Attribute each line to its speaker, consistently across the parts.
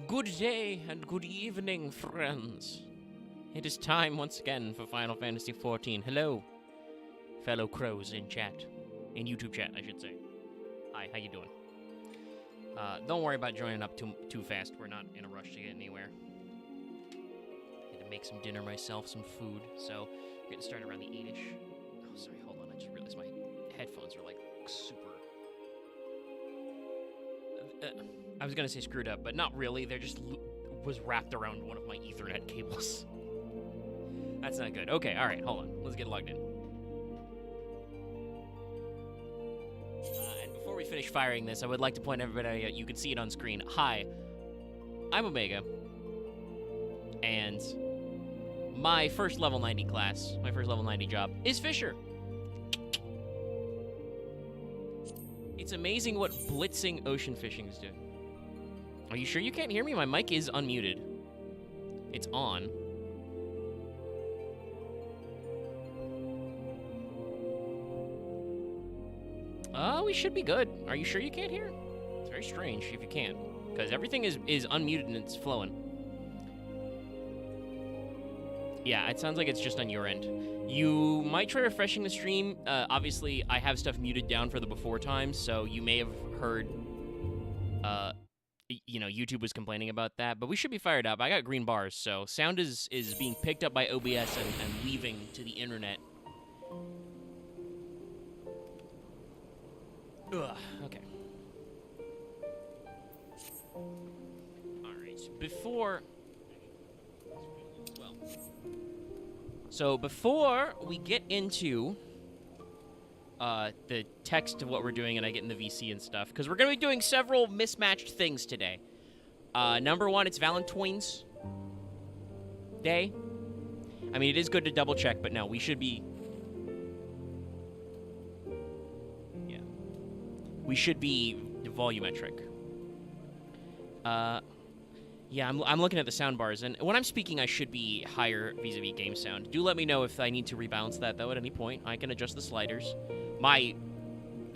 Speaker 1: Good day and good evening, friends. It is time once again for Final Fantasy XIV. Hello, fellow crows in chat. In YouTube chat, I should say. Hi, how you doing? Don't worry about joining up too fast. We're not in a rush to get anywhere. I had to make some dinner myself, some food, so we're getting started around the 8-ish. Oh, sorry, hold on. I just realized my headphones are, like, super... I was gonna say screwed up, but not really. They're just was wrapped around one of my Ethernet cables. That's not good. Okay, all right, hold on. Let's get logged in. And before we finish firing this, I would like to point everybody out. You can see it on screen. Hi, I'm Omega, and my first level 90 class, my first level 90 job, is Fisher. It's amazing what blitzing ocean fishing is doing. Are you sure you can't hear me? My mic is unmuted. It's on. We should be good. Are you sure you can't hear? It's very strange if you can't, because everything is unmuted and it's flowing. Yeah, it sounds like it's just on your end. You might try refreshing the stream. Obviously, I have stuff muted down for the before times, so you may have heard, you know, YouTube was complaining about that, but we should be fired up. I got green bars, so sound is being picked up by OBS and leaving to the internet. Ugh, okay. Alright, before we get into the text of what we're doing and I get in the VC and stuff, because we're going to be doing several mismatched things today. Number one, it's Valentine's Day. I mean, it is good to double check, but no, we should be... Yeah. We should be volumetric. Yeah, I'm looking at the sound bars, and when I'm speaking, I should be higher vis-a-vis game sound. Do let me know if I need to rebalance that, though, at any point. I can adjust the sliders. My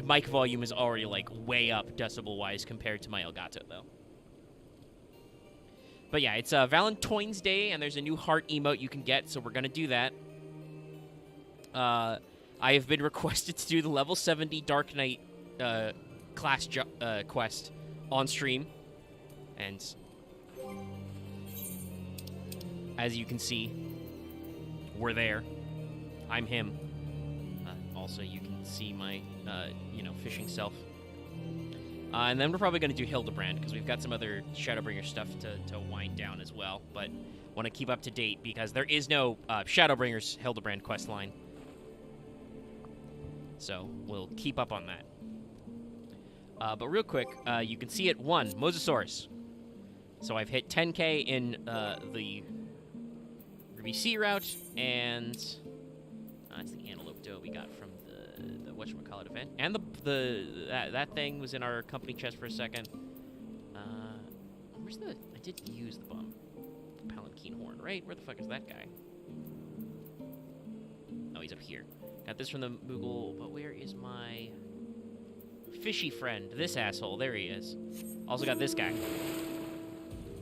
Speaker 1: mic volume is already, like, way up decibel-wise compared to my Elgato, though. But yeah, it's Valentine's Day, and there's a new heart emote you can get, so we're gonna do that. I have been requested to do the level 70 Dark Knight class quest on stream, and... as you can see, we're there. I'm him. Also, you can see my, you know, fishing self. And then we're probably going to do Hildibrand, because we've got some other Shadowbringers stuff to wind down as well. But want to keep up to date, because there is no Shadowbringers Hildibrand quest line. So we'll keep up on that. But real quick, you can see it, 1, Mosasaurus. So I've hit 10k in the VC route, and that's the antelope doe we got from the whatchamacallit event. And that thing was in our company chest for a second. Where's the... I did use the bomb. Palanquin horn, right? Where the fuck is that guy? Oh, he's up here. Got this from the Moogle, but where is my fishy friend? This asshole. There he is. Also got this guy.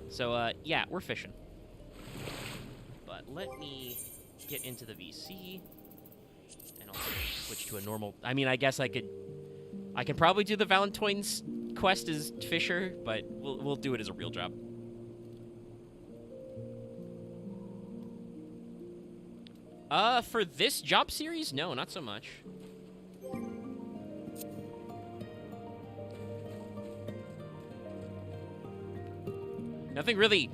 Speaker 1: So, yeah, we're fishing. But let me get into the VC, and I'll switch to a normal... I mean, I guess I can probably do the Valentine's quest as Fisher, but we'll do it as a real job. For this job series? No, not so much. Nothing really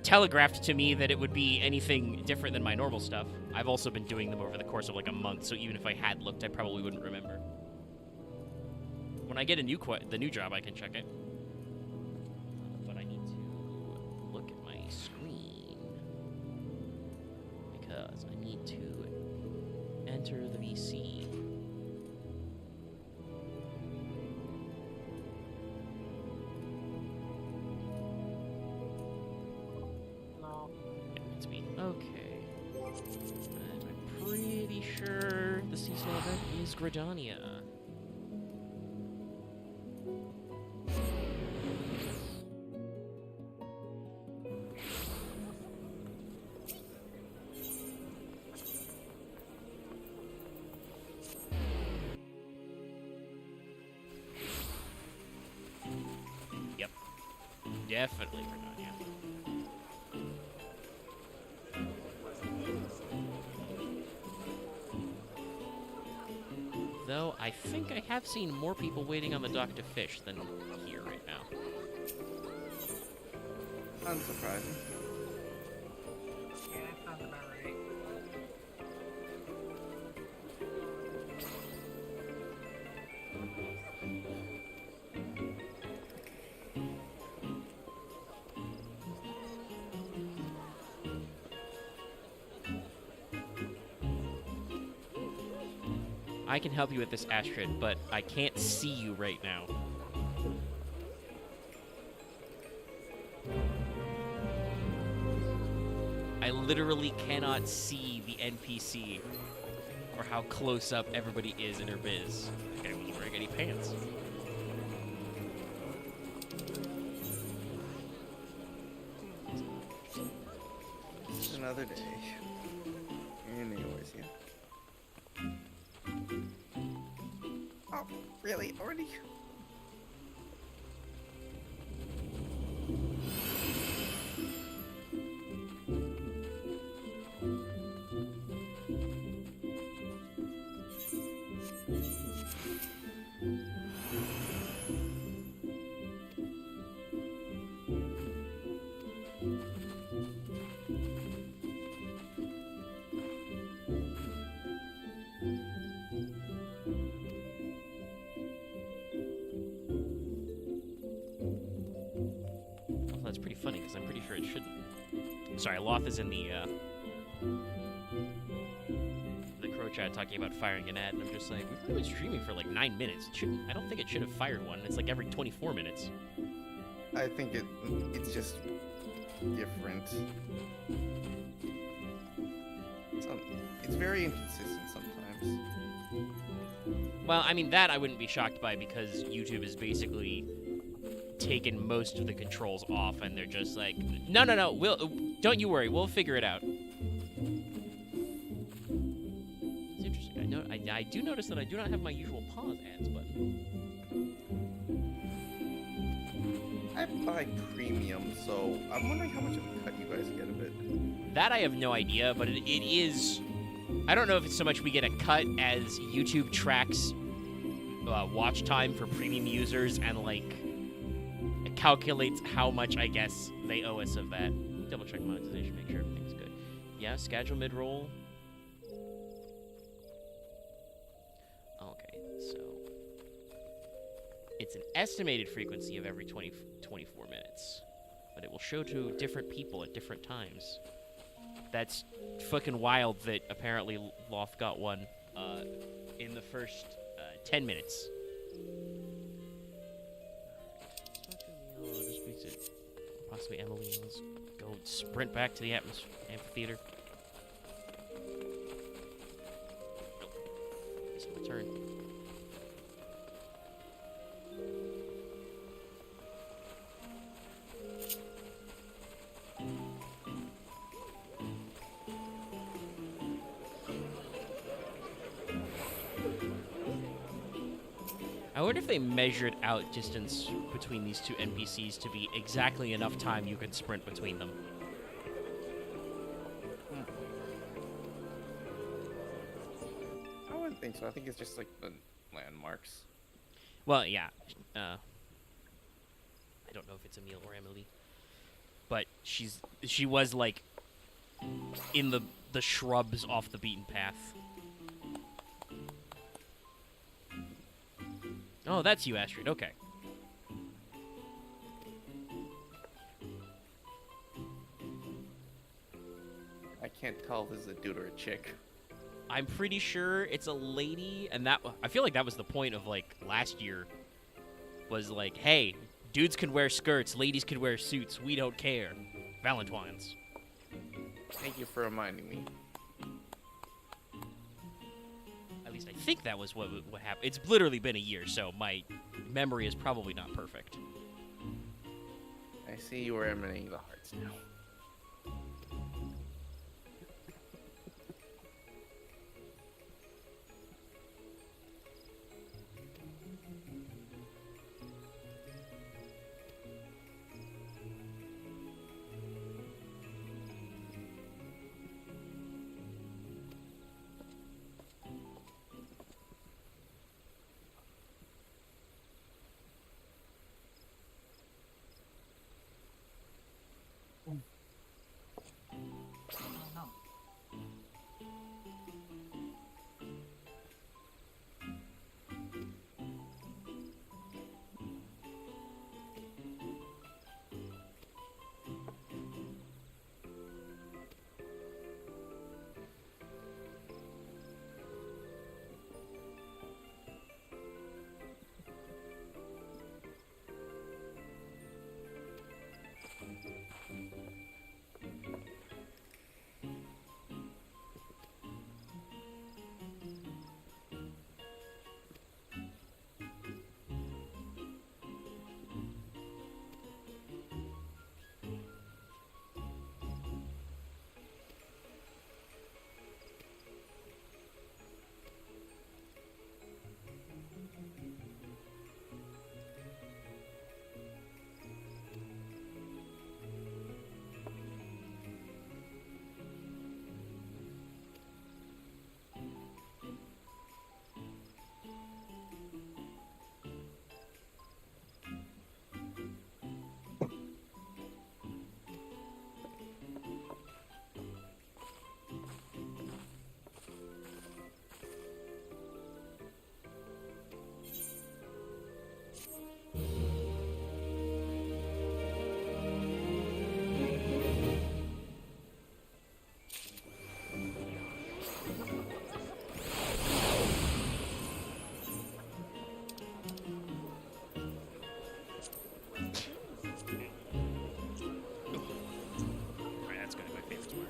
Speaker 1: telegraphed to me that it would be anything different than my normal stuff. I've also been doing them over the course of like a month, so even if I had looked, I probably wouldn't remember. When I get a the new job, I can check it. But I need to look at my screen, because I need to enter the VC. Okay. And I'm pretty sure the seasonal event is Gridania. definitely forgot, yeah. Though, I think I have seen more people waiting on the dock to fish than here right now.
Speaker 2: Unsurprising.
Speaker 3: Yeah, that sounds about right.
Speaker 1: I can help you with this, Astrid, but I can't see you right now. I literally cannot see the NPC or how close up everybody is in her biz. Okay, wasn't wearing any pants.
Speaker 2: Just another day. Anyways, yeah. Oh, really? Already?
Speaker 1: Oh, that's pretty funny, because I'm pretty sure it shouldn't. Sorry, Loth is in the crow chat talking about firing an ad, and I'm just like, we've only been streaming for like 9 minutes. I don't think it should have fired one. It's like every 24 minutes.
Speaker 2: I think it's just different. It's very inconsistent sometimes.
Speaker 1: Well, I mean, that I wouldn't be shocked by, because YouTube is basically taken most of the controls off, and they're just like, no, don't you worry, we'll figure it out. It's interesting. I do notice that I do not have my usual pause ads button.
Speaker 2: I buy premium, so I'm wondering how much of a cut you guys get of it.
Speaker 1: That I have no idea, but it is... I don't know if it's so much we get a cut as YouTube tracks watch time for premium users, and, like, it calculates how much, I guess, they owe us of that. Double check monetization, make sure everything's good. Yeah, schedule mid-roll. Okay, so... It's an estimated frequency of every 24 minutes, but it will show to different people at different times. That's fucking wild that apparently Loth got one in the first 10 minutes. Just makes it possibly Emily. Let's go sprint back to the amphitheater. Nope. Missed my turn. I wonder if they measured out distance between these two NPCs to be exactly enough time you can sprint between them.
Speaker 2: I wouldn't think so. I think it's just like the landmarks.
Speaker 1: Well, yeah. I don't know if it's Emile or Emily, but she was like in the shrubs off the beaten path. Oh, that's you, Astrid. Okay.
Speaker 2: I can't tell if this is a dude or a chick.
Speaker 1: I'm pretty sure it's a lady, and I feel like that was the point of, like, last year. Was like, hey, dudes can wear skirts, ladies can wear suits, we don't care. Valentine's.
Speaker 2: Thank you for reminding me.
Speaker 1: At least I think that was what happened. It's literally been a year, so my memory is probably not perfect.
Speaker 2: I see you are emanating the hearts now.
Speaker 1: Alright, that's gonna be my favorite tomorrow.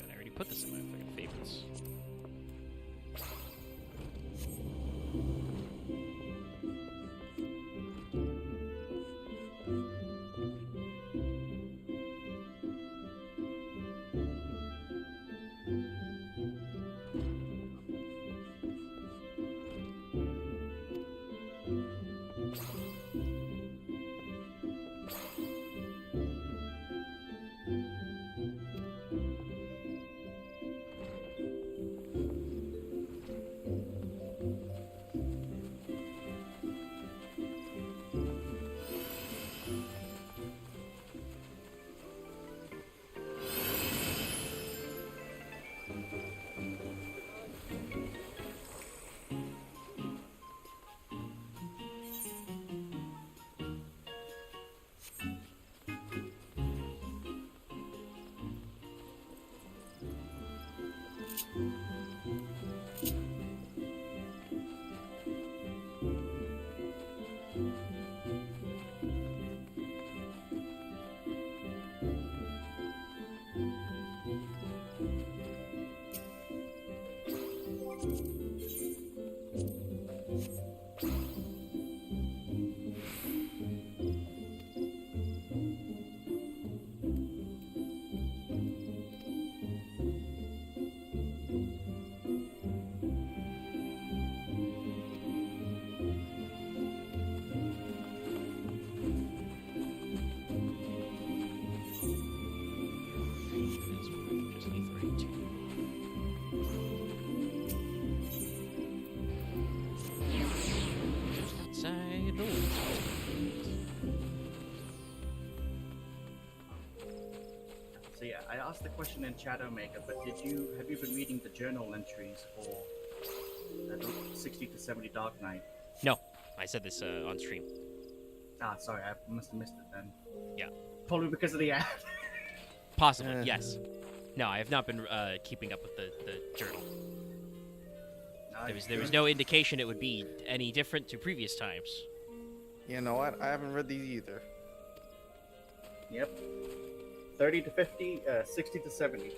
Speaker 1: And I already put this in my fucking favorites.
Speaker 3: So yeah, I asked the question in Shadowbringers, but have you been reading the journal entries for the 60 to 70 Dark Knight?
Speaker 1: No, I said this on stream.
Speaker 3: Ah, sorry, I must have missed it then.
Speaker 1: Yeah.
Speaker 3: Probably because of the ad.
Speaker 1: Possibly, yes. No, I have not been keeping up with the journal. There was no indication it would be any different to previous times.
Speaker 2: You know what? I haven't read these either.
Speaker 3: Yep. 30 to 50, 60 to 70.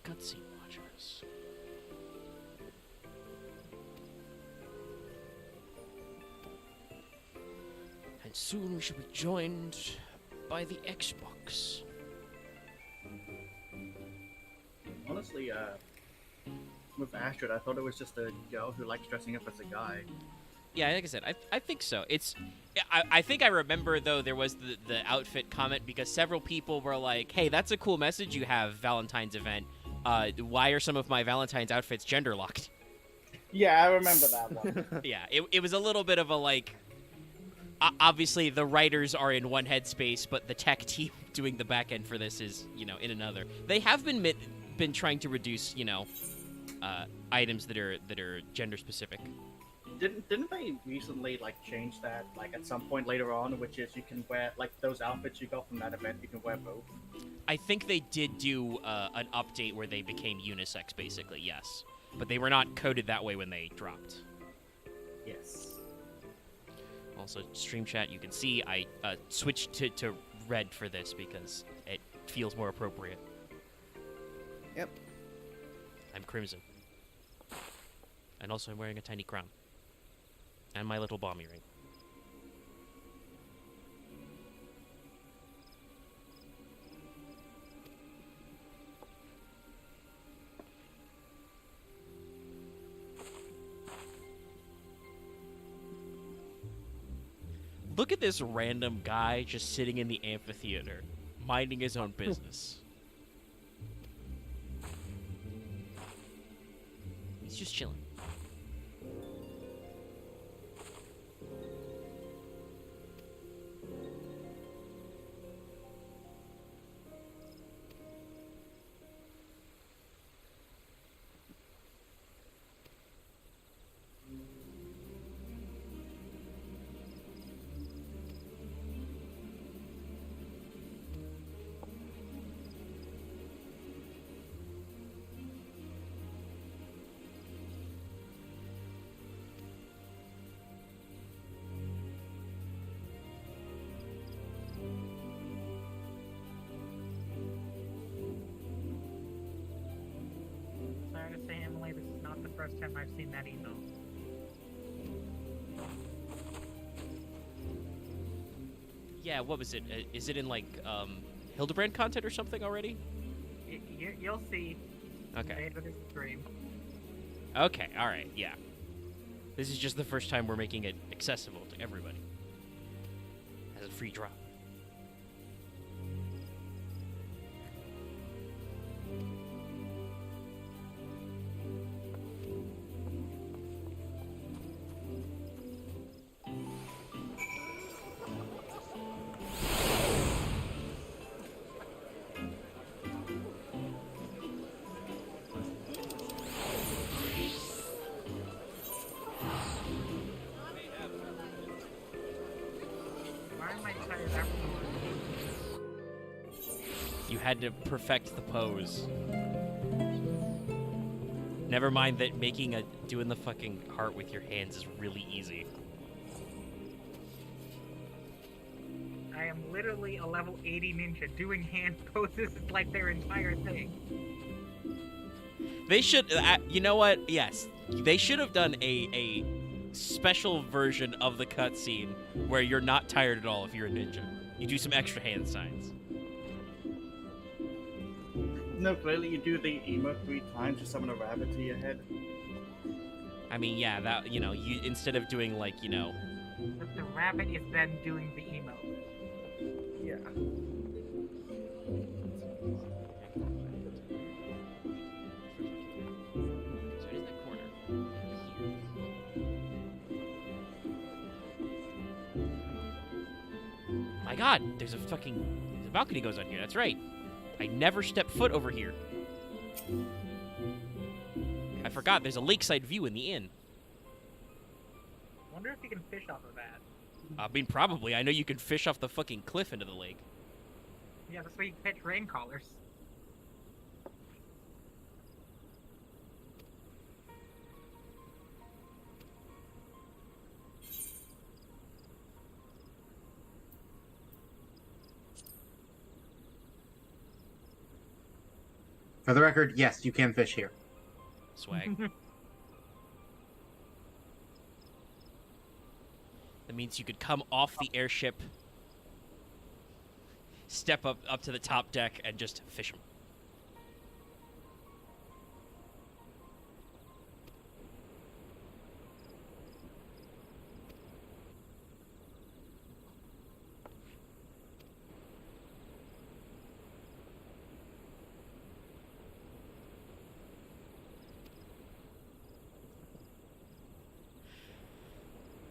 Speaker 1: Cutscene watchers. And soon we shall be joined by the Xbox.
Speaker 3: Honestly, with Astrid, I thought it was just a girl who likes dressing up as a guy.
Speaker 1: Yeah, like I said, I think so. I think I remember, though, there was the outfit comment because several people were like, hey, that's a cool message you have, Valentine's event. Why are some of my Valentine's outfits gender locked?
Speaker 3: Yeah, I remember that one.
Speaker 1: Yeah, it was a little bit of a like. Obviously, the writers are in one headspace, but the tech team doing the back end for this is, in another. They have been trying to reduce, items that are gender specific.
Speaker 3: Didn't they recently change that at some point later on, which is you can wear those outfits you got from that event, you can wear both?
Speaker 1: I think they did do an update where they became unisex, basically, yes. But they were not coded that way when they dropped.
Speaker 3: Yes.
Speaker 1: Also, stream chat, you can see I switched to red for this because it feels more appropriate.
Speaker 2: Yep.
Speaker 1: I'm crimson. And also I'm wearing a tiny crown. And my little bomby ring. Look at this random guy just sitting in the amphitheater, minding his own business. He's just chilling.
Speaker 4: Sorry to say, Emily, this is not the first time I've seen that email.
Speaker 1: Yeah, what was it? Is it in Hildibrand content or something already?
Speaker 4: You'll see.
Speaker 1: Okay.
Speaker 4: Later this stream.
Speaker 1: Okay, alright, yeah. This is just the first time we're making it accessible to everybody. As a free drop.
Speaker 4: Why am I tired after?
Speaker 1: You had to perfect the pose. Never mind that doing the fucking heart with your hands is really easy.
Speaker 4: I am literally a level 80 ninja. Doing hand poses is like their entire thing.
Speaker 1: They should, you know what? Yes, they should have done a special version of the cutscene where you're not tired at all if you're a ninja. You do some extra hand signs.
Speaker 3: No, clearly you do the emote 3 times to summon a rabbit to your head.
Speaker 1: I mean, yeah, that, you instead of doing
Speaker 4: But the rabbit is then doing the emo.
Speaker 3: Yeah.
Speaker 1: my god, there's a balcony goes on here. That's right. I never stepped foot over here. I forgot there's a lakeside view in the inn.
Speaker 4: Wonder if you can fish off of that.
Speaker 1: I mean, probably. I know you can fish off the fucking cliff into the lake.
Speaker 4: Yeah, that's why you catch rain collars.
Speaker 5: For the record, yes, you can fish here.
Speaker 1: Swag. That means you could come off the airship, step up to the top deck, and just fish them.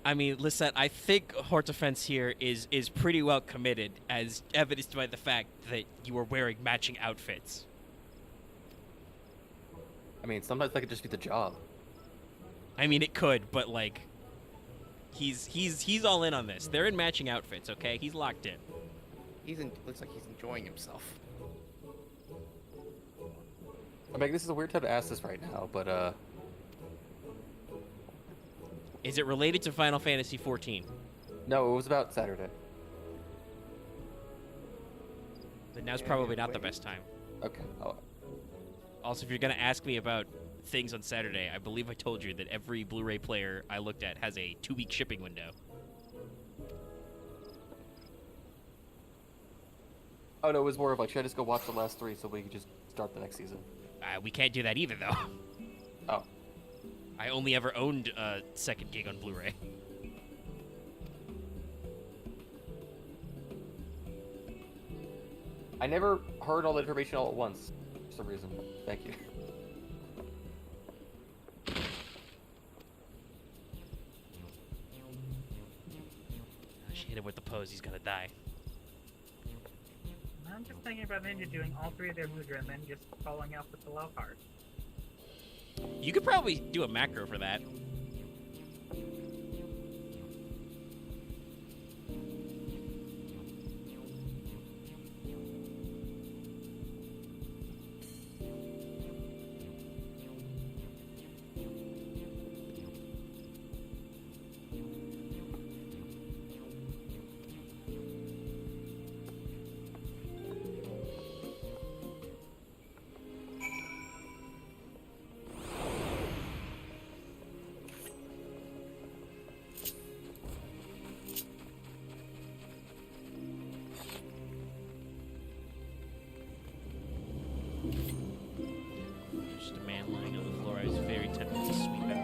Speaker 1: I mean, listen, I think Hortefence here is pretty well committed, as evidenced by the fact that you are wearing matching outfits.
Speaker 6: I mean, sometimes that could just be the job.
Speaker 1: I mean, it could, but like, he's all in on this. They're in matching outfits, okay? He's locked in.
Speaker 2: Looks like he's enjoying himself.
Speaker 6: I mean, this is a weird time to ask this right now, but
Speaker 1: Is it related to Final Fantasy XIV?
Speaker 6: no, it was about Saturday.
Speaker 1: Then now's probably not the best time.
Speaker 6: Okay. Oh,
Speaker 1: Also, if you're gonna ask me about things on Saturday, I believe I told you that every Blu-ray player I looked at has a 2-week shipping window.
Speaker 6: oh no, it was more of like, should I just go watch the last 3 so we can just start the next season?
Speaker 1: We can't do that either, though.
Speaker 6: Oh.
Speaker 1: I only ever owned a second gig on Blu-ray.
Speaker 6: I never heard all the information all at once, for some reason. Thank you.
Speaker 1: She hit him with the pose, he's gonna die.
Speaker 4: I'm just thinking about Ninja doing all 3 of their Mudra and then just following up with the low card.
Speaker 1: You could probably do a macro for that. Just a man lying on the floor. I was very tempted to sweep him.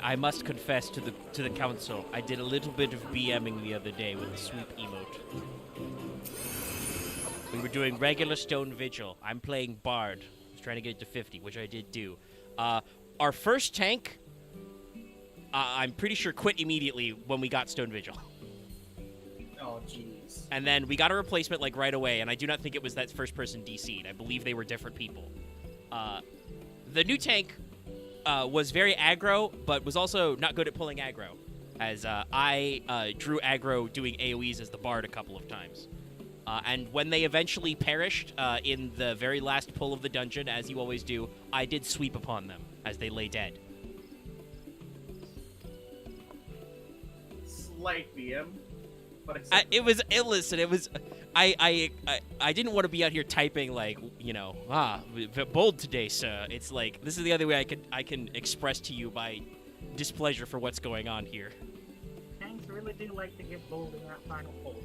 Speaker 1: I must confess to the council. I did a little bit of BMing the other day with the sweep emote. We were doing regular Stone Vigil. I'm playing Bard. I was trying to get it to 50, which I did do. Our first tank, I'm pretty sure, quit immediately when we got Stone Vigil.
Speaker 3: Oh, jeez.
Speaker 1: And then we got a replacement like right away, and I do not think it was that first person DC'd. I believe they were different people. The new tank was very aggro, but was also not good at pulling aggro, as I drew aggro doing AoEs as the Bard a couple of times. And when they eventually perished in the very last pull of the dungeon, as you always do, I did sweep upon them as they lay dead.
Speaker 3: Slight BM, but
Speaker 1: Listen, it was. I didn't want to be out here typing like, you know, bold today, sir. It's like, this is the other way I can express to you my displeasure for what's going on here.
Speaker 4: Tanks really do like to get bold in that final pull.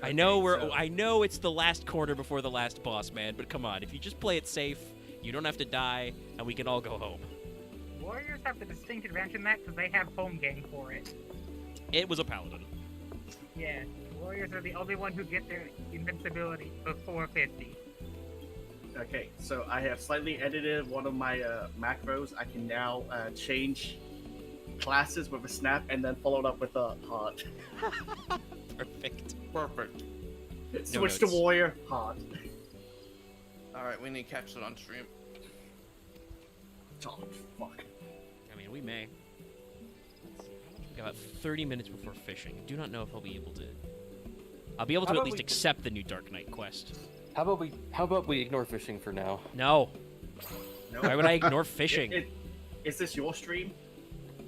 Speaker 1: I know it's the last corner before the last boss, man, but come on, if you just play it safe, you don't have to die, and we can all go home.
Speaker 4: Warriors have the distinct advantage in that because they have home game for it.
Speaker 1: It was a paladin.
Speaker 4: Yeah, warriors are the only one who get their invincibility before 50.
Speaker 3: Okay, so I have slightly edited one of my macros. I can now change classes with a snap and then followed up with a heart.
Speaker 1: Perfect.
Speaker 3: Perfect.
Speaker 1: No
Speaker 3: Switch to
Speaker 1: notes.
Speaker 3: warrior, heart.
Speaker 2: Alright, we need to catch it on stream.
Speaker 3: Oh, fuck.
Speaker 1: I mean, we may. We got about 30 minutes before fishing. Do not know if I'll be able to. I'll be able to
Speaker 6: How
Speaker 1: at
Speaker 6: about
Speaker 1: least
Speaker 6: we-
Speaker 1: accept the new Dark Knight quest.
Speaker 6: How about we ignore fishing for now?
Speaker 1: No.
Speaker 3: No.
Speaker 1: Why would I ignore fishing?
Speaker 3: Is this your stream?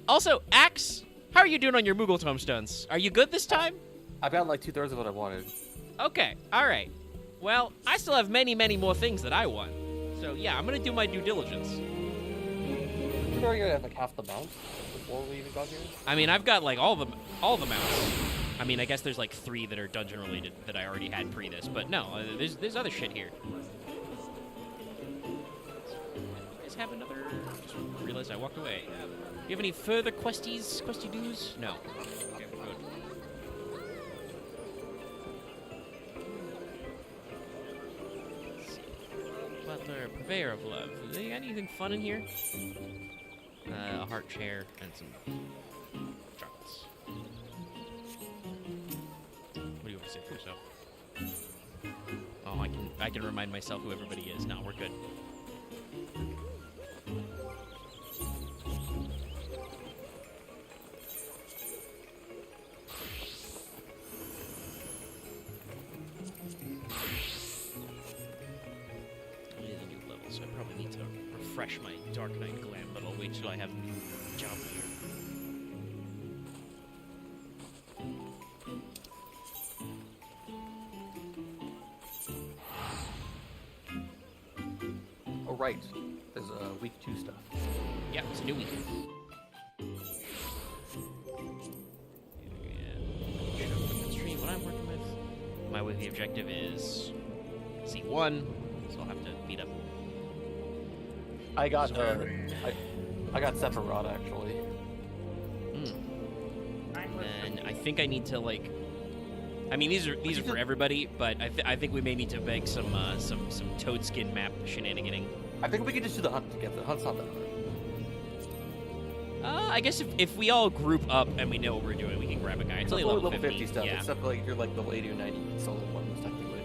Speaker 1: Also, Axe, how are you doing on your Moogle tombstones? Are you good this time?
Speaker 6: I've got like 2/3 of what I wanted.
Speaker 1: Okay, alright. Well, I still have many, many more things that I want. So yeah, I'm gonna do my due diligence.
Speaker 6: We already had like half the mounts before we even got here.
Speaker 1: I mean, I've got like all the mounts. I mean, I guess there's like 3 that are dungeon related that I already had pre this, but no, there's other shit here. You guys have another? Just realized I walked away. Do you have any further questy do's? No. Okay, we're good. Let's see. Butler, purveyor of love. Is there anything fun in here? A heart chair and some chocolates. What do you want to say for yourself? Oh, I can remind myself who everybody is. No, we're good. It is a new level, so I probably need to refresh my Dark Knight glam, but I'll wait till I have a new job here.
Speaker 6: Oh right, there's week 2 stuff.
Speaker 1: Yeah, it's a new week. Yeah. Show up on the stream what I'm working with. My weekly objective is C1, so I'll have to beat up.
Speaker 6: I got I got Sephiroth actually.
Speaker 1: And I think I need to like. I mean, these are for everybody, but I think we may need to beg some Toadskin map shenaniganing.
Speaker 6: I think we can just do the hunt together. The hunt's not that hard.
Speaker 1: I guess if we all group up and we know what we're doing, we can grab a guy. It's only level 50
Speaker 6: stuff,
Speaker 1: Yeah.
Speaker 6: except like you're like level 80 or 90 solo ones technically.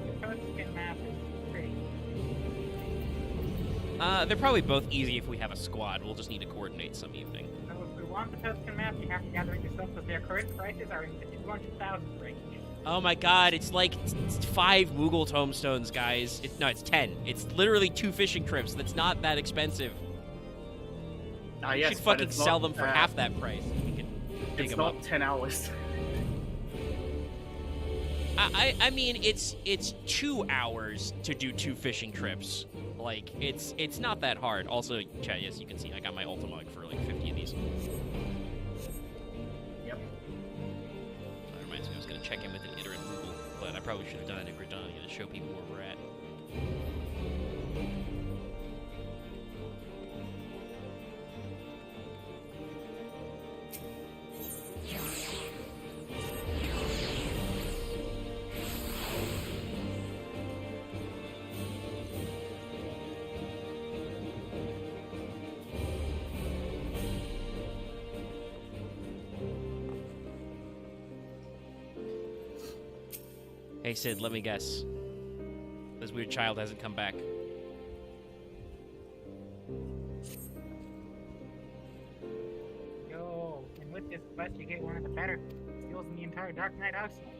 Speaker 4: The Toadskin map is pretty.
Speaker 1: They're probably both easy if we have a squad. We'll just need to coordinate some evening.
Speaker 4: So if we want the Toadskin map, you have to gather it yourself, but their current prices are in the 200,000 range.
Speaker 1: Oh my god, it's like it's 5 Moogle tombstones, guys. It's 10. It's literally 2 fishing trips. That's not that expensive. We
Speaker 3: Yes,
Speaker 1: should
Speaker 3: but
Speaker 1: fucking
Speaker 3: it's
Speaker 1: sell
Speaker 3: not,
Speaker 1: them for half that price. We can dig
Speaker 3: It's
Speaker 1: them
Speaker 3: not
Speaker 1: up.
Speaker 3: 10 hours.
Speaker 1: I mean, it's 2 hours to do 2 fishing trips. Like, it's not that hard. Also, chat, yes, you can see I got my Ultimog for like 50 of these.
Speaker 3: Yep.
Speaker 1: That reminds me, I was gonna check in with an iterant Moogle, but I probably should have done it in Gridania to show people where we're at. Hey Sid, let me guess. This weird child hasn't come back.
Speaker 4: Yo, and with this quest, you get one of the better skills in the entire Dark Knight arsenal.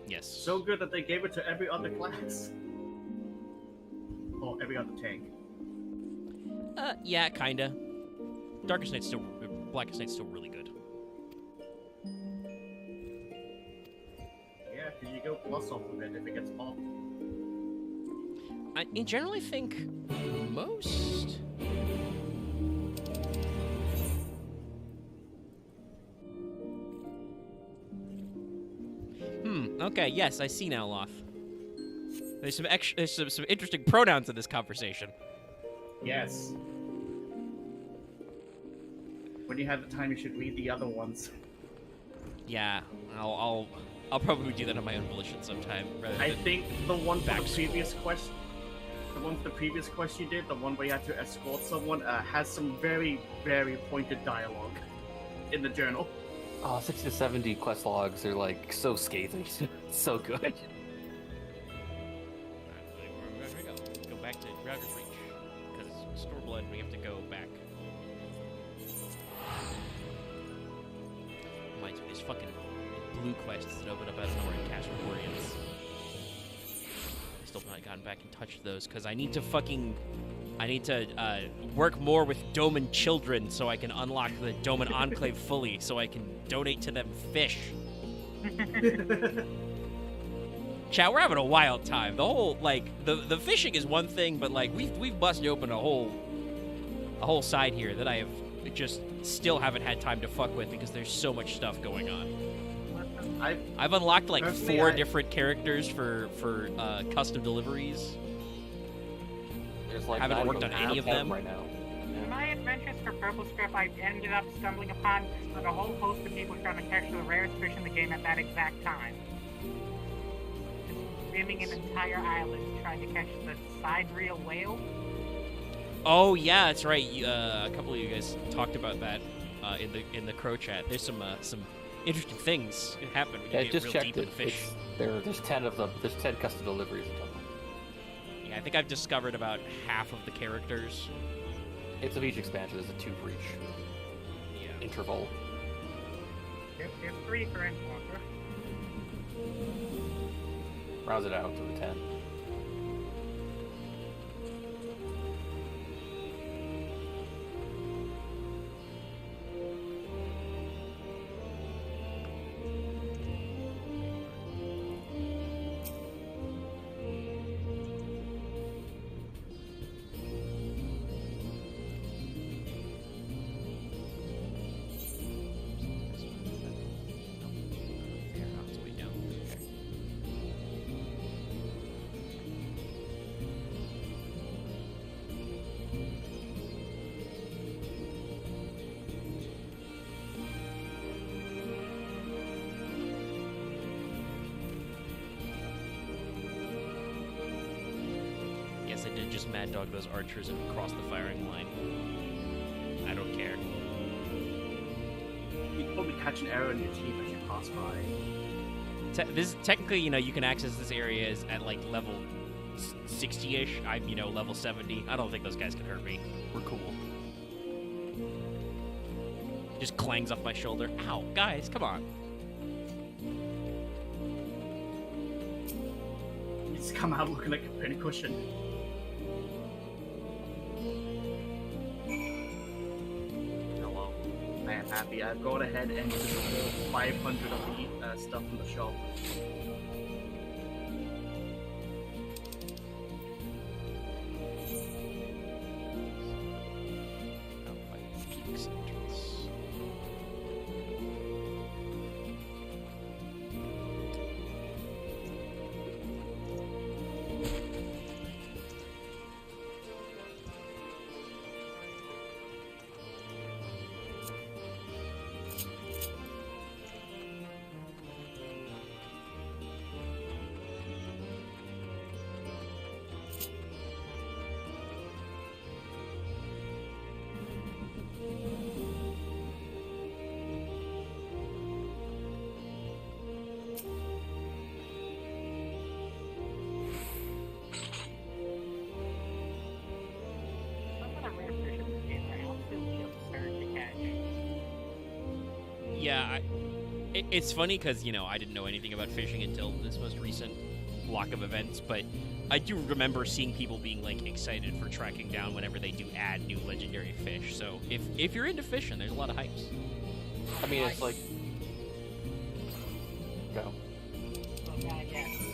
Speaker 1: Yes.
Speaker 3: So good that they gave it to every other class. Or every other tank.
Speaker 1: Yeah, kinda. Darkest Knight's still, Blackest Knight's still really good.
Speaker 3: Yeah, because you go plus off of it if it gets popped.
Speaker 1: I in general, I think most. Okay. Yes, I see now, Loth. There's some interesting pronouns in this conversation.
Speaker 3: Yes. When you have the time, you should read the other ones.
Speaker 1: Yeah, I'll probably do that on my own volition sometime. Rather
Speaker 3: I
Speaker 1: than
Speaker 3: think the one for
Speaker 1: back
Speaker 3: the previous quest, the one for the previous quest you did, the one where you had to escort someone, has some very, very pointed dialogue in the journal.
Speaker 6: 60 to 70 quest logs are like so scathing. So good.
Speaker 1: Alright, where do we go? Go back to Drowger's Reach. Because Store Blood, we have to go back. Reminds me, there's fucking blue quests that open up out of nowhere in Cash of Guardians. I still haven't gotten back in touch with those, because I need to work more with Doman children so I can unlock the Doman Enclave fully, so I can donate to them fish. Chat, we're having a wild time. The whole, like, the fishing is one thing, but, like, we've busted open a whole side here that I have just still haven't had time to fuck with because there's so much stuff going on. I've unlocked, like,
Speaker 3: Personally,
Speaker 1: 4 different characters for custom deliveries.
Speaker 6: There's like
Speaker 1: Haven't
Speaker 6: 9
Speaker 1: worked on any of them
Speaker 6: right now.
Speaker 4: In my adventures for Purple Script, I ended up stumbling upon a whole host of people trying to catch the rarest fish in the game at that exact time. Just swimming an entire island trying to catch the sidereal whale.
Speaker 1: Oh yeah, that's right. A couple of you guys talked about that in the crow chat. There's some interesting things that happen when you
Speaker 6: Yeah,
Speaker 1: get
Speaker 6: just
Speaker 1: real
Speaker 6: checked
Speaker 1: deep in
Speaker 6: it.
Speaker 1: the fish.
Speaker 6: There's 10 of them. There's 10 custom deliveries in total.
Speaker 1: Yeah, I think I've discovered about half of the characters.
Speaker 6: It's of each expansion. There's a 2 for each
Speaker 1: Yeah.
Speaker 6: interval.
Speaker 4: There's 3 for Endwalker.
Speaker 6: Rounds it out to the 10.
Speaker 1: Yes, I did just mad dog those archers and cross the firing line. I don't care.
Speaker 3: You'd probably catch an arrow in your teeth as you pass by.
Speaker 1: This technically, you can access this area at like level 60-ish. I'm, level 70. I don't think those guys can hurt me. We're cool. Just clangs off my shoulder. Ow, guys, come on.
Speaker 3: You just come out looking like a pincushion. Hello. I am happy. I've gone ahead and just bought 500 of the stuff from the shop.
Speaker 1: Yeah, it's funny because, I didn't know anything about fishing until this most recent block of events, but I do remember seeing people being, like, excited for tracking down whenever they do add new legendary fish. So if you're into fishing, there's a lot of hypes.
Speaker 6: I mean, it's like... Go.
Speaker 4: Yeah,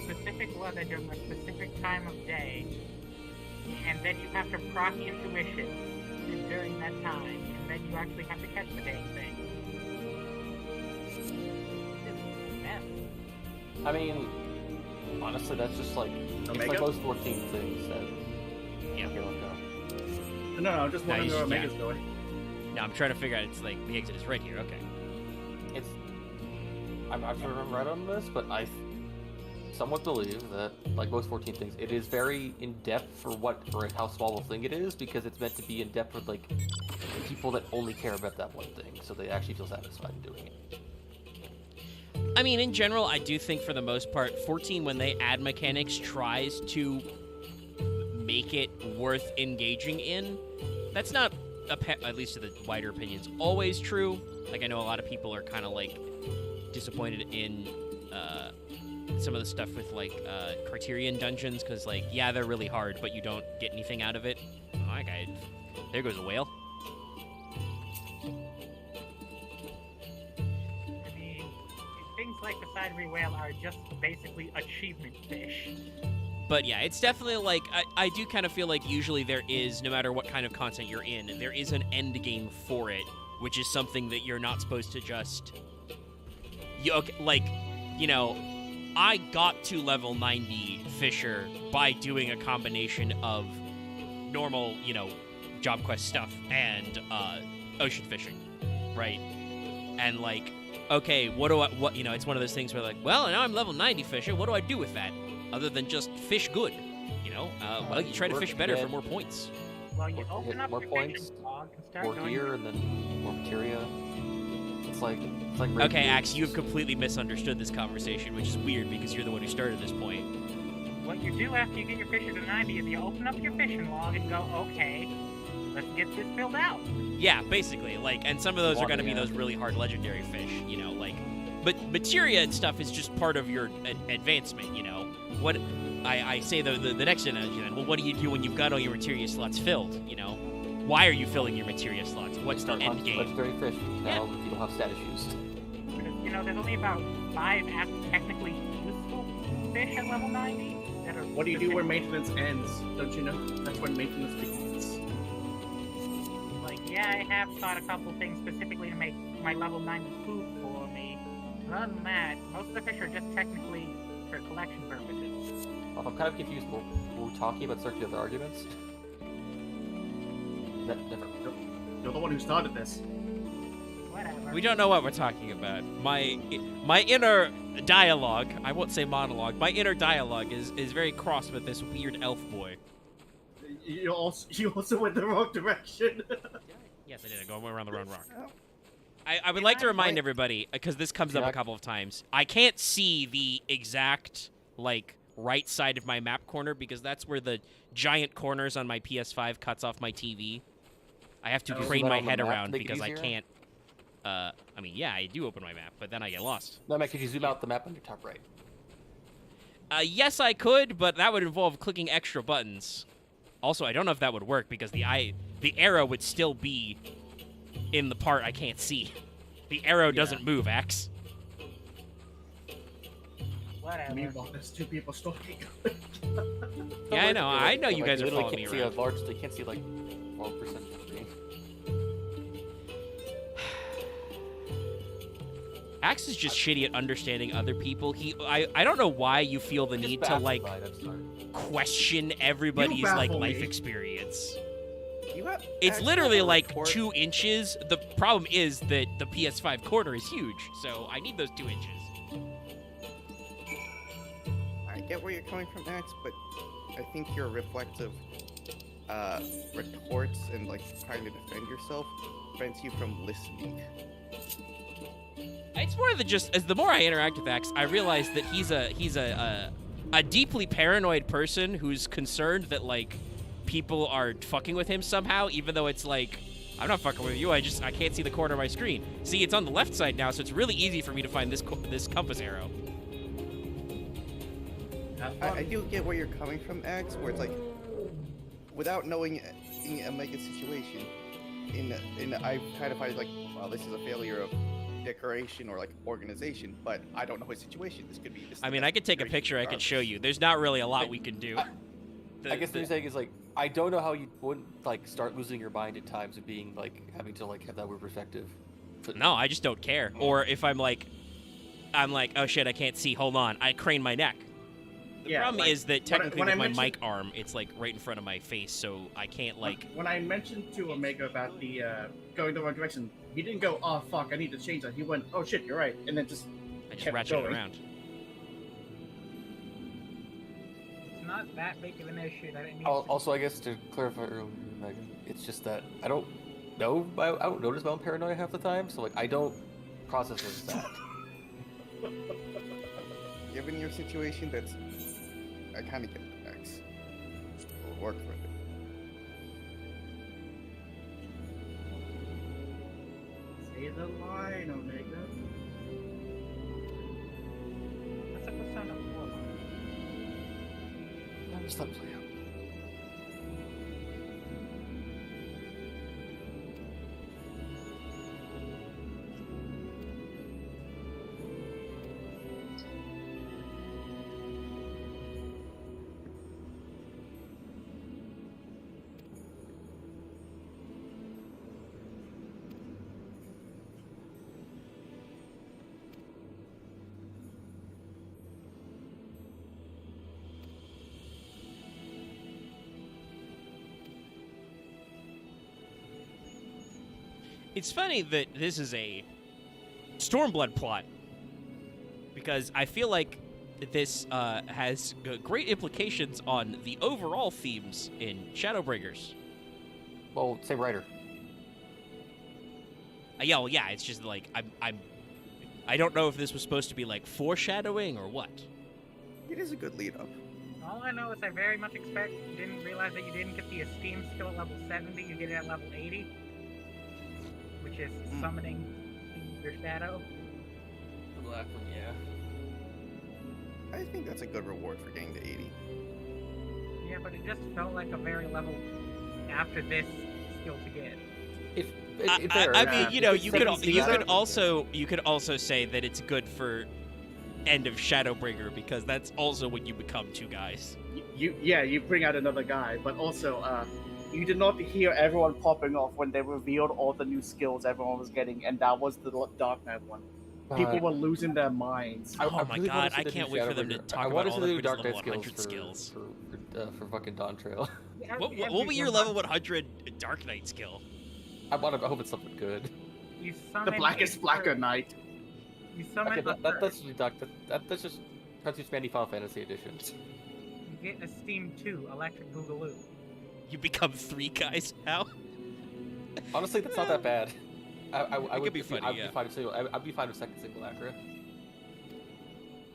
Speaker 4: specific weather during a specific time of day, and then you have to proc intuition during that time, and then you actually have to catch the dang thing.
Speaker 6: I mean, honestly, that's just like... It's
Speaker 3: Omega?
Speaker 6: like most 14 things that...
Speaker 1: Yeah.
Speaker 6: Here, let's go.
Speaker 3: No, I'm just wondering
Speaker 1: you
Speaker 3: where
Speaker 1: should-
Speaker 3: Omega's going.
Speaker 1: Now I'm trying to figure out, it's like, the exit is right here, okay.
Speaker 6: It's... I'm not sure if I'm right on this, but I somewhat believe that, like most 14 things, it is very in-depth for how small a thing it is, because it's meant to be in-depth with, like, people that only care about that one thing, so they actually feel satisfied in doing it.
Speaker 1: I mean, in general, I do think for the most part, 14, when they add mechanics, tries to make it worth engaging in. That's not, at least to the wider opinions, always true. Like, I know a lot of people are kind of, like, disappointed in some of the stuff with, like, Criterion dungeons, because, like, yeah, they're really hard, but you don't get anything out of it. Oh, that guy, there goes a whale.
Speaker 4: I mean, things like the Sidery Whale are just basically achievement fish.
Speaker 1: But yeah, it's definitely like, I do kind of feel like usually there is, no matter what kind of content you're in, there is an end game for it, which is something that you're not supposed to just, I got to level 90 Fisher by doing a combination of normal, job quest stuff and ocean fishing, right? And like, okay, it's one of those things where like, well, now I'm level 90 Fisher, what do I do with that? Other than just fish good, well, you try to fish better for more points.
Speaker 4: Well, you open up
Speaker 6: more
Speaker 4: your
Speaker 6: points,
Speaker 4: fishing log and start
Speaker 6: more
Speaker 4: doing
Speaker 6: gear, and then more materia. It's like
Speaker 1: Okay, Axe, you've completely misunderstood this conversation, which is weird because you're the one who started this point.
Speaker 4: What you do after you get your Fisher to 90 is you open up your fishing log and go, okay, let's get this filled out.
Speaker 1: Yeah, basically, like, and some of those are going to be those really hard legendary fish, but materia and stuff is just part of your advancement, What I say the next analogy then, well, what do you do when you've got all your materia slots filled, Why are you filling your materia slots? What's the end game?
Speaker 6: Legendary fish. Now you don't have stat issues.
Speaker 4: There's only about 5 technically useful fish at level 90 that are...
Speaker 3: What do you do where maintenance ends? Don't you know? That's when maintenance begins.
Speaker 4: Like, yeah, I have caught a couple things specifically to make my level 90 food for me. But other than that, most of the fish are just technically for collection purposes.
Speaker 6: Well, I'm kind of confused. Were we talking about circular arguments? Never.
Speaker 3: You're the one who started this.
Speaker 4: Whatever.
Speaker 1: We don't know what we're talking about. My inner dialogue, I won't say monologue, my inner dialogue is very cross with this weird elf boy.
Speaker 3: You also went the wrong direction.
Speaker 1: Yes, I did. I went around the wrong rock. I would like to remind everybody, because this comes up a couple of times, I can't see the exact, like, right side of my map corner, because that's where the giant corners on my PS5 cuts off my TV. I have to crane my head around because I can't. I mean, yeah, I do open my map, but then I get lost.
Speaker 6: No, Matt, could you zoom out the map on your top right?
Speaker 1: Yes, I could, but that would involve clicking extra buttons. Also, I don't know if that would work because the arrow would still be in the part I can't see. The arrow doesn't move, Axe.
Speaker 4: Whatever.
Speaker 3: Meanwhile, there's 2 people stalking.
Speaker 1: Yeah, I know you guys are following me around.
Speaker 6: They can't see like 12% of the screen.
Speaker 1: Axe is just shitty at understanding other people. I don't know why you feel the need to like question everybody's like life experience. It's literally like 2 inches. The problem is that the PS5 corner is huge, so I need those 2 inches.
Speaker 2: I get where you're coming from, Max, but I think your reflective retorts and like trying to defend yourself prevents you from listening.
Speaker 1: It's more than just, as the more I interact with Axe, I realize that he's a deeply paranoid person who's concerned that like people are fucking with him somehow, even though it's like, I'm not fucking with you. I can't see the corner of my screen. See, it's on the left side now, so it's really easy for me to find this compass arrow.
Speaker 2: I do get where you're coming from, Axe, where it's like, without knowing a mega situation, I kind of find like, well, this is a failure of decoration or like organization, but I don't know his situation. This could be.
Speaker 1: I mean, I could take a picture. I could show you. There's not really a lot we can do.
Speaker 6: I guess what you're saying is like, I don't know how you wouldn't like start losing your mind at times of being like having to like have that weird perspective.
Speaker 1: No, I just don't care. Or if I'm like, oh shit, I can't see. Hold on, I crane my neck. The problem is that technically with my mic arm, it's like right in front of my face, so I can't like.
Speaker 3: When I mentioned to Omega about the going the wrong direction, he didn't go, "Oh fuck, I need to change that." He went, "Oh shit, you're right," and then just
Speaker 1: I just
Speaker 3: Kept
Speaker 1: ratchet it
Speaker 3: going.
Speaker 1: around.
Speaker 4: It's not that big of an issue that it needs.
Speaker 6: Also, I guess to clarify earlier, Megan, it's just that I don't notice my own paranoia half the time, so like I don't process it as that.
Speaker 2: Given your situation, I kind of get the X. It'll work for it.
Speaker 3: Say the line, Omega.
Speaker 4: What's a Persona 4?
Speaker 6: Just let it play out.
Speaker 1: It's funny that this is a Stormblood plot, because I feel like this has great implications on the overall themes in Shadowbringers.
Speaker 6: Well, same writer.
Speaker 1: Yeah, well, yeah, it's just like I don't know if this was supposed to be like foreshadowing or what.
Speaker 2: It is a good lead up.
Speaker 4: All I know is I very much didn't realize that you didn't get the esteem skill at level 70, you get it at level 80. Which is summoning your shadow.
Speaker 6: The black one, yeah.
Speaker 2: I think that's a good reward for getting to 80.
Speaker 4: Yeah, but it just felt like a very level after this skill to get.
Speaker 1: I mean, you know, you could
Speaker 3: Season.
Speaker 1: also say that it's good for end of Shadowbringer, because that's also when you become two guys.
Speaker 3: You bring out another guy, but also, you did not hear everyone popping off when they revealed all the new skills everyone was getting, and that was the Dark Knight one. People were losing their minds.
Speaker 1: Oh my
Speaker 6: really
Speaker 1: god,
Speaker 6: wanna see
Speaker 1: I
Speaker 6: the
Speaker 1: can't
Speaker 6: new
Speaker 1: wait for them to
Speaker 6: Shadowbringer.
Speaker 1: talk
Speaker 6: I
Speaker 1: about
Speaker 6: wanna
Speaker 1: all
Speaker 6: see the new
Speaker 1: of
Speaker 6: Dark
Speaker 1: level
Speaker 6: Knight
Speaker 1: 100
Speaker 6: skills
Speaker 1: skills.
Speaker 6: for fucking Dawn Trail.
Speaker 1: What will be your level 100 Dark Knight skill?
Speaker 6: I hope it's something good.
Speaker 4: You
Speaker 3: The
Speaker 4: summon
Speaker 3: blackest blacker knight.
Speaker 4: You summon
Speaker 6: Okay,
Speaker 4: a
Speaker 6: that's just Transfuse Mandy Final Fantasy editions.
Speaker 4: You get Esteem 2, Electric Boogaloo.
Speaker 1: You become three guys now?
Speaker 6: Honestly, that's not that bad. I
Speaker 1: It
Speaker 6: would
Speaker 1: could be funny,
Speaker 6: I'd
Speaker 1: yeah.
Speaker 6: be fine with I'd be fine with second single accurate.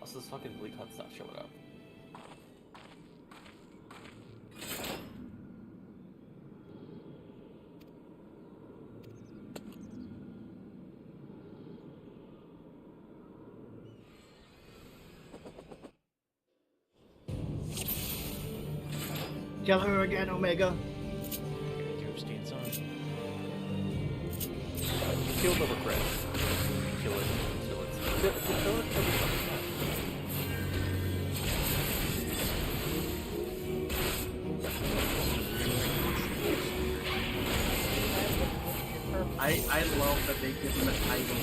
Speaker 6: Also, this fucking bleak hunt's not showing up.
Speaker 3: Kill her again, Omega.
Speaker 1: Stance on.
Speaker 6: Kill the regret. Kill it. Kill it.
Speaker 3: I love that they give him a title.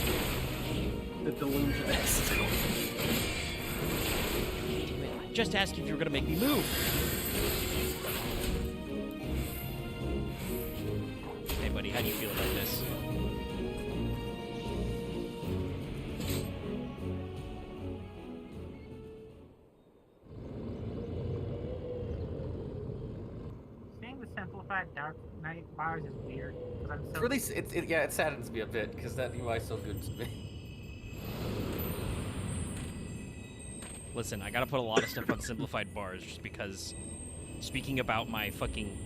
Speaker 3: The Delusionist.
Speaker 1: Just ask if you're gonna make me move. Hey, buddy, how do you feel about this?
Speaker 4: Seeing the simplified Dark Knight bars is weird, because I'm so...
Speaker 6: Really, it saddens me a bit because that UI is so good to me.
Speaker 1: Listen, I gotta put a lot of stuff on simplified bars just because, speaking about my fucking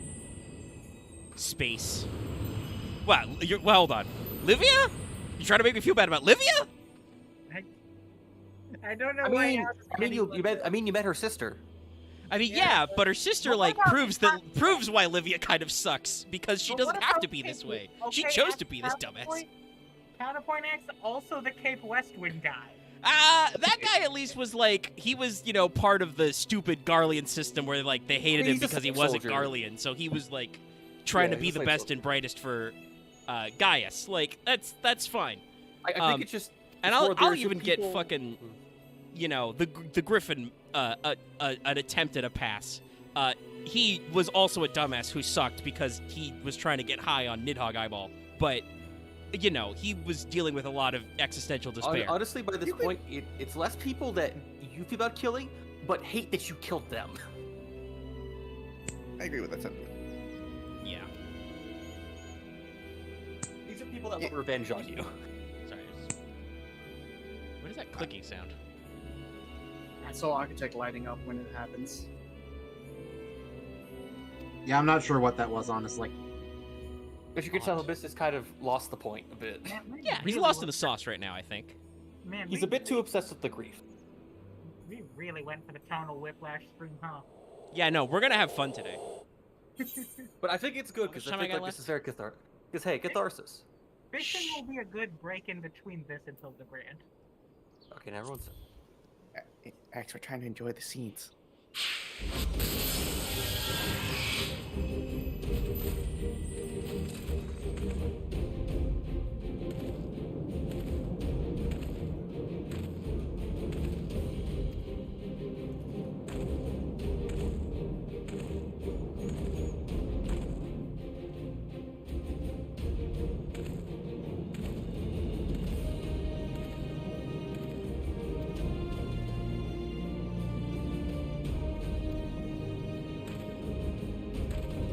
Speaker 1: space. Well, hold on. Livia? You trying to make me feel bad about Livia?
Speaker 4: I don't know
Speaker 6: I
Speaker 4: why
Speaker 6: mean, you met her sister.
Speaker 1: I mean,
Speaker 4: Yeah,
Speaker 1: yeah, but her sister,
Speaker 4: Well,
Speaker 1: like,
Speaker 4: what about
Speaker 1: proves why Livia kind of sucks, because she
Speaker 4: But
Speaker 1: doesn't
Speaker 4: what
Speaker 1: have
Speaker 4: about
Speaker 1: to be this way. She
Speaker 4: Okay,
Speaker 1: chose to be this
Speaker 4: Counterpoint-
Speaker 1: dumbass.
Speaker 4: Counterpoint X, also the Cape Westwind guy.
Speaker 1: That guy at least was like, he was, you know, part of the stupid Garlean system where, like, they hated him
Speaker 6: He's a
Speaker 1: because he
Speaker 6: slave
Speaker 1: wasn't
Speaker 6: soldier.
Speaker 1: Garlean, so he was, like, trying
Speaker 6: Yeah,
Speaker 1: to be
Speaker 6: he's a
Speaker 1: the
Speaker 6: slave
Speaker 1: best
Speaker 6: soldier.
Speaker 1: and brightest for Gaius. Like, that's fine.
Speaker 6: I think
Speaker 1: Um,
Speaker 6: it's just.
Speaker 1: And
Speaker 6: it's more
Speaker 1: I'll
Speaker 6: there's
Speaker 1: even
Speaker 6: people-
Speaker 1: get fucking, you know, the Griffin an attempt at a pass. He was also a dumbass who sucked because he was trying to get high on Nidhogg Eyeball. But you know, he was dealing with a lot of existential despair.
Speaker 6: Honestly, by this point, it's less people that you feel about killing, but hate that you killed them.
Speaker 2: I agree with that sentiment.
Speaker 1: Yeah.
Speaker 6: These are people that want revenge on you.
Speaker 1: Sorry. What is that clicking sound?
Speaker 3: I saw Architect lighting up when it happens.
Speaker 5: Yeah, I'm not sure what that was, honestly.
Speaker 6: As you can tell, Abyss has kind of lost the point a bit.
Speaker 4: Man, we
Speaker 1: Yeah, he's
Speaker 4: really
Speaker 1: lost in
Speaker 4: went
Speaker 1: the sauce right now, I think.
Speaker 4: Man,
Speaker 6: He's
Speaker 4: we
Speaker 6: a bit too obsessed with the grief.
Speaker 4: We really went for the tonal whiplash stream, huh?
Speaker 1: Yeah, no, we're gonna have fun today.
Speaker 6: But I think it's good because
Speaker 1: How
Speaker 6: I
Speaker 1: much
Speaker 6: think
Speaker 1: time I got
Speaker 6: like, this is very cathartic. Because hey, catharsis.
Speaker 4: Fishing will be a good break in between this and Hildibrand.
Speaker 6: Okay, now everyone's.
Speaker 2: Axe, we're trying to enjoy the scenes.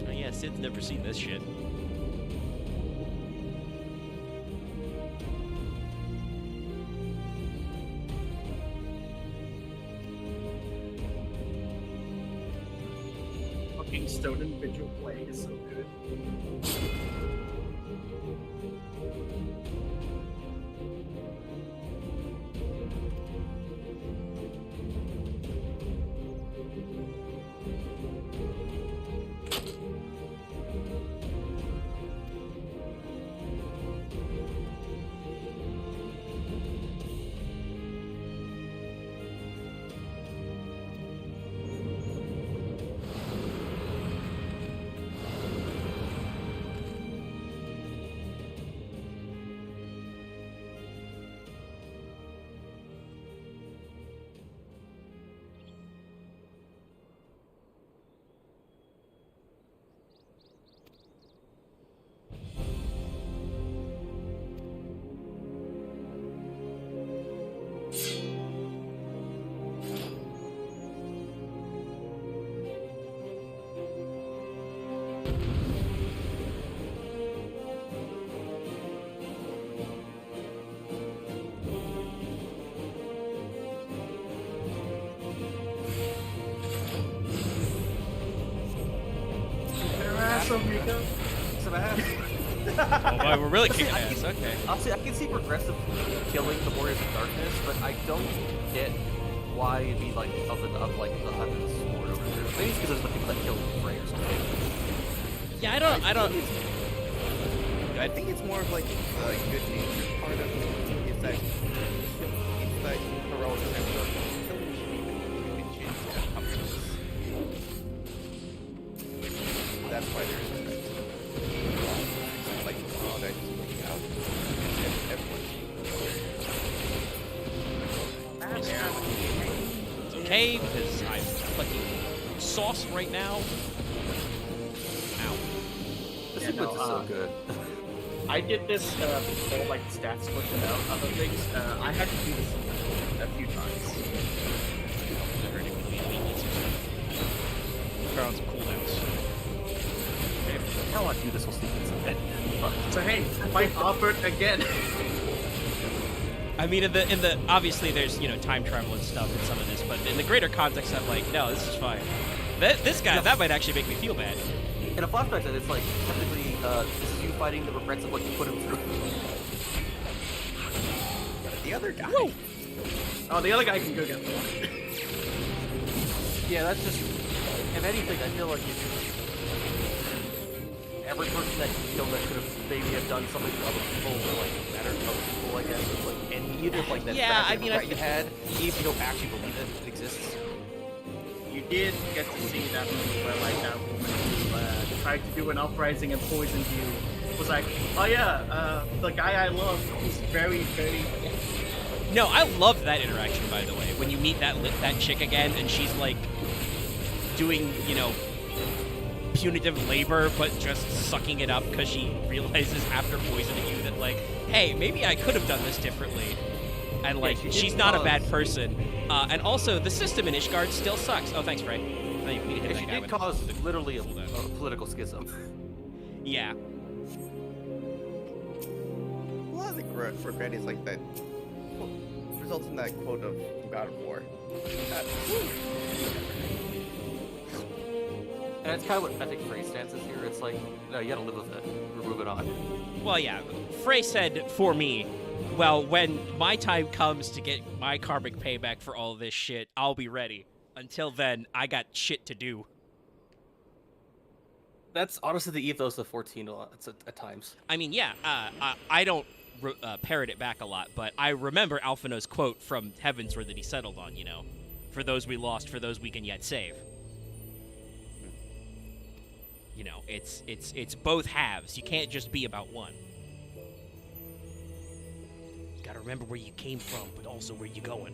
Speaker 1: Oh yeah, Sid's never seen this shit.
Speaker 3: Fucking Stone individual play is so good.
Speaker 6: Some ass.
Speaker 1: Oh boy, we're really kicking
Speaker 6: I
Speaker 1: ass.
Speaker 6: can-
Speaker 1: Okay.
Speaker 6: Honestly, I can see progressive killing the Warriors of Darkness, but I don't get why it'd be like of the Hunter's Sword over there. Maybe it's because there's the people that kill Frey or something.
Speaker 1: Yeah, I don't.
Speaker 2: I think it's more of like the good nature part of it is that it's like heroic sense of killing conventions and companies. That's why there's like oh that just like out.
Speaker 1: It's okay because I'm fucking sauce right now. Ow.
Speaker 6: The
Speaker 3: Yeah,
Speaker 6: sequence
Speaker 3: no,
Speaker 6: is so good.
Speaker 3: I did this before like stats pushing out other things. I had to do this a few times.
Speaker 1: Throw on some cooldowns.
Speaker 6: I don't want to do this whole sequence in bed.
Speaker 3: So hey, fight Albert again.
Speaker 1: I mean, in the obviously there's time travel and stuff in some of this, but in the greater context, I'm like, no, this is fine. This guy, that might actually make me feel bad.
Speaker 6: In a flashback, that it's like technically this is you fighting the regrets of what you put him through.
Speaker 2: The other guy.
Speaker 1: Woo!
Speaker 3: Oh, the other guy can go get the one.
Speaker 6: Yeah, that's just. If anything, I feel like it's every person that you killed that could have maybe have done something to other people or like better to other people, I guess. It's like, and either like that
Speaker 1: Yeah,
Speaker 6: tragic
Speaker 1: I mean,
Speaker 6: regret you had, even if you don't actually believe it exists.
Speaker 3: You did get to see that movie where like that woman who tried to do an uprising and poisoned you was like, oh yeah, the guy I love is very, very.
Speaker 1: No, I love that interaction, by the way. When you meet that chick again, and she's like doing, punitive labor, but just sucking it up because she realizes after poisoning you that, like, hey, maybe I could have done this differently. And, like, she's not a bad person. And also, the system in Ishgard still sucks. Oh, thanks, Frey.
Speaker 6: She did cause literally a political schism.
Speaker 1: Yeah.
Speaker 2: A lot of the regret is like that results in that quote of God of War.
Speaker 6: And that's kind of what I think Frey's stance is here. It's like, no, you gotta live with it. We're moving on.
Speaker 1: Well, yeah. Frey said, for me, well, when my time comes to get my karmic payback for all this shit, I'll be ready. Until then, I got shit to do.
Speaker 6: That's honestly the ethos of 14 at times.
Speaker 1: I mean, yeah, I don't parrot it back a lot, but I remember Alphinaud's quote from Heavensward that he settled on, you know. For those we lost, for those we can yet save. You know, it's both halves. You can't just be about one. You gotta remember where you came from, but also where you're going.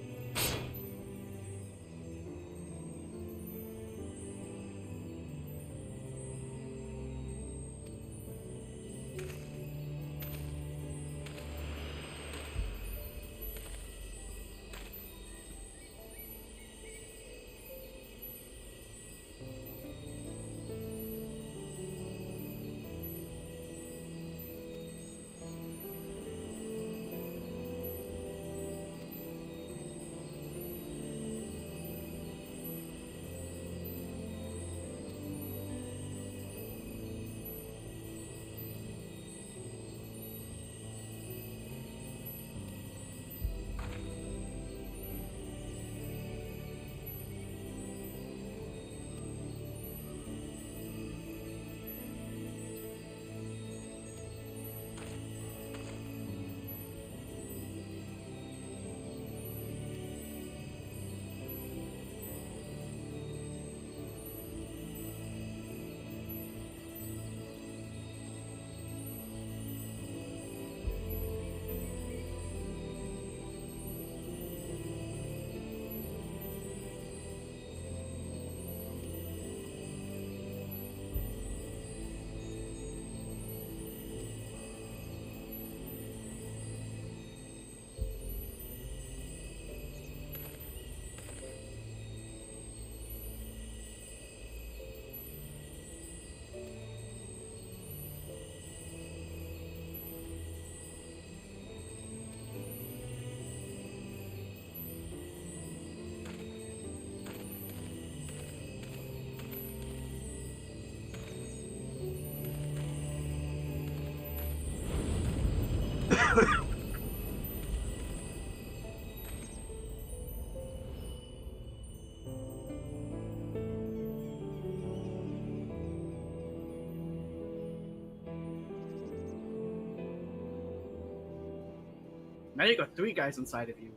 Speaker 3: Now you got 3 guys inside of you.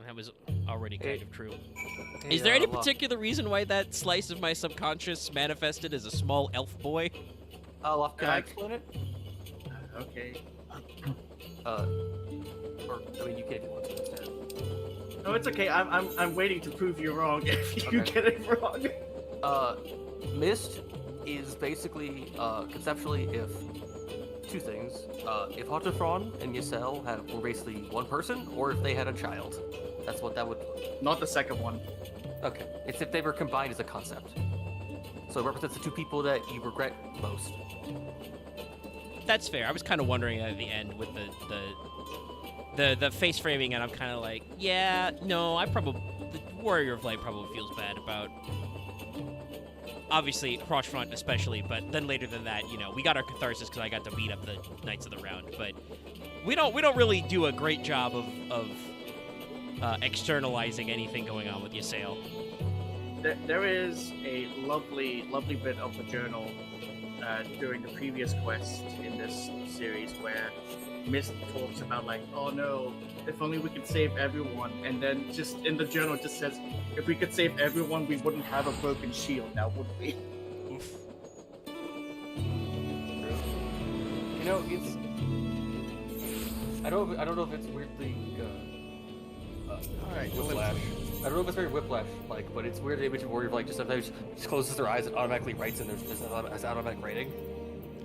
Speaker 1: That was already kind of true. Is there any particular reason why that slice of my subconscious manifested as a small elf boy?
Speaker 6: Can I explain it?
Speaker 3: Okay.
Speaker 6: Or, I mean, you can if you want to instead.
Speaker 3: No, it's okay. I'm waiting to prove you wrong if you get it wrong.
Speaker 6: Mist is basically, conceptually, if 2 things. If Hotefron and Ysel were basically one person, or if they had a child. That's what that would...
Speaker 3: Not the second one.
Speaker 6: Okay. It's if they were combined as a concept. So it represents the 2 people that you regret most.
Speaker 1: That's fair. I was kind of wondering at the end with the face framing, and I'm kind of like, yeah, no, the Warrior of Light probably feels bad about... Obviously, Crossfront especially, but then later than that, you know, we got our catharsis because I got to beat up the Knights of the Round, but we don't really do a great job of externalizing anything going on with Ysel.
Speaker 3: There is a lovely bit of the journal during the previous quest in this series where Mist talks about like, oh no, if only we could save everyone, and then just in the journal it just says, if we could save everyone, we wouldn't have a broken shield now, would we?
Speaker 1: Oof.
Speaker 6: You know, it's... I don't know if it's weirdly...
Speaker 2: Alright,
Speaker 6: Whiplash. I don't know if it's very Whiplash-like, but it's weird image where like just sometimes just closes their eyes and automatically writes and there's just as automatic writing.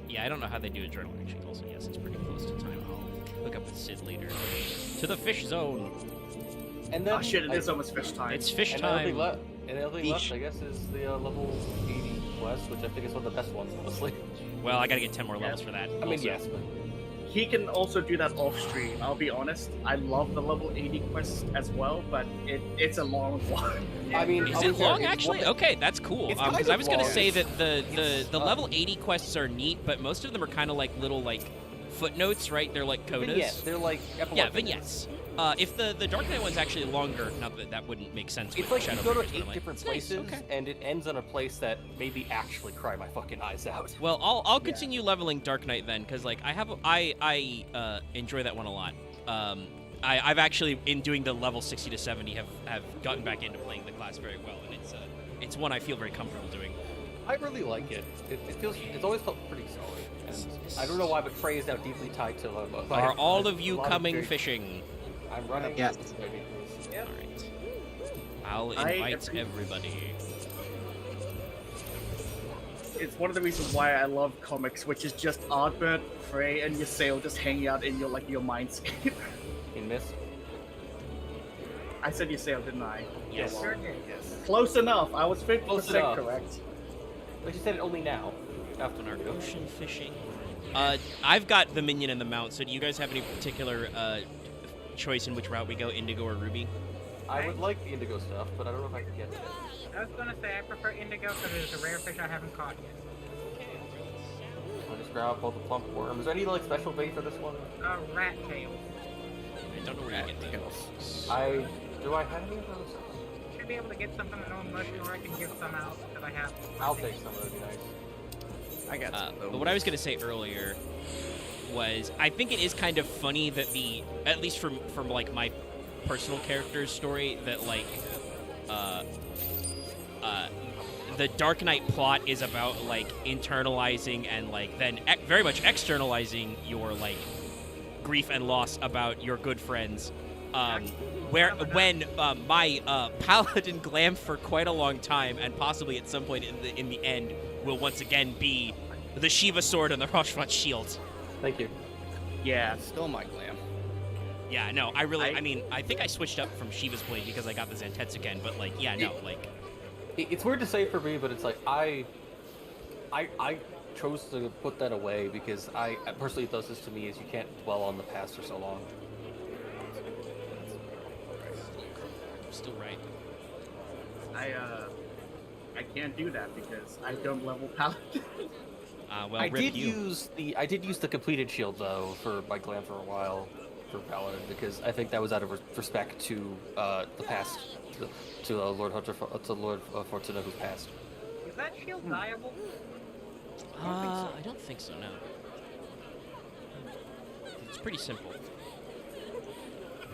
Speaker 1: Yeah, I don't know how they do a journal entry. Also, yes, it's pretty close to time. I'll hook up with Sid later. To the fish zone.
Speaker 6: And then
Speaker 3: Oh shit, it is almost fish time.
Speaker 1: It's fish
Speaker 6: and the other thing
Speaker 1: time.
Speaker 6: left, and the other thing left,
Speaker 1: Fish.
Speaker 6: I guess, is the level 80 quest, which I think is one of the best ones, honestly.
Speaker 1: Well, I gotta get 10 more levels for that.
Speaker 6: I mean,
Speaker 1: also.
Speaker 6: yes, but
Speaker 3: He can also do that off stream. I'll be honest. I love the level 80 quest as well, but it's a long one.
Speaker 6: I mean,
Speaker 1: Is
Speaker 6: I'll
Speaker 1: it
Speaker 6: be fair,
Speaker 1: long
Speaker 6: it's
Speaker 1: actually?
Speaker 6: one-
Speaker 1: Okay, that's cool.
Speaker 6: It's kind
Speaker 1: Because
Speaker 6: of
Speaker 1: I was gonna
Speaker 6: long.
Speaker 1: say that the
Speaker 6: uh,
Speaker 1: level 80 quests are neat, but most of them are kind of like little like footnotes, right? They're like codas.
Speaker 6: Vignettes. They're like epilogue
Speaker 1: Yeah, vignettes. If the Dark Knight one's actually longer, not that that wouldn't make sense.
Speaker 6: It's
Speaker 1: with
Speaker 6: like you go to
Speaker 1: Shadowbringers, but
Speaker 6: 8
Speaker 1: I'm like,
Speaker 6: different
Speaker 1: it's nice,
Speaker 6: places,
Speaker 1: okay.
Speaker 6: and it ends on a place that made me actually cry my fucking eyes out.
Speaker 1: Well, I'll continue leveling Dark Knight then, because like I enjoy that one a lot. I've actually in doing the level 60 to 70 have gotten back into playing the class very well, and it's one I feel very comfortable doing.
Speaker 6: I really like it. It's always felt pretty solid. And I don't know why, but Frey is now deeply tied to
Speaker 1: Are all of you
Speaker 6: a lot
Speaker 1: coming
Speaker 6: fish.
Speaker 1: fishing?
Speaker 6: I'm running.
Speaker 5: Yes.
Speaker 1: All right. I'll invite everybody.
Speaker 3: It's one of the reasons why I love comics, which is just Ardbert, Frey, and Ysayle just hanging out in your mindscape.
Speaker 6: In Mist.
Speaker 3: I said Ysayle, didn't I?
Speaker 1: Yes.
Speaker 3: Yeah,
Speaker 4: Sure
Speaker 3: well,
Speaker 4: did.
Speaker 2: Yes.
Speaker 3: close enough. I was 50%
Speaker 6: Close enough.
Speaker 3: correct.
Speaker 6: But you said it only now. After Narco.
Speaker 1: Ocean fishing. I've got the minion and the mount. So do you guys have any particular choice in which route we go, Indigo or Ruby?
Speaker 6: I would like the Indigo stuff, but I don't know if I can get it.
Speaker 4: I was gonna say I prefer indigo because it is a rare fish I haven't caught yet.
Speaker 6: I'll just grab all the plump worms. Is there any like special bait for this one?
Speaker 4: Rat tail.
Speaker 1: I don't know where you get those.
Speaker 6: Do I have any of those?
Speaker 4: Should be able to get some from the known mush, or I can give some out because I have.
Speaker 6: I'll take some. That'd be nice.
Speaker 2: I got some of
Speaker 1: But
Speaker 2: those.
Speaker 1: what I was gonna say earlier was I think it is kind of funny that at least from like my personal character's story, that like the Dark Knight plot is about like internalizing and like then very much externalizing your like grief and loss about your good friends. When my paladin glam for quite a long time, and possibly at some point in the end will once again be the Shiva sword and the Roshvat shield.
Speaker 6: Thank you.
Speaker 3: Yeah.
Speaker 2: Still my glam.
Speaker 1: Yeah, no, I mean, I think I switched up from Shiva's blade because I got the Zantets again, but like, yeah, no, like,
Speaker 6: It's weird to say for me, but it's like I chose to put that away because I personally it does this to me is you can't dwell on the past for so long.
Speaker 1: I'm still right.
Speaker 3: I can't do that because I don't level paladin.
Speaker 1: Well,
Speaker 6: I
Speaker 1: rip
Speaker 6: did
Speaker 1: you.
Speaker 6: use the completed shield though for my glam for a while for paladin because I think that was out of respect to the past to Lord Hunter to Lord Fortuna who's passed.
Speaker 4: Is that shield viable?
Speaker 1: I don't think so, no. It's pretty simple.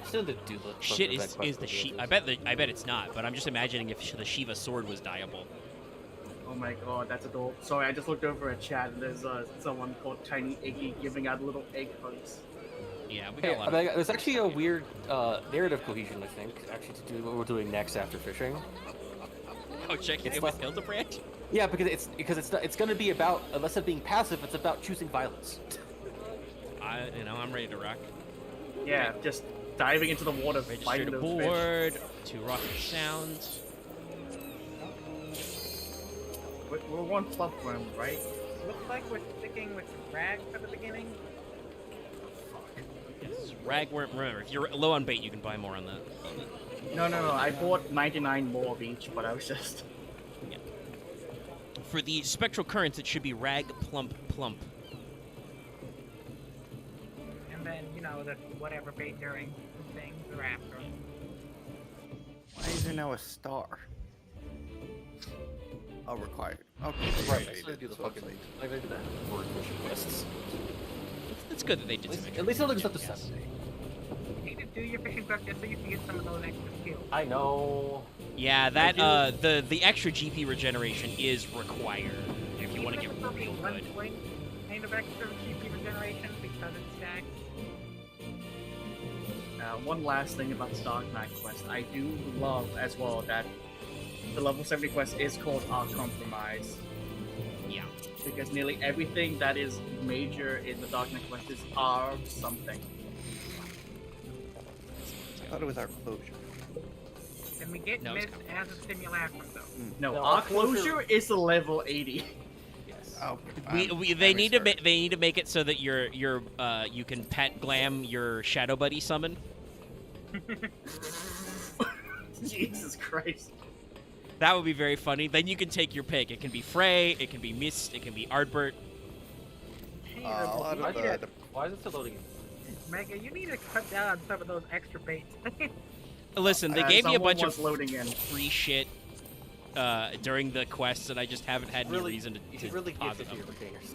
Speaker 6: I still did do the
Speaker 1: Shit
Speaker 6: that
Speaker 1: is
Speaker 6: quest
Speaker 1: the
Speaker 6: for
Speaker 1: Shiva.
Speaker 6: ages.
Speaker 1: I bet it's not, but I'm just imagining if the Shiva sword was dyeable.
Speaker 3: Oh my god, that's adorable. Sorry, I just looked over at chat and there's someone called Tiny Iggy giving out little egg hugs.
Speaker 1: Yeah, we got
Speaker 6: Hey,
Speaker 1: a lot
Speaker 6: I
Speaker 1: of.
Speaker 6: mean, there's actually a weird narrative cohesion, I think, actually to do what we're doing next after fishing.
Speaker 1: Oh, check
Speaker 6: it's
Speaker 1: it with Hildibrand.
Speaker 6: Yeah, because it's going to be about unless it's being passive, it's about choosing violence.
Speaker 1: I'm ready to rock.
Speaker 3: Yeah, just diving into the water,
Speaker 1: Register
Speaker 3: fighting
Speaker 1: to
Speaker 3: those fish.
Speaker 1: board. To rocket sounds.
Speaker 3: We're one plump worm, right?
Speaker 4: Looks like we're sticking with rag for the beginning.
Speaker 1: Yes, ragworm. Remember, if you're low on bait, you can buy more on that.
Speaker 3: No, I bought 99 more of each, but I was just...
Speaker 1: Yeah. For the spectral currents, it should be rag plump plump.
Speaker 4: And then, the whatever bait during things are after.
Speaker 2: Why is there now a star? Oh, required. Okay.
Speaker 6: Right.
Speaker 2: I
Speaker 6: So
Speaker 2: did
Speaker 6: do the
Speaker 2: this one
Speaker 6: fucking
Speaker 2: late.
Speaker 6: like they do that for mission quests.
Speaker 1: It's good that they did some
Speaker 6: At least it looks up to
Speaker 1: yes.
Speaker 6: 7.
Speaker 4: You need to do your fishing quest just so you can get some of those extra skills.
Speaker 6: I know.
Speaker 1: Yeah, that the extra GP regeneration is required if you want to get real
Speaker 4: one
Speaker 1: good.
Speaker 4: swing kind of extra GP regeneration because it stacks.
Speaker 3: One last thing about the Dark Knight quest. I do love as well that the level 70 quest is called Our Compromise.
Speaker 1: Yeah.
Speaker 3: Because nearly everything that is major in the Dark Knight quest is our something.
Speaker 2: I thought it was our closure.
Speaker 4: Can we get
Speaker 1: No, it's
Speaker 4: missed as a simulacrum, though?
Speaker 3: No,
Speaker 6: No,
Speaker 3: our
Speaker 6: our closure-
Speaker 3: closure is the level 80.
Speaker 6: Yes.
Speaker 2: Oh,
Speaker 1: They need to make it so that you can pet glam your shadow buddy summon.
Speaker 3: Jesus Christ.
Speaker 1: That would be very funny. Then you can take your pick. It can be Frey, it can be Mist, it can be Artbert.
Speaker 2: a lot
Speaker 6: Why
Speaker 2: of
Speaker 6: is it- why is it still loading?
Speaker 4: Mega, you need to cut down on some of those extra baits.
Speaker 1: Listen, they gave me a
Speaker 3: someone
Speaker 1: bunch
Speaker 3: was
Speaker 1: of
Speaker 3: loading in.
Speaker 1: free shit during the quests, and I just haven't had any reason
Speaker 6: You
Speaker 1: to
Speaker 6: should really give
Speaker 1: deposit
Speaker 6: it to
Speaker 1: them.
Speaker 6: your retainers.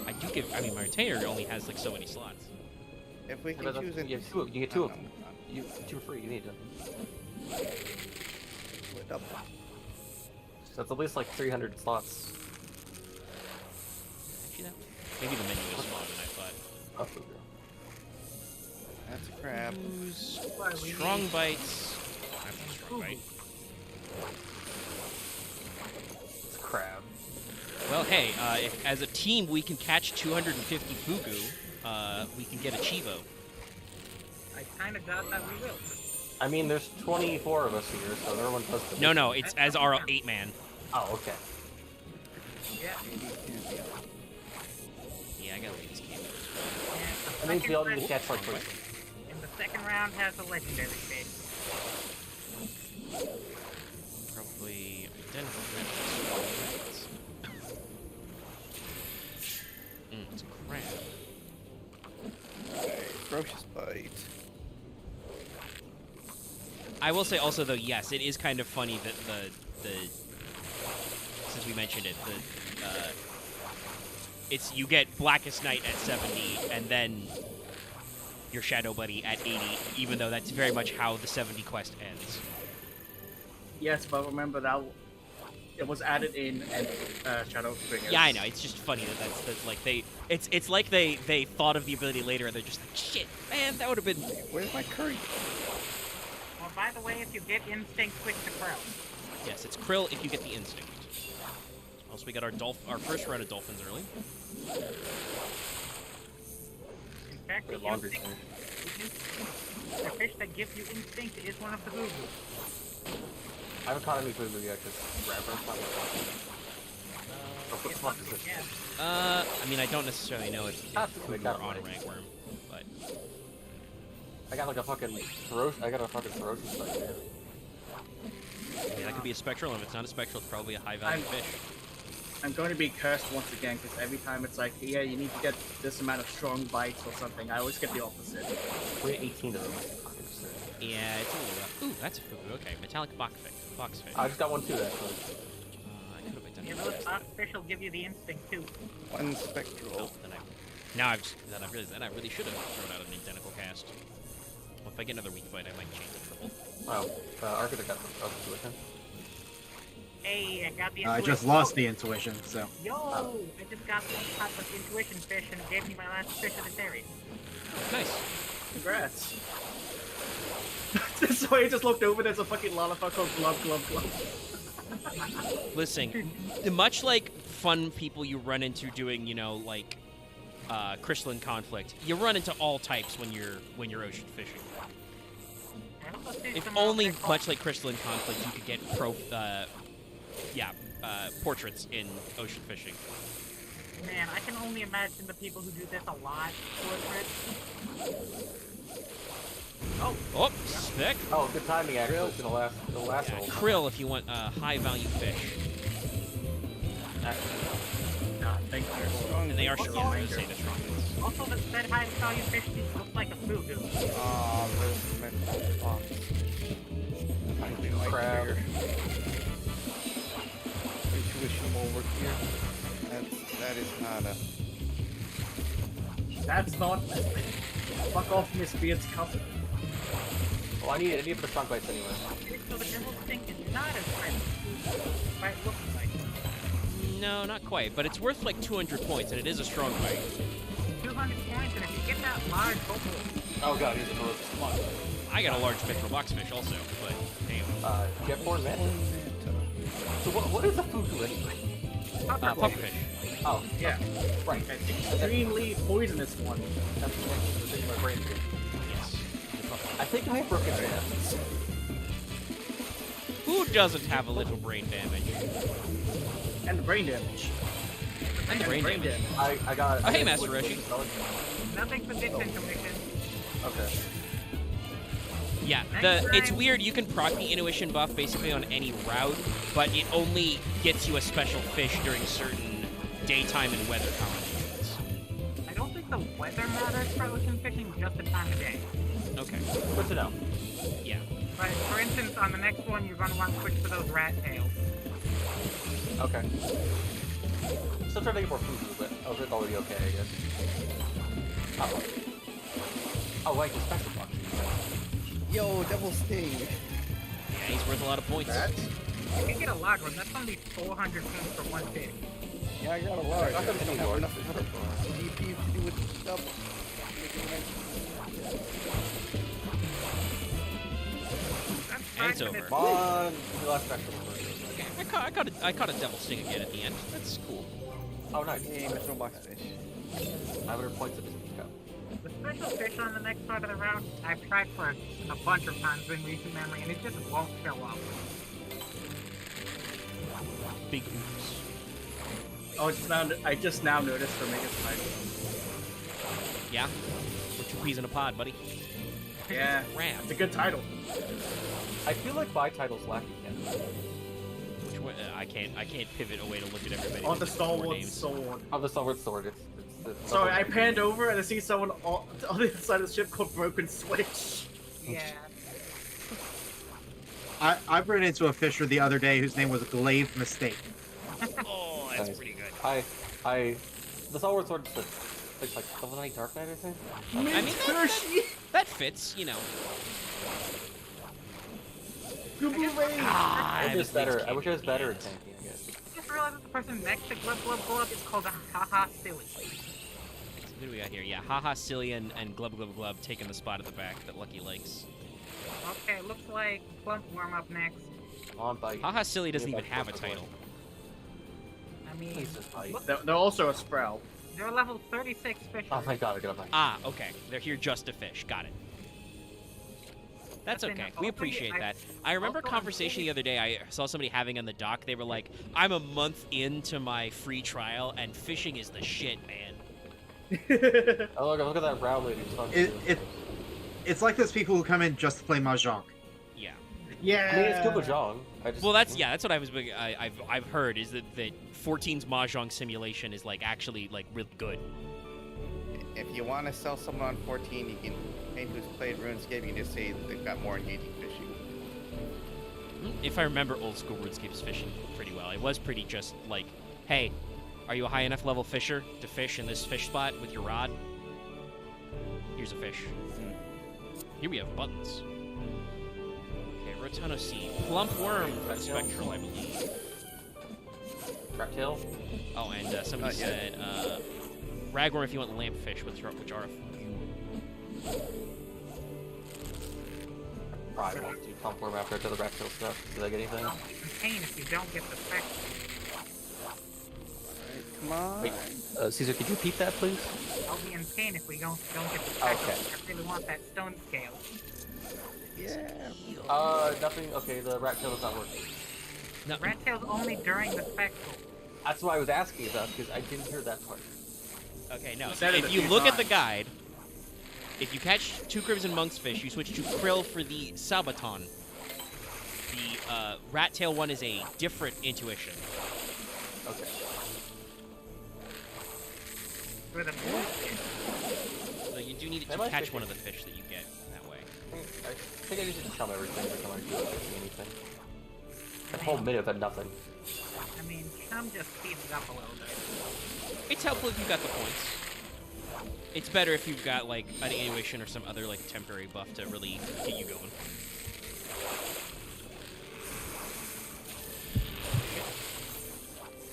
Speaker 1: I do give. I mean, my retainer only has like so many slots.
Speaker 2: If we can
Speaker 6: but
Speaker 2: choose
Speaker 6: you
Speaker 2: it,
Speaker 6: have two of- you get two of them. You two free. You need to.
Speaker 2: split up.
Speaker 6: So that's at least like 300 slots.
Speaker 1: Actually, maybe the menu is smaller than I thought.
Speaker 6: Oh, there we go.
Speaker 2: That's a crab.
Speaker 1: Ooze,
Speaker 4: Why, we
Speaker 1: strong
Speaker 4: need-
Speaker 1: bites. That's not a strong bite.
Speaker 6: It's a crab.
Speaker 1: Well, hey, if as a team we can catch 250 fugu, we can get a Chivo.
Speaker 4: I kind of doubt that we will.
Speaker 6: I mean, there's 24 of us here, so everyone does the.
Speaker 1: No, it's as our 8-man.
Speaker 6: Oh, okay.
Speaker 4: Yeah.
Speaker 1: Yeah, I gotta leave this game.
Speaker 6: That means we all need to catch like
Speaker 4: And the second round has a legendary bait.
Speaker 1: Probably identical matches. It's a crab.
Speaker 2: Okay, ferocious bite.
Speaker 1: I will say also though, yes, it is kind of funny that the since we mentioned it, it's you get Blackest Night at 70 and then your Shadow Buddy at 80, even though that's very much how the 70 quest ends.
Speaker 3: Yes, but remember that it was added in and Shadowbringers.
Speaker 1: Yeah, I know. It's just funny that's like it's like they thought of the ability later and they're just like, shit, man, that would have been.
Speaker 2: Where's my curry?
Speaker 4: Well, by the way, if you get instinct, switch to Crow.
Speaker 1: Yes, it's Krill if you get the instinct. Also, we got our first round of dolphins early.
Speaker 4: In fact,
Speaker 6: Good laundry
Speaker 4: the fish that gives you instinct is one of the Voodoo.
Speaker 6: I haven't caught any food yet because Rabbit's not what smuck is this?
Speaker 4: Yeah.
Speaker 1: I mean, I don't necessarily know if
Speaker 6: That's
Speaker 1: we're
Speaker 6: good,
Speaker 1: on
Speaker 6: right.
Speaker 1: rank worm, but
Speaker 6: I got like a fucking ferocious. I got a fucking ferocious bite there.
Speaker 1: I mean, that could be a spectral, and if it's not a spectral, it's probably a high-value fish.
Speaker 3: I'm going to be cursed once again because every time it's like, yeah, you need to get this amount of strong bites or something, I always get the opposite.
Speaker 6: We had 18 of them.
Speaker 1: Yeah, it's a little rough. Ooh, that's a fugu. Okay, metallic boxfish.
Speaker 6: I just got one too, actually.
Speaker 1: I could have
Speaker 4: Yeah,
Speaker 1: identified.
Speaker 4: those box fish will give you the instinct too.
Speaker 2: One spectral.
Speaker 1: Oh, then I really should have thrown out an identical cast. Well, if I get another weak fight, I might change the triple.
Speaker 6: Wow, Architect got the intuition.
Speaker 4: Hey, I got the
Speaker 5: I
Speaker 4: intuition.
Speaker 5: just lost the intuition, so.
Speaker 4: Yo, I just got one pop of intuition fish and it gave me my last fish of the series.
Speaker 1: Nice.
Speaker 3: Congrats. So he just looked over, there's a fucking lollipop called Glove Glove Glove.
Speaker 1: Listen, much like fun people you run into doing, like crystalline conflict, you run into all types when you're ocean fishing.
Speaker 4: I also see
Speaker 1: If
Speaker 4: some
Speaker 1: only
Speaker 4: outfit
Speaker 1: much like crystalline conflict, you could get portraits in ocean fishing.
Speaker 4: Man, I can only imagine the people who do this a lot. Portraits.
Speaker 1: Oh, sick.
Speaker 6: Oh, good timing, actually. It's gonna last. It'll last
Speaker 1: Yeah,
Speaker 6: a whole
Speaker 1: krill if you want high-value fish.
Speaker 3: Ah, thank you.
Speaker 1: And they are strong,
Speaker 2: Oh,
Speaker 1: I say the strong ones.
Speaker 4: Also, the said high value fish looks like a fugu.
Speaker 2: Oh, this mental box. I do like
Speaker 6: Crab.
Speaker 2: bigger. Intuition over here. That is not a.
Speaker 3: That's not. Fuck off, Miss Beard's cup.
Speaker 6: Well, I need the strong bites anyway.
Speaker 4: So the general instinct is not as friendly as it looks like.
Speaker 1: No, not quite, but it's worth like 200 points, and it is a strong fight.
Speaker 4: 200 points, and if you get that large hopefully.
Speaker 6: Oh god, he's a ferocious monster.
Speaker 1: I got a large mithril boxfish also, but damn.
Speaker 6: You have 4 mantis. So what is a fugu anyway?
Speaker 1: Pufferfish.
Speaker 6: Oh,
Speaker 3: Yeah.
Speaker 6: right.
Speaker 3: Extremely poisonous one.
Speaker 6: That's the thing in my brain.
Speaker 1: Yes.
Speaker 6: I think I have broken hands.
Speaker 1: Who doesn't have a little brain damage?
Speaker 3: And the brain damage.
Speaker 1: And the brain damage.
Speaker 6: I got.
Speaker 1: Oh, hey, Master Roshi.
Speaker 4: Nothing for this intuition.
Speaker 6: Okay.
Speaker 1: Yeah, it's weird. You can proc the intuition buff basically on any route, but it only gets you a special fish during certain daytime and weather combinations.
Speaker 4: I don't think the weather matters for ocean fishing, just the time of day.
Speaker 1: Okay.
Speaker 6: Good to know.
Speaker 1: Yeah.
Speaker 4: But for instance, on the next one, you're going to want to switch to those rat tails.
Speaker 6: Okay. Still trying to get more fugu, but I was already okay, I guess. Oh, wait, the special box.
Speaker 2: Yo, double sting.
Speaker 1: Yeah, he's worth a lot of points.
Speaker 4: If you get a large one, that's only 400 points for one fish.
Speaker 2: Yeah, I got a large.
Speaker 6: I
Speaker 2: I
Speaker 6: got
Speaker 2: don't
Speaker 6: a
Speaker 2: have
Speaker 6: large.
Speaker 2: enough GP to do with double.
Speaker 4: That's
Speaker 1: And it's
Speaker 4: fine for
Speaker 1: over.
Speaker 4: this-
Speaker 6: Come on, the last special.
Speaker 1: Okay, I caught a double sting again at the end. That's cool.
Speaker 6: Oh, nice.
Speaker 2: Hey, Mr. Boxfish.
Speaker 6: 500 points of this go.
Speaker 4: The special fish on the next part of the route, I've tried for a bunch of times in recent memory, and it just won't show up.
Speaker 1: Big oops.
Speaker 3: Oh, I just now noticed for Mega Spider.
Speaker 1: Yeah? We're 2 peas in a pod, buddy.
Speaker 3: Yeah,
Speaker 1: Ram.
Speaker 3: it's a good title.
Speaker 6: I feel like my title's lacking again.
Speaker 1: Which one? I can't pivot away to look at everybody.
Speaker 3: On
Speaker 1: with
Speaker 3: the
Speaker 1: different
Speaker 3: Star Wars
Speaker 1: names.
Speaker 3: sword.
Speaker 6: Oh, the Star Wars sword. It's
Speaker 3: Sorry, I panned over and I see someone on the other side of the ship called Broken Switch.
Speaker 4: Yeah.
Speaker 5: I've run into a fisher the other day whose name was Glaive Mistake.
Speaker 1: Oh, that's
Speaker 6: Nice.
Speaker 1: pretty good.
Speaker 6: The Star Wars sword looks like Silver Knight Dark Knight, I think.
Speaker 1: I mean, that fits, you know. Ah,
Speaker 6: I wish it was better. I
Speaker 1: came
Speaker 6: wish it was
Speaker 1: at the
Speaker 6: better at
Speaker 1: end.
Speaker 6: tanking, I guess.
Speaker 4: I just realized that the person next to Glub Glub Glub is called a Haha Silly.
Speaker 1: What do we got here? Yeah, Haha Cillian and Glub Glub Glub taking the spot at the back that Lucky likes.
Speaker 4: Okay, looks like Plump Worm up next.
Speaker 6: Come on, bite.
Speaker 1: Haha Silly doesn't
Speaker 6: Yeah,
Speaker 1: even
Speaker 6: bite
Speaker 1: have a
Speaker 6: first, bite.
Speaker 1: title.
Speaker 4: I mean,
Speaker 6: Please just bite.
Speaker 4: look,
Speaker 3: They're also a Sprout.
Speaker 4: they're level 36 fish.
Speaker 6: Oh my god, I got a bite.
Speaker 1: Ah, okay. They're here just to fish. Got it. That's
Speaker 4: But then
Speaker 1: okay.
Speaker 4: also
Speaker 1: We appreciate
Speaker 4: I-
Speaker 1: that. I remember a
Speaker 4: also, I'm
Speaker 1: conversation the other day I saw somebody having on the dock. They were like, I'm a month into my free trial, and fishing is the shit, man.
Speaker 6: Oh, look at that row lady.
Speaker 5: It's like those people who come in just to play mahjong.
Speaker 1: Yeah.
Speaker 3: Yeah.
Speaker 6: I mean, it's good mahjong.
Speaker 1: Well, that's what I was. I've heard is that 14's mahjong simulation is like actually like real good.
Speaker 2: If you want to sell someone on 14, you can paint who's played RuneScape. You can just say they've got more engaging fishing.
Speaker 1: If I remember old school RuneScape's fishing pretty well, it was pretty just like, hey, are you a high enough level fisher to fish in this fish spot with your rod? Here's a fish. Here we have buttons. Okay, Rotano Seed. Plump Worm Spectral, I believe.
Speaker 6: Reptile.
Speaker 1: Oh, and somebody
Speaker 2: Not yet.
Speaker 1: said Ragworm if you want lampfish, which are
Speaker 6: Probably won't do pump worm after I do the reptile stuff. Did I get anything?
Speaker 4: You'll be in pain if you don't get the spec.
Speaker 2: Come on.
Speaker 6: Wait, Caesar, could you repeat that, please?
Speaker 4: I'll be in pain if we don't get the spec.
Speaker 6: Okay.
Speaker 4: I really want that stone scale.
Speaker 2: Yeah.
Speaker 6: Nothing. Okay, the reptile does not work.
Speaker 1: no.
Speaker 4: Rat tail's only during the spectral.
Speaker 6: That's what I was asking about because I didn't hear that part.
Speaker 1: Okay, no.
Speaker 3: Said it
Speaker 1: If
Speaker 3: a
Speaker 1: you
Speaker 3: few
Speaker 1: look at the
Speaker 3: times.
Speaker 1: guide, if you catch 2 Crimson Monk's fish, you switch to Krill for the Sabaton. The rat tail one is a different intuition.
Speaker 6: Okay.
Speaker 4: For the moon.
Speaker 1: So you do need
Speaker 6: I
Speaker 1: to
Speaker 6: might
Speaker 1: catch
Speaker 6: take
Speaker 1: one
Speaker 6: it.
Speaker 1: of the fish that you get that way.
Speaker 6: I think I need to chum everything every time I do anything. That whole minute had nothing.
Speaker 4: I mean, chum just speeds it up a little bit.
Speaker 1: It's helpful if you've got the points. It's better if you've got like an intuition or some other like temporary buff to really get you going.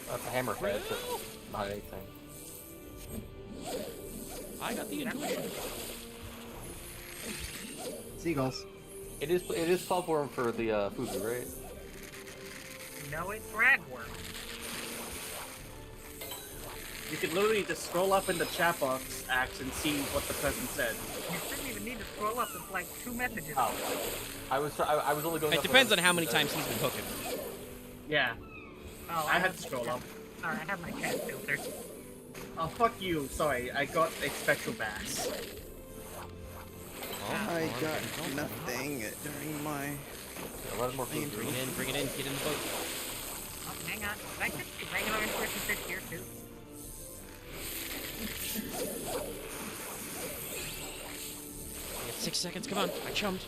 Speaker 6: That's a hammerhead, but not anything.
Speaker 1: I got the intuition.
Speaker 5: Seagulls.
Speaker 6: It is Clubworm for the Fugu, right?
Speaker 4: No, it's ragworm.
Speaker 3: You can literally just scroll up in the chat box, Axe, and see what the person said.
Speaker 4: You shouldn't even need to scroll up. It's like 2 messages.
Speaker 6: Oh. I was only going.
Speaker 1: It
Speaker 6: up
Speaker 1: depends
Speaker 6: when
Speaker 1: on how many times he's been hooking.
Speaker 3: Yeah,
Speaker 4: Oh,
Speaker 3: I had to scroll up.
Speaker 4: Sorry, I have my chat filter.
Speaker 3: Oh, fuck you. Sorry, I got a spectral bass.
Speaker 2: I got nothing during my.
Speaker 6: Yeah, let more food
Speaker 1: Bring it in, get in the boat.
Speaker 4: Oh, hang on. I could see regular intuition fish here too.
Speaker 1: We got 6 seconds, come on, I chummed.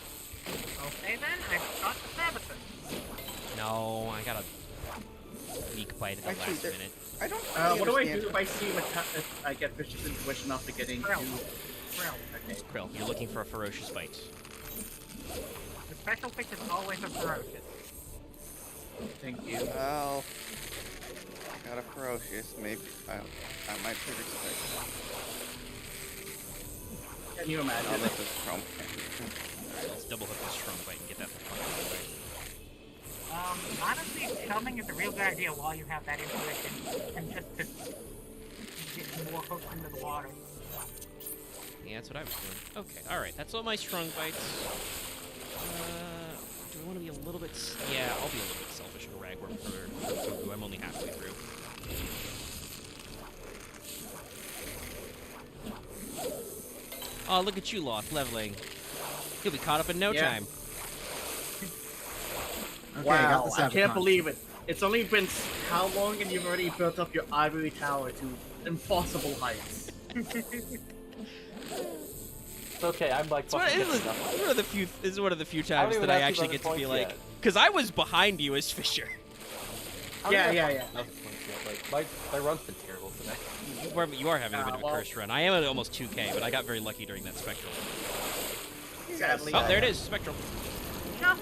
Speaker 4: Okay then, I've got the Sabaton.
Speaker 1: No, I got a weak bite at the
Speaker 2: Actually,
Speaker 1: last
Speaker 2: there-
Speaker 1: minute.
Speaker 2: I don't.
Speaker 3: What do I
Speaker 2: understand-
Speaker 3: do if I see if I get Fish's intuition after getting
Speaker 4: Krill.
Speaker 3: to...
Speaker 4: Krill.
Speaker 3: Okay.
Speaker 1: Krill, you're looking for a ferocious bite.
Speaker 4: The special fish is always a ferocious.
Speaker 3: Thank you.
Speaker 2: Well, I got a ferocious. Maybe I might be respect.
Speaker 3: Can you
Speaker 2: I'll
Speaker 3: imagine?
Speaker 2: let this trump.
Speaker 1: Alright, let's double hook this strong bite and get that the fuck out of the way.
Speaker 4: Honestly, chumming is a real good idea while you have that intuition, and just to get more hooks into the water.
Speaker 1: Yeah, that's what I was doing. Okay, alright, that's all my strong bites. Do I want to be a little bit... Yeah, I'll be a little bit selfish and ragworm for Fugu. I'm only halfway through. Oh, look at you, Loth, leveling. You'll be caught up in no
Speaker 3: Yeah.
Speaker 1: time.
Speaker 5: Okay, I got
Speaker 3: Wow,
Speaker 5: the
Speaker 3: I can't
Speaker 5: Sabaton.
Speaker 3: believe it. It's only been how long and you've already built up your ivory tower to impossible heights.
Speaker 6: It's okay. I'm like.
Speaker 1: It's one,
Speaker 6: fucking
Speaker 1: this, is,
Speaker 6: getting up.
Speaker 1: this is one of the few. This is one of the few
Speaker 6: I don't
Speaker 1: times
Speaker 6: even
Speaker 1: that I
Speaker 6: have
Speaker 1: actually get to
Speaker 6: 200
Speaker 1: be
Speaker 6: points
Speaker 1: like,
Speaker 6: yet.
Speaker 1: because I was behind you as Fisher.
Speaker 6: I
Speaker 3: Yeah,
Speaker 6: don't
Speaker 3: yeah,
Speaker 6: have
Speaker 3: yeah.
Speaker 6: 1,000 points yet. Like my run's been terrible today.
Speaker 1: You are having a bit of a
Speaker 3: well-
Speaker 1: cursed run. I am at almost 2K, but I got very lucky during that spectral.
Speaker 3: Sadly.
Speaker 1: Oh, there it is, spectral.
Speaker 4: No!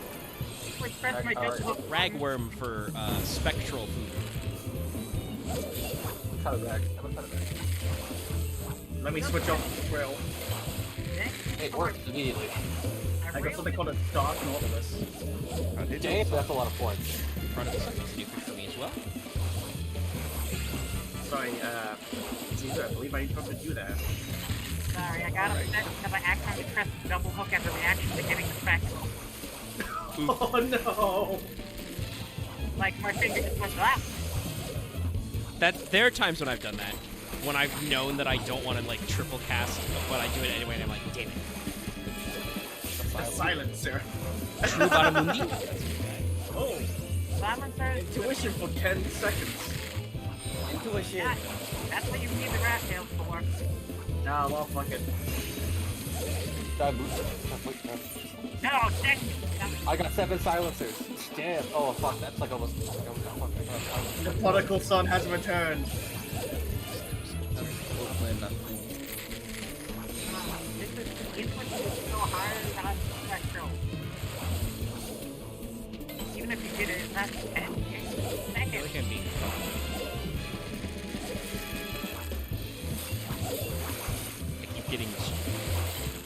Speaker 4: Which press my
Speaker 6: Alright.
Speaker 4: double hook.
Speaker 1: Ragworm for spectral food.
Speaker 6: Cut it back. I'm gonna cut it back.
Speaker 3: Let me switch off the grill.
Speaker 6: Hey, it worked immediately.
Speaker 3: I got something called a dark nautilus.
Speaker 2: I did
Speaker 6: Dang, that's a lot of points.
Speaker 1: Part of this is new food for me as well.
Speaker 3: Sorry, Caesar, I believe I interrupted you there.
Speaker 4: Sorry, I got upset because I accidentally pressed double hook as a reaction to getting the spectral.
Speaker 3: Oh no!
Speaker 4: Like, my finger just went, ah!
Speaker 1: There are times when I've done that. When I've known that I don't want to like triple cast, but I do it anyway, and I'm like, damn it.
Speaker 3: The silencer.
Speaker 1: True Baramundi?
Speaker 3: Oh,
Speaker 4: Silencer,
Speaker 3: intuition for 10 seconds.
Speaker 2: Intuition.
Speaker 4: yeah, that's what you need the rat tails for.
Speaker 3: Nah, well, fuck it.
Speaker 6: God, boost.
Speaker 4: No, dang it.
Speaker 6: I got 7 silencers. Damn. Oh fuck, that's like almost.
Speaker 3: The prodigal son has returned.
Speaker 4: This is so hard on spectral. Even if you did it, it's not 10
Speaker 1: I
Speaker 4: seconds.
Speaker 1: can be. I keep getting.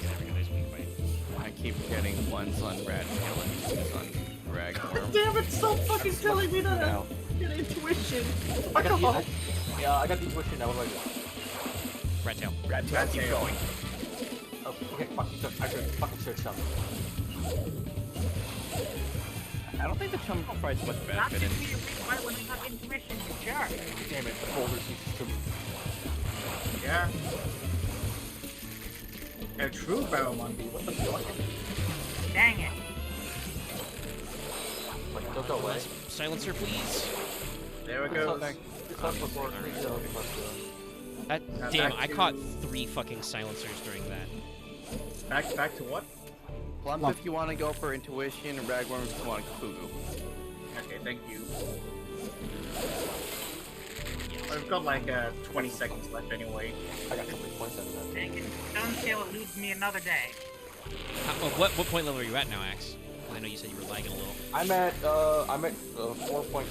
Speaker 1: There we go, there's weak bite.
Speaker 2: I keep getting ones on rat tail and ones on ragworm.
Speaker 3: Damn it, stop fucking telling me that
Speaker 2: Now.
Speaker 3: I get intuition.
Speaker 6: I got
Speaker 3: Fuck off.
Speaker 6: yeah, I got the intuition now. What do I do?
Speaker 1: Rat tail.
Speaker 3: Rat tail.
Speaker 2: going.
Speaker 6: Oh, okay, fuck. I should fucking search something.
Speaker 2: I don't think the chum provides much
Speaker 4: Not
Speaker 2: benefit
Speaker 4: to
Speaker 2: in.
Speaker 4: be a weak bite when you have intuition, you jerk.
Speaker 6: Damn it, the boulders need to.
Speaker 3: Yeah. A true barramundi. What the fuck?
Speaker 4: Dang it.
Speaker 6: Like, don't go away.
Speaker 1: Silencer, please.
Speaker 3: There it goes.
Speaker 6: It's up before.
Speaker 1: That,
Speaker 3: Now
Speaker 1: damn,
Speaker 3: back
Speaker 1: I
Speaker 3: to-
Speaker 1: caught 3 fucking silencers during that.
Speaker 3: Back to what?
Speaker 2: Plump if you want to go for intuition, and ragworm if you want to fugu.
Speaker 3: Okay, thank you. I've got like 20 seconds left anyway.
Speaker 6: I got so many points out of that.
Speaker 4: Dang it. Stonetail eludes me another day.
Speaker 1: What point level are you at now, Axe? I know you said you were lagging a little.
Speaker 6: I'm at 4.3.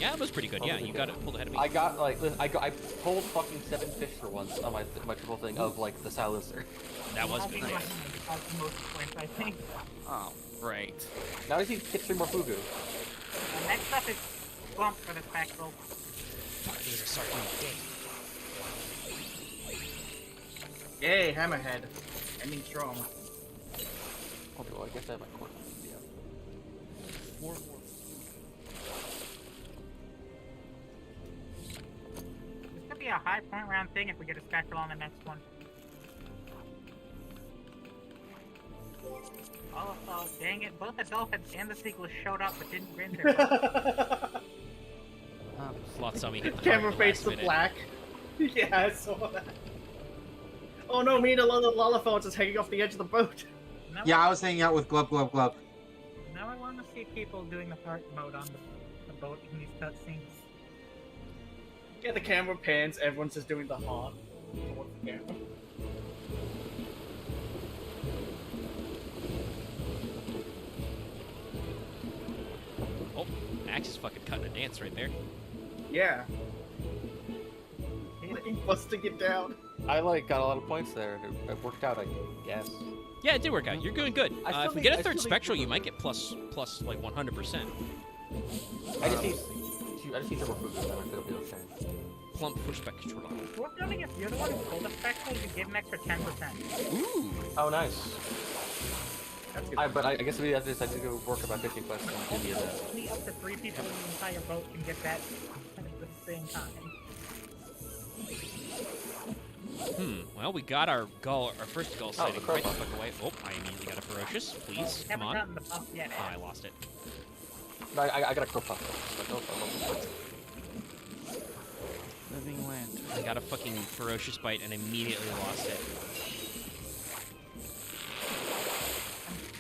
Speaker 1: Yeah, it was pretty good. Yeah, you got it pulled ahead of me.
Speaker 6: I got like I pulled fucking 7 fish for once on my triple thing of like the silencer.
Speaker 1: That was
Speaker 4: I'll
Speaker 1: good.
Speaker 4: be lucky to have the most points, I think.
Speaker 7: Oh, right.
Speaker 6: Now I see get 3 more fugu.
Speaker 4: Next up is Swamp for the Spectral.
Speaker 1: Fuck, there's a sardine game.
Speaker 3: Yay, Hammerhead. Ending strong.
Speaker 6: Okay, well I guess I have my core. Yeah.
Speaker 1: 4 more.
Speaker 4: This could be a high point round thing if we get a Spectral on the next one. Oh, dang it. Both the dolphins and the seagulls showed up but didn't grin their
Speaker 1: Sloth saw me hit the
Speaker 3: Camera
Speaker 1: heart at
Speaker 3: face
Speaker 1: the
Speaker 3: to
Speaker 1: last minute.
Speaker 3: black. Yeah, I saw that. Oh no, me and a lot of Lollaphones is hanging off the edge of the boat.
Speaker 4: Now
Speaker 5: Yeah, I was hanging out with Glub Glub Glub.
Speaker 4: Now I want to see people doing the heart mode on the boat in these cutscenes.
Speaker 3: Yeah, the camera pans, everyone's just doing the heart. Towards the camera.
Speaker 1: Oh, Axe is fucking cutting a dance right there.
Speaker 3: Yeah. Busting it down.
Speaker 6: I like got a lot of points there. It worked out, I guess.
Speaker 1: Yeah, it did work out. You're doing good.
Speaker 6: I still
Speaker 1: If we
Speaker 6: think-
Speaker 1: get
Speaker 6: I
Speaker 1: a third
Speaker 6: still think
Speaker 1: spectral,
Speaker 6: we-
Speaker 1: you might get plus like 100%.
Speaker 6: I just need triple fugu, then I think it'll be okay.
Speaker 1: Plump for spectral.
Speaker 4: What's coming if you're the one who pulled the Spectral, you get an extra 10%.
Speaker 1: Ooh.
Speaker 6: Oh, nice.
Speaker 3: That's good.
Speaker 6: But I guess we have to decide to go work about 50 quests and do the other.
Speaker 4: Only up to 3 people in the entire boat can get that at the same time.
Speaker 1: Well, we got our first gull sighting
Speaker 6: crow
Speaker 1: right the
Speaker 6: puff.
Speaker 1: fuck away. Oh, I immediately got a ferocious. Please, come
Speaker 4: Haven't
Speaker 1: on.
Speaker 4: gotten the buff yet.
Speaker 1: Oh, I lost it.
Speaker 6: No, I got a crow puff.
Speaker 7: Living land.
Speaker 1: I got a fucking ferocious bite and immediately lost it.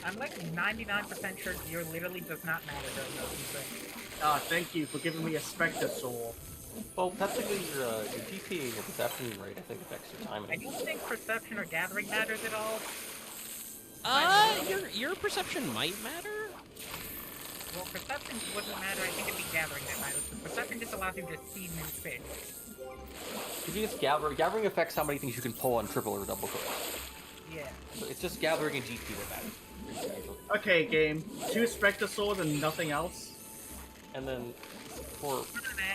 Speaker 4: I'm like 99% sure gear literally does not matter during those things.
Speaker 3: Ah, thank you for giving me a Spectre Soul.
Speaker 6: Well, technically your GP and your perception rate, I think, affects your
Speaker 4: I
Speaker 6: timing.
Speaker 4: don't think perception or gathering matters at all.
Speaker 1: Your perception might matter.
Speaker 4: Well, perception wouldn't matter. I think it'd be gathering that matters. Because perception just allows you to see new fish.
Speaker 6: If you just gathering affects how many things you can pull on triple or double clips.
Speaker 4: Yeah.
Speaker 6: So it's just gathering and GP that matters.
Speaker 3: Okay, game. 2 Spectre Swords and nothing else.
Speaker 6: And then for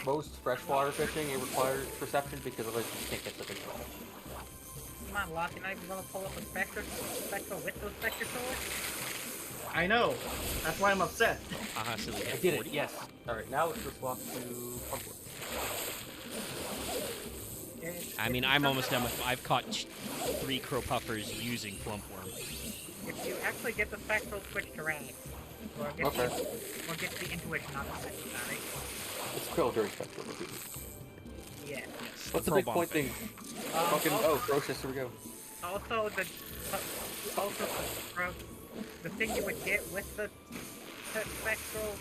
Speaker 6: most freshwater fishing, it requires perception because otherwise you can't get the big one.
Speaker 4: Come on, Locke, and I want to pull up a Spectre with those Spectre swords?
Speaker 3: I know. That's why I'm upset.
Speaker 1: So we
Speaker 6: I
Speaker 1: get
Speaker 6: did
Speaker 1: 40.
Speaker 6: it, yes. Alright, now let's just walk to Pumpkin.
Speaker 1: I mean, I'm almost done with. I've caught 3 crow puffers using Plumpworm.
Speaker 4: If you actually get the Spectral, switch to Rag. Or get,
Speaker 6: Okay.
Speaker 4: or get the Intuition on the Spectral, sorry.
Speaker 6: It's Krill during Spectral.
Speaker 4: Yeah.
Speaker 6: What's the
Speaker 1: Crow
Speaker 6: big
Speaker 1: bomb
Speaker 6: point thing? Fucking,
Speaker 4: also,
Speaker 6: ferocious, here we go.
Speaker 4: Also, the thing you would get with the Spectral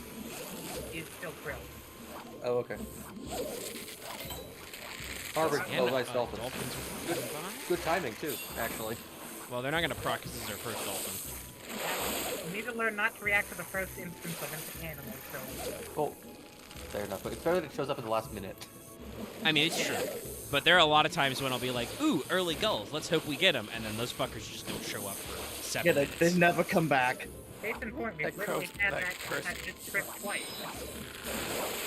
Speaker 4: is still Krill.
Speaker 6: Oh, okay. Harvard,
Speaker 1: And,
Speaker 6: oh, nice dolphin.
Speaker 1: Dolphins are
Speaker 6: Good,
Speaker 1: fine.
Speaker 6: good timing, too, actually.
Speaker 1: Well, they're not gonna proc because this is their first dolphin.
Speaker 4: You need to learn not to react to the first instance of an animal, so...
Speaker 6: Well, fair enough, but it's better that it shows up in the last minute.
Speaker 1: I mean, it's true. But there are a lot of times when I'll be like, ooh, early gulls, let's hope we get them. And then those fuckers just don't show up for 7
Speaker 3: Yeah,
Speaker 1: minutes.
Speaker 3: they never come back.
Speaker 4: Case in point, we
Speaker 7: That
Speaker 4: literally
Speaker 7: cross-
Speaker 4: had
Speaker 7: that
Speaker 4: that
Speaker 7: cross-
Speaker 4: trip twice.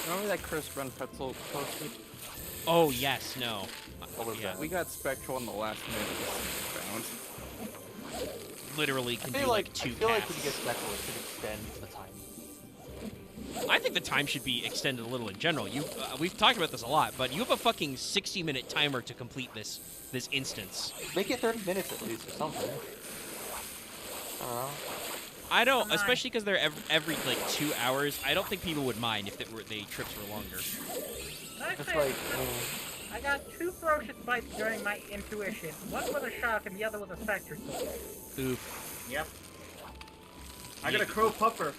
Speaker 7: Remember that Crisp Run Pretzel posted?
Speaker 1: Oh, yes, no.
Speaker 6: What was
Speaker 1: Yeah.
Speaker 6: that?
Speaker 7: We got Spectral in the last minute of found.
Speaker 1: Literally
Speaker 6: I
Speaker 1: can
Speaker 6: feel
Speaker 1: do
Speaker 6: like,
Speaker 1: like 2
Speaker 6: I feel like when
Speaker 1: casts.
Speaker 6: you get Spectral, it should extend the time.
Speaker 1: I think the time should be extended a little in general. We've talked about this a lot, but you have a fucking 60-minute timer to complete this instance.
Speaker 6: Make it 30 minutes at least, or something. I don't know.
Speaker 1: I don't,
Speaker 4: Come on.
Speaker 1: especially because they're every like 2 hours. I don't think people would mind if the trips were longer.
Speaker 6: It's
Speaker 4: Actually,
Speaker 6: like,
Speaker 4: I got 2 ferocious bites during my intuition. One was a shark and the other was a Spectre sword.
Speaker 1: Oof.
Speaker 3: Yep. I got a Crow Puffer.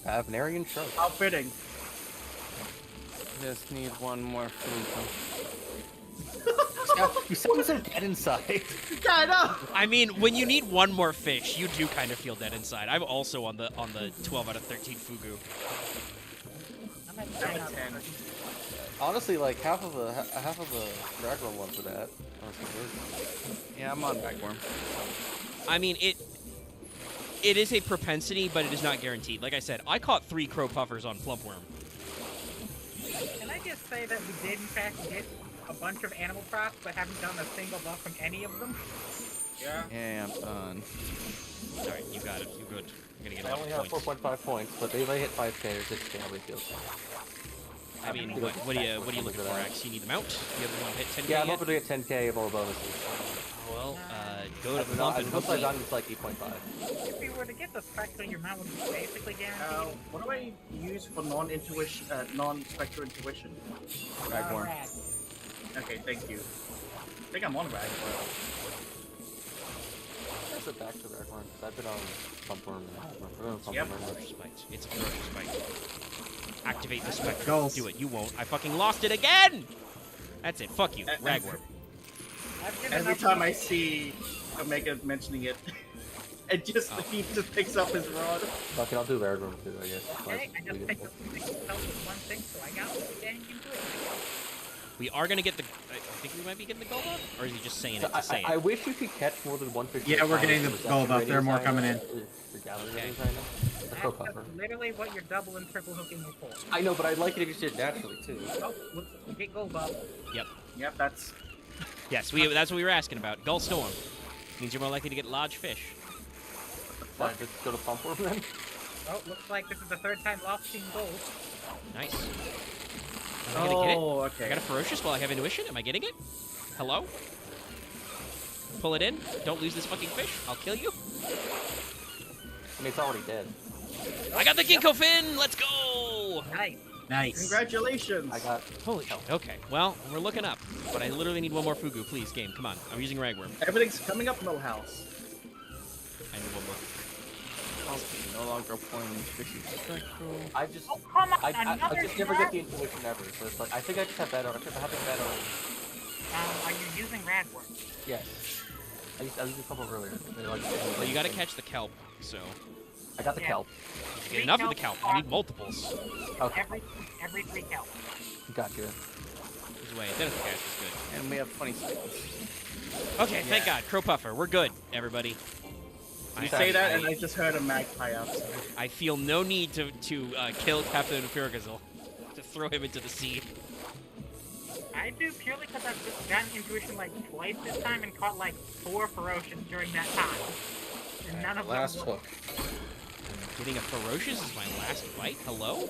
Speaker 6: Avenarian shark.
Speaker 3: How fitting.
Speaker 7: Just need one more food.
Speaker 6: You sound so dead inside.
Speaker 3: Yeah, I know.
Speaker 1: I mean, when you need one more fish, you do kind of feel dead inside. I'm also on the 12 out of 13 fugu.
Speaker 4: I'm at
Speaker 3: I'm
Speaker 4: 10
Speaker 3: at
Speaker 4: out of
Speaker 3: 10.
Speaker 4: 13.
Speaker 6: Honestly, like half of the Dragworm ones are that. Honestly,
Speaker 7: Yeah, I'm on Bagworm.
Speaker 1: I mean, it is a propensity, but it is not guaranteed. Like I said, I caught 3 crow puffers on Plumpworm.
Speaker 4: Can I just say that we did in fact get a bunch of animal procs, but haven't done a single buff from any of them?
Speaker 3: Yeah.
Speaker 7: Yeah, I'm done.
Speaker 1: Alright, you got it. You good. You're gonna get a
Speaker 6: I
Speaker 1: lot
Speaker 6: only
Speaker 1: of
Speaker 6: have
Speaker 1: points.
Speaker 6: 4.5 points, but if I hit 5k or 6k, I'll be good.
Speaker 1: I mean, what are you looking for, Axe? You need the mount? You ever want to hit 10k
Speaker 6: Yeah, I'm
Speaker 1: yet?
Speaker 6: hoping to get 10k of all bonuses.
Speaker 1: Well, go to
Speaker 6: I've
Speaker 1: Plump and
Speaker 6: I've
Speaker 1: hopefully...
Speaker 6: gotten it's like 8.5.
Speaker 4: If we were to get the spectral, your mount would be basically guaranteed.
Speaker 3: What do I use for non-intuition, non-spectral intuition?
Speaker 7: Bagworm.
Speaker 4: Rad.
Speaker 3: Okay, thank you. I think I'm on Ragworm.
Speaker 6: That's it back to Dragworm, because I've been on Plumpworm and
Speaker 3: Yep.
Speaker 1: Ferocious bite. It's a ferocious bite. Activate the spectre.
Speaker 5: Goals.
Speaker 1: Do it. You won't. I fucking lost it again! That's it. Fuck you. Ragworm.
Speaker 4: I've given
Speaker 3: Every
Speaker 4: up
Speaker 3: time
Speaker 4: on-
Speaker 3: I see Omega mentioning it, he just picks up his rod.
Speaker 6: Fucking, I'll do Dragworm too, I guess.
Speaker 4: Okay, I just picked up one thing, so I got it. Dang, you do it.
Speaker 1: We are gonna get the... I think we might be getting the gold buff? Or is he just saying it to say
Speaker 6: I
Speaker 1: it?
Speaker 6: wish you could catch more than one fish.
Speaker 5: Yeah, we're getting the gold buff. There are more coming in.
Speaker 1: Okay.
Speaker 6: The crow puffer.
Speaker 4: That's literally what you're double and triple hooking me for.
Speaker 6: I know, but I'd like it if you did it naturally too.
Speaker 4: Oh, let's get gold buff.
Speaker 3: Yep, that's
Speaker 1: Yes, that's what we were asking about. Gull Storm. Means you're more likely to get large fish.
Speaker 6: What? Just go to Plumpworm then?
Speaker 4: Oh, looks like this is the third time lost seeing gold.
Speaker 1: Nice. Am I gonna get it?
Speaker 3: okay.
Speaker 1: I got a ferocious while I have intuition. Am I getting it? Hello? Pull it in. Don't lose this fucking fish. I'll kill you.
Speaker 6: I mean, it's already dead.
Speaker 1: I got the ginkgo fin. Let's go.
Speaker 4: Nice.
Speaker 5: Nice.
Speaker 3: Congratulations.
Speaker 6: I got.
Speaker 1: Holy shit. Okay. Well, we're looking up. But I literally need one more fugu. Please, game. Come on. I'm using ragworm.
Speaker 3: Everything's coming up, Millhouse.
Speaker 1: I need one more.
Speaker 7: No longer playing Fishy Spectral.
Speaker 6: I just.
Speaker 4: Oh, come on,
Speaker 6: I
Speaker 4: another
Speaker 6: just never
Speaker 4: trap?
Speaker 6: get the intuition ever. So it's like I think I just have that on. I keep having that on.
Speaker 4: Are you using radworm?
Speaker 6: Yes. I used a couple earlier. They're like,
Speaker 1: Well, you gotta catch the kelp. So
Speaker 6: I got the
Speaker 4: Yeah.
Speaker 6: kelp.
Speaker 1: get enough of the kelp. I need multiples.
Speaker 6: Okay.
Speaker 4: Every 3 kelp.
Speaker 6: Gotcha.
Speaker 1: This way. Identification is good.
Speaker 7: And we have 20 seconds.
Speaker 1: Okay. Thank God. Crow puffer. We're good, everybody.
Speaker 3: You say that, and I just heard a magpie outside.
Speaker 1: I feel no need to kill Captain Firgazil, to throw him into the sea.
Speaker 4: I do purely because I've just gotten intuition like twice this time and caught like 4 ferocious during that time. And none of
Speaker 6: Last
Speaker 4: them were.
Speaker 6: hook.
Speaker 1: Getting a ferocious is my last fight? Hello?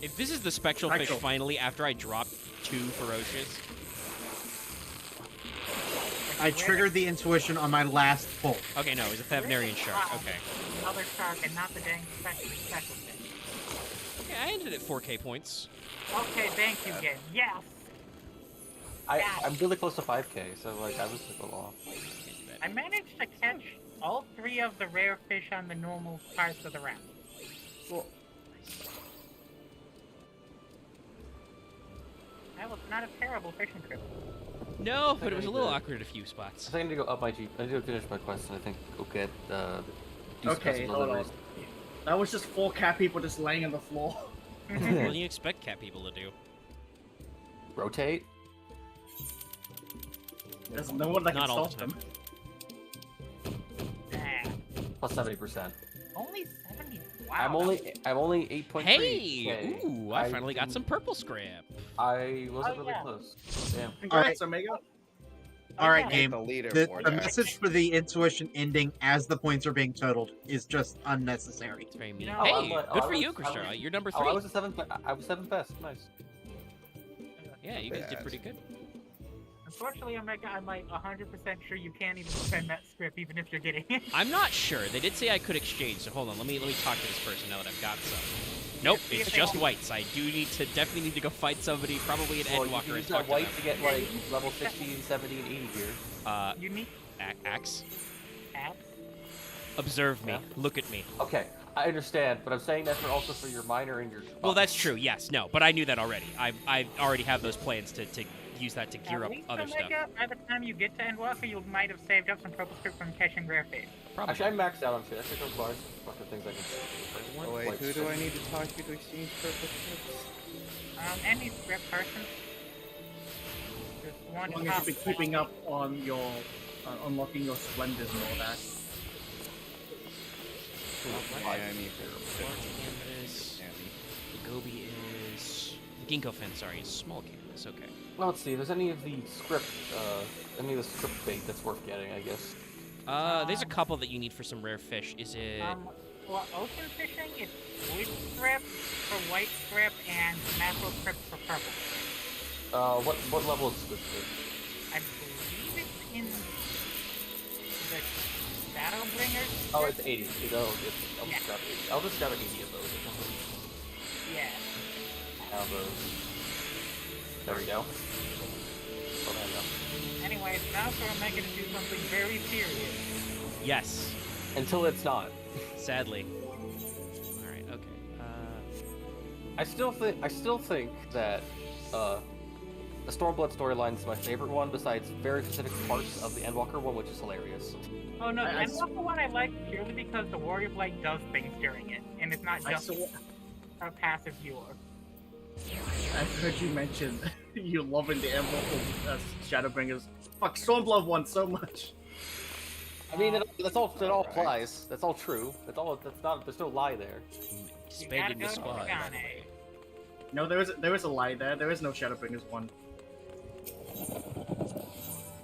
Speaker 1: If this is the spectral fish
Speaker 3: Spectral.
Speaker 1: finally after I drop 2 ferocious,
Speaker 5: I triggered the intuition on my last pull.
Speaker 1: okay, no, it was a Thavnarian shark. Okay.
Speaker 4: Another shark and not the dang special fish.
Speaker 1: Okay, I ended at 4k points.
Speaker 4: Okay, thank you, game. Yes!
Speaker 6: I'm really close to 5k, so like I was just a lot.
Speaker 4: I managed to catch all 3 of the rare fish on the normal parts of the route.
Speaker 3: Well,
Speaker 4: That was not a terrible fishing trip.
Speaker 1: No, but it was a little
Speaker 6: good.
Speaker 1: awkward at a few spots.
Speaker 6: I think I need to go up my jeep. I need to finish my quest, and I think go get do
Speaker 3: okay,
Speaker 6: special
Speaker 3: hold on.
Speaker 6: deliveries.
Speaker 3: That was just 4 cat people just laying on the floor.
Speaker 1: What do you expect cat people to do?
Speaker 6: Rotate.
Speaker 3: There's no one that can
Speaker 1: Not all
Speaker 3: stop
Speaker 1: the
Speaker 3: them.
Speaker 4: Ah,
Speaker 6: Plus 70%.
Speaker 4: only 70. Wow.
Speaker 6: I'm only 8.3.
Speaker 1: Hey! Ooh, I finally got some purple scrap.
Speaker 6: I wasn't
Speaker 4: Oh,
Speaker 6: really
Speaker 4: yeah.
Speaker 6: close. Damn.
Speaker 3: Congrats, Omega.
Speaker 5: All right,
Speaker 4: Okay.
Speaker 5: game.
Speaker 2: The leader
Speaker 5: The
Speaker 2: for
Speaker 5: message for the intuition ending as the points are being totaled is just unnecessary.
Speaker 1: It's very mean.
Speaker 4: know,
Speaker 1: Hey,
Speaker 6: I
Speaker 1: good for
Speaker 6: was-
Speaker 1: you,
Speaker 6: I
Speaker 1: Krista.
Speaker 6: was-
Speaker 1: You're number 3.
Speaker 6: Oh, I was the seventh. I was 7th best. Nice.
Speaker 1: Yeah, you guys did pretty good.
Speaker 4: Unfortunately, Omega, I'm like 100% sure you can't even spend that script even if you're getting it.
Speaker 1: I'm not sure. They did say I could exchange, so hold on. Let me talk to this person now that I've got some. Nope,
Speaker 4: see
Speaker 1: it's
Speaker 4: if they
Speaker 1: just
Speaker 4: want-
Speaker 1: whites. I do definitely need to go fight somebody, probably an
Speaker 6: Well, you
Speaker 1: Endwalker,
Speaker 6: can
Speaker 1: and
Speaker 6: use
Speaker 1: talk
Speaker 6: that
Speaker 1: to
Speaker 6: white
Speaker 1: them.
Speaker 6: to get like level 60, 70, and 80 gear.
Speaker 4: You need
Speaker 1: Axe,
Speaker 4: apps.
Speaker 1: observe me.
Speaker 6: Yeah.
Speaker 1: Look at me.
Speaker 6: Okay, I understand, but I'm saying that for also for your minor and your.
Speaker 1: Well, that's true. Yes, no, but I knew that already. I already have those plans to use that to gear
Speaker 4: At
Speaker 1: up
Speaker 4: least,
Speaker 1: other stuff.
Speaker 4: Omega, by the time you get to Endwalker, you might have saved up some purple script from catching rare fish.
Speaker 1: Probably.
Speaker 6: Actually, I'm maxed out on shit. I think those bars fucking things I can say.
Speaker 2: Oh wait,
Speaker 6: Like,
Speaker 2: who do I need to talk to exchange purple tips?
Speaker 4: Any script person. Just one
Speaker 3: As long as you've been keeping up on your unlocking your splendors and all that.
Speaker 2: Miami.
Speaker 1: Large canvas. The goby is... The ginkgo fin, sorry, is small canvas. Okay.
Speaker 6: Well, let's see. If there's any of the script bait that's worth getting, I guess.
Speaker 1: There's a couple that you need for some rare fish. Is it...
Speaker 4: For ocean fishing, it's blue script for white script and mackerel script for purple.
Speaker 6: What level is this?
Speaker 4: I believe it's in the Shadowbringers.
Speaker 6: Oh, it's 80. I'll just grab 80 of those.
Speaker 4: Yeah.
Speaker 6: Have those. There we go. Oh, there we go.
Speaker 4: Anyways, now for Omega to do something very serious.
Speaker 1: Yes.
Speaker 6: Until it's not.
Speaker 1: Sadly. Alright, okay.
Speaker 6: I still think that the Stormblood storyline is my favorite one, besides very specific parts of the Endwalker one, which is hilarious.
Speaker 4: Oh no, the Endwalker one I like purely because the Warrior Blade does things during it, and it's not just a passive viewer.
Speaker 3: I've heard you mention you loving the Endwalker Shadowbringers. Fuck, Stormblood one so much.
Speaker 6: I mean, that all applies. That's all true. There's no lie there.
Speaker 1: Spade in the squad.
Speaker 3: No, there is a lie there. There is no Shadowbringers one.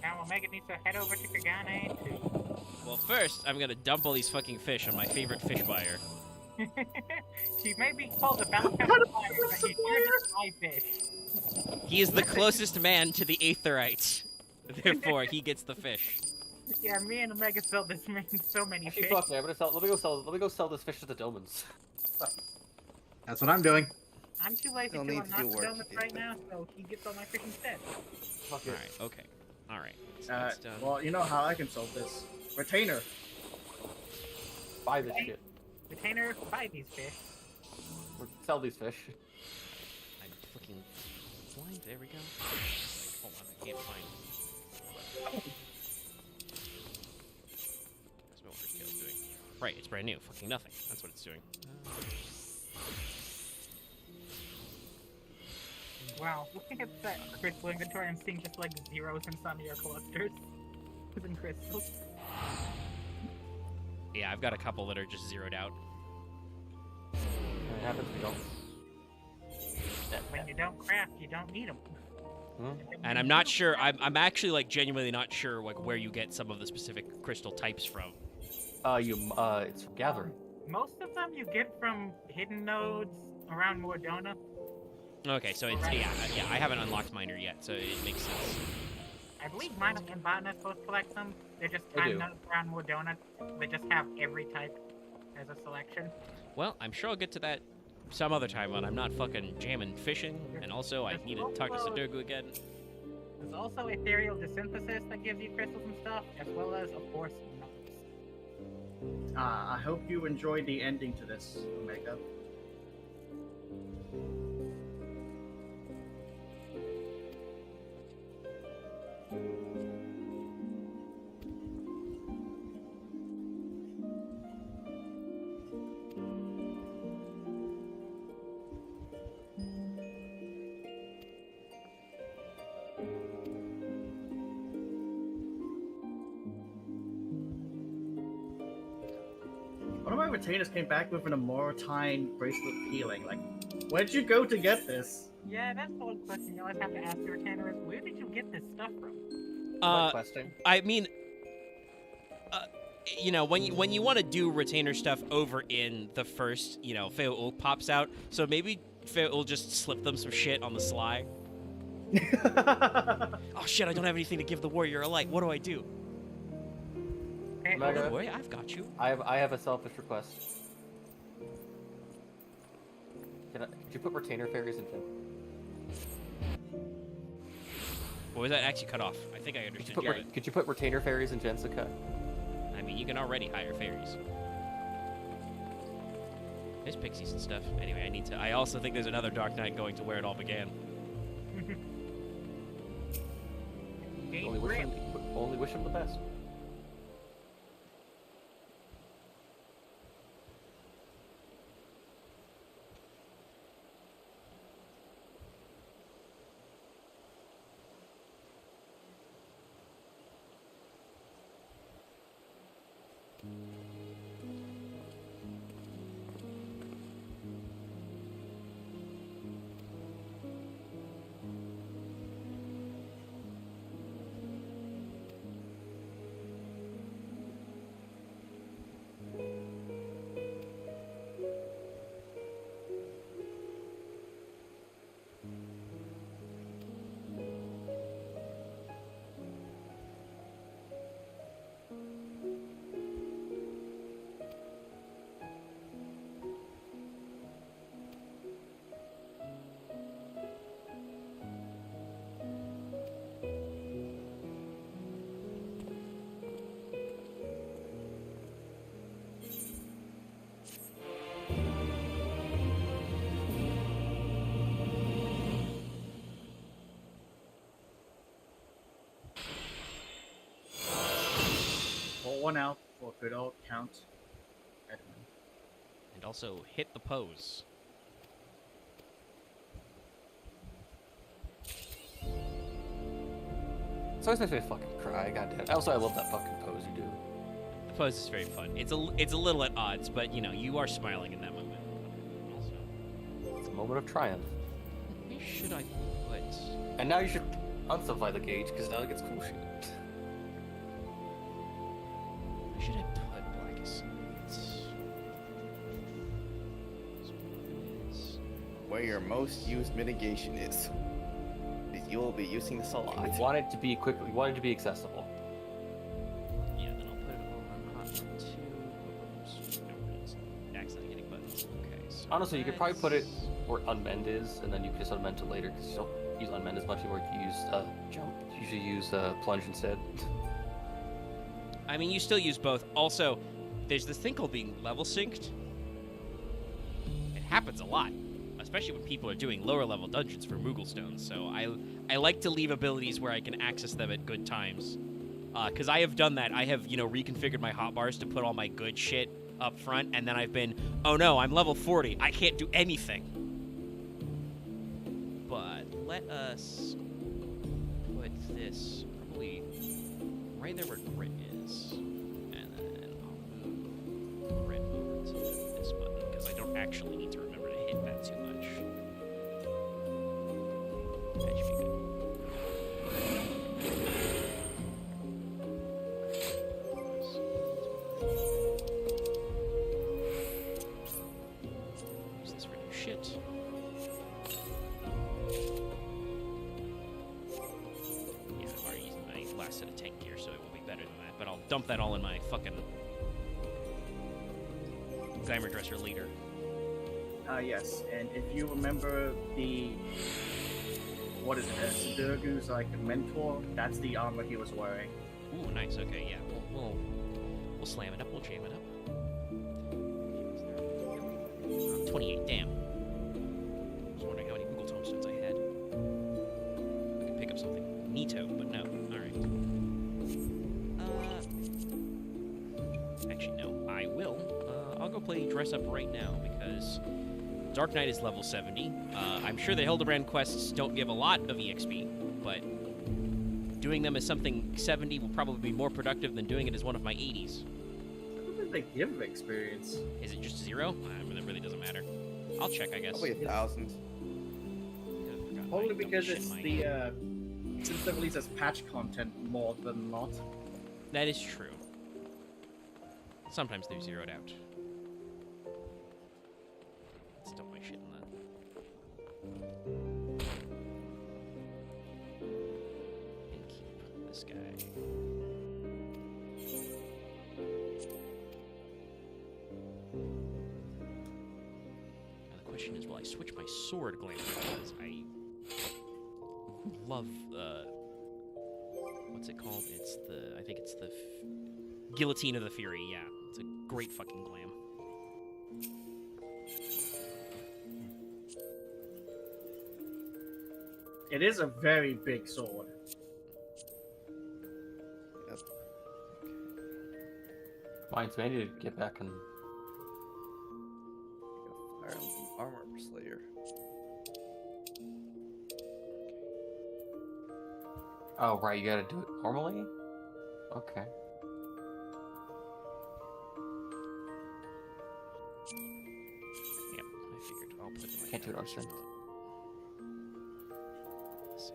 Speaker 4: Now Omega needs to head over to Kagane to...
Speaker 1: Well, first, I'm gonna dump all these fucking fish on my favorite fish buyer.
Speaker 4: She may be called a bounty hunter, but he's here to buy fish.
Speaker 1: He is the closest man to the Aetherite. Therefore, he gets the fish.
Speaker 4: Yeah, me and Omega sold this man so many
Speaker 6: Actually,
Speaker 4: fish.
Speaker 6: fuck me. Let me go sell this fish to the Domans.
Speaker 5: That's what I'm doing.
Speaker 4: I'm too lazy to
Speaker 2: Don't need to
Speaker 4: unlock
Speaker 2: do
Speaker 4: the
Speaker 2: work
Speaker 4: donuts
Speaker 2: to
Speaker 4: right
Speaker 2: get
Speaker 4: now, so he gets all my fish instead.
Speaker 6: Fuck it.
Speaker 1: Alright, okay. Alright. So that's done.
Speaker 3: Well, you know how I can solve this. Retainer.
Speaker 6: Buy this shit.
Speaker 4: Retainer, buy these fish.
Speaker 6: Sell these fish.
Speaker 1: I'm fucking blind. There we go. Hold on, I can't find. That's what Scale's doing. Right, it's brand new. Fucking nothing. That's what it's doing.
Speaker 4: Wow, looking at that crystal inventory, I'm seeing just like zeros in some of your clusters. Within crystals.
Speaker 1: Yeah, I've got a couple that are just zeroed out.
Speaker 6: It happens we don't.
Speaker 4: When you don't craft, you don't need them.
Speaker 1: And I'm not sure. I'm actually like genuinely not sure like where you get some of the specific crystal types from.
Speaker 6: It's from gathering.
Speaker 4: Most of them you get from hidden nodes around Mordona.
Speaker 1: Okay, so it's yeah. I haven't unlocked Miner yet, so it makes sense.
Speaker 4: I believe Miner and Botanist both collect them. They're just
Speaker 6: They
Speaker 4: time
Speaker 6: do.
Speaker 4: nodes around Mordona. They just have every type as a selection.
Speaker 1: Well, I'm sure I'll get to that some other time when I'm not fucking jamming fishing, and also I need to talk to Sadurgu again.
Speaker 4: There's also ethereal desynthesis that gives you crystals and stuff, as well as, of course, nodes.
Speaker 3: I hope you enjoyed the ending to this, Omega. One of my retainers came back with an Amortine bracelet healing. Like, where'd you go to get this?
Speaker 4: Yeah, that's the one question you always have to ask your retainer is, where did you get this stuff from?
Speaker 6: Question.
Speaker 1: I mean, you know, when you want to do retainer stuff over in the first, you know, Feo'ul pops out, so maybe Feo'ul just slip them some shit on the sly. Oh shit! I don't have anything to give the warrior a light. What do I do?
Speaker 4: Hey,
Speaker 6: Omega?
Speaker 1: Oh, boy, I've got you.
Speaker 6: I have a selfish request. Could you put retainer fairies in Jin?
Speaker 1: What was that actually cut off? I think I understood.
Speaker 6: Could you put retainer fairies in Jensuka?
Speaker 1: I mean, you can already hire fairies. There's pixies and stuff. Anyway, I need to. I also think there's another Dark Knight going to where it all began.
Speaker 6: Only wish him the best.
Speaker 3: one out for good old Count Edmund.
Speaker 1: And also hit the pose.
Speaker 6: It's always makes me fucking cry. Goddamn. Also, I love that fucking pose you do.
Speaker 1: The pose is very fun. It's a little at odds, but you know, you are smiling in that moment. Also,
Speaker 6: It's a moment of triumph.
Speaker 1: where should I put?
Speaker 6: And now you should unsupply the gauge because now it gets cool shit.
Speaker 1: Where should I put Blackest Night?
Speaker 2: Where your most used mitigation is. You will be using this a lot.
Speaker 6: We want it to be quick. We want it to be accessible.
Speaker 1: Yeah, then I'll put it all on hot 1, 2. Oops. No, it's accidentally hitting buttons. Okay, so
Speaker 6: Honestly, you could probably put it
Speaker 1: that's-
Speaker 6: where unmend is, and then you can just unmend it later because you don't use unmend as much anymore. You use jump. You usually use plunge instead.
Speaker 1: I mean, you still use both. Also, there's this thing called being level synced. It happens a lot, especially when people are doing lower level dungeons for Moogle Stones. So I like to leave abilities where I can access them at good times. Because I have done that. I have, reconfigured my hotbars to put all my good shit up front, and then I've been, oh no, I'm level 40. I can't do anything. But let us put this probably right there where grit is. And then I'll move grit over to this button, because I don't actually need to remember to hit that too much. That should be good. Use this for new shit. Yeah, I've already used my last set of tank gear, so it will be better than that. But I'll dump that all in my fucking glamour dresser later.
Speaker 3: Yes, and if you remember the what is it? Sidurgu's like mentor. That's the armor he was wearing.
Speaker 1: Ooh, nice. Okay, yeah. We'll slam it up. We'll jam it up. 28. Damn. I was wondering how many Google tombstones I had. I could pick up something neato, but no. All right. Actually, no. I will. I'll go play dress up right now because Dark Knight is level 70. I'm sure the Hildibrand quests don't give a lot of EXP, but doing them as something 70 will probably be more productive than doing it as one of my 80s.
Speaker 3: I don't think they give experience.
Speaker 1: Is it just 0? It really doesn't matter. I'll check, I guess.
Speaker 2: Probably 1,000.
Speaker 3: Only because it's the since they release as patch content more than not.
Speaker 1: That is true. Sometimes they're zeroed out. Let's dump my shit in that. And keep this guy. Now the question is, will I switch my sword glamour? Because I love what's it called? I think it's the Guillotine of the Fury. Yeah, it's a great fucking glam.
Speaker 3: It is a very big sword.
Speaker 2: Yep.
Speaker 6: Mine's I need to get back and
Speaker 2: Fire Armor Slayer.
Speaker 6: oh right, you gotta do it normally. Okay.
Speaker 1: Yep, I figured I'll put it
Speaker 6: Can't do it on stream.
Speaker 1: Let's see.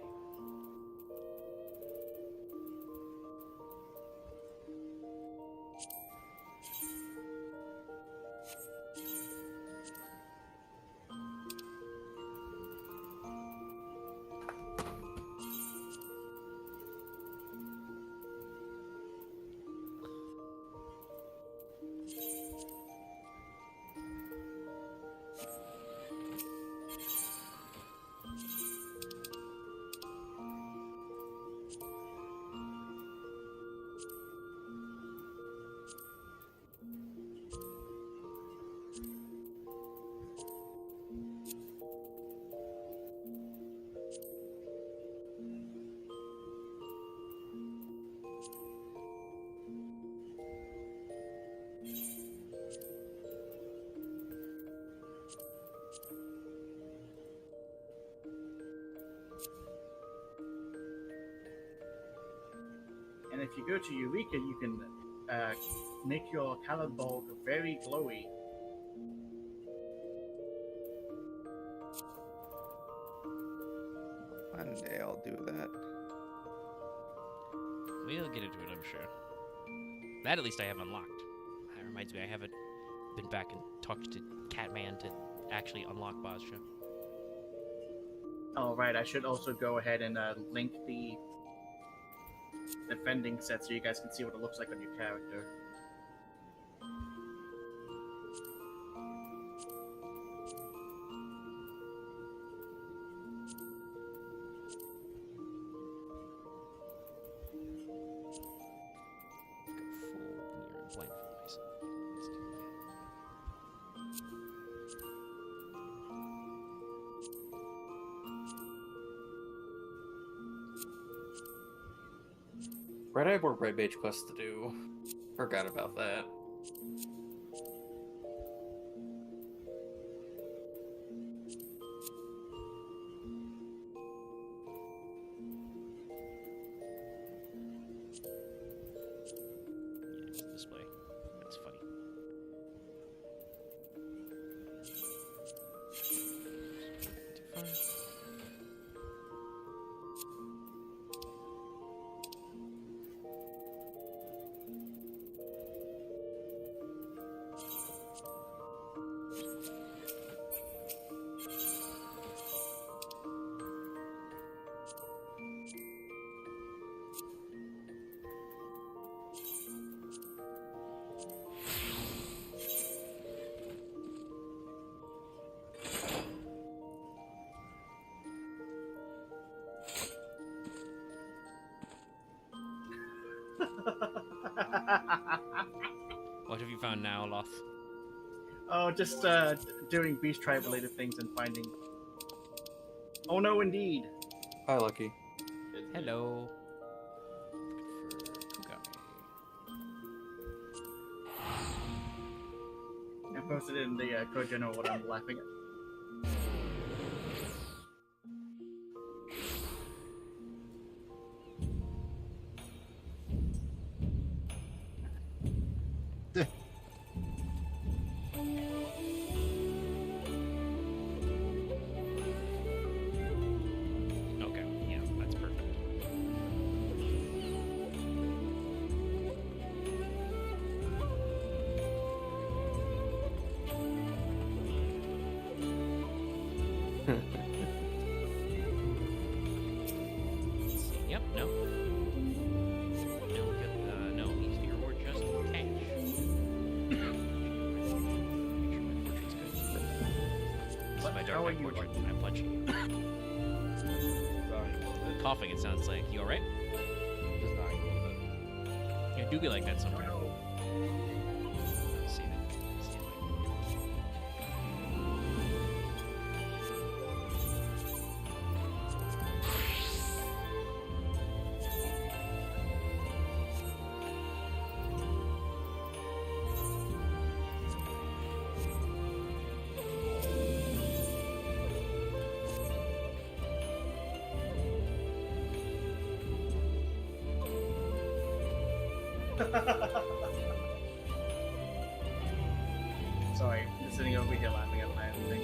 Speaker 3: if you go to Eureka, you can make your Cannonball very glowy.
Speaker 2: One day I'll do that.
Speaker 1: We'll get into it, I'm sure. That at least I have unlocked. That reminds me, I haven't been back and talked to Catman to actually unlock Bozja.
Speaker 3: All right, I should also go ahead and link the defending set so you guys can see what it looks like on your character.
Speaker 1: Go full near and blindfold myself. Let's do
Speaker 7: Right, I have more Red Mage quests to do. Forgot about that.
Speaker 1: Yeah, it's the display. That's funny. Too far. What have you found now, Loth?
Speaker 3: Oh, just doing beast tribe related things and finding. Oh no, indeed.
Speaker 7: Hi, Lucky.
Speaker 1: Hello. Looking for Kugame.
Speaker 3: I posted it in the code general what I'm laughing at.
Speaker 1: Okay, yeah, that's perfect. Yep, no. No, we got, no, he's here or just cash. Make sure my portrait's good. This is my
Speaker 3: How
Speaker 1: dark
Speaker 3: are
Speaker 1: knight
Speaker 3: you,
Speaker 1: portrait. I'm punching you.
Speaker 8: Sorry, a little bit.
Speaker 1: Coughing, it sounds like. You alright?
Speaker 8: Just dying a little bit.
Speaker 1: Yeah, do be like that somewhere. See that? See it.
Speaker 3: Sorry, I'm sitting over here laughing at my own thing.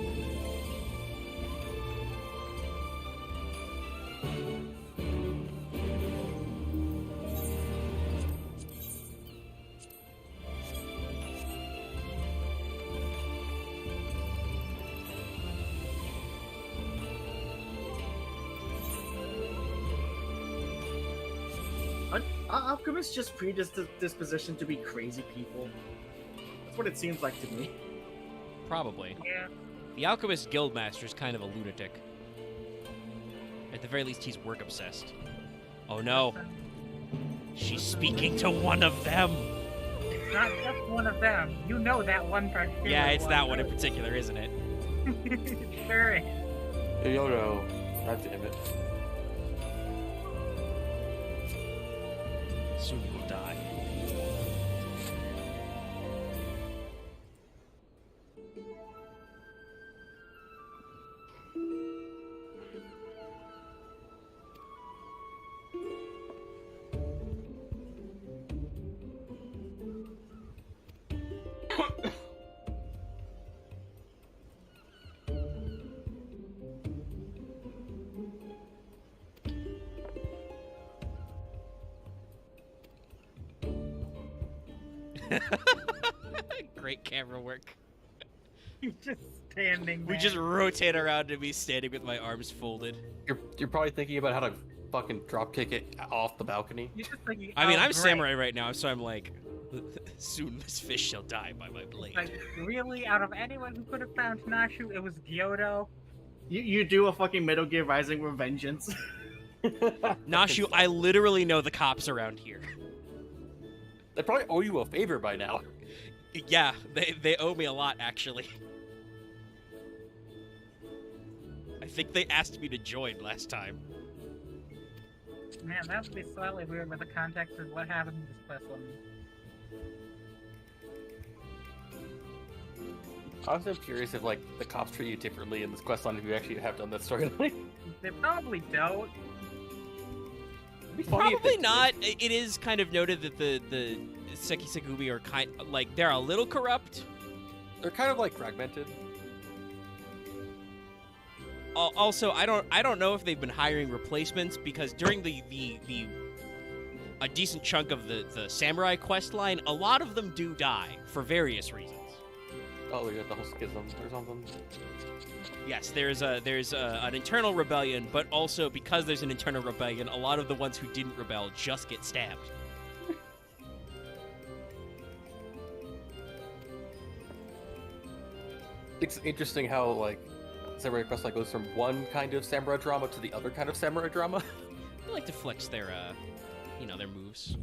Speaker 3: Are alchemists just predispositioned to be crazy people? That's what it seems like to me.
Speaker 1: Probably.
Speaker 4: Yeah.
Speaker 1: The Alchemist Guildmaster is kind of a lunatic. At the very least, he's work obsessed. Oh no. She's speaking to one of them!
Speaker 4: Not just one of them. You know that one particular
Speaker 1: Yeah, it's that one in
Speaker 4: right?
Speaker 1: particular, isn't it?
Speaker 4: Sure is.
Speaker 7: Yo, no. God damn it.
Speaker 1: Soon you will die. Great camera work.
Speaker 4: He's just standing there.
Speaker 1: We just rotate around to me standing with my arms folded.
Speaker 6: You're probably thinking about how to fucking drop kick it off the balcony.
Speaker 4: You're just thinking,
Speaker 1: I mean,
Speaker 4: oh,
Speaker 1: I'm
Speaker 4: great.
Speaker 1: samurai right now, so I'm like, soon this fish shall die by my blade.
Speaker 4: Like, really, out of anyone who could have found Nashu, it was Gyoto.
Speaker 3: You do a fucking Metal Gear Rising with vengeance.
Speaker 1: Nashu, I literally know the cops around here.
Speaker 6: They probably owe you a favor by now.
Speaker 1: Yeah, they owe me a lot, actually. I think they asked me to join last time.
Speaker 4: Man, that would be slightly weird with the context of what happened in this quest one.
Speaker 6: I was just curious if, like, the cops treat you differently in this quest line if you actually have done that storyline.
Speaker 4: They probably don't.
Speaker 6: It'd be funny if
Speaker 1: Probably
Speaker 6: they
Speaker 1: not. It is kind of noted that the Seki Segumi are like they're a little corrupt.
Speaker 6: They're kind of like fragmented.
Speaker 1: Also, I don't know if they've been hiring replacements because during a decent chunk of the samurai quest line, a lot of them do die for various reasons.
Speaker 6: Oh, they got the whole schism or something.
Speaker 1: Yes, there's an internal rebellion, but also because there's an internal rebellion, a lot of the ones who didn't rebel just get stabbed.
Speaker 6: It's interesting how, like, Samurai Quest like goes from one kind of samurai drama to the other kind of samurai drama.
Speaker 1: They like to flex their their moves.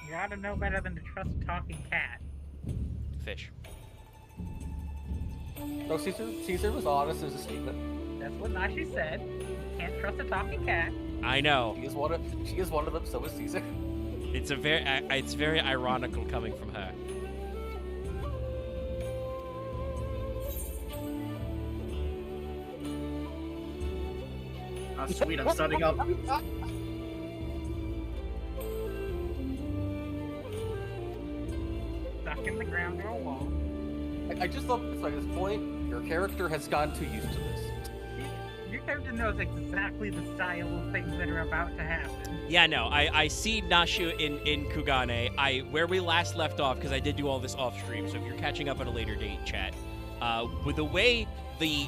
Speaker 4: You gotta know better than to trust a talking cat.
Speaker 1: Fish.
Speaker 6: No, Caesar was honest as a statement.
Speaker 4: That's what Nashi said. Can't trust a talking cat.
Speaker 1: I know.
Speaker 6: She is one of them. So is Caesar.
Speaker 1: It's very ironical coming from her.
Speaker 3: Ah, sweet, I'm starting up.
Speaker 4: Stuck in the ground or a wall.
Speaker 6: I just love this. At this point, your character has gotten too used to this.
Speaker 4: Your character knows exactly the style of things that are about to happen.
Speaker 1: Yeah, no, I see Nashu in Kugane. Where we last left off, because I did do all this off stream, so if you're catching up at a later date, chat, with the way the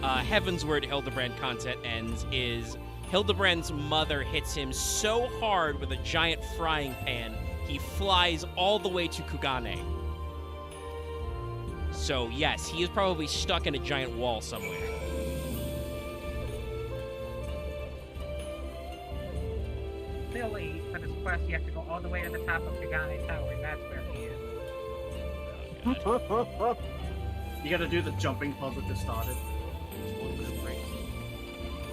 Speaker 1: Heavensward Hildibrand content ends is Hildibrand's mother hits him so hard with a giant frying pan, he flies all the way to Kugane. So yes, he is probably stuck in a giant wall somewhere.
Speaker 4: Silly, for this quest you have to go all the way to the top of Kagane Tower, and that's where he is.
Speaker 3: You gotta do the jumping puzzle just started.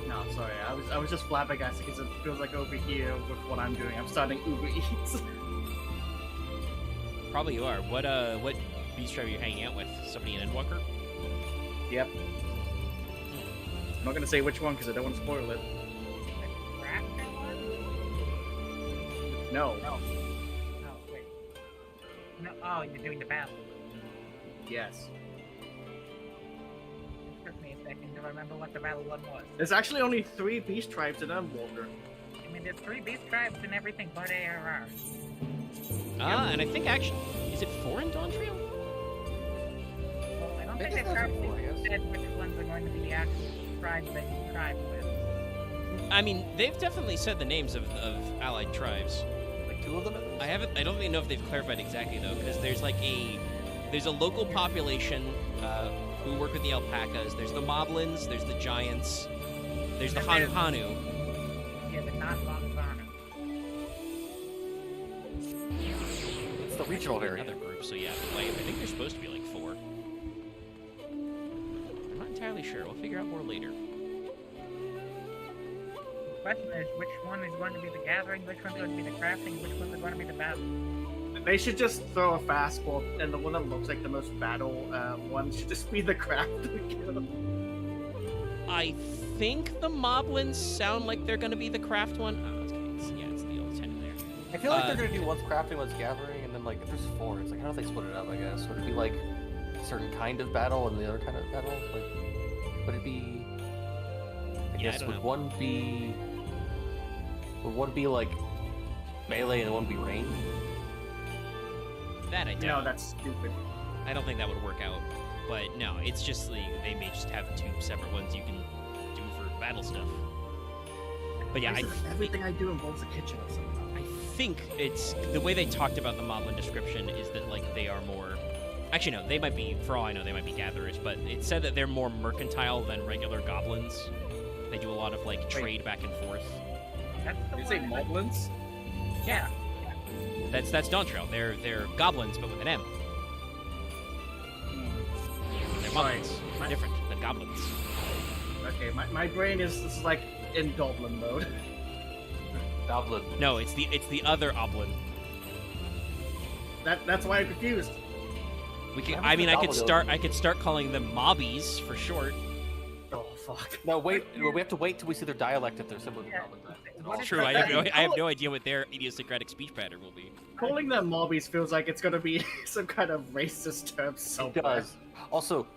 Speaker 3: No, sorry, I was just flabbergasted because it feels like over here with what I'm doing. I'm starting Uber Eats.
Speaker 1: Probably you are. What beast tribe are you hanging out with? Somebody in Endwalker?
Speaker 3: Yep. I'm not gonna say which one because I don't want to spoil it.
Speaker 4: The Raptor one?
Speaker 3: No.
Speaker 4: No. No, wait. No, oh, you're doing the battle.
Speaker 3: Yes.
Speaker 4: It took me a second to remember what the battle one was.
Speaker 3: There's actually only 3 beast tribes in Endwalker.
Speaker 4: I mean, there's 3 beast tribes and everything but ARR.
Speaker 1: And I think actually, is it 4 in Dawntrail?
Speaker 4: Well, I don't think
Speaker 6: It's
Speaker 4: they've
Speaker 6: not before, I guess.
Speaker 4: said which ones are going to be the actual tribes that you tribe with.
Speaker 1: I mean, they've definitely said the names of allied tribes.
Speaker 6: Like 2 of them.
Speaker 1: I don't really know if they've clarified exactly though, because there's a local population who work with the alpacas. There's the moblins, there's the giants, there's the
Speaker 4: And
Speaker 1: Hanu
Speaker 4: there's-
Speaker 1: Hanu.
Speaker 4: Yeah, but not Longbana.
Speaker 6: It's the regional
Speaker 1: Another
Speaker 6: variant.
Speaker 1: group, so yeah. Wait, I think there's supposed to be like 4. I'm not entirely sure. We'll figure out more later.
Speaker 4: The question is, which one is going to be the gathering, which one's going to be the crafting, which one's going to be the battle?
Speaker 3: They should just throw a fastball, and the one that looks like the most battle one should just be the craft.
Speaker 1: I think the moblins sound like they're going to be the craft one. Oh, it's the old 10 there.
Speaker 6: I feel like they're gonna do one's crafting, one's gathering, and then like if there's 4, it's like how do they split it up? I guess would it be like a certain kind of battle and the other kind of battle? Like would it be? I
Speaker 1: Yeah, I
Speaker 6: guess
Speaker 1: don't
Speaker 6: would
Speaker 1: know.
Speaker 6: one be like melee and one be range?
Speaker 1: That I
Speaker 3: No,
Speaker 1: doubt.
Speaker 3: that's stupid.
Speaker 1: I don't think that would work out. But no, it's just like they may just have two separate ones you can do for battle stuff. But yeah,
Speaker 3: Everything I do involves a kitchen or something.
Speaker 1: I think it's the way they talked about the moblin description is that like they are more. Actually, no, they might be. For all I know, they might be gatherers. But it said that they're more mercantile than regular goblins. They do a lot of like trade back and forth.
Speaker 4: That's the
Speaker 3: You
Speaker 4: one
Speaker 3: say
Speaker 4: that-
Speaker 3: moblins?
Speaker 4: Yeah.
Speaker 1: That's Dawntrail. They're goblins, but with an M. They're
Speaker 3: Sorry.
Speaker 1: moblins. They're different than goblins.
Speaker 3: Okay, my brain is like in goblin mode.
Speaker 6: Goblin.
Speaker 1: No, it's the other oblin.
Speaker 3: That's why I'm confused.
Speaker 1: We can.
Speaker 6: Yeah,
Speaker 1: I mean, I could
Speaker 6: goblin.
Speaker 1: start calling them mobbies for short.
Speaker 3: Oh fuck.
Speaker 6: No, wait. We have to wait till we see their dialect if they're similar to
Speaker 4: Yeah.
Speaker 6: goblins.
Speaker 4: What is
Speaker 1: True.
Speaker 4: that?
Speaker 1: I have no idea what their idiosyncratic speech pattern will be.
Speaker 3: Calling them mobbies feels like it's gonna be some kind of racist term
Speaker 6: It
Speaker 3: somewhere.
Speaker 6: does. Also,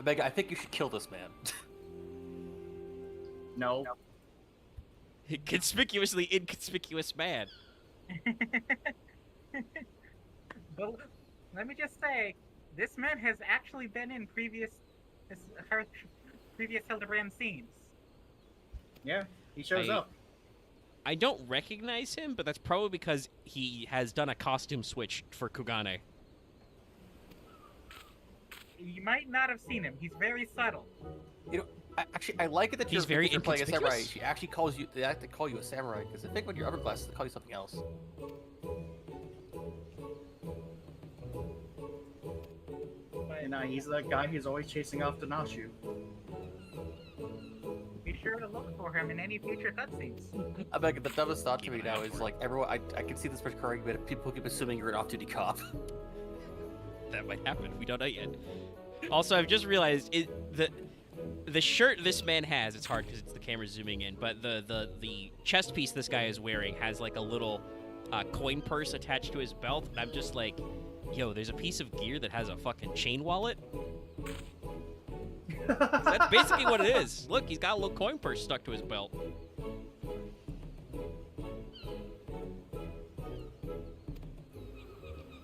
Speaker 6: Omega, I think you should kill this man.
Speaker 3: No.
Speaker 1: Conspicuously inconspicuous man.
Speaker 4: But let me just say, this man has actually been in previous Hildibrand scenes.
Speaker 3: Yeah, he shows
Speaker 1: I-
Speaker 3: up.
Speaker 1: I don't recognize him, but that's probably because he has done a costume switch for Kugane.
Speaker 4: You might not have seen him. He's very subtle.
Speaker 6: You know, actually, I like it that
Speaker 1: He's very
Speaker 6: you're playing a samurai.
Speaker 1: inconspicuous?
Speaker 6: She actually calls you. They have to call you a samurai because I think when you're upper class, they call you something else.
Speaker 4: But
Speaker 3: And he's the guy who's always chasing after Nashu.
Speaker 4: be sure to look for him in any future cutscenes.
Speaker 6: I mean, the dumbest thought to
Speaker 1: Keep
Speaker 6: me
Speaker 1: an eye
Speaker 6: now
Speaker 1: out
Speaker 6: is
Speaker 1: for
Speaker 6: like everyone. I can see this recurring, but people keep assuming you're an off-duty cop.
Speaker 1: That might happen. We don't know yet. Also, I've just realized the shirt this man has. It's hard because it's the camera zooming in, but the chest piece this guy is wearing has like a little coin purse attached to his belt. And I'm just like, yo, there's a piece of gear that has a fucking chain wallet. That's basically what it is. Look, he's got a little coin purse stuck to his belt.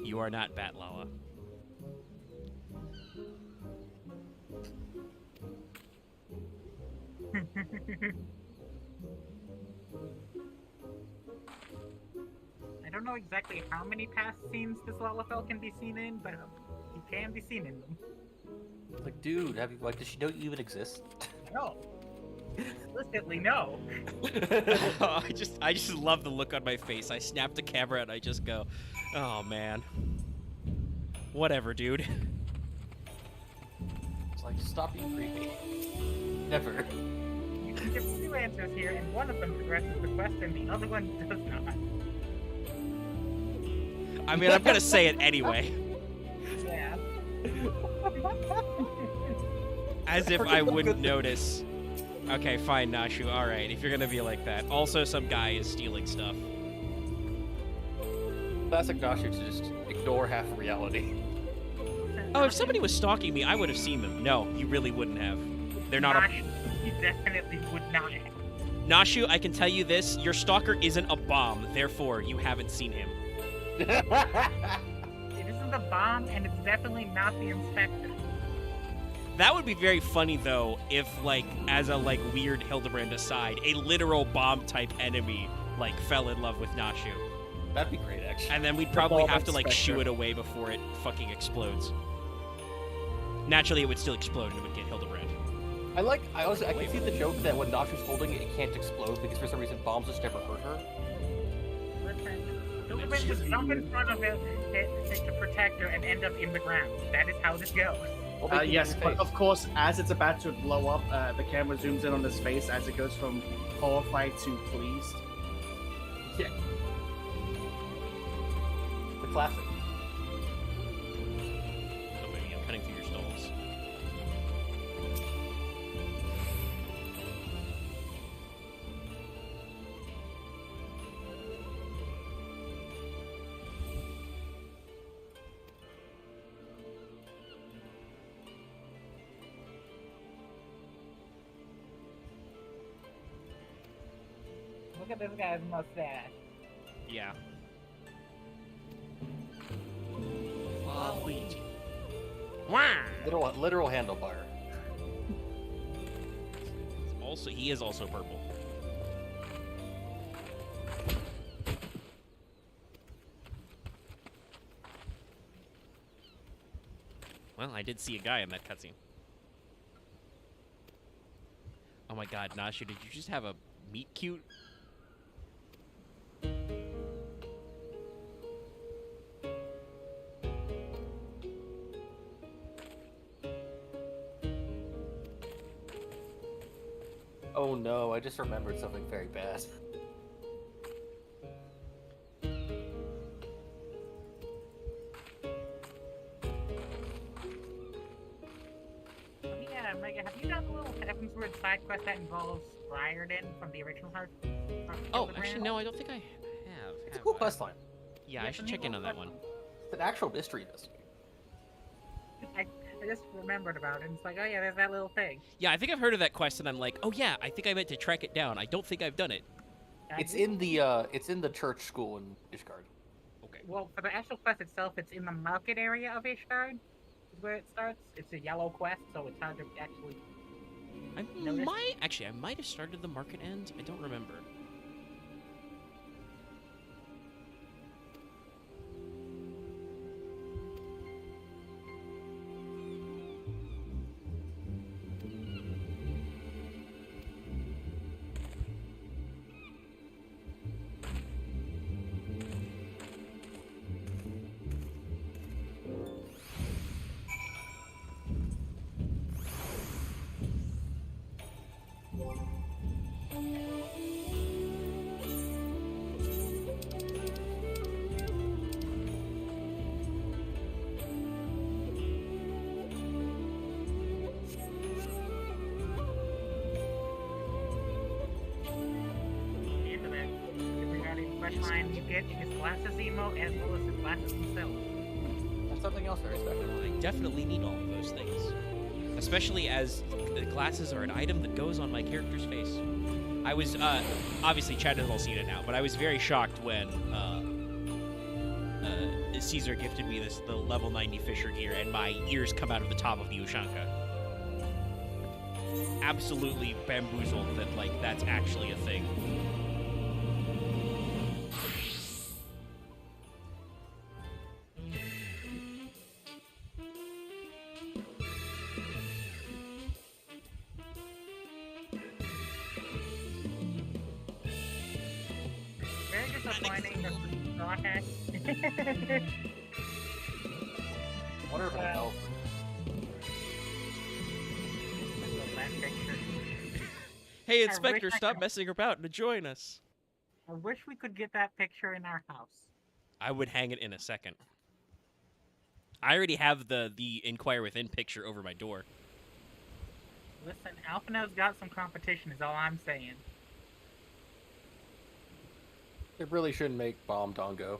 Speaker 1: You are not Batlala.
Speaker 4: I don't know exactly how many past scenes this Lalafell can be seen in, but he can be seen in them.
Speaker 6: Like, dude, have you like? Does she know you even exist?
Speaker 4: No. Explicitly, no.
Speaker 1: I just love the look on my face. I snap the camera and I just go, oh man. Whatever, dude.
Speaker 6: It's like, stop being creepy. Never.
Speaker 4: You can give two answers here, and one of them progresses the quest, and the other one does not.
Speaker 1: I mean, I'm gonna say it anyway.
Speaker 4: Yeah.
Speaker 1: As if I wouldn't notice. Okay, fine, Nashu. Alright, if you're gonna be like that. Also, some guy is stealing stuff.
Speaker 6: Classic Nashu to just ignore half reality.
Speaker 1: Oh, if somebody was stalking me, I would have seen them. No, you really wouldn't have. They're not a...
Speaker 4: He definitely would not have.
Speaker 1: Nashu, I can tell you this. Your stalker isn't a bomb, therefore you haven't seen him.
Speaker 4: It isn't the bomb, and it's definitely not the inspector.
Speaker 1: That would be very funny, though, if, like, as a, like, weird Hildibrand aside, a literal bomb-type enemy, like, fell in love with Nashu.
Speaker 6: That'd be great, actually.
Speaker 1: And then we'd probably
Speaker 3: bomb
Speaker 1: have to, like,
Speaker 3: inspector.
Speaker 1: shoo it away before it fucking explodes. Naturally, it would still explode and it would get Hildibrand.
Speaker 6: I can see the joke that when Nashu's holding it, it can't explode because for some reason bombs just never hurt her.
Speaker 4: Listen, Hildibrand just jump in front of it to protect her and end up in the ground. That is how this goes.
Speaker 6: Well, they can
Speaker 3: Yes,
Speaker 6: use
Speaker 3: but
Speaker 6: face.
Speaker 3: of course, as it's about to blow up, the camera zooms in on his face as it goes from horrified to pleased.
Speaker 6: Yeah. The classic.
Speaker 1: Oh, maybe I'm cutting through your stalls.
Speaker 4: Look at this guy's mustache.
Speaker 1: Yeah. Waluigi. Wow.
Speaker 6: Literal handlebar.
Speaker 1: Also, he is also purple. Well, I did see a guy in that cutscene. Oh my god, Nasha, did you just have a meet cute?
Speaker 6: Oh no, I just remembered something very bad.
Speaker 4: Yeah, Mega, have you done the little Heavensward side quest that involves Briarden from the original Heart?
Speaker 1: Oh,
Speaker 4: Hildibrand?
Speaker 1: actually, no, I don't think I have.
Speaker 6: It's a
Speaker 1: have
Speaker 6: cool
Speaker 1: I?
Speaker 6: quest line.
Speaker 1: Yeah,
Speaker 4: Yeah,
Speaker 1: I
Speaker 4: it's
Speaker 1: should
Speaker 4: a
Speaker 1: check
Speaker 4: neat
Speaker 1: in on
Speaker 4: little
Speaker 1: that one.
Speaker 6: It's an actual mystery investigation.
Speaker 4: I just remembered about it, and it's like, oh yeah, there's that little thing.
Speaker 1: Yeah, I think I've heard of that quest, and I'm like, oh yeah, I think I meant to track it down. I don't think I've done it.
Speaker 6: It's in the church school in Ishgard.
Speaker 1: Okay.
Speaker 4: Well, for the actual quest itself, it's in the market area of Ishgard, is where it starts. It's a yellow quest, so it's hard to actually...
Speaker 1: I
Speaker 4: Notice?
Speaker 1: might have started the market end. I don't remember.
Speaker 4: The end of that, regarding the quest line, you get his glasses emote as well as his glasses themselves.
Speaker 6: That's something else very special.
Speaker 1: I definitely need all of those things. Especially as the glasses are an item that goes on my character's face. I was, obviously Chad has all seen it now, but I was very shocked when, Caesar gifted me the level 90 Fisher gear and my ears come out of the top of the Ushanka. Absolutely bamboozled that, like, that's actually a thing.
Speaker 4: Very disappointing that we thought that.
Speaker 6: I wonder if it'll help.
Speaker 1: Hey,
Speaker 4: I
Speaker 1: Inspector,
Speaker 4: wish I
Speaker 1: stop
Speaker 4: could-
Speaker 1: messing about and join us.
Speaker 4: I wish we could get that picture in our house.
Speaker 1: I would hang it in a second. I already have the Inquire Within picture over my door.
Speaker 4: Listen, Alphino's got some competition, is all I'm saying.
Speaker 6: It really shouldn't make Bomb Dongo.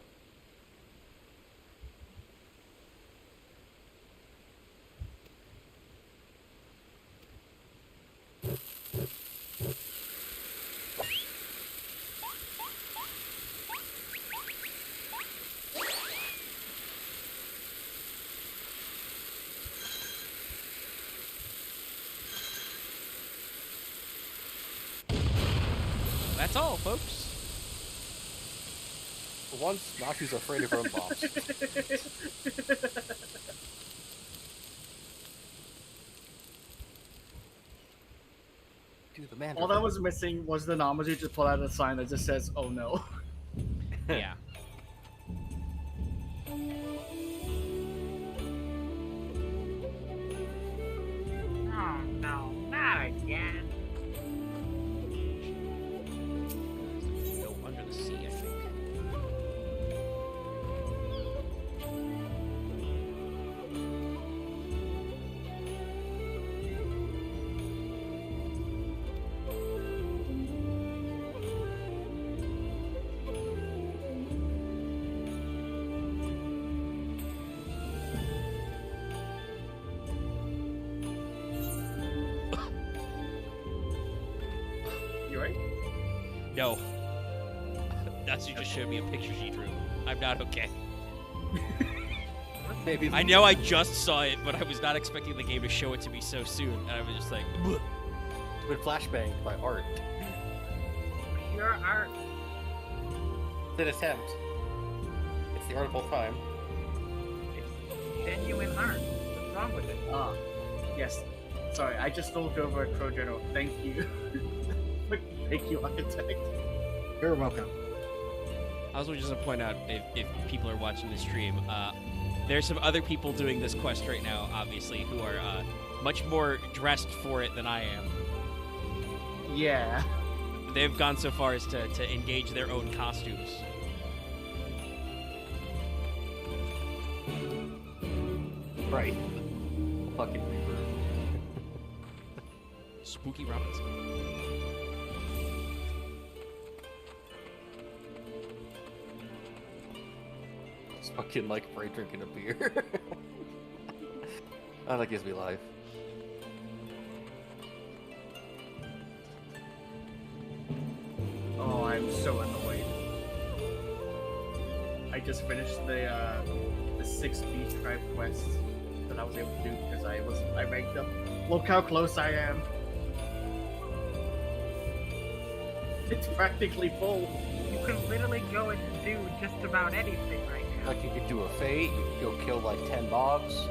Speaker 1: That's all, folks.
Speaker 6: For once, Naku's afraid of her own bombs. Dude, the man.
Speaker 3: All that was missing was the Namazu to pull out a sign that just says, "Oh no."
Speaker 1: Yeah.
Speaker 4: Oh no, not again.
Speaker 1: Go under the sea, I think.
Speaker 3: You right?
Speaker 1: No. That's you just showed me a picture she drew. I'm not okay.
Speaker 6: maybe.
Speaker 1: I know I just saw it, but I was not expecting the game to show it to me so soon, and I was just like, "Bleh."
Speaker 6: Been flashbanged by art.
Speaker 4: Pure art.
Speaker 6: It's an attempt. It's the art of all time.
Speaker 4: It's genuine art. What's wrong with it?
Speaker 3: Ah, yes. Sorry, I just looked over at Crow General. Thank you. Thank you, Architect.
Speaker 5: You're welcome.
Speaker 1: I also just want to point out, if people are watching the stream, there's some other people doing this quest right now, obviously, who are much more dressed for it than I am.
Speaker 3: Yeah.
Speaker 1: They've gone so far as to engage their own costumes.
Speaker 2: Right.
Speaker 6: Fucking Reaper.
Speaker 1: Spooky Robinson.
Speaker 6: It's fucking like Bray drinking a beer. Oh, that gives me life.
Speaker 3: Oh, I'm so annoyed. I just finished the 6 beach tribe quest that I was able to do because I ranked up. Look how close I am. It's practically full.
Speaker 4: You can literally go and do just about anything right now.
Speaker 6: Like you could do a fate, you could go kill like 10 mobs.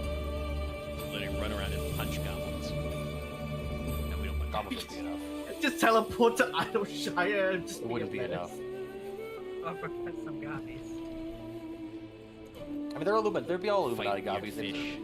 Speaker 1: Literally run around and punch goblins. No, we don't punch
Speaker 6: Goblins would be enough.
Speaker 3: Just teleport to Idleshire and just
Speaker 6: It wouldn't be enough.
Speaker 4: Oh, for some gobbies.
Speaker 6: I mean, there'd be all Illuminati
Speaker 1: Fight your
Speaker 6: gobbies.
Speaker 1: fish.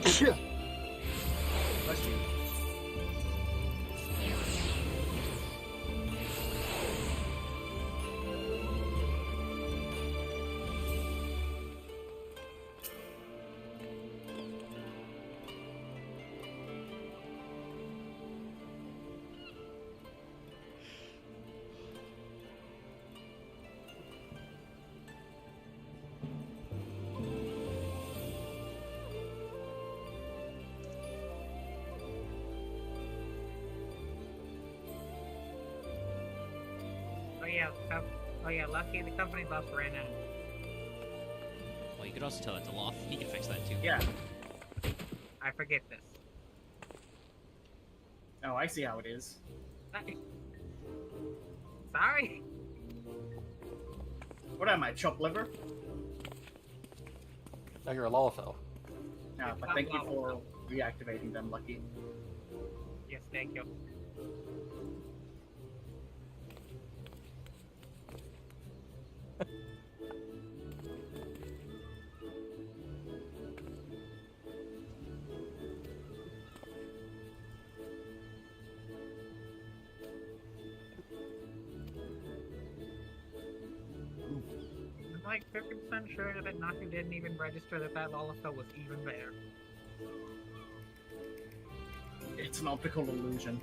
Speaker 3: Bless you.
Speaker 4: Oh yeah, lucky the company bus ran out.
Speaker 1: Well, you could also tell that to Loth. He can fix that too.
Speaker 3: Yeah.
Speaker 4: I forget this.
Speaker 3: Oh, I see how it is.
Speaker 4: Sorry.
Speaker 3: What am I, chopped liver?
Speaker 6: Now you're a Lalafell.
Speaker 3: No, but thank you for reactivating them, Lucky.
Speaker 4: Yes, thank you. I'm like 50% sure that Naku didn't even register that Lalafell was even there.
Speaker 3: It's an optical illusion.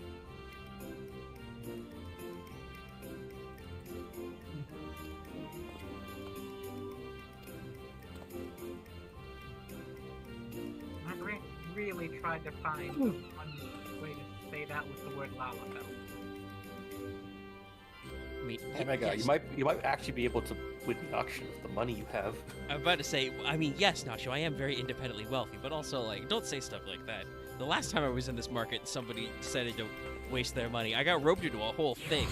Speaker 4: I really tried to find one way to say that with the word Lalafell.
Speaker 1: mean,
Speaker 6: Hey, Mega,
Speaker 1: yes.
Speaker 6: you might actually be able to win the auction with the money you have.
Speaker 1: I'm about to say, I mean, yes, Nacho, I am very independently wealthy, but also, like, don't say stuff like that. The last time I was in this market, somebody decided to waste their money. I got roped into a whole thing.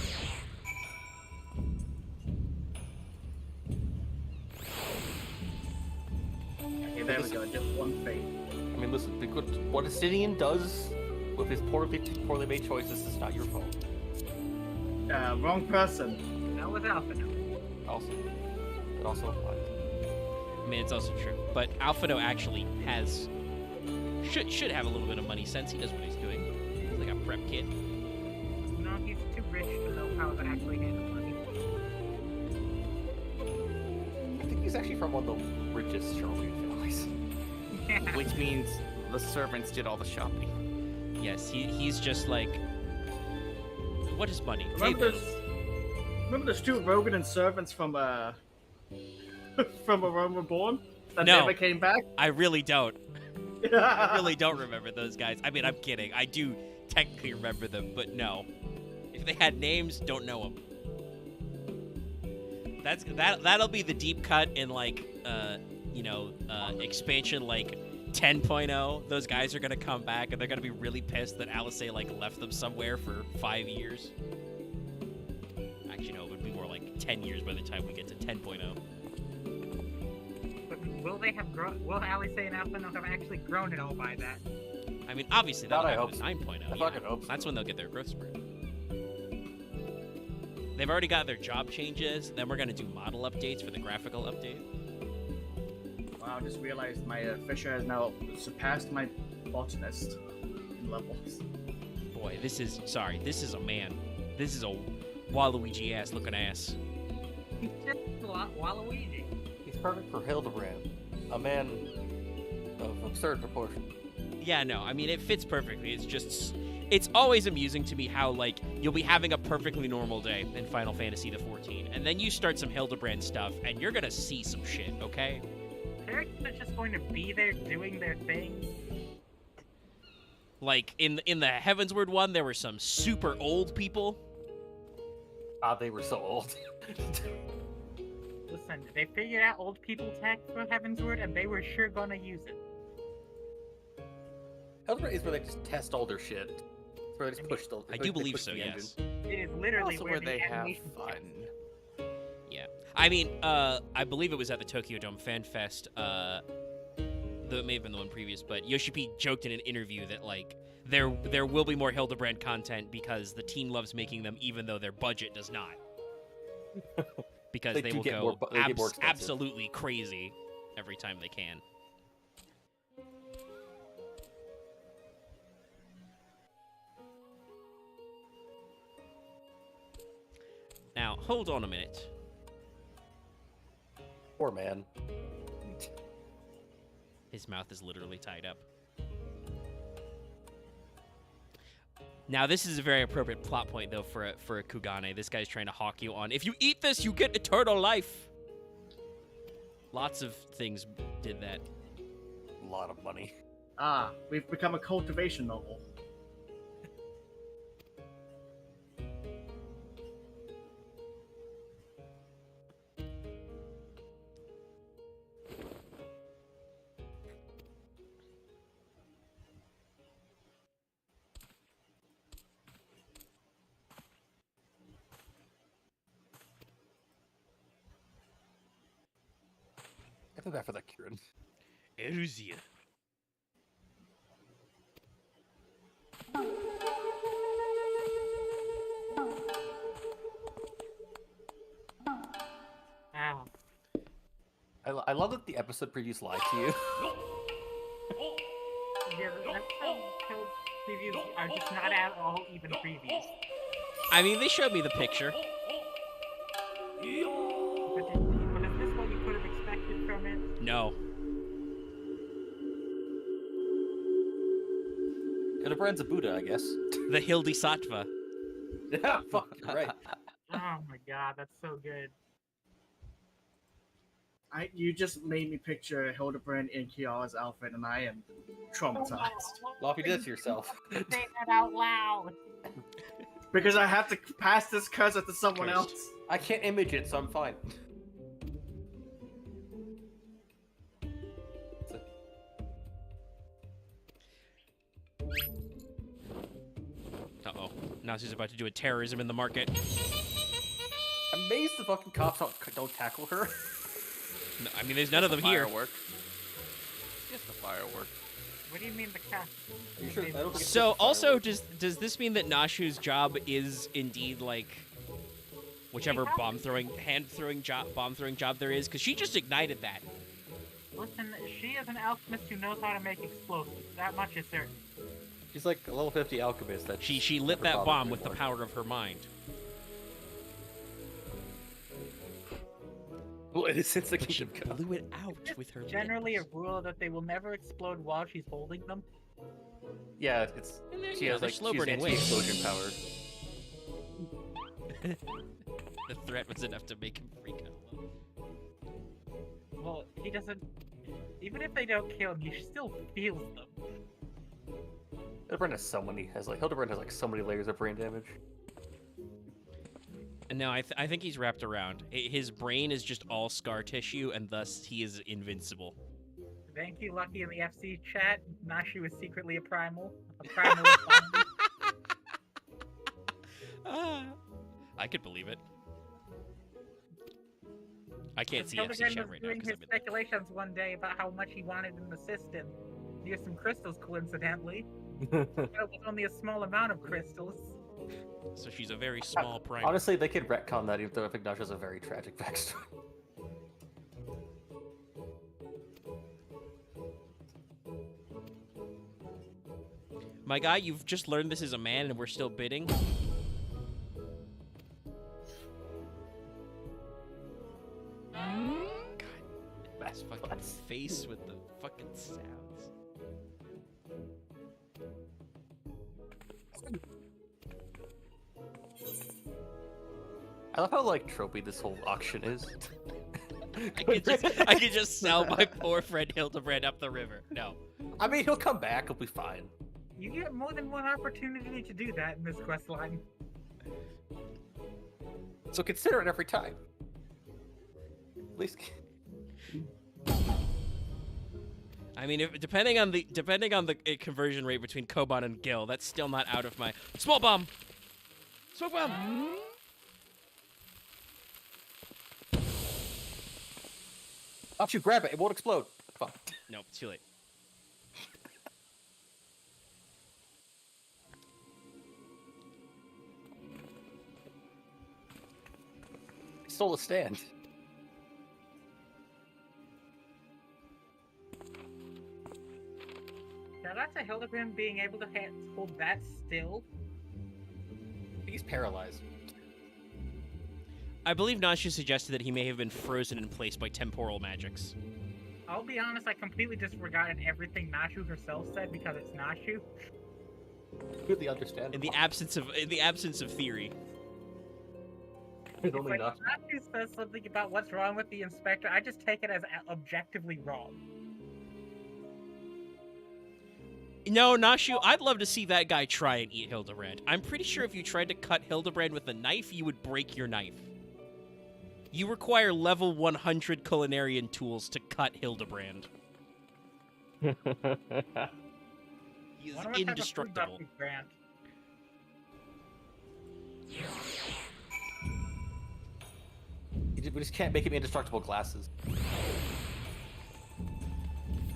Speaker 3: Okay, there we go. Just one thing.
Speaker 6: I mean, listen, because what Astidian does with his poorly made choices is not your fault.
Speaker 3: Wrong person.
Speaker 4: Not with Alphino.
Speaker 6: Also, it also applies.
Speaker 1: I mean, it's also true. But Alphino actually should have a little bit of money sense. He knows what he's doing. He's like a prep kid.
Speaker 4: No, he's too rich to know how to actually handle money.
Speaker 6: I think he's actually from one of the richest Charlemagne families.
Speaker 4: Yeah.
Speaker 7: Which means the servants did all the shopping.
Speaker 1: Yes, he's just like, what is money?
Speaker 3: Remember
Speaker 1: Tables.
Speaker 3: those two Rogan servants from from A Realm Reborn that
Speaker 1: No.
Speaker 3: never came back?
Speaker 1: I really don't. I really don't remember those guys. I mean, I'm kidding. I do technically remember them, but no. If they had names, don't know them. That'll be the deep cut in like expansion like 10.0. Those guys are gonna come back and they're gonna be really pissed that Alice like left them somewhere for 5 years. Actually, no, it would be more like 10 years by the time we get to 10.0.
Speaker 4: But will they have grown? Will Alice and Alphino have actually grown at all by that?
Speaker 1: I mean, obviously
Speaker 6: That
Speaker 1: that'll
Speaker 6: I
Speaker 1: happen
Speaker 6: hope
Speaker 1: in
Speaker 6: so.
Speaker 1: 9.0.
Speaker 6: I fucking hope so.
Speaker 1: That's when they'll get their growth spurt. They've already got their job changes. Then we're gonna do model updates for the graphical update.
Speaker 3: Wow, I just realized my Fisher has now surpassed my botanist in levels.
Speaker 1: Boy, this is a man. This is a Waluigi ass looking ass.
Speaker 4: He's just Waluigi.
Speaker 6: He's perfect for Hildibrand, a man of absurd proportion.
Speaker 1: Yeah, no, I mean it fits perfectly. It's always amusing to me how like you'll be having a perfectly normal day in Final Fantasy XIV, and then you start some Hildibrand stuff, and you're gonna see some shit. Okay.
Speaker 4: Characters are just going to be there doing their thing.
Speaker 1: Like in the Heavensward one, there were some super old people.
Speaker 6: They were so old.
Speaker 4: Listen, they figured out old people tech for Heavensward, and they were sure gonna use it.
Speaker 6: Hildibrand is where they just test all their shit. It's where they just push the.
Speaker 1: I do
Speaker 6: they
Speaker 1: believe
Speaker 6: push
Speaker 1: so.
Speaker 6: the
Speaker 1: Yes.
Speaker 6: engine.
Speaker 4: It is literally
Speaker 7: Also where
Speaker 4: the
Speaker 7: they have
Speaker 4: animation
Speaker 7: fun.
Speaker 1: Yeah. I mean, I believe it was at the Tokyo Dome Fan Fest. Though it may have been the one previous, but Yoshi P joked in an interview that like there will be more Hildibrand content because the team loves making them, even though their budget does not. Because
Speaker 6: They
Speaker 1: they
Speaker 6: do
Speaker 1: will
Speaker 6: get
Speaker 1: go
Speaker 6: more they get more expensive.
Speaker 1: absolutely crazy every time they can. Now, hold on a minute.
Speaker 6: Poor man.
Speaker 1: His mouth is literally tied up. Now, this is a very appropriate plot point, though, for a Kugane. This guy's trying to hawk you on, if you eat this, you get eternal life. Lots of things did that.
Speaker 6: A lot of money.
Speaker 3: Ah, we've become a cultivation novel.
Speaker 6: I feel bad for that Kieran.
Speaker 1: Eruzia.
Speaker 4: Ow.
Speaker 6: I love that the episode previews lie to you.
Speaker 4: Yeah, that's how previews are just not at all even previews.
Speaker 1: I mean, they showed me the picture.
Speaker 4: But is this what you could have expected from it?
Speaker 1: No.
Speaker 6: Hildibrand's a Buddha, I guess.
Speaker 1: The Hildisattva.
Speaker 6: Yeah, fuck, you're right.
Speaker 4: Oh my god, that's so good.
Speaker 3: You just made me picture Hildibrand in Kiara's outfit, and I am traumatized.
Speaker 6: Well, if you did it to yourself.
Speaker 4: Say that out loud.
Speaker 3: Because I have to pass this cursor to someone
Speaker 1: Cursed.
Speaker 3: else.
Speaker 6: I can't image it, so I'm fine.
Speaker 1: Uh-oh. Nasu's about to do a terrorism in the market.
Speaker 6: I'm amazed the fucking cops don't tackle her.
Speaker 1: No, I mean, there's none of them here.
Speaker 7: Firework. Just a firework.
Speaker 4: What do you mean the cat?
Speaker 6: Are you sure? I don't think it's
Speaker 1: So,
Speaker 6: just a
Speaker 1: also,
Speaker 6: firework.
Speaker 1: does this mean that Nashu's job is indeed, like, whichever bomb throwing job there is? Because she just ignited that.
Speaker 4: Listen, she is an alchemist who knows how to make explosives. That much is certain.
Speaker 6: She's like a level 50 alchemist. That
Speaker 1: She lit that bomb with the power of her mind.
Speaker 6: Well, it is since the
Speaker 1: But she
Speaker 6: kingdom come.
Speaker 1: blew it out with her
Speaker 4: Generally a
Speaker 1: lips.
Speaker 4: rule that they will never explode while she's holding them.
Speaker 6: Yeah, it's
Speaker 1: And then,
Speaker 6: she
Speaker 1: you know,
Speaker 6: has
Speaker 1: they're
Speaker 6: like
Speaker 1: slow
Speaker 6: she's
Speaker 1: burning waves.
Speaker 6: anti-explosion power.
Speaker 1: The threat was enough to make him freak out.
Speaker 4: Well, he doesn't... Even if they don't kill him, he still feels them.
Speaker 6: Hildibrand has so many. Hildibrand has like so many layers of brain damage.
Speaker 1: And no, I think he's wrapped around. His brain is just all scar tissue, and thus he is invincible.
Speaker 4: Thank you, Lucky, in the FC chat. Nashu is secretly a primal. A primal of zombies.
Speaker 1: I could believe it. I can't see
Speaker 4: Hildibrand
Speaker 1: FC
Speaker 4: was
Speaker 1: chat right now
Speaker 4: doing
Speaker 1: because
Speaker 4: his
Speaker 1: I'm in
Speaker 4: speculations one day about how much he wanted in the system. Here's some crystals, coincidentally. But it was only a small amount of crystals.
Speaker 1: So she's a very small prime.
Speaker 6: Honestly, they could retcon that, even though I think Nash has a very tragic backstory.
Speaker 1: My guy, you've just learned this is a man and we're still bidding? God, that's fucking face with the fucking sounds.
Speaker 6: I love how like tropey this whole auction is.
Speaker 1: I could just sell my poor friend Hildibrand up the river. No.
Speaker 6: I mean, he'll come back. He'll be fine.
Speaker 4: You get more than one opportunity to do that in this quest line.
Speaker 6: So consider it every time. At least.
Speaker 1: I mean, depending on the conversion rate between Koban and Gil, that's still not out of my small bomb. Smoke bomb.
Speaker 6: Don't you grab it? It won't explode. Fuck.
Speaker 1: Nope, it's too late.
Speaker 6: Stole a stand.
Speaker 4: Now that's a Hildibrand being able to hold that still.
Speaker 6: He's paralyzed.
Speaker 1: I believe Nashu suggested that he may have been frozen in place by temporal magics.
Speaker 4: I'll be honest, I completely disregarded everything Nashu herself said because it's Nashu.
Speaker 6: Completely understand.
Speaker 1: In the absence of theory.
Speaker 6: There's only
Speaker 4: Like,
Speaker 6: enough.
Speaker 4: if Nashu says something about what's wrong with the inspector, I just take it as objectively wrong.
Speaker 1: No, Nashu, I'd love to see that guy try and eat Hildibrand. I'm pretty sure if you tried to cut Hildibrand with a knife, you would break your knife. You require level 100 culinarian tools to cut Hildibrand. He is
Speaker 4: Wonder what type of food
Speaker 1: indestructible.
Speaker 4: buff we grant.
Speaker 6: We just can't make him indestructible glasses.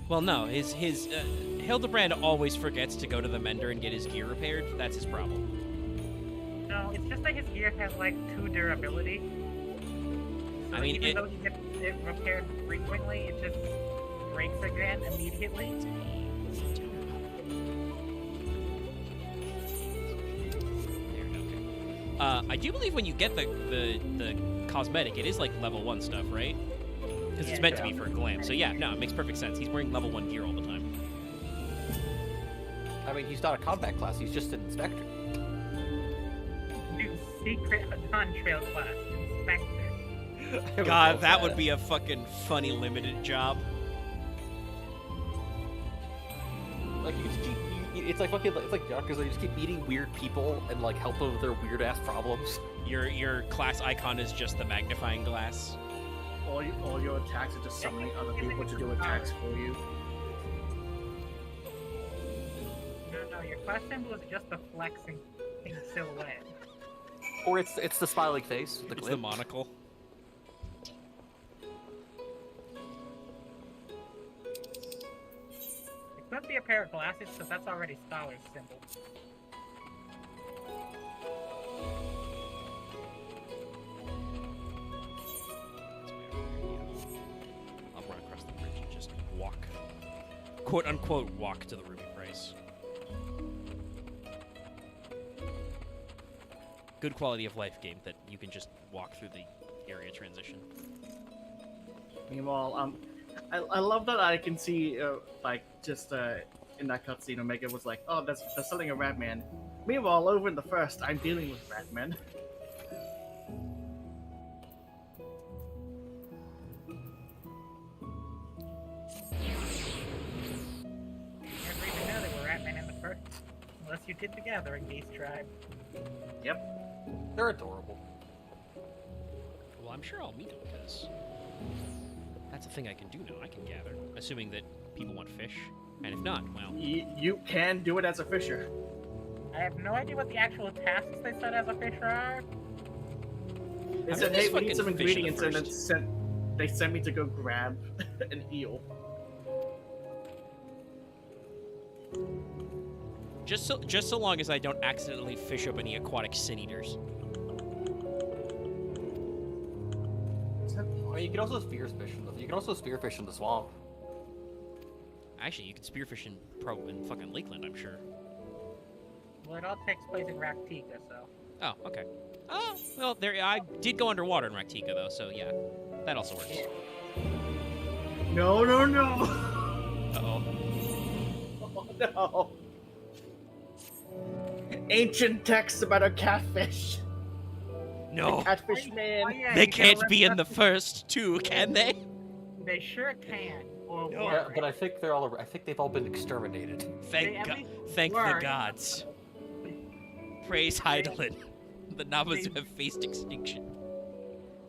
Speaker 1: Well, no, his Hildibrand always forgets to go to the mender and get his gear repaired. That's his problem.
Speaker 4: No, it's just that his gear has like 2 durability. So
Speaker 1: I mean,
Speaker 4: even though he gets it repaired frequently, it just breaks again immediately.
Speaker 1: I do believe when you get the cosmetic, it is like level 1 stuff, right? Because it's meant to be for glam. So yeah, no, it makes perfect sense. He's wearing level 1 gear all the time.
Speaker 6: I mean, he's not a combat class. He's just an inspector.
Speaker 4: New secret non-trail class, Inspector.
Speaker 1: God, that would be a fucking funny limited job.
Speaker 6: Like it's like fucking, it's like Yakuza. You just keep meeting weird people and like help them with their weird ass problems.
Speaker 1: Your class icon is just the magnifying glass.
Speaker 3: All your attacks are just summoning other people to do attacks for you.
Speaker 4: No, your class symbol is just a flexing silhouette.
Speaker 6: Or it's the smiling face. The
Speaker 1: It's
Speaker 6: glint.
Speaker 1: the monocle.
Speaker 4: It could be a pair of glasses, because that's already Scholar's symbol.
Speaker 1: I'll run across the bridge and just walk. Quote unquote walk to the Ruby Price. Good quality of life game that you can just walk through the area transition.
Speaker 3: Meanwhile, I love that I can see, like, just in that cutscene, Omega was like, oh, they're selling a Ratman. Meanwhile, over in the first, I'm dealing with Ratman.
Speaker 4: Never even know there were Ratmen in the first. Unless you did the Gathering Beast tribe.
Speaker 3: Yep.
Speaker 6: They're adorable.
Speaker 1: Well, I'm sure I'll meet him because that's a thing I can do now. I can gather, assuming that people want fish, and if not, well,
Speaker 3: You can do it as a fisher.
Speaker 4: I have no idea what the actual tasks they said as a fisher are.
Speaker 3: They
Speaker 1: I
Speaker 3: said,
Speaker 1: mean,
Speaker 3: hey,
Speaker 1: this
Speaker 3: we need
Speaker 1: fucking
Speaker 3: some
Speaker 1: fish in the
Speaker 3: ingredients, and then
Speaker 1: first.
Speaker 3: they sent me to go grab and heal.
Speaker 1: just so long as I don't accidentally fish up any aquatic sin eaters.
Speaker 6: I mean, you can also spearfish in the swamp.
Speaker 1: Actually, you can spearfish in fucking Lakeland, I'm sure.
Speaker 4: Well, it all takes place in Raktika, so.
Speaker 1: Oh, okay. Oh, well, there. I did go underwater in Raktika, though, so yeah, that also works.
Speaker 3: No.
Speaker 1: Uh-oh.
Speaker 3: Oh, no. Ancient texts about a catfish.
Speaker 1: No,
Speaker 3: The catfish man.
Speaker 4: Oh, yeah,
Speaker 1: they
Speaker 4: you
Speaker 1: can't
Speaker 4: gotta
Speaker 1: be in
Speaker 4: remember-
Speaker 1: the first two, can they?
Speaker 4: They sure can. Or
Speaker 1: No.
Speaker 6: Yeah,
Speaker 4: were.
Speaker 6: but I think they've all been exterminated.
Speaker 1: Thank
Speaker 4: at
Speaker 1: God.
Speaker 4: least
Speaker 1: Thank the
Speaker 4: were.
Speaker 1: gods. Praise Heidelin. The Namazu have faced extinction.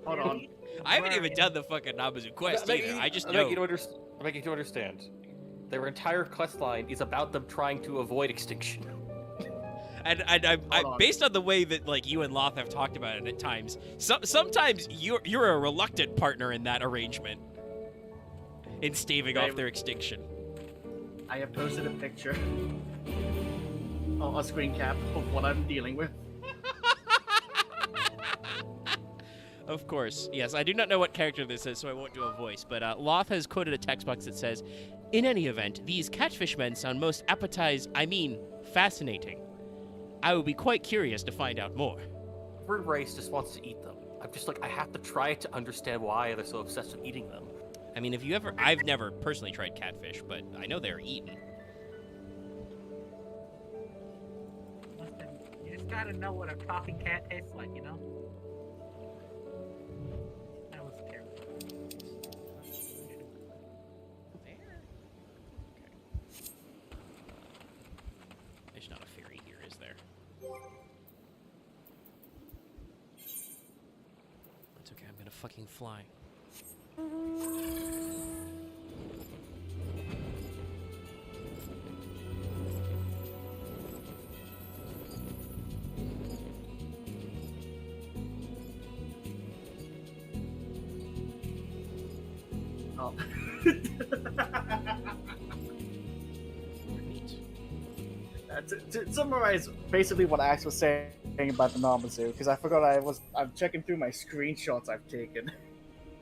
Speaker 3: Hold on.
Speaker 1: I haven't even done the fucking Namazu quest either. I just know.
Speaker 6: I'm making you understand. Their entire quest line is about them trying to avoid extinction.
Speaker 1: And
Speaker 3: Hold on.
Speaker 1: based on the way that like you and Loth have talked about it at times, sometimes you're a reluctant partner in that arrangement, in staving off their extinction.
Speaker 3: I have posted a picture. A screen cap of what I'm dealing with.
Speaker 1: Of course, yes. I do not know what character this is, so I won't do a voice. But Loth has quoted a text box that says, "In any event, these catfish men sound most fascinating. I would be quite curious to find out more."
Speaker 6: Every race just wants to eat them. I'm just like, I have to try to understand why they're so obsessed with eating them.
Speaker 1: I mean, I've never personally tried catfish, but I know they're eaten.
Speaker 4: Listen, you just gotta know what a talking cat tastes like, you know? That was terrible.
Speaker 1: There? Okay. There's not a fairy here, is there? It's okay, I'm gonna fucking fly.
Speaker 3: Oh.
Speaker 1: Neat.
Speaker 3: To summarize basically what Axe was saying about the Namazu, because I forgot I'm checking through my screenshots I've taken.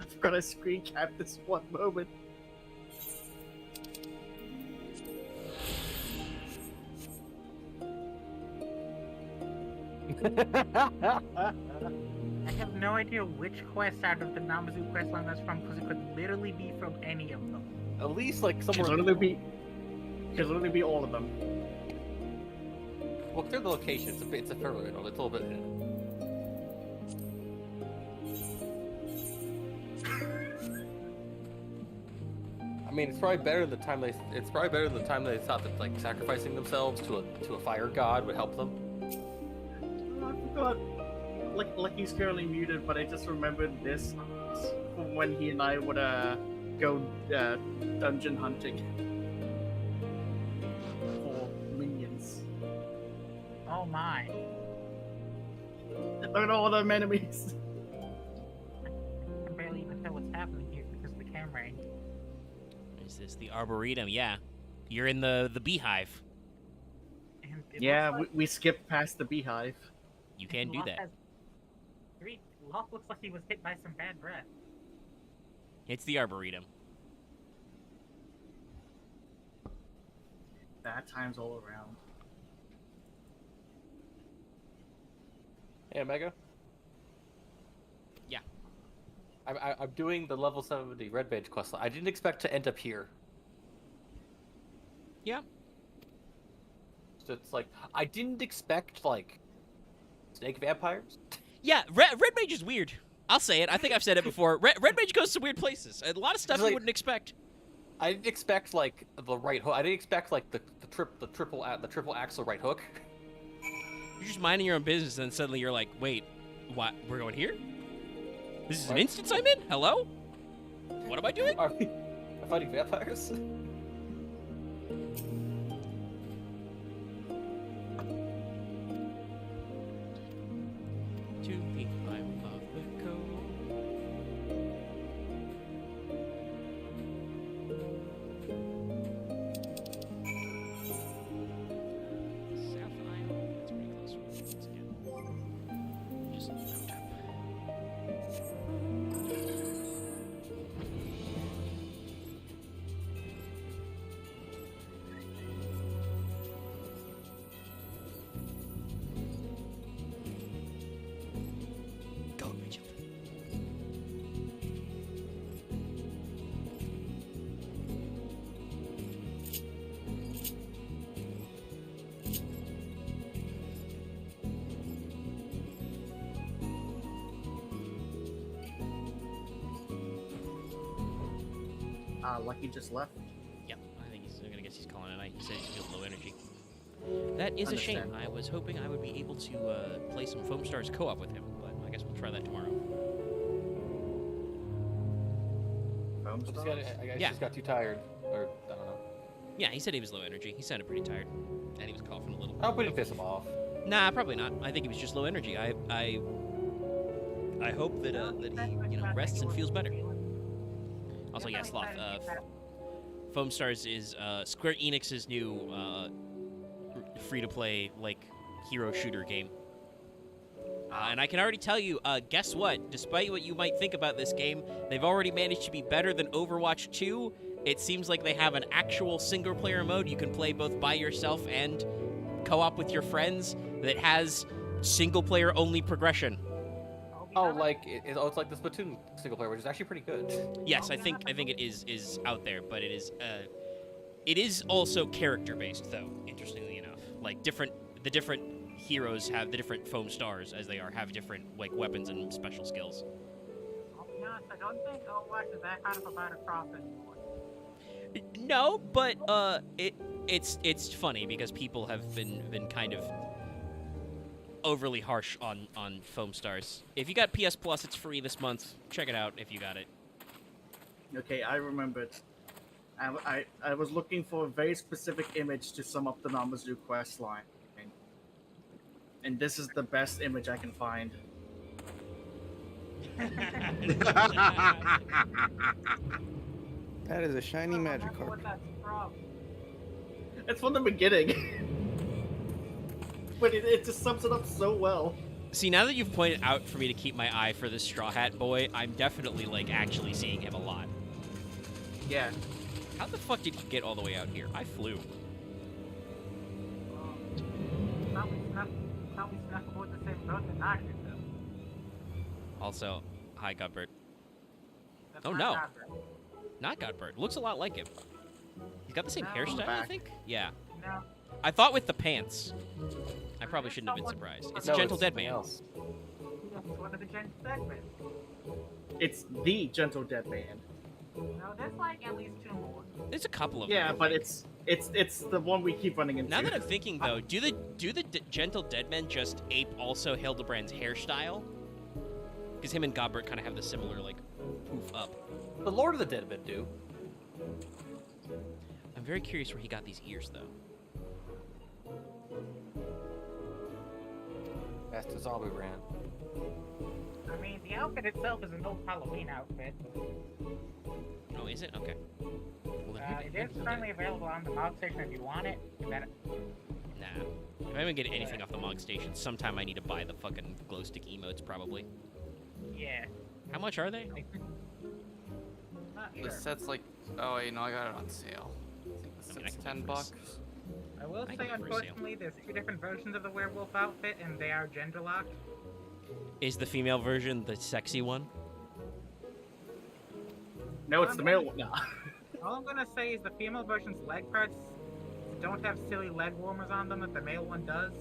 Speaker 3: I forgot I screen capped this one moment.
Speaker 4: I have no idea which quest out of the Namazu quest line that's from, because it could literally be from any of them.
Speaker 6: At least like
Speaker 3: Could
Speaker 6: somewhere.
Speaker 3: literally be all of them.
Speaker 6: Well, clear the location. It's a fairly it's a little bit. mean, it's probably better than the time they. It's probably better than the time they thought that like sacrificing themselves to a fire god would help them.
Speaker 3: I forgot. Like he's currently muted, but I just remembered this from when he and I would go dungeon hunting for minions.
Speaker 4: Oh my.
Speaker 3: Look at all them enemies.
Speaker 4: I can barely even tell what's happening here because of the camera angle.
Speaker 1: Is this the Arboretum? Yeah. You're in the beehive.
Speaker 4: And it
Speaker 3: Yeah,
Speaker 4: looks
Speaker 3: we skipped past the beehive.
Speaker 1: You can do
Speaker 4: Locke
Speaker 1: that.
Speaker 4: Locke looks like he was hit by some bad breath.
Speaker 1: It's the Arboretum.
Speaker 3: Bad times all around.
Speaker 6: Hey, Omega.
Speaker 1: Yeah.
Speaker 6: I'm doing the level 70 Red Badge quest. I didn't expect to end up here.
Speaker 1: Yeah.
Speaker 6: So it's like I didn't expect like snake vampires.
Speaker 1: Yeah, Red Mage is weird. I'll say it. I think I've said it before. Red Mage goes to weird places. A lot of stuff
Speaker 6: Like-
Speaker 1: you wouldn't expect.
Speaker 6: I didn't expect like the right hook. I didn't expect like the triple axle right hook.
Speaker 1: You're just minding your own business, and then suddenly you're like, wait, what? We're going here? This is an
Speaker 6: What?
Speaker 1: instance I'm in? Hello? What am I doing?
Speaker 6: Are we fighting vampires?
Speaker 1: To me, I love the code. South Island. That's pretty close. Once again. Just no tap. Go, Rachel.
Speaker 3: Lucky just left.
Speaker 1: Yep, I think he's gonna guess he's calling it a night. He said he feels low energy. That is a shame. I
Speaker 3: Understandable.
Speaker 1: was hoping I would be able to play some Foam Stars co-op with him, but I guess we'll try that tomorrow.
Speaker 3: Foam
Speaker 6: I
Speaker 3: stars?
Speaker 6: guess
Speaker 1: Yeah.
Speaker 6: just got too tired, or I don't know.
Speaker 1: Yeah, he said he was low energy. He sounded pretty tired, and he was coughing a little.
Speaker 6: I hope we didn't piss him off.
Speaker 1: Nah, probably not. I think he was just low energy. I hope that he rests and feels better. Also, yeah, Sloth. Foam Stars is Square Enix's new free-to-play like hero shooter game. And I can already tell you, guess what? Despite what you might think about this game, they've already managed to be better than Overwatch 2. It seems like they have an actual single-player mode you can play both by yourself and co-op with your friends that has single-player only progression.
Speaker 6: Oh, like it's like the Splatoon single player, which is actually pretty good.
Speaker 1: Yes, I think it is out there, but it is also character-based though. Interestingly enough, like the different heroes have the different foam stars as they have different like weapons and special skills.
Speaker 4: I'll be honest, I don't think Overwatch is that kind of a battle cross anymore.
Speaker 1: No, but it's funny because people have been kind of overly harsh on foam stars. If you got PS Plus, it's free this month. Check it out if you got it.
Speaker 3: Okay, I remembered. I was looking for a very specific image to sum up the Namazu quest line. And this is the best image I can find.
Speaker 2: That is a shiny
Speaker 4: I don't
Speaker 2: magic
Speaker 4: remember
Speaker 2: card.
Speaker 4: what that's from.
Speaker 3: It's from the beginning. But it just sums it up so well.
Speaker 1: See, now that you've pointed out for me to keep my eye for this Straw Hat boy, I'm definitely like actually seeing him a lot.
Speaker 3: Yeah.
Speaker 1: How the fuck did he get all the way out here? I flew.
Speaker 4: Probably snuck aboard the same boat that Knox did, though.
Speaker 1: Also, hi Godbird.
Speaker 4: That's
Speaker 1: Oh,
Speaker 4: not
Speaker 1: no.
Speaker 4: Godbird.
Speaker 1: Not Godbird. Looks a lot like him. He's got the same
Speaker 4: No.
Speaker 1: hairstyle, I
Speaker 3: Back.
Speaker 1: think? Yeah.
Speaker 4: No.
Speaker 1: I thought with the pants. I probably shouldn't have been surprised. It's
Speaker 6: No,
Speaker 1: Gentle Dead
Speaker 6: something
Speaker 1: Man.
Speaker 6: else.
Speaker 4: That's one of the Gen segments.
Speaker 3: It's the Gentle Dead Man.
Speaker 4: No, there's like at least 2 more.
Speaker 1: There's a couple of
Speaker 3: Yeah,
Speaker 1: them.
Speaker 3: but it's the one we keep running into.
Speaker 1: Now that I'm thinking, though, do the Gentle Deadmen just ape also Hildibrand's hairstyle? Because him and Gobbert kind of have the similar, like, poof up.
Speaker 6: The Lord of the Dead Men do.
Speaker 1: I'm very curious where he got these ears, though.
Speaker 6: That's the Zombiebrand.
Speaker 4: I mean, the outfit itself is an old Halloween outfit.
Speaker 1: Oh, is it? Okay. Well, then
Speaker 4: It is currently available on the Mog Station if you want it.
Speaker 1: Nah. If I haven't get anything off the Mog Station, sometime I need to buy the fucking glow stick emotes, probably.
Speaker 4: Yeah.
Speaker 1: How much are they?
Speaker 4: Not
Speaker 7: The
Speaker 4: sure.
Speaker 7: set's like, oh wait, no, I got it on sale. I think the
Speaker 1: I mean, I
Speaker 7: set's
Speaker 1: can
Speaker 7: $10.
Speaker 1: get it for
Speaker 4: I will
Speaker 1: I
Speaker 4: say,
Speaker 1: can go for a sale.
Speaker 4: unfortunately, there's 2 different versions of the werewolf outfit, and they are gender locked.
Speaker 1: Is the female version the sexy one?
Speaker 3: No, it's the male one. No.
Speaker 4: All I'm gonna say is the female version's leg parts don't have silly leg warmers on them that the male one does.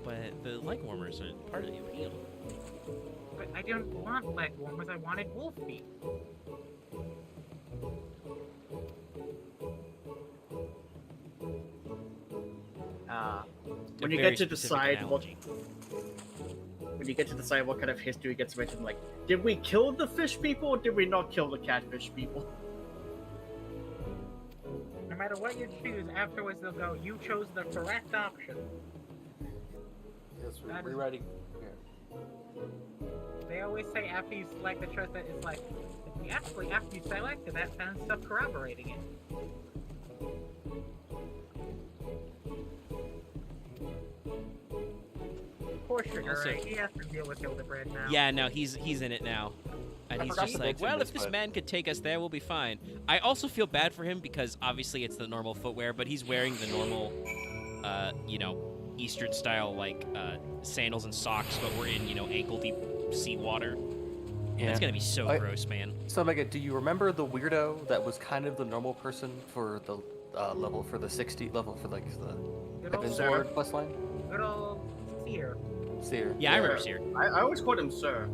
Speaker 1: But the leg warmers are part of the appeal.
Speaker 4: But I don't want leg warmers, I wanted wolf feet.
Speaker 3: When you get to decide what kind of history gets written, like, did we kill the fish people or did we not kill the catfish people?
Speaker 4: No matter what you choose, afterwards they'll go, you chose the correct option.
Speaker 6: Yes,
Speaker 4: That is-
Speaker 6: rewriting.
Speaker 4: They always say after you select the choice that it's like, actually after you select it, that found stuff corroborating it. Poor Sugar
Speaker 1: Also-
Speaker 4: Ray, he has to deal with Hildibrand now.
Speaker 1: Yeah, no, he's in it now. And
Speaker 6: I
Speaker 1: he's
Speaker 6: forgot
Speaker 1: just
Speaker 6: to
Speaker 1: like,
Speaker 6: mention
Speaker 1: well,
Speaker 6: this,
Speaker 1: if this
Speaker 6: but-
Speaker 1: man could take us there, we'll be fine. I also feel bad for him because obviously it's the normal footwear, but he's wearing the normal, Eastern style, like, sandals and socks, but we're in, ankle-deep seawater.
Speaker 6: Yeah.
Speaker 1: That's gonna be so
Speaker 6: I-
Speaker 1: gross, man.
Speaker 6: So, Mega, do you remember the weirdo that was kind of the normal person for the level, for the 60 level, for, like, the
Speaker 4: Good old,
Speaker 6: Evansward quest line?
Speaker 4: good old Seer.
Speaker 6: Seer.
Speaker 1: Yeah, I remember Seer.
Speaker 3: I always called him Sir.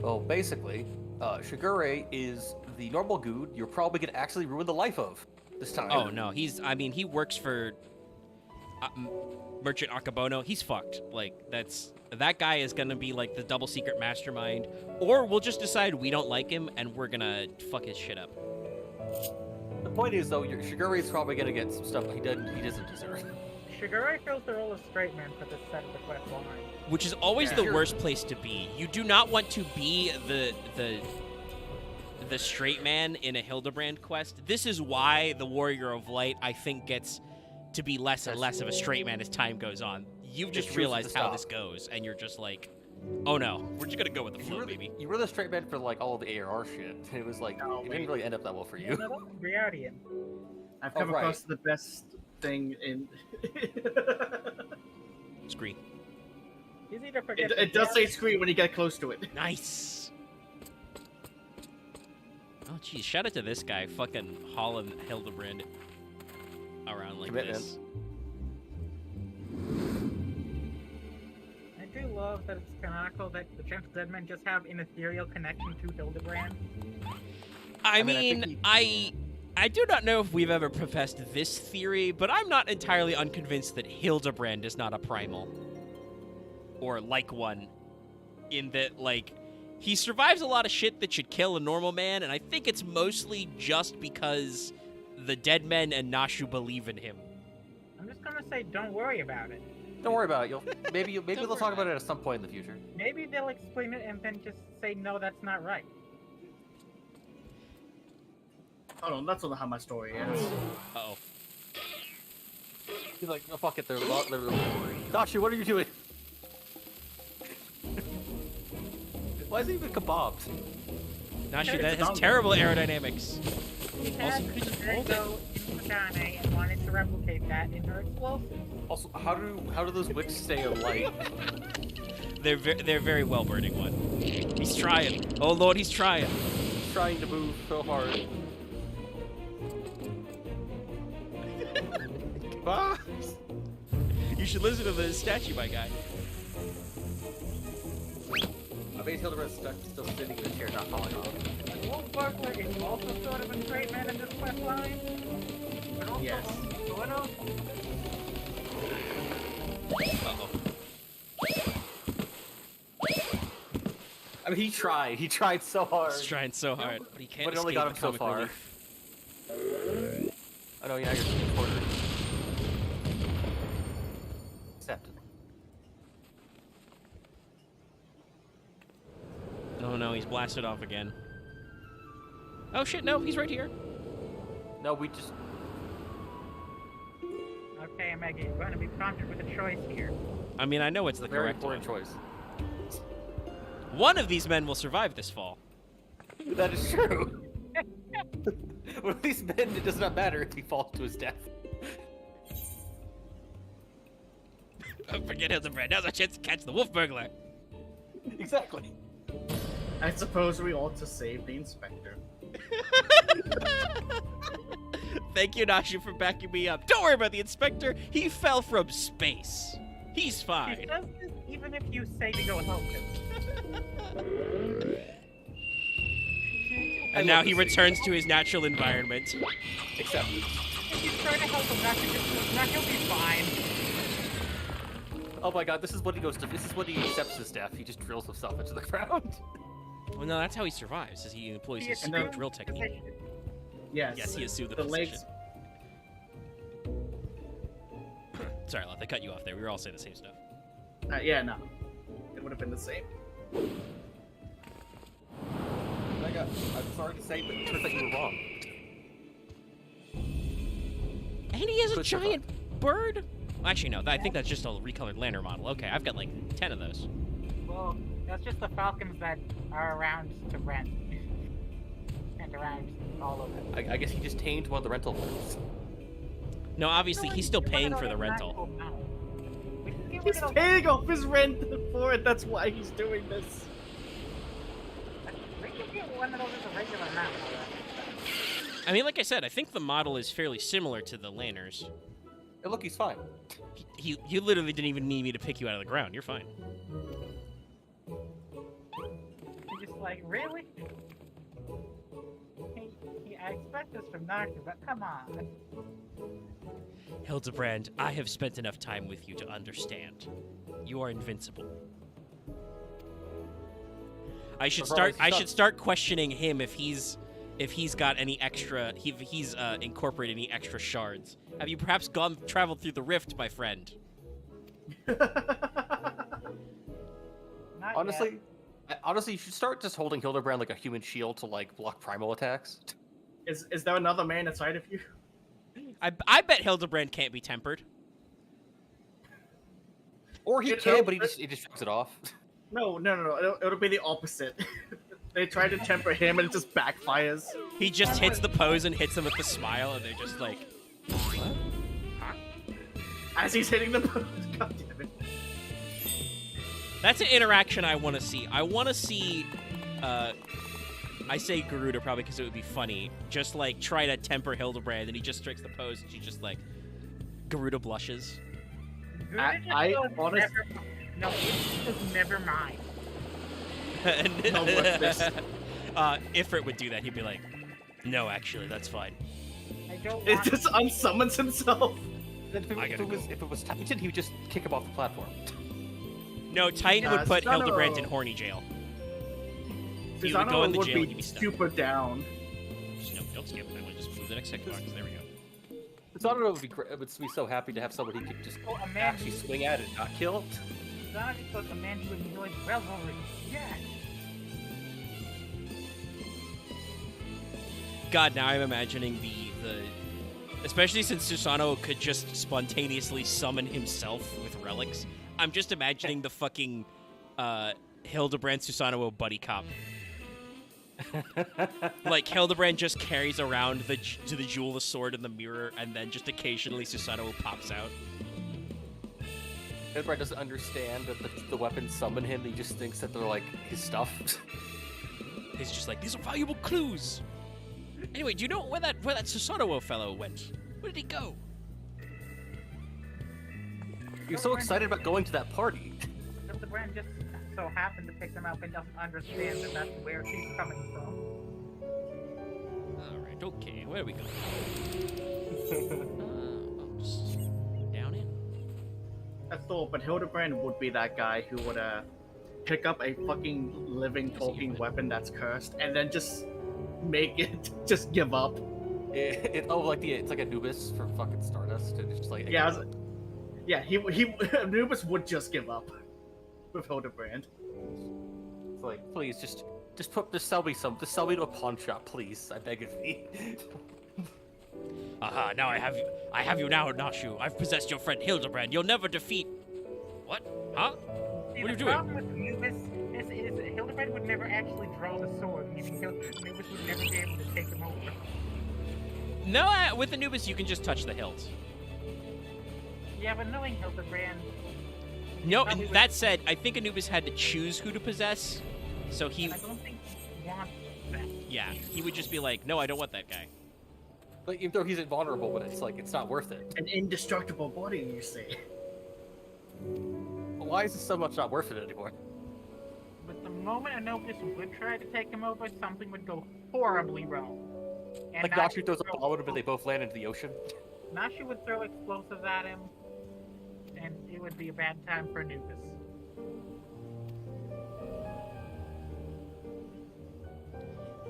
Speaker 6: Well, basically, Shigure is the normal dude you're probably going to actually ruin the life of this time.
Speaker 1: Oh, no, he works for Merchant Akabono. He's fucked. Like, that guy is gonna be, like, the double secret mastermind. Or we'll just decide we don't like him and we're gonna fuck his shit up.
Speaker 6: The point is, though, Shigure is probably going to get some stuff he doesn't deserve.
Speaker 4: Sugar fills the role of straight man for this set of the quest line.
Speaker 1: Which is always
Speaker 3: Yeah.
Speaker 1: the
Speaker 6: Sure.
Speaker 1: worst place to be. You do not want to be the straight man in a Hildibrand quest. This is why the Warrior of Light, I think, gets to be less and less of a straight man as time goes on. You've just
Speaker 6: chooses
Speaker 1: realized
Speaker 6: to
Speaker 1: how
Speaker 6: stop.
Speaker 1: this goes, and you're just like, oh no, we're just gonna go with the flow, baby.
Speaker 6: You were the straight man for, like, all of the ARR shit. It was like,
Speaker 3: No,
Speaker 6: it didn't really end up that well for you.
Speaker 4: No, that's Briardian.
Speaker 3: I've
Speaker 6: Oh,
Speaker 3: come
Speaker 6: right.
Speaker 3: across the best thing in.
Speaker 1: Screen.
Speaker 4: Easy to forget.
Speaker 3: it does say screen when you get close to it.
Speaker 1: Nice. Oh, jeez, shout out to this guy, fucking hauling Hildibrand around like
Speaker 6: Commitment.
Speaker 1: this.
Speaker 4: I do love that it's canonical that the Gentle Deadmen just have an ethereal connection to Hildibrand.
Speaker 1: I
Speaker 6: mean, I
Speaker 1: mean,
Speaker 6: think
Speaker 1: I do not know if we've ever professed this theory, but I'm not entirely unconvinced that Hildibrand is not a primal. Or like one. In that, like, he survives a lot of shit that should kill a normal man, and I think it's mostly just because the dead men and Nashu believe in him.
Speaker 4: I'm just gonna say, don't worry about it.
Speaker 6: Don't worry about it. Maybe
Speaker 1: Don't
Speaker 6: they'll
Speaker 1: worry
Speaker 6: talk
Speaker 1: about
Speaker 6: about it at some point in the future.
Speaker 4: Maybe they'll explain it and then just say, no, that's not right.
Speaker 3: Hold on, that's not how my story ends.
Speaker 1: Uh-oh.
Speaker 6: He's like, oh, fuck it, they're Dashi, what are you doing? Why is he even kebabbed?
Speaker 1: Nashu, that has terrible aerodynamics.
Speaker 4: He had
Speaker 1: Also, could you just hold it?
Speaker 4: Drago in Pagane and wanted to replicate that in her explosives.
Speaker 6: Also, how do those wicks stay alight?
Speaker 1: They're very well burning one. He's trying. Oh lord, he's trying.
Speaker 6: He's trying to move so hard. Ah!
Speaker 1: You should listen to the statue, my guy.
Speaker 6: I bet Hildibrand's stuck, still sitting in the chair, not falling off.
Speaker 4: Wolf Burglar is also sort of a straight man in this quest line. But also
Speaker 3: Yes.
Speaker 4: sort of.
Speaker 1: Uh-oh.
Speaker 6: I mean, he tried. He tried so hard.
Speaker 1: He's trying so hard, but he can't
Speaker 6: But it only
Speaker 1: escape
Speaker 6: got him
Speaker 1: the
Speaker 6: so
Speaker 1: comic
Speaker 6: far.
Speaker 1: relief.
Speaker 6: Oh no, yeah, you're quarter. Accepted.
Speaker 1: Oh no, he's blasted off again. Oh shit, no, he's right here.
Speaker 6: No, we just.
Speaker 4: Okay, Maggie, you're going to be prompted with a choice here.
Speaker 1: I mean, I know it's the
Speaker 6: Very
Speaker 1: correct one.
Speaker 6: important choice.
Speaker 1: One of these men will survive this fall.
Speaker 6: That is true. With these men, it does not matter if he falls to his death.
Speaker 1: Forget Hildibrand. Now's our chance to catch the wolf burglar.
Speaker 6: Exactly.
Speaker 3: I suppose we ought to save the inspector.
Speaker 1: Thank you, Nashu, for backing me up. Don't worry about the inspector. He fell from space. He's
Speaker 4: He
Speaker 1: fine.
Speaker 4: does this even if you say to go help him.
Speaker 1: And now he returns to his natural environment.
Speaker 6: Accepted.
Speaker 4: If you try to help him, he'll be fine.
Speaker 6: Oh my god, this is what he goes to. This is what he accepts his death. He just drills himself into the ground.
Speaker 1: Well, no, that's how he survives, is he employs his
Speaker 4: He
Speaker 1: secret
Speaker 4: assumed
Speaker 1: drill
Speaker 4: the
Speaker 1: technique.
Speaker 4: position.
Speaker 3: Yes.
Speaker 1: Yes, he assumed the
Speaker 3: legs.
Speaker 1: position. Sorry, Leth, I cut you off there. We were all saying the same stuff.
Speaker 3: Yeah, no. It would have been the same.
Speaker 6: I'm sorry to say, but it turns out you were wrong.
Speaker 1: And he is a
Speaker 6: Could
Speaker 1: giant bird? Actually, no. I think that's just a recolored lantern model. Okay, I've got like 10 of those.
Speaker 4: Well, that's just the falcons that are around to rent. And around all over.
Speaker 6: I guess he just tamed one of the rental ones.
Speaker 1: No, obviously, he's still paying for the rental.
Speaker 3: He's paying off his rent for it. That's why he's doing this.
Speaker 4: We can get one of those as a regular mount.
Speaker 1: I mean, like I said, I think the model is fairly similar to the lanterns.
Speaker 6: Hey, look, he's fine.
Speaker 1: You literally didn't even need me to pick you out of the ground. You're fine.
Speaker 4: You're just like, really? I expect this from Nocturne, but come on.
Speaker 1: Hildibrand, I have spent enough time with you to understand. You are invincible. I should start questioning him if he's got any extra if he's incorporated any extra shards. Have you perhaps traveled through the rift, my friend?
Speaker 4: Not
Speaker 6: Honestly, you should start just holding Hildibrand like a human shield to like block primal attacks.
Speaker 3: Is there another man inside of you?
Speaker 1: I bet Hildibrand can't be tempered.
Speaker 6: Or he can, but he just shuts it off.
Speaker 3: No. It'll be the opposite. They try to temper him and it just backfires.
Speaker 1: He just hits the pose and hits them with the smile, and they're just like, what? Huh?
Speaker 3: As he's hitting the pose. God damn it.
Speaker 1: That's an interaction I want to see. I want to see, I say Garuda probably because it would be funny. Just like try to temper Hildibrand, and he just strikes the pose, and she just like, Garuda blushes.
Speaker 3: I honestly.
Speaker 4: No, it's just never mind.
Speaker 1: And,
Speaker 3: No, what's this?
Speaker 1: Ifrit would do that. He'd be like, no, actually, that's fine.
Speaker 4: I don't
Speaker 3: It
Speaker 4: want
Speaker 3: just unsummons himself.
Speaker 6: If it was Titan, he would just kick him off the platform.
Speaker 1: No, Titan would put
Speaker 3: Susanoo-
Speaker 1: Hildibrand in horny jail. He would go in the jail and he'd be stuck.
Speaker 3: super down.
Speaker 1: Just, no, don't skip. I want to just move the next second box. There we go.
Speaker 6: Susanoo would be great. Would be so happy to have someone he could just
Speaker 4: a man
Speaker 6: actually swing at and not kill.
Speaker 4: Sonic was a man who enjoyed revelry. Yes.
Speaker 1: God, now I'm imagining the especially since Susanoo could just spontaneously summon himself with relics. I'm just imagining the fucking Hildibrand Susanoo buddy cop. Like Hildibrand just carries around the jewel, the sword, and the mirror, and then just occasionally Susanoo pops out.
Speaker 6: Hildibrand doesn't understand that the weapons summon him. He just thinks that they're like his stuff.
Speaker 1: He's just like, these are valuable clues. Anyway, do you know where that Susanoo fellow went? Where did he go?
Speaker 6: You're so excited about going to that party.
Speaker 4: Hildibrand just so happened to pick them up and doesn't understand that that's where she's coming from.
Speaker 1: Alright, okay. Where do we go? Oops. Down in.
Speaker 3: I thought, but Hildibrand would be that guy who would pick up a fucking living, talking weapon that's cursed, and then just make it just give up.
Speaker 6: It's like Anubis from fucking Stardust, and it's just like
Speaker 3: He Anubis would just give up with Hildibrand.
Speaker 6: It's like, please just sell me some, just sell me to a pawn shop, please. I beg of thee.
Speaker 1: Aha, now I have you now, Nashu. I've possessed your friend Hildibrand. You'll never defeat... What? Huh?
Speaker 4: See,
Speaker 1: What are you
Speaker 4: the
Speaker 1: doing?
Speaker 4: problem with Anubis is Hildibrand would never actually draw the sword, meaning Anubis would never be able to take him over.
Speaker 1: No, with Anubis you can just touch the hilt.
Speaker 4: Yeah, but knowing Hildibrand,
Speaker 1: No,
Speaker 4: Probably
Speaker 1: that said, I think Anubis had to choose who to possess. So he...
Speaker 4: I don't think he wants that.
Speaker 1: Yeah, he would just be like, no, I don't want that guy.
Speaker 6: But even though he's invulnerable, but it's like, it's not worth it.
Speaker 3: An indestructible body, you say?
Speaker 6: Why is it so much not worth it anymore?
Speaker 4: But the moment Anubis would try to take him over, something would go horribly wrong. And
Speaker 6: Like Nashu throws a bomb at him and they both land into the ocean.
Speaker 4: Nashu would throw explosives at him, and it would be a bad time for Anubis.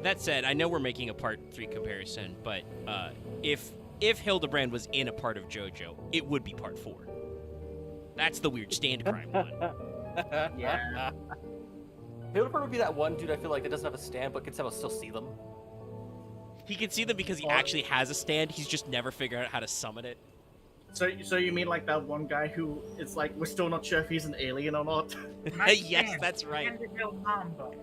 Speaker 1: That said, I know we're making a part 3 comparison, but if Hildibrand was in a part of JoJo, it would be part 4. That's the weird stand crime one.
Speaker 3: Yeah.
Speaker 6: Hildibrand would be that one dude I feel like that doesn't have a stand but can somehow still see them.
Speaker 1: He can see them because he actually has a stand. He's just never figured out how to summon it.
Speaker 3: So you mean like that one guy who it's like we're still not sure if he's an alien or not?
Speaker 1: Yes, that's right.
Speaker 4: Vanderbilt Mambo.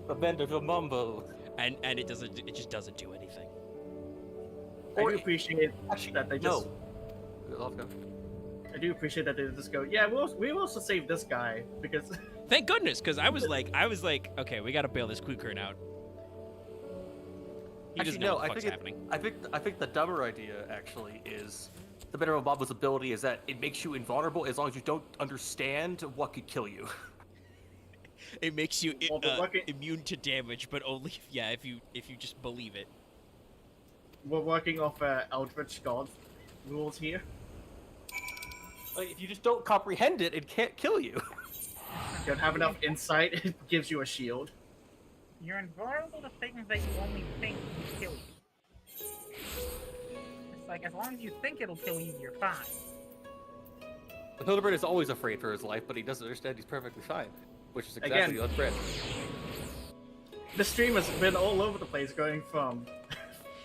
Speaker 6: The Vanderbilt Mumbo.
Speaker 1: And it just doesn't do anything.
Speaker 3: I do appreciate
Speaker 6: Actually,
Speaker 3: that they just.
Speaker 6: no. I'll go.
Speaker 3: I do appreciate that they just go. Yeah, we'll also save this guy because.
Speaker 1: Thank goodness, because I was like, okay, we gotta bail this Quikern out. He
Speaker 6: Actually,
Speaker 1: doesn't know
Speaker 6: no,
Speaker 1: what the
Speaker 6: I
Speaker 1: fuck's
Speaker 6: think
Speaker 1: happening.
Speaker 6: I think the dumber idea actually is the Vanderbilt Mumbo's ability is that it makes you invulnerable as long as you don't understand what could kill you.
Speaker 1: It makes you
Speaker 3: Well, but lucky-
Speaker 1: immune to damage, but only if you just believe it.
Speaker 3: We're working off Eldritch God rules here.
Speaker 6: Like, if you just don't comprehend it, it can't kill you.
Speaker 3: You don't have enough insight, it gives you a shield.
Speaker 4: You're invulnerable to things that you only think will kill you. It's like, as long as you think it'll kill you, you're fine.
Speaker 6: The Hildibrand is always afraid for his life, but he doesn't understand he's perfectly fine. Which is exactly
Speaker 3: Again.
Speaker 6: unfair.
Speaker 3: The stream has been all over the place, going from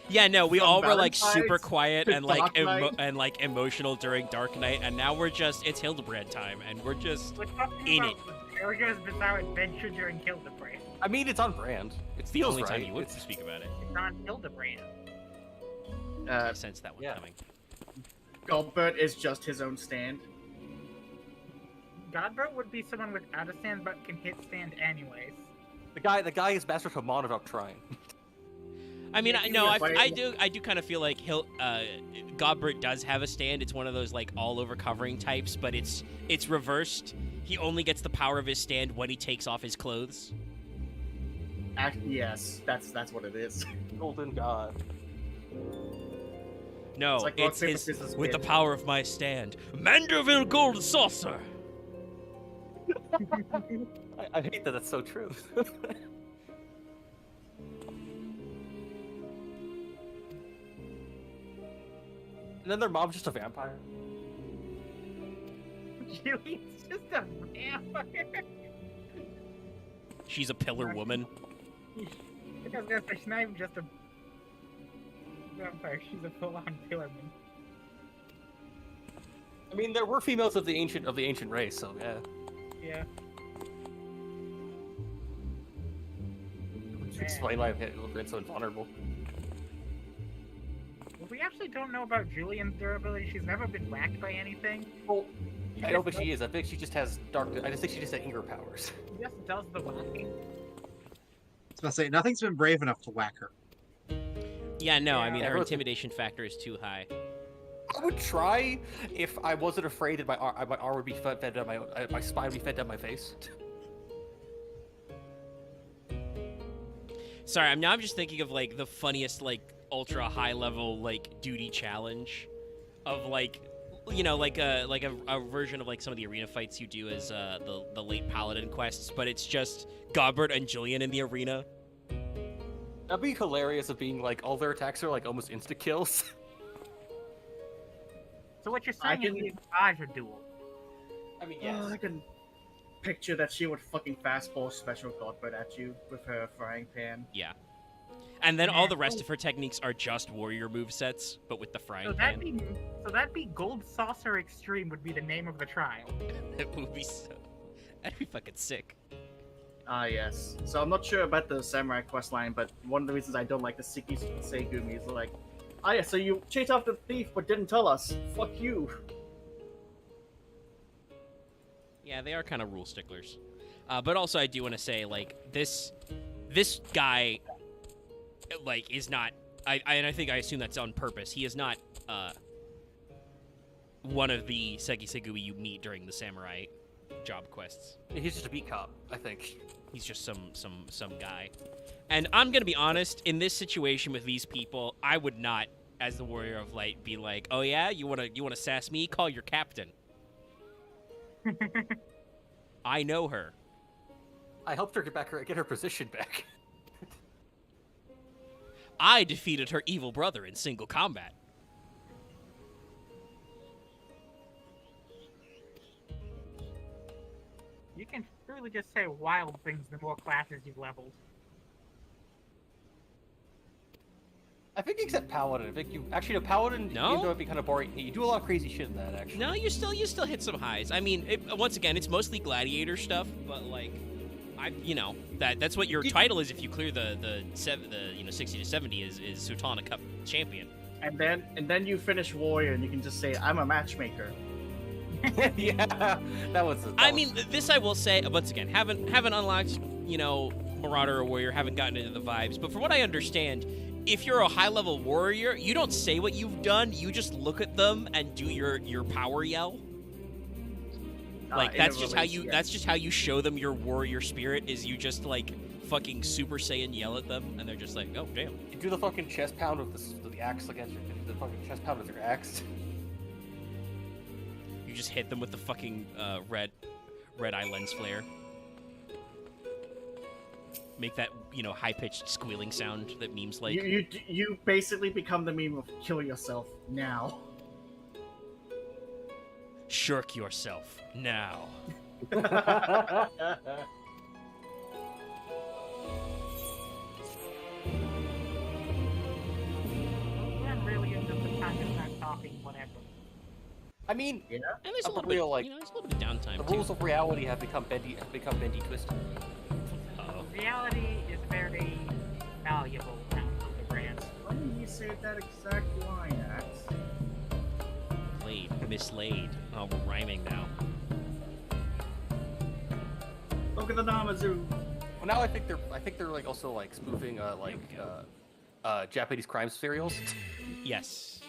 Speaker 1: Yeah, no, we
Speaker 3: From
Speaker 1: all were like
Speaker 3: Valentine's
Speaker 1: super quiet
Speaker 3: to
Speaker 1: and like
Speaker 3: Dark Knight.
Speaker 1: emotional during Dark Knight, and now it's Hildibrand time, and we're just
Speaker 4: We're talking
Speaker 1: in
Speaker 4: about
Speaker 1: it.
Speaker 4: JoJo's Bizarre Adventure during Hildibrand.
Speaker 6: I mean, it's on brand. It
Speaker 1: It's the
Speaker 6: feels
Speaker 1: only
Speaker 6: right.
Speaker 1: time you would
Speaker 6: It's-
Speaker 1: speak about it.
Speaker 4: It's on Hildibrand.
Speaker 1: I sense that one
Speaker 6: yeah.
Speaker 1: coming.
Speaker 3: Goldbert is just his own stand.
Speaker 4: Godbert would be someone without a stand but can hit stand anyways.
Speaker 6: The guy is Master Hamon without trying.
Speaker 1: I mean,
Speaker 3: Yeah,
Speaker 1: no,
Speaker 3: but-
Speaker 1: I do kind of feel like Godbert does have a stand. It's one of those like all over covering types, but it's reversed. He only gets the power of his stand when he takes off his clothes.
Speaker 3: Yes, that's what it is.
Speaker 6: Golden God.
Speaker 1: No,
Speaker 3: It's like
Speaker 1: it's
Speaker 3: rock, paper,
Speaker 1: his
Speaker 3: scissors,
Speaker 1: with the
Speaker 3: spin.
Speaker 1: power of my stand, Manderville Gold Saucer.
Speaker 6: I hate that that's so true. And then their mom's just a vampire.
Speaker 4: Julian's just a vampire.
Speaker 1: She's a pillar woman.
Speaker 4: I was gonna say, she's not even just a vampire, she's a full-on pillarman.
Speaker 6: I mean, there were females of the ancient race, so yeah.
Speaker 4: Yeah.
Speaker 6: Which explain why Hildibrand's so invulnerable.
Speaker 4: Well, we actually don't know about Julian's durability. She's never been whacked by anything.
Speaker 6: Well, I don't think she is. I think she just has I just think she just has anger powers.
Speaker 4: She just does the whacking.
Speaker 5: I was about to say, nothing's been brave enough to whack her.
Speaker 1: Yeah, no, I
Speaker 4: Yeah.
Speaker 1: mean
Speaker 6: Yeah,
Speaker 1: her
Speaker 6: Rosa-
Speaker 1: intimidation factor is too high.
Speaker 6: I would try if I wasn't afraid that my arm would be fed down my spine would be fed down my face.
Speaker 1: Sorry, I'm just thinking of like the funniest like ultra high level like duty challenge of like like a version of like some of the arena fights you do as the late paladin quests, but it's just Gobbert and Julian in the arena.
Speaker 6: That'd be hilarious of being like all their attacks are like almost insta kills.
Speaker 4: So what you're
Speaker 3: I
Speaker 4: saying is
Speaker 3: can-
Speaker 4: you dodge a duel.
Speaker 6: I mean,
Speaker 3: I can picture that she would fucking fastball special Godbird at you with her frying pan.
Speaker 1: Yeah. And then all the rest of her techniques are just warrior movesets, but with the frying
Speaker 4: So
Speaker 1: pan.
Speaker 4: that'd be Gold Saucer Extreme would be the name of the trial.
Speaker 1: That would be so. That'd be fucking sick.
Speaker 3: Ah, yes. So I'm not sure about the Samurai quest line, but one of the reasons I don't like the Siki Segumi is like, ah, yeah, so you chased after the thief but didn't tell us. Fuck you.
Speaker 1: Yeah, they are kind of rule sticklers. But also, I do want to say, like, this guy, like, is not. And I think I assume that's on purpose. He is not one of the Seki Segumi you meet during the samurai job quests.
Speaker 6: he's just a beat cop, I think.
Speaker 1: He's just some guy. And I'm gonna be honest, in this situation with these people, I would not, as the Warrior of Light, be like, oh yeah, you wanna sass me? Call your captain. I know her.
Speaker 6: I helped her get her position back.
Speaker 1: I defeated her evil brother in single combat.
Speaker 4: You can truly just say wild things the more classes you've leveled.
Speaker 6: I think except Paladin. I think you actually no Paladin.
Speaker 1: No?
Speaker 6: Even though it'd be kind of boring, you do a lot of crazy shit in that actually.
Speaker 1: No, you still hit some highs. I mean, once again, it's mostly gladiator stuff, but like, that's what your title is if you clear the 60 to 70 is Sultana Cup champion.
Speaker 3: And then you finish Warrior and you can just say, I'm a matchmaker.
Speaker 6: Yeah, that was.
Speaker 1: I mean, this I will say once again, haven't unlocked Marauder or Warrior, haven't gotten into the vibes, but from what I understand, if you're a high level warrior, you don't say what you've done, you just look at them and do your power yell. Like that's just how you show them your warrior spirit, is you just like fucking Super Saiyan yell at them and they're just like, oh damn.
Speaker 6: You do the fucking chest pound with the axe against the fucking chest pound with your axe.
Speaker 1: You just hit them with the fucking red eye lens flare. Make that high pitched squealing sound that memes like.
Speaker 3: You basically become the meme of kill yourself now.
Speaker 1: Shirk yourself now.
Speaker 4: We're really into the time to start talking, whatever.
Speaker 6: I mean,
Speaker 3: Yeah.
Speaker 1: And there's a
Speaker 6: Up
Speaker 1: little
Speaker 6: real,
Speaker 1: bit,
Speaker 6: like,
Speaker 1: there's a little bit of downtime
Speaker 6: the
Speaker 1: too.
Speaker 6: rules of reality have become bendy twisted.
Speaker 1: Uh-oh.
Speaker 4: Reality is very malleable now, Hildibrand.
Speaker 3: Why didn't you say that exact line, Axe?
Speaker 1: Mislaid. Oh, we're rhyming now.
Speaker 3: Look at the Namazu.
Speaker 6: Well, now I think they're like also like spoofing Japanese crime serials.
Speaker 1: Yes.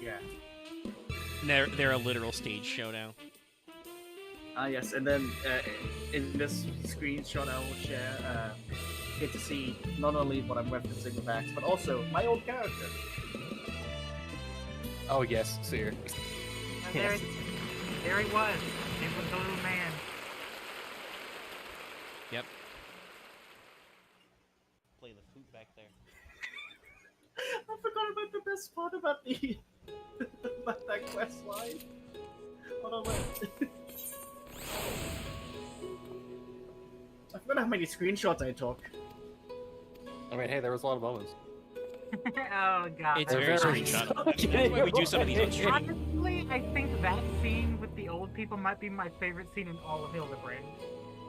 Speaker 3: Yeah.
Speaker 1: They're a literal stage show now.
Speaker 3: Ah, yes, and then in this screenshot I will share, get to see not only what I'm referencing with Axe, but also my old character.
Speaker 6: Oh yes, Seer.
Speaker 4: And there he was. It was the little man.
Speaker 1: Yep. Play the flute back there.
Speaker 3: I forgot about the best part about the about that quest line. Hold on, wait. I forgot how many screenshots I took.
Speaker 6: I mean, hey, there was a lot of moments.
Speaker 4: Oh god.
Speaker 1: It's
Speaker 4: that's
Speaker 1: very
Speaker 4: fine.
Speaker 1: screenshot. That's why we do some of these on stream.
Speaker 4: Honestly, I think that scene with the old people might be my favorite scene in all of Hildibrand.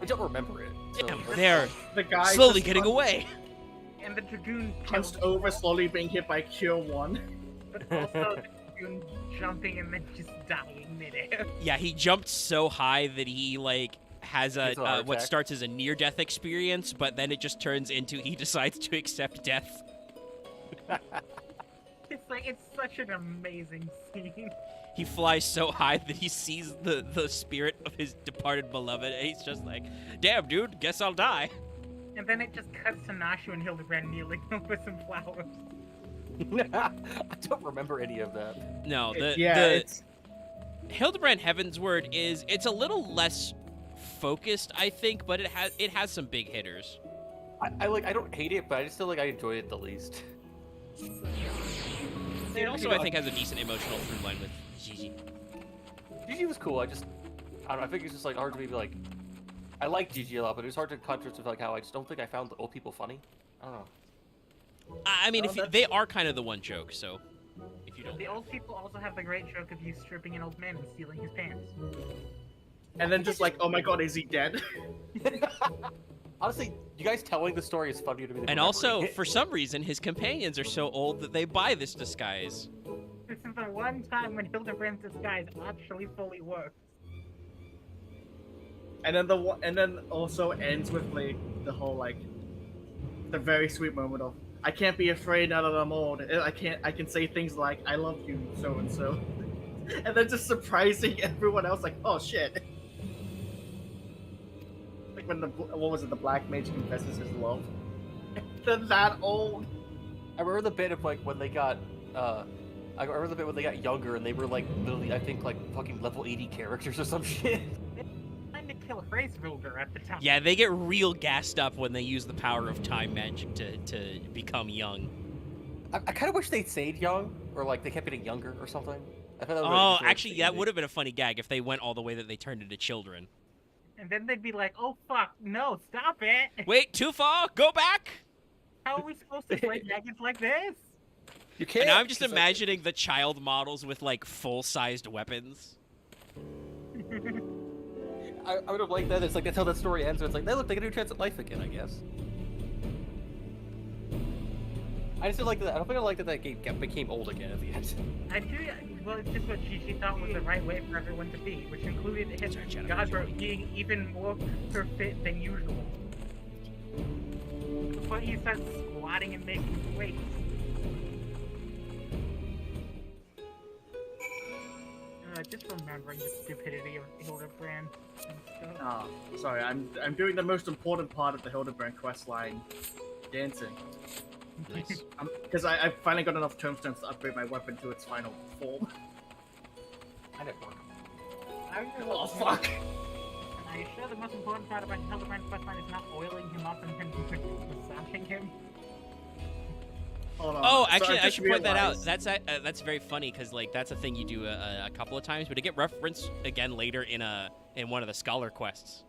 Speaker 6: I don't remember it. So
Speaker 1: Damn, they're
Speaker 3: The guy
Speaker 1: slowly
Speaker 3: just
Speaker 1: getting away.
Speaker 4: And the Dragoon
Speaker 3: punched
Speaker 4: killed
Speaker 3: over, slowly being hit by Cure 1.
Speaker 4: but also the Dragoon jumping and then just dying midair.
Speaker 1: Yeah, he jumped so high that he like has
Speaker 6: Gets a heart
Speaker 1: what
Speaker 6: attack.
Speaker 1: starts as a near-death experience, but then it just turns into he decides to accept death.
Speaker 4: It's like, it's such an amazing scene.
Speaker 1: He flies so high that he sees the spirit of his departed beloved, and he's just like, "Damn, dude, guess I'll die."
Speaker 4: And then it just cuts to Nashu and Hildibrand kneeling over some flowers.
Speaker 6: I don't remember any of that.
Speaker 1: No,
Speaker 3: It's
Speaker 1: Hildibrand Heavensward it's a little less focused, I think, but it has some big hitters.
Speaker 6: I don't hate it, but I just feel like I enjoyed it the least.
Speaker 1: It also, I think, has a decent emotional through line with Gigi.
Speaker 6: Gigi was cool. I don't know. I think it's just like hard to be like. I like Gigi a lot, but it was hard to contrast with like how I just don't think I found the old people funny. I don't know.
Speaker 1: I mean, they are kind of the one joke, so if you don't.
Speaker 4: The old people also have the great joke of you stripping an old man and stealing his pants.
Speaker 3: and then just like, oh my god, is he dead?
Speaker 6: Honestly, you guys telling the story is funnier to me than
Speaker 1: And
Speaker 6: remembering
Speaker 1: also,
Speaker 6: it.
Speaker 1: for some reason, his companions are so old that they buy this disguise.
Speaker 4: This is the one time when Hildibrand's disguise actually fully works.
Speaker 3: And then also ends with like the whole like the very sweet moment of I can't be afraid now that I'm old. I can say things like I love you so and so, and then just surprising everyone else like oh shit. Like when the black mage confesses his love. They're that old.
Speaker 6: I remember the bit of like when they got I remember the bit when they got younger and they were like literally I think like fucking level 80 characters or some shit.
Speaker 4: Trying to kill Hraesvilger at the time.
Speaker 1: Yeah, they get real gassed up when they use the power of time magic to become young.
Speaker 6: I kind of wish they stayed young or like they kept getting younger or something. I thought that would
Speaker 1: Oh,
Speaker 6: be really
Speaker 1: actually, that would have been a funny gag if they went all the way that they turned into children.
Speaker 4: And then they'd be like, oh fuck, no, stop it!
Speaker 1: Wait, too far? Go back!
Speaker 4: How are we supposed to play dragons like this?
Speaker 6: You can't.
Speaker 1: And now I'm just
Speaker 6: It's like-
Speaker 1: imagining the child models with, like, full-sized weapons.
Speaker 6: I would have liked that. It's like that's how that story ends. Where it's like, they get a new chance at life again, I guess. I just feel like that. I don't think I like that game became old again at the end.
Speaker 4: I do, well, it's just what she thought was the right way for everyone to be, which included his Godbro being even more fit than usual. Before he starts squatting and making weights. Just remembering the stupidity of Hildibrand and stuff.
Speaker 3: Oh, sorry, I'm doing the most important part of the Hildibrand quest line, dancing.
Speaker 1: Nice.
Speaker 3: Because I finally got enough tombstones to upgrade my weapon to its final form.
Speaker 6: I didn't work.
Speaker 3: Oh fuck!
Speaker 4: Are you sure the most important part about Hildibrand's questline is not oiling him up and then massaging him?
Speaker 3: Hold on.
Speaker 1: Oh,
Speaker 3: So
Speaker 1: actually, I
Speaker 3: just
Speaker 1: should point that out.
Speaker 3: realized-
Speaker 1: That's very funny because like that's a thing you do a couple of times, but it get referenced again later in one of the scholar quests.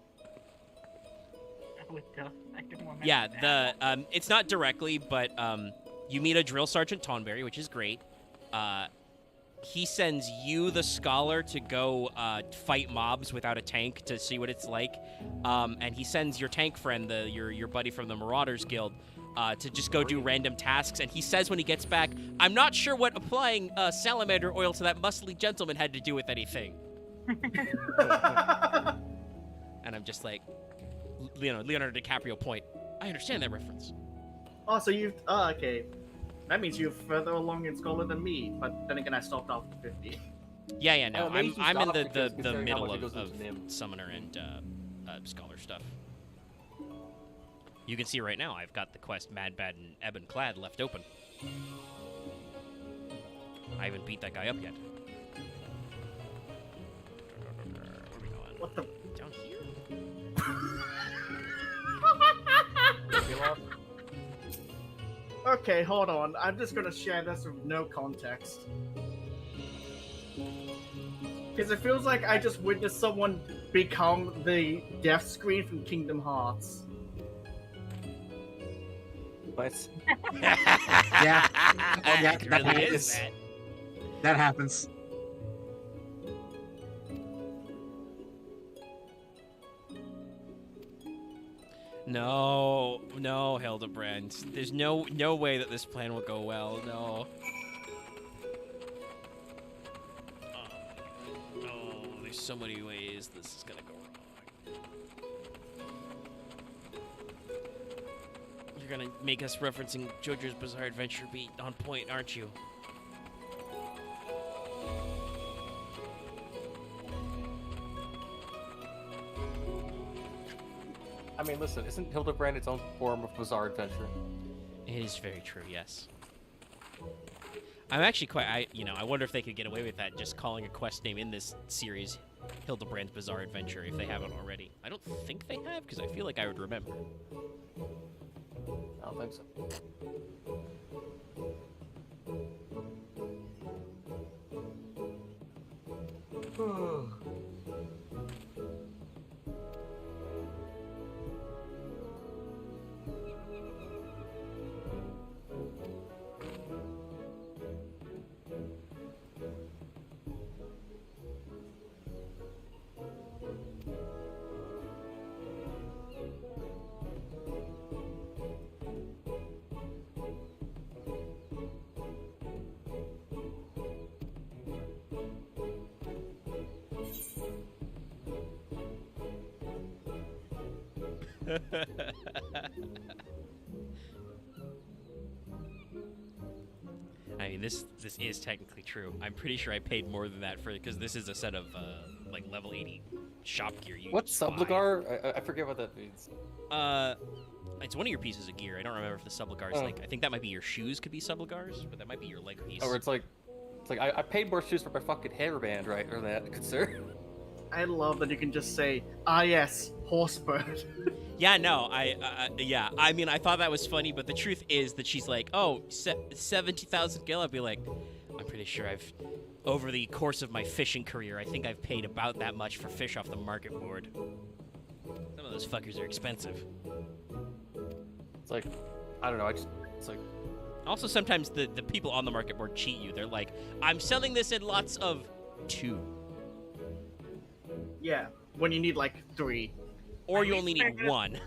Speaker 4: With the, I didn't remember
Speaker 1: Yeah,
Speaker 4: that.
Speaker 1: it's not directly, but you meet a drill sergeant Tonberry, which is great. He sends you, the scholar, to go fight mobs without a tank to see what it's like, and he sends your tank friend, your buddy from the Marauders Guild, to just go do random tasks. And he says when he gets back, "I'm not sure what applying salamander oil to that muscly gentleman had to do with anything." And I'm just like, Leonardo DiCaprio point. I understand that reference.
Speaker 3: Oh, so you've... Oh, okay. That means you're further along in Scholar than me, but then again I stopped after 50.
Speaker 1: Yeah, no,
Speaker 6: maybe
Speaker 1: I'm
Speaker 6: you
Speaker 1: in
Speaker 6: stop because
Speaker 1: the
Speaker 6: considering how
Speaker 1: middle
Speaker 6: much it
Speaker 1: of
Speaker 6: goes into Nim.
Speaker 1: summoner and scholar stuff. You can see right now I've got the quest Mad Bad and Ebon Clad left open. I haven't beat that guy up yet. Where are we going?
Speaker 3: What the...
Speaker 1: Down here?
Speaker 3: Okay, hold on. I'm just gonna share this with no context. Because it feels like I just witnessed someone become the death screen from Kingdom Hearts.
Speaker 6: But
Speaker 5: Yeah. Yeah,
Speaker 1: It
Speaker 5: that
Speaker 1: really
Speaker 5: is.
Speaker 1: is that.
Speaker 5: That happens.
Speaker 1: No, Hildibrand. There's no way that this plan will go well. No. Oh, there's so many ways this is gonna go wrong. You're gonna make us referencing JoJo's Bizarre Adventure be on point, aren't you?
Speaker 6: I mean, listen, isn't Hildibrand its own form of bizarre adventure?
Speaker 1: It is very true, yes. I'm actually quite, I wonder if they could get away with that, just calling a quest name in this series Hildibrand's Bizarre Adventure, if they haven't already. I don't think they have, because I feel like I would remember.
Speaker 6: I don't think so.
Speaker 1: I mean, this is technically true. I'm pretty sure I paid more than that for because this is a set of like level 80 shop gear.
Speaker 6: What's Subligar? I forget what that means.
Speaker 1: It's one of your pieces of gear. I don't remember if the Subligar is like. I think that might be your shoes. Could be Subligars, but that might be your leg piece.
Speaker 6: Or it's like I paid more shoes for my fucking hairband, right? Or that, good sir.
Speaker 3: I love that you can just say, "Ah, yes, Horsebird."
Speaker 1: Yeah, no, yeah. I mean, I thought that was funny, but the truth is that she's like, oh, 70,000 gil. I'd be like, I'm pretty sure over the course of my fishing career, I think I've paid about that much for fish off the market board. Some of those fuckers are expensive.
Speaker 6: It's like, I don't know, it's like...
Speaker 1: Also, sometimes the people on the market board cheat you. They're like, I'm selling this in lots of 2.
Speaker 3: Yeah, when you need like 3.
Speaker 1: Or you only need 1.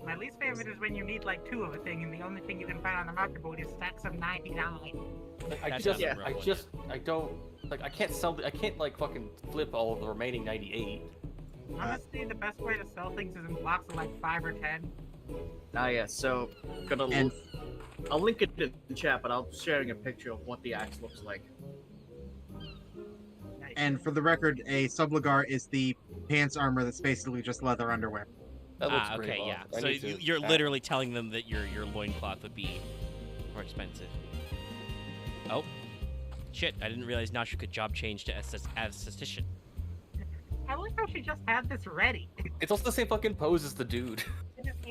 Speaker 4: My least favorite is when you need like 2 of a thing, and the only thing you can find on the market board is stacks of 99.
Speaker 6: I can't like fucking flip all of the remaining 98.
Speaker 4: Honestly, the best way to sell things is in blocks of like 5 or 10.
Speaker 3: Ah, yeah. So, I'll link it in the chat, but I'll be sharing a picture of what the axe looks like.
Speaker 5: And for the record, a Subligar is the pants armor that's basically just leather underwear.
Speaker 6: That looks pretty
Speaker 1: okay,
Speaker 6: well.
Speaker 1: yeah. So you're literally telling them that your loincloth would be more expensive. Oh. Shit, I didn't realize Nasha could job change to statistician.
Speaker 4: I like how she just had this ready.
Speaker 6: It's also the same fucking pose as the dude.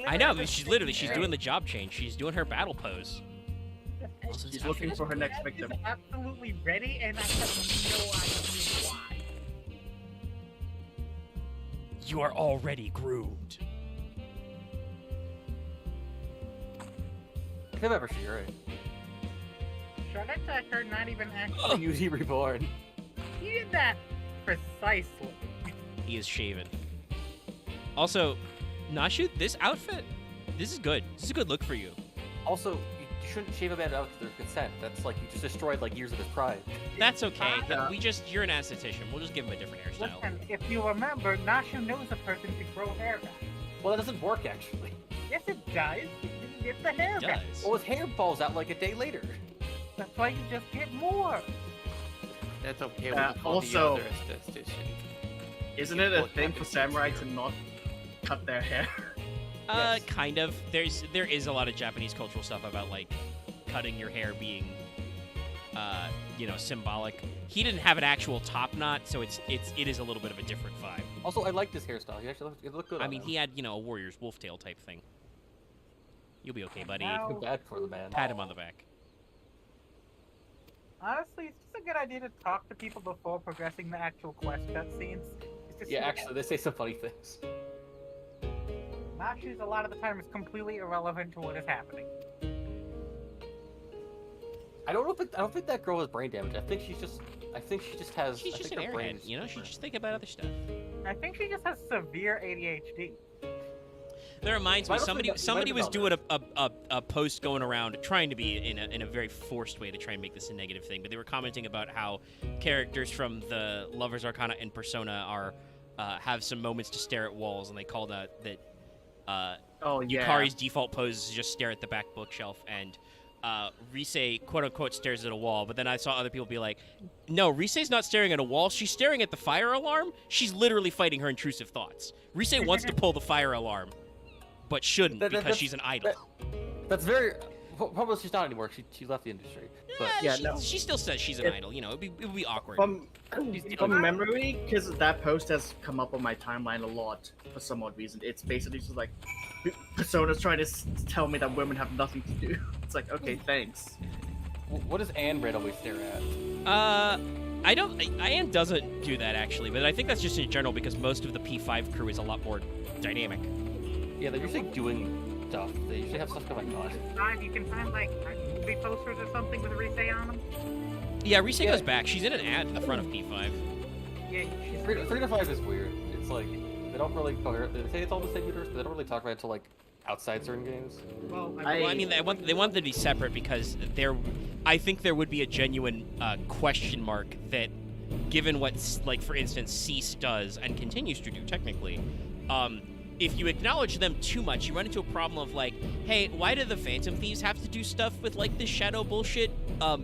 Speaker 1: I know, I mean, she's doing the job change. She's doing her battle pose. Also,
Speaker 3: She's looking for her next victim.
Speaker 4: She's absolutely ready, and I have no idea why.
Speaker 1: You are already groomed.
Speaker 6: I can't remember, you're right.
Speaker 4: Charlotte Tucker not even actually...
Speaker 6: UD Reborn.
Speaker 4: He did that precisely.
Speaker 1: He is shaven. Also, Nashu, this outfit, this is good. This is a good look for you.
Speaker 6: Also, you shouldn't shave a man out with their consent. That's like, you just destroyed like years of his pride.
Speaker 1: That's okay. You're an esthetician. We'll just give him a different hairstyle.
Speaker 4: Listen, if you remember, Nashu knows a person to grow hair back.
Speaker 6: Well, that doesn't work, actually.
Speaker 4: Yes, it does. You can get the hair back.
Speaker 6: Well, his hair falls out like a day later.
Speaker 4: That's why you just get more.
Speaker 7: That's okay.
Speaker 3: Also,
Speaker 7: the other statistician.
Speaker 3: Isn't it a thing for samurai to not cut their hair?
Speaker 1: Yes. Kind of. There is a lot of Japanese cultural stuff about like cutting your hair being, symbolic. He didn't have an actual top knot, so it is a little bit of a different vibe.
Speaker 6: Also, I like this hairstyle. He actually looked good.
Speaker 1: I mean, he had a warrior's wolf tail type thing. You'll be okay, buddy.
Speaker 6: Too bad for the man.
Speaker 1: Pat him on the back.
Speaker 4: Honestly, it's just a good idea to talk to people before progressing the actual quest cutscenes.
Speaker 6: Yeah, actually, they say some funny things.
Speaker 4: Nashu's a lot of the time is completely irrelevant to what is happening.
Speaker 6: I don't think that girl has brain damage. I think she just has.
Speaker 1: She's just an airhead, She's just thinking about other stuff.
Speaker 4: I think she just has severe ADHD.
Speaker 1: That reminds me, somebody was doing a post going around trying to be in a very forced way to try and make this a negative thing, but they were commenting about how characters from the Lovers Arcana and Persona have some moments to stare at walls, and they called out that Yukari's default pose is just stare at the back bookshelf, and Rise quote-unquote stares at a wall, but then I saw other people be like, no, Rise's not staring at a wall, she's staring at the fire alarm. She's literally fighting her intrusive thoughts. Rise wants to pull the fire alarm. but shouldn't
Speaker 6: That-
Speaker 1: because
Speaker 6: that's-
Speaker 1: she's an idol.
Speaker 6: That's very. Probably she's not anymore. She left the industry. But
Speaker 3: Yeah,
Speaker 1: she still says she's an idol. You know, it would be awkward.
Speaker 3: From memory, because that post has come up on my timeline a lot for some odd reason. It's basically just like Persona's trying to tell me that women have nothing to do. It's like, okay, thanks.
Speaker 6: what does Anne Red always stare at?
Speaker 1: Ian doesn't do that actually, but I think that's just in general because most of the P5 crew is a lot more dynamic.
Speaker 6: Yeah, they're usually doing stuff. They usually have stuff going on.
Speaker 4: You can find like movie posters or something with Rise on them.
Speaker 1: Yeah, Rise goes back. She's in an ad in the front of P5.
Speaker 4: Yeah, she's
Speaker 6: 3 to 5 is weird. It's like they don't really cover. They say it's all the same universe, but they don't really talk about it until like outside certain games.
Speaker 4: well,
Speaker 1: Well, I mean, they want them to be separate because I think there would be a genuine question mark that, given what, like for instance, Cease does and continues to do technically, if you acknowledge them too much, you run into a problem of like, hey, why do the Phantom Thieves have to do stuff with like this shadow bullshit?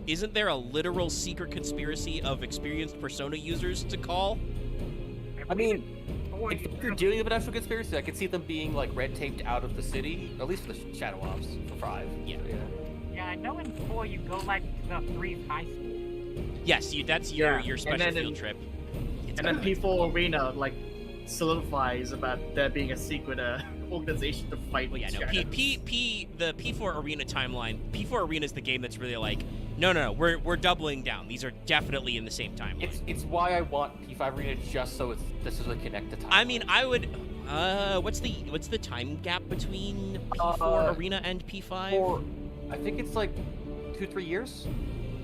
Speaker 1: Isn't there a literal secret conspiracy of experienced Persona users to call?
Speaker 6: I mean, if you're dealing with an actual conspiracy, I could see them being like red taped out of the city, at least for the Shadow Ops for 5.
Speaker 1: Yeah.
Speaker 4: Yeah, I know in 4 you go like to the 3's high school.
Speaker 1: Yes, that's your
Speaker 3: Yeah,
Speaker 1: special
Speaker 3: and then
Speaker 1: field trip.
Speaker 3: And then P4 Arena like solidifies about there being a secret organization to fight.
Speaker 1: Well, yeah, no.
Speaker 3: shadows.
Speaker 1: The P4 Arena timeline. P4 Arena is the game that's really like, no, we're doubling down. These are definitely in the same timeline.
Speaker 6: It's why I want P5 Arena just so this is like connect the time.
Speaker 1: I mean, I would. What's the time gap between P4 Arena and P5?
Speaker 6: I think it's like 2-3 years.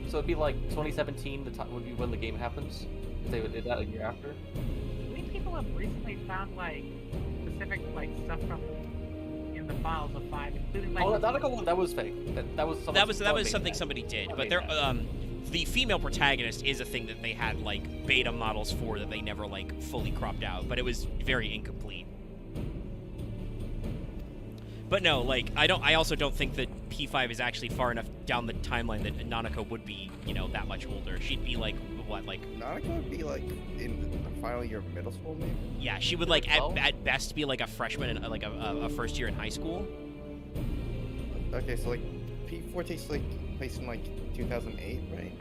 Speaker 6: So it'd be like 2017. The time would be when the game happens. If they would do that a year after.
Speaker 4: I think people have recently found like specific like stuff from in the files of 5, including like.
Speaker 6: Oh, that was fake. That was
Speaker 1: something somebody did. But there, the female protagonist is a thing that they had like beta models for that they never like fully cropped out. But it was very incomplete. But no, like I also don't think that P5 is actually far enough down the timeline that Nanako would be, that much older. She'd be like what, like
Speaker 2: Nanako would be like in the final year of middle school, maybe.
Speaker 1: yeah, she would like at best be like a freshman in like a first year in high school.
Speaker 2: Okay, so like P4 takes like place in like 2008, right?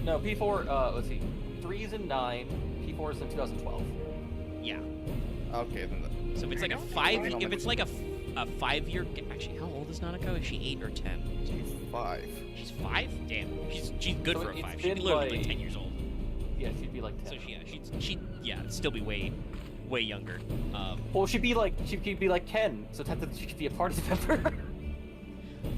Speaker 6: No, P4. Let's see. 3 is in 9. P4 is in 2012.
Speaker 1: Yeah.
Speaker 2: Okay, then.
Speaker 1: So if it's like a 5-year, actually, how old is Nanako? Is she 8 or 10?
Speaker 2: She's 5.
Speaker 1: She's 5? Damn, she's good
Speaker 6: So
Speaker 1: for a
Speaker 6: it's
Speaker 1: 5. She'd be
Speaker 6: been,
Speaker 1: literally like
Speaker 6: like-
Speaker 1: 10 years old.
Speaker 6: Yeah, she'd be like 10.
Speaker 1: So she'd still be way younger.
Speaker 6: Well, she'd be like 10. So technically she could be a party member.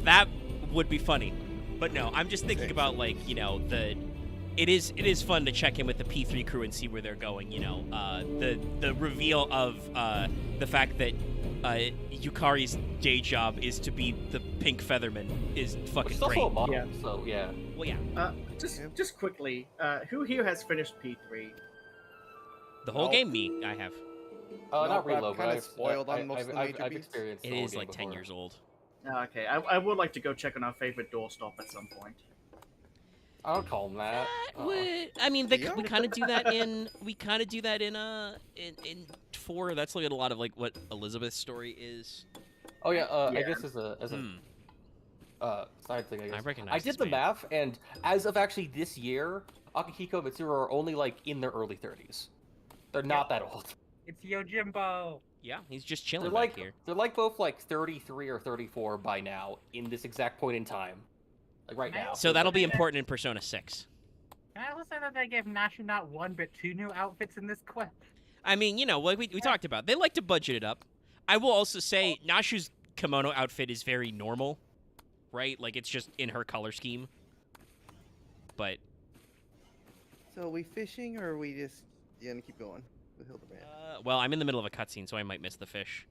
Speaker 1: That would be funny. But no, I'm just thinking about like, it is fun to check in with the P3 crew and see where they're going, the reveal of the fact that Yukari's day job is to be the pink featherman is fucking
Speaker 6: She's
Speaker 1: great.
Speaker 6: also a model,
Speaker 3: Yeah.
Speaker 6: so yeah.
Speaker 1: Well, yeah,
Speaker 3: Just quickly, who here has finished P3?
Speaker 1: the whole
Speaker 2: No.
Speaker 1: game, me, I have.
Speaker 2: No,
Speaker 6: Not
Speaker 2: but I'm
Speaker 6: reload,
Speaker 2: kinda
Speaker 6: but
Speaker 2: spoiled on most of the major
Speaker 6: I've
Speaker 2: beats.
Speaker 6: experienced
Speaker 1: It
Speaker 6: the whole
Speaker 1: is
Speaker 6: game
Speaker 1: like 10
Speaker 6: before.
Speaker 1: years old.
Speaker 3: Okay, I would like to go check on our favorite doorstop at some point.
Speaker 6: I don't call them that.
Speaker 1: I mean, we
Speaker 2: Yeah.
Speaker 1: kind of do that in in 4. That's like a lot of like what Elizabeth's story is.
Speaker 6: Oh yeah, I
Speaker 3: Yeah.
Speaker 6: guess as a side thing, I guess.
Speaker 1: I recognize
Speaker 6: I did
Speaker 1: this
Speaker 6: the
Speaker 1: man.
Speaker 6: math, and as of actually this year, Akihiko and Mitsuru are only like in their early 30s. They're not that old.
Speaker 4: It's Yojimbo.
Speaker 1: Yeah, he's just
Speaker 6: They're
Speaker 1: chilling
Speaker 6: like
Speaker 1: back here.
Speaker 6: they're like both like 33 or 34 by now in this exact point in time, like right now.
Speaker 1: So that'll be important in Persona 6.
Speaker 4: Can I also say that they gave Nashu not 1 but 2 new outfits in this quest?
Speaker 1: I mean, like we talked about, they like to budget it up. I will also say Nashu's kimono outfit is very normal, right? Like it's just in her color scheme. But
Speaker 2: So are we fishing or are we just gonna keep going with Hildibrand?
Speaker 1: well, I'm in the middle of a cutscene, so I might miss the fish.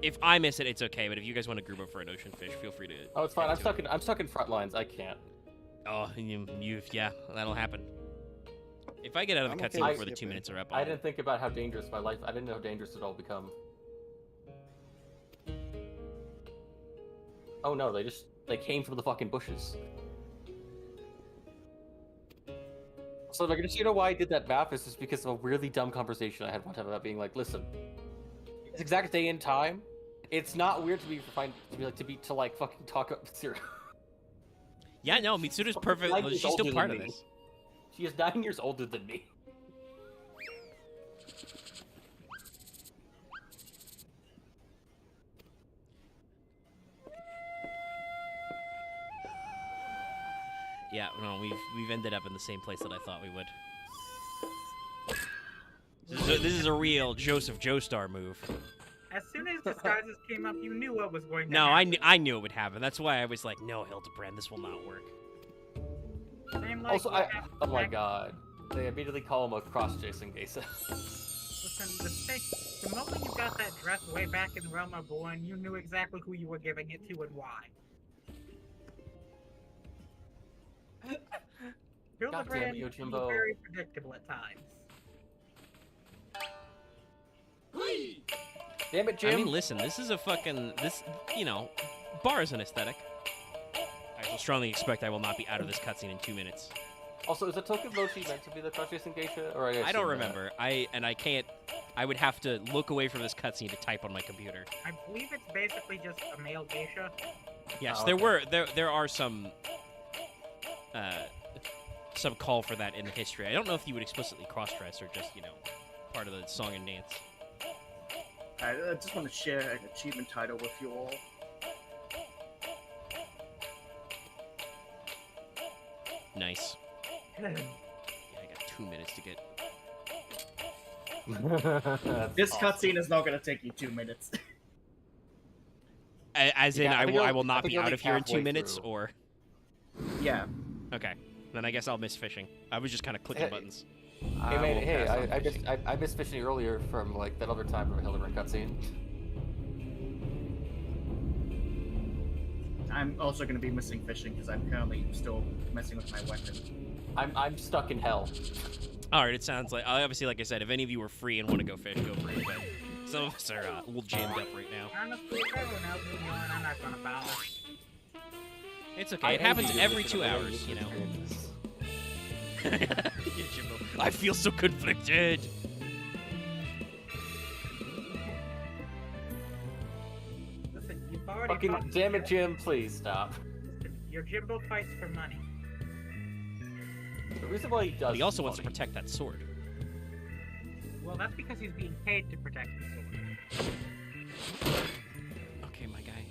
Speaker 1: If I miss it, it's okay. But if you guys want to group up for an ocean fish, feel free to.
Speaker 6: Oh, it's fine.
Speaker 1: get to it.
Speaker 6: I'm stuck in front lines. I can't.
Speaker 1: Oh, yeah, that'll happen. If I get out of the
Speaker 2: I'm okay
Speaker 1: cutscene
Speaker 2: with
Speaker 1: before the 2
Speaker 2: skipping.
Speaker 1: minutes are up,
Speaker 6: I
Speaker 1: I'll-
Speaker 6: didn't think about how dangerous my life. I didn't know how dangerous it all become. Oh no, they came from the fucking bushes. So like, just why I did that map is just because of a really dumb conversation I had one time about being like, listen, this exact day and time, it's not weird to fucking talk up Mitsuru.
Speaker 1: Yeah, no, Mitsuru's perfect.
Speaker 6: Like,
Speaker 1: She's
Speaker 6: older
Speaker 1: still
Speaker 6: than
Speaker 1: part of
Speaker 6: me.
Speaker 1: this.
Speaker 6: She is 9 years older than me.
Speaker 1: Yeah, no, we've ended up in the same place that I thought we would. This is a real Joseph Joestar move.
Speaker 4: As soon as disguises came up, you knew what was going to
Speaker 1: No,
Speaker 4: happen.
Speaker 1: I knew it would happen. That's why I was like, no, Hildibrand, this will not work.
Speaker 4: Same like
Speaker 6: Also,
Speaker 4: what happened
Speaker 6: oh my
Speaker 4: back-
Speaker 6: god. They immediately call him a cross-chasing Geisa.
Speaker 4: Listen, the moment you got that dress way back in Realm Reborn, you knew exactly who you were giving it to and why.
Speaker 6: God damn it,
Speaker 4: Hildibrand is
Speaker 6: Yojimbo.
Speaker 4: very predictable at times.
Speaker 6: Damn it, Jim.
Speaker 1: I mean, listen, this is a fucking bar is an aesthetic. I will strongly expect I will not be out of this cutscene in 2 minutes.
Speaker 6: Also, is the Token Mochi meant to be the cross-chasing Geisha? Or
Speaker 1: I don't remember. I can't. I would have to look away from this cutscene to type on my computer.
Speaker 4: I believe it's basically just a male geisha.
Speaker 1: Yes,
Speaker 6: Oh,
Speaker 1: there are some call for that in the history. I don't know if you would explicitly cross-dress or just part of the song and dance.
Speaker 3: I just want to share an achievement title with you all.
Speaker 1: Nice. Yeah, I got 2 minutes to get.
Speaker 3: This cutscene is not going to take you 2 minutes.
Speaker 1: As in,
Speaker 6: Yeah,
Speaker 1: I will not
Speaker 6: think
Speaker 1: be
Speaker 6: you're
Speaker 1: out
Speaker 6: like
Speaker 1: of here in 2
Speaker 6: halfway
Speaker 1: minutes,
Speaker 6: through.
Speaker 1: or
Speaker 3: Yeah.
Speaker 1: okay. Then I guess I'll miss fishing. I was just kind of clicking buttons.
Speaker 6: Hey, man,
Speaker 1: will
Speaker 6: hey,
Speaker 1: pass on fishing.
Speaker 6: I missed fishing earlier from like that other time from a Hildibrand cutscene.
Speaker 3: I'm also going to be missing fishing because I'm currently still messing with my weapon.
Speaker 6: I'm stuck in hell.
Speaker 1: All right, it sounds like obviously, like I said, if any of you are free and want to go fish, go for it. But some of us are a little jammed up right now.
Speaker 4: Honestly, if everyone else is going, I'm not gonna bother.
Speaker 1: It's okay. It happens every 2 hours, you know. I feel so conflicted.
Speaker 4: Listen, you've already
Speaker 6: Fucking
Speaker 4: fought
Speaker 6: damn it, Jim! Please stop.
Speaker 4: Your Jimbo fights for money.
Speaker 6: The reason why he does.
Speaker 1: But he also
Speaker 6: is
Speaker 1: wants to
Speaker 6: funny.
Speaker 1: protect that sword.
Speaker 4: Well, that's because he's being paid to protect the sword.
Speaker 1: Okay, my guy.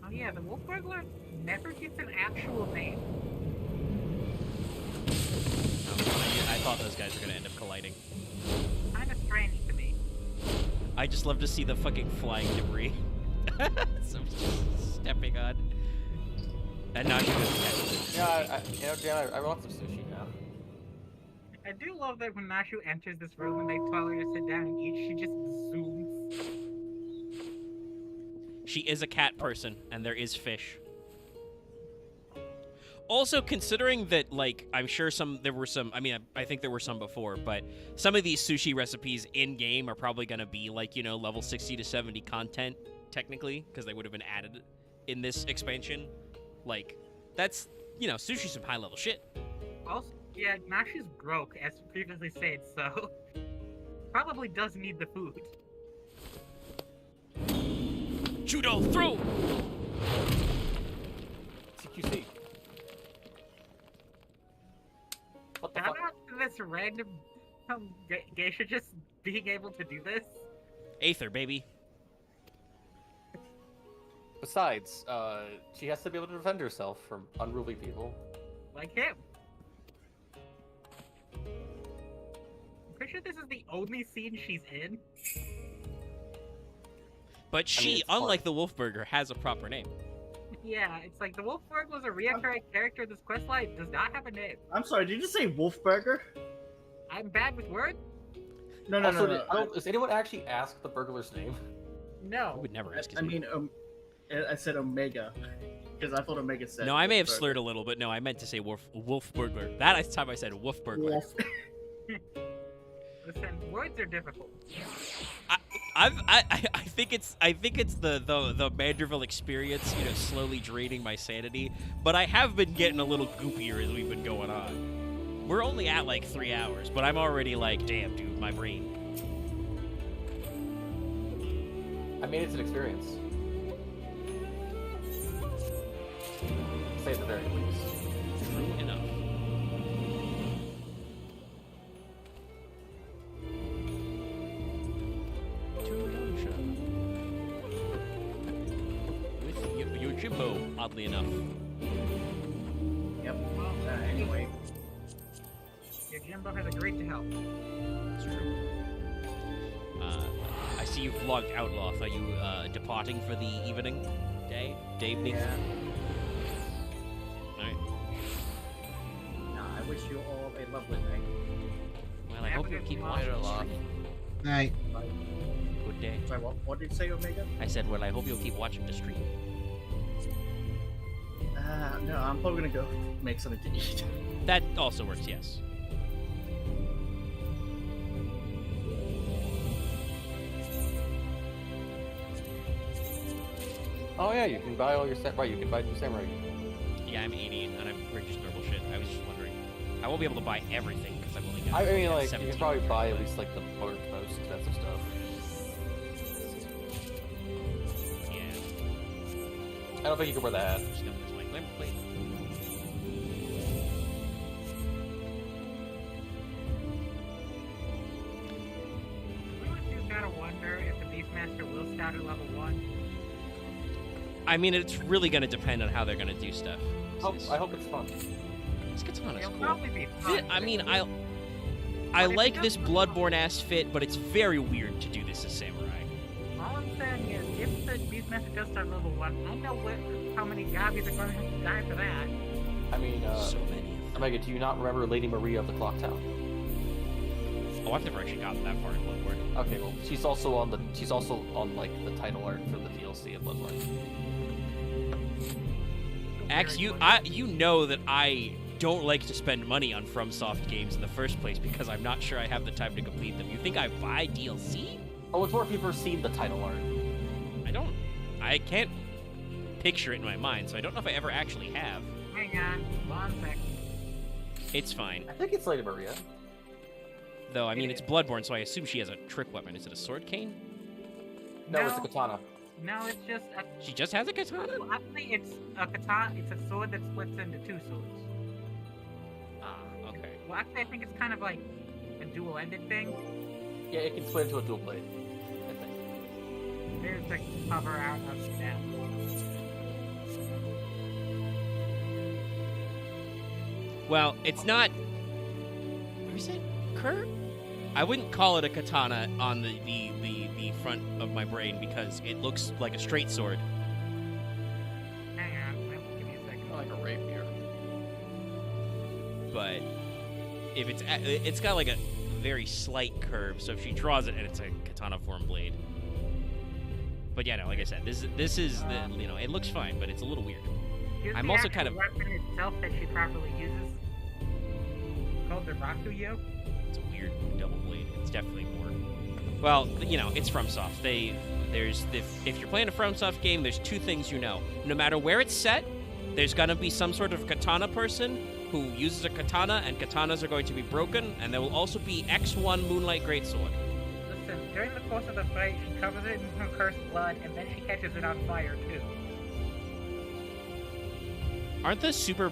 Speaker 4: Oh yeah, the Wolf Burglar never gets an actual name.
Speaker 1: I thought those guys were gonna end up colliding.
Speaker 4: Kinda strange to me.
Speaker 1: I just love to see the fucking flying debris. So just stepping on. And now you're gonna catch it.
Speaker 6: Yeah, Jan, I want some sushi now.
Speaker 4: I do love that when Nashu enters this room and they tell her to sit down and eat, she just zooms.
Speaker 1: She is a cat person, and there is fish. Also, considering that, like, I'm sure there were some, I mean, I think there were some before, but some of these sushi recipes in-game are probably going to be, like, level 60 to 70 content, technically, because they would have been added in this expansion. Like, that's, sushi's some high-level shit.
Speaker 4: Also, yeah, Nashu's broke, as previously said, so probably does need the food.
Speaker 1: Judo, throw!
Speaker 6: CQC. What the
Speaker 4: Shout
Speaker 6: fuck?
Speaker 4: out to this random geisha just being able to do this.
Speaker 1: Aether, baby.
Speaker 6: Besides, she has to be able to defend herself from unruly people.
Speaker 4: Like him. I'm pretty sure this is the only scene she's in.
Speaker 1: But she,
Speaker 6: it's
Speaker 1: unlike
Speaker 6: hard.
Speaker 1: the Wolfburger, has a proper name.
Speaker 4: Yeah, it's like the Wolfberg was a reoccurring character in this questline, does not have a name.
Speaker 3: I'm sorry, did you just say Wolfburger?
Speaker 4: I'm bad with words?
Speaker 3: No, no,
Speaker 6: Also,
Speaker 3: no, no.
Speaker 6: does anyone actually ask the burglar's name?
Speaker 1: I
Speaker 4: No.
Speaker 1: would never ask his
Speaker 3: I
Speaker 1: name.
Speaker 3: mean, I said Omega. Because I thought Omega said.
Speaker 1: No, I may have
Speaker 3: Wolfburger.
Speaker 1: slurred a little, but no, I meant to say Wolfburglar. That time I said Wolfburglar.
Speaker 3: Wolf.
Speaker 4: Listen, words are difficult.
Speaker 1: I think it's the Manderville experience, slowly draining my sanity. But I have been getting a little goopier as we've been going on. We're only at like 3 hours, but I'm already like, damn, dude, my brain.
Speaker 6: I mean, it's an experience. Say at the very least.
Speaker 1: True enough. With your Jimbo, oddly enough.
Speaker 3: Yep. Anyway.
Speaker 4: Your Jimbo has agreed to help.
Speaker 1: It's true. I see you've logged Outlaw. Are you departing for the evening? Day? Evening?
Speaker 3: Yeah.
Speaker 1: Alright.
Speaker 3: I wish you all a lovely night.
Speaker 1: Well, I hope you'll keep watching the stream.
Speaker 5: Night.
Speaker 1: Good day.
Speaker 3: Sorry, what did you say, Omega?
Speaker 1: I said, well, I hope you'll keep watching the stream.
Speaker 3: No, I'm probably gonna go make something to eat.
Speaker 1: That also works, yes.
Speaker 6: Oh yeah, you can buy all your right. You can buy new samurai.
Speaker 1: Yeah, I'm 80, and I'm just normal shit. I was just wondering. I won't be able to buy everything, because I've only got
Speaker 6: I mean, like, you
Speaker 1: 17
Speaker 6: can probably buy at
Speaker 1: cards.
Speaker 6: least like the most expensive stuff.
Speaker 1: Yeah.
Speaker 6: I don't think you can wear that.
Speaker 1: I'm just gonna use my glamour plate.
Speaker 4: We would do gotta wonder if the Beastmaster will start at level 1.
Speaker 1: I mean, it's really gonna depend on how they're gonna do stuff.
Speaker 6: I hope it's fun.
Speaker 1: This katana's
Speaker 4: It'll
Speaker 1: cool.
Speaker 4: probably be fun.
Speaker 1: I mean, I
Speaker 4: But if
Speaker 1: like
Speaker 4: it
Speaker 1: this
Speaker 4: doesn't-
Speaker 1: Bloodborne-ass fit, but it's very weird to do this as samurai.
Speaker 4: All I'm saying is, if the Beastmaster does start level 1, I know how many gobbies are going to have to die for that.
Speaker 6: I mean,
Speaker 1: So many of them.
Speaker 6: Omega, do you not remember Lady Maria of the Clock Tower?
Speaker 1: Oh, I've never actually gotten that far in Bloodborne.
Speaker 6: Okay, well, she's also on like the title art for the DLC of Bloodborne.
Speaker 1: Axe, you know that I don't like to spend money on FromSoft games in the first place because I'm not sure I have the time to complete them. You think I buy DLC?
Speaker 6: Oh, it's more people have seen the title art.
Speaker 1: I can't picture it in my mind, so I don't know if I ever actually have.
Speaker 4: Hang on, one sec.
Speaker 1: It's fine.
Speaker 6: I think it's Lady Maria.
Speaker 1: Though, I mean, it's Bloodborne, so I assume she has a trick weapon. Is it a sword cane?
Speaker 6: No, it's a katana.
Speaker 4: No, it's just a...
Speaker 1: She just has a katana?
Speaker 4: Well, actually, it's a katana. It's a sword that splits into 2 swords.
Speaker 1: Ah, okay.
Speaker 4: Well, actually, I think it's kind of like a dual-ended thing.
Speaker 6: Yeah, it can split into a dual blade. I think.
Speaker 4: There's the cover out of that.
Speaker 1: Well, it's not... Where is it? Kurt? I wouldn't call it a katana on the front of my brain because it looks like a straight sword.
Speaker 4: Hang on, give me a second.
Speaker 7: Like a rapier.
Speaker 1: But if it's got like a very slight curve, so if she draws it and it's a katana form blade. But yeah, no, like I said, this is the it looks fine, but it's a little weird.
Speaker 4: Here's
Speaker 1: I'm
Speaker 4: the
Speaker 1: also
Speaker 4: actual
Speaker 1: kind of-
Speaker 4: weapon itself that she properly uses. Called the Rakuyo.
Speaker 1: It's a weird double blade. It's definitely more. Well, it's FromSoft. If you're playing a FromSoft game, there's 2 things you know. No matter where it's set, there's gonna be some sort of katana person who uses a katana, and katanas are going to be broken, and there will also be X1 Moonlight Greatsword.
Speaker 4: Listen, during the course of the fight, she covers it in her cursed blood, and then she catches it on fire, too.
Speaker 1: Aren't the super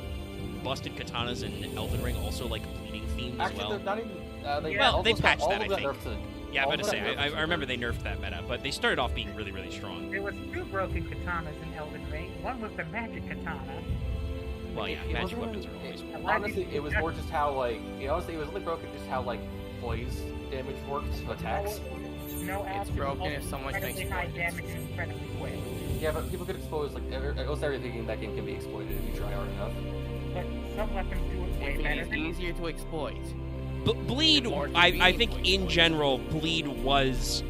Speaker 1: busted katanas in Elden Ring also like bleeding themes as
Speaker 6: Actually,
Speaker 1: well?
Speaker 6: they're not even. They
Speaker 1: Well, they
Speaker 6: almost
Speaker 1: patched
Speaker 6: all
Speaker 1: that,
Speaker 6: of
Speaker 1: I
Speaker 6: them
Speaker 1: think.
Speaker 6: nerfed to-
Speaker 1: Yeah, I'm
Speaker 6: all
Speaker 1: about to
Speaker 6: of
Speaker 1: say,
Speaker 6: them nerfed
Speaker 1: I remember
Speaker 6: to-
Speaker 1: they nerfed that meta, but they started off being really, really strong.
Speaker 4: There was 2 broken katanas in Elden Ring. One was the magic katana.
Speaker 1: Well, yeah,
Speaker 6: It
Speaker 1: magic
Speaker 6: wasn't
Speaker 1: weapons are always...
Speaker 6: Honestly, it was more just how honestly, it was only broken just how poise damage worked to attacks.
Speaker 4: No
Speaker 7: It's
Speaker 4: acid,
Speaker 7: broken
Speaker 4: also
Speaker 7: if someone makes
Speaker 4: incredibly high
Speaker 7: points.
Speaker 4: damage and incredibly quick.
Speaker 6: Yeah, but people could expose almost everything in that game can be exploited if you try hard enough.
Speaker 4: But some weapons do it way
Speaker 7: It
Speaker 4: better
Speaker 7: is
Speaker 4: than
Speaker 7: easier to exploit.
Speaker 1: Bleed,
Speaker 7: More
Speaker 1: I
Speaker 7: convenient
Speaker 1: think
Speaker 7: to
Speaker 1: in
Speaker 7: exploit.
Speaker 1: general, Bleed was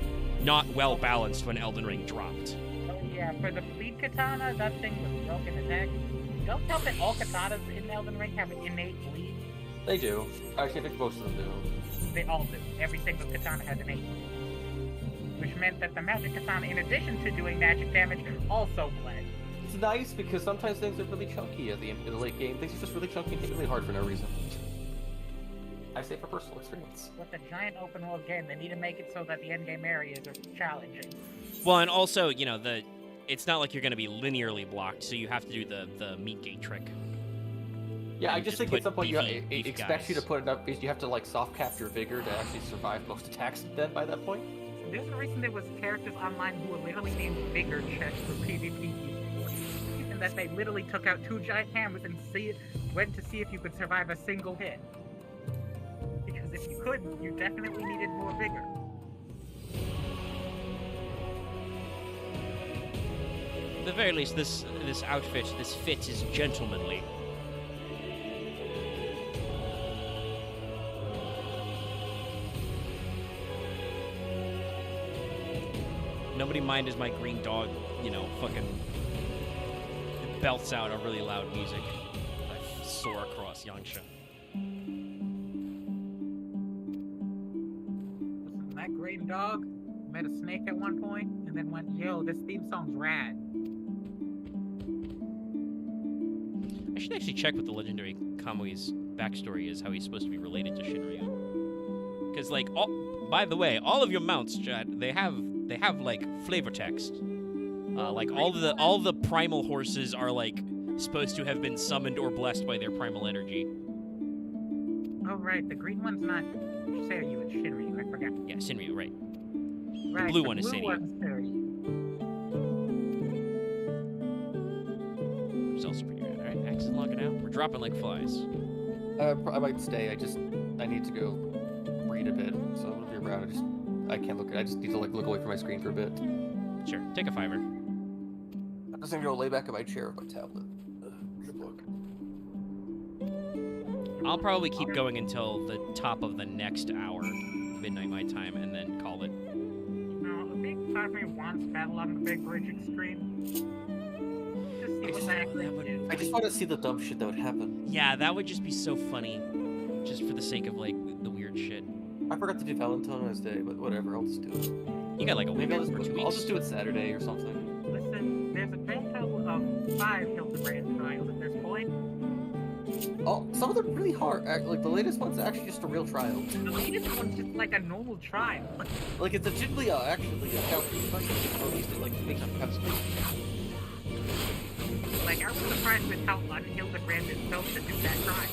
Speaker 1: not well balanced when Elden Ring dropped.
Speaker 4: Oh yeah, for the bleed katana, that thing was broken attack. Don't tell that all katanas in Elden Ring have an innate bleed.
Speaker 6: They do. Actually, I think most of them do.
Speaker 4: They all do. Every single katana has innate bleed. Which meant that the magic katana, in addition to doing magic damage, also bled.
Speaker 6: It's nice because sometimes things are really chunky at the late game. Things are just really chunky and hit really hard for no reason. I say for personal experience.
Speaker 4: With a giant open world game, they need to make it so that the end game areas are challenging.
Speaker 1: Well, and also, you know, it's not like you're going to be linearly blocked, so you have to do the meat gate trick.
Speaker 6: Yeah, I
Speaker 1: And
Speaker 6: just
Speaker 1: just
Speaker 6: think at
Speaker 1: put
Speaker 6: some point it
Speaker 1: beefy
Speaker 6: expects you
Speaker 1: guys.
Speaker 6: to put enough. You have to like soft cap your vigor to actually survive most attacks. Then by that point,
Speaker 4: There's a reason there was characters online who were literally named Vigor Checks for PvP use, and that they literally took out 2 giant hammers and went to see if you could survive a single hit. Because if you couldn't, you definitely needed more vigor.
Speaker 1: At the very least, this outfit, this fit is gentlemanly. Nobody mind as my green dog, you know, fucking belts out a really loud music. I soar across Yangsha.
Speaker 4: Listen, that green dog met a snake at one point, and then went, yo, this theme song's rad.
Speaker 1: I should actually check what the legendary Kamui's backstory is, how he's supposed to be related to Shinryu. Because, like, by the way, all of your mounts, Chad, they have like flavor text. Like all the primal horses are like supposed to have been summoned or blessed by their primal energy.
Speaker 4: Oh, right, the green one's not Seiryu, it's Shinryu, I forgot.
Speaker 1: Yeah, Shinryu, right.
Speaker 4: Right,
Speaker 1: blue one is Seiryu.
Speaker 4: one's Seiryu.
Speaker 1: Which is also pretty rad. Alright, Axe is logging out. We're dropping like flies.
Speaker 6: I might stay. I need to go read a bit, so I'm gonna be around. I can't look. I just need to like look away from my screen for a bit.
Speaker 1: Sure, take a $5.
Speaker 6: I'm just gonna go lay back in my chair with my tablet. Read a book.
Speaker 1: I'll probably keep going until the top of the next hour, midnight my time, and then call it.
Speaker 4: No, a big part of me wants Battle on the Big Bridge Extreme. Just see what that is.
Speaker 6: I just want to see the dumb shit that would happen.
Speaker 1: Yeah, that would just be so funny. Just for the sake of, like, the weird shit.
Speaker 6: I forgot to do Valentine's Day, but whatever, I'll just do it.
Speaker 1: You got like a week
Speaker 6: Maybe
Speaker 1: or 2 weeks.
Speaker 6: I'll just do it Saturday or something.
Speaker 4: Listen, there's a grand total of 5 Hildibrand trials at this point.
Speaker 6: Oh, some of them are really hard. Like the latest one's actually just a real trial.
Speaker 4: The latest one's just like a normal trial.
Speaker 6: Like it's legitimately actually a counter question, or at least it like makes you have space.
Speaker 4: Like, I was surprised with how un-Hildibrand is built to do that trial.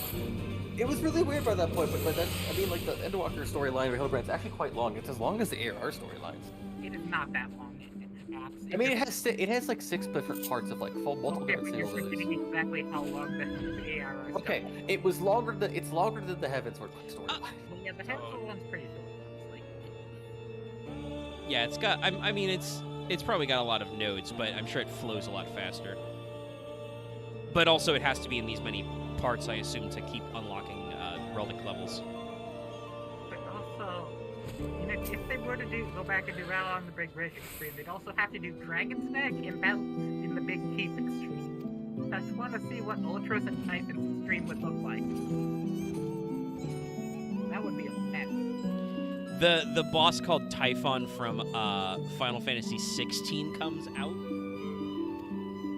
Speaker 6: It was really weird by that point, but then I mean, like the Endwalker storyline with Hildibrand's actually quite long. It's as long as the AR storylines.
Speaker 4: It is not that long.
Speaker 6: I mean, it has like 6 different parts of like full multiple
Speaker 4: Okay, but
Speaker 6: different
Speaker 4: you're
Speaker 6: single
Speaker 4: forgetting exactly how long the AR is.
Speaker 6: Okay, it was longer than it's longer than the Heavensward storyline.
Speaker 4: Well, yeah, the Headful one's pretty short, honestly.
Speaker 1: Yeah, it's got. I mean, it's probably got a lot of nodes, but I'm sure it flows a lot faster. But also, it has to be in these many parts, I assume, to keep unlocking relic levels.
Speaker 4: But also, you know, if they were to go back and do Battle on the Big Bridge Extreme, they'd also have to do Dragon's Neck and Battle in the Big Keep Extreme. I just want to see what Ultras and Titans Extreme would look like. That would be a mess.
Speaker 1: The boss called Typhon from Final Fantasy 16 comes out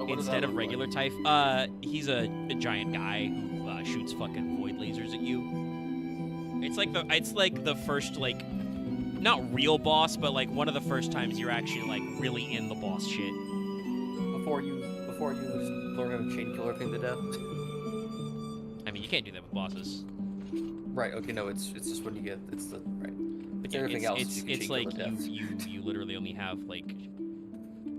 Speaker 1: instead of regular Typhon. He's a giant guy who shoots fucking void lasers at you. It's like the first, like, not real boss, but like one of the first times you're actually like really in the boss shit.
Speaker 6: Before you learn how to chain kill everything to death.
Speaker 1: I mean, you can't do that with bosses.
Speaker 6: Right. Okay. No. It's just when you get it's the right.
Speaker 1: But yeah,
Speaker 6: everything else.
Speaker 1: it's
Speaker 6: You can chain
Speaker 1: like
Speaker 6: kill to death.
Speaker 1: you literally only have like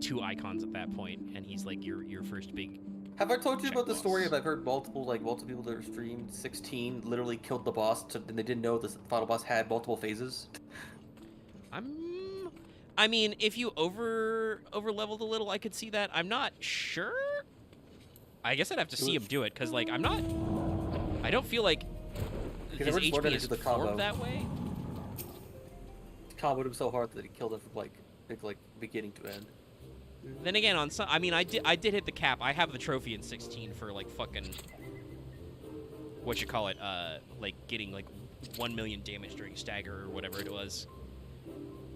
Speaker 1: 2 icons at that point, and he's like your first big.
Speaker 6: Have I told you
Speaker 1: check
Speaker 6: about the
Speaker 1: boss.
Speaker 6: story of I've heard multiple people that are streamed 16 literally killed the boss and they didn't know the final boss had multiple phases?
Speaker 1: I mean, if you over leveled a little, I could see that. I'm not sure. I guess I'd have to see him do it, because like I don't feel like his
Speaker 6: never just learned how
Speaker 1: HP
Speaker 6: to
Speaker 1: is
Speaker 6: do the combo.
Speaker 1: formed that way.
Speaker 6: Comboed him so hard that he killed him from like beginning to end.
Speaker 1: Then again, on some, I mean, I did hit the cap. I have the trophy in 16 for like fucking like getting like 1 million damage during stagger or whatever it was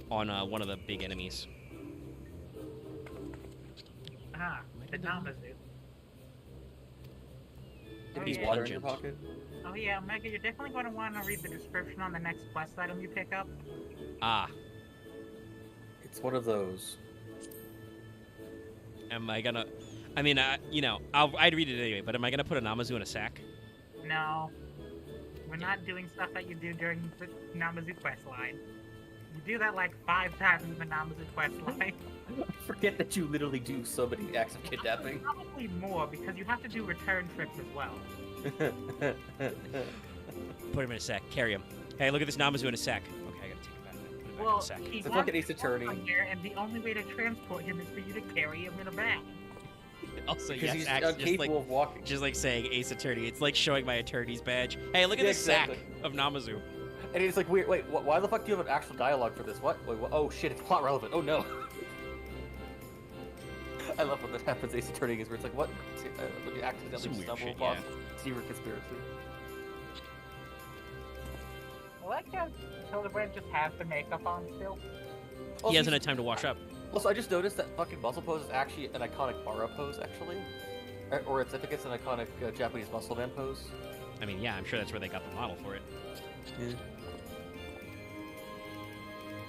Speaker 1: on one of the big enemies.
Speaker 4: Ah, the Namazu.
Speaker 6: Did
Speaker 1: Japanese
Speaker 6: water in your
Speaker 1: pungent.
Speaker 6: pocket.
Speaker 4: Oh yeah, Omega, you're definitely going to want to read the description on the next quest item you pick up.
Speaker 1: Ah,
Speaker 6: It's one of those.
Speaker 1: am I gonna? I mean, you know, I'd read it anyway. But am I gonna put a Namazu in a sack?
Speaker 4: No. We're not doing stuff that you do during the Namazu quest line. You do that like 5 times in the Namazu quest line.
Speaker 6: Forget that you literally do so many acts of kidnapping.
Speaker 4: Probably more, because you have to do return trips as well.
Speaker 1: Put him in a sack. Carry him. Hey, look at this Namazu in a sack. Okay, I gotta take him back. Put him back in
Speaker 4: Well,
Speaker 1: a sack.
Speaker 4: he
Speaker 6: It's a
Speaker 4: wants
Speaker 6: fucking Ace
Speaker 4: to
Speaker 6: Attorney.
Speaker 4: come here, and the only way to transport him is for you to carry him in a bag.
Speaker 1: Also,
Speaker 6: Because
Speaker 1: yes,
Speaker 6: he's
Speaker 1: acts just
Speaker 6: incapable
Speaker 1: like
Speaker 6: of walking.
Speaker 1: just like saying Ace Attorney. It's like showing my attorney's badge. Hey, look at
Speaker 6: Yeah,
Speaker 1: this
Speaker 6: exactly.
Speaker 1: sack of Namazu.
Speaker 6: And it's like, wait, why the fuck do you have an actual dialogue for this? What? Wait, what? Oh shit, it's plot relevant. Oh no. I love when that happens. Ace Attorney is where it's like, what? When you accidentally
Speaker 1: Some weird
Speaker 6: stumble
Speaker 1: shit,
Speaker 6: upon
Speaker 1: yeah.
Speaker 6: secret conspiracy.
Speaker 4: I like how Hildibrand just has the makeup on still.
Speaker 1: He hasn't had time to wash up.
Speaker 6: Also, I just noticed that fucking muscle pose is actually an iconic Bara pose, actually. Or it's, I think it's an iconic Japanese muscle man pose.
Speaker 1: I mean, yeah, I'm sure that's where they got the model for it.
Speaker 6: Yeah.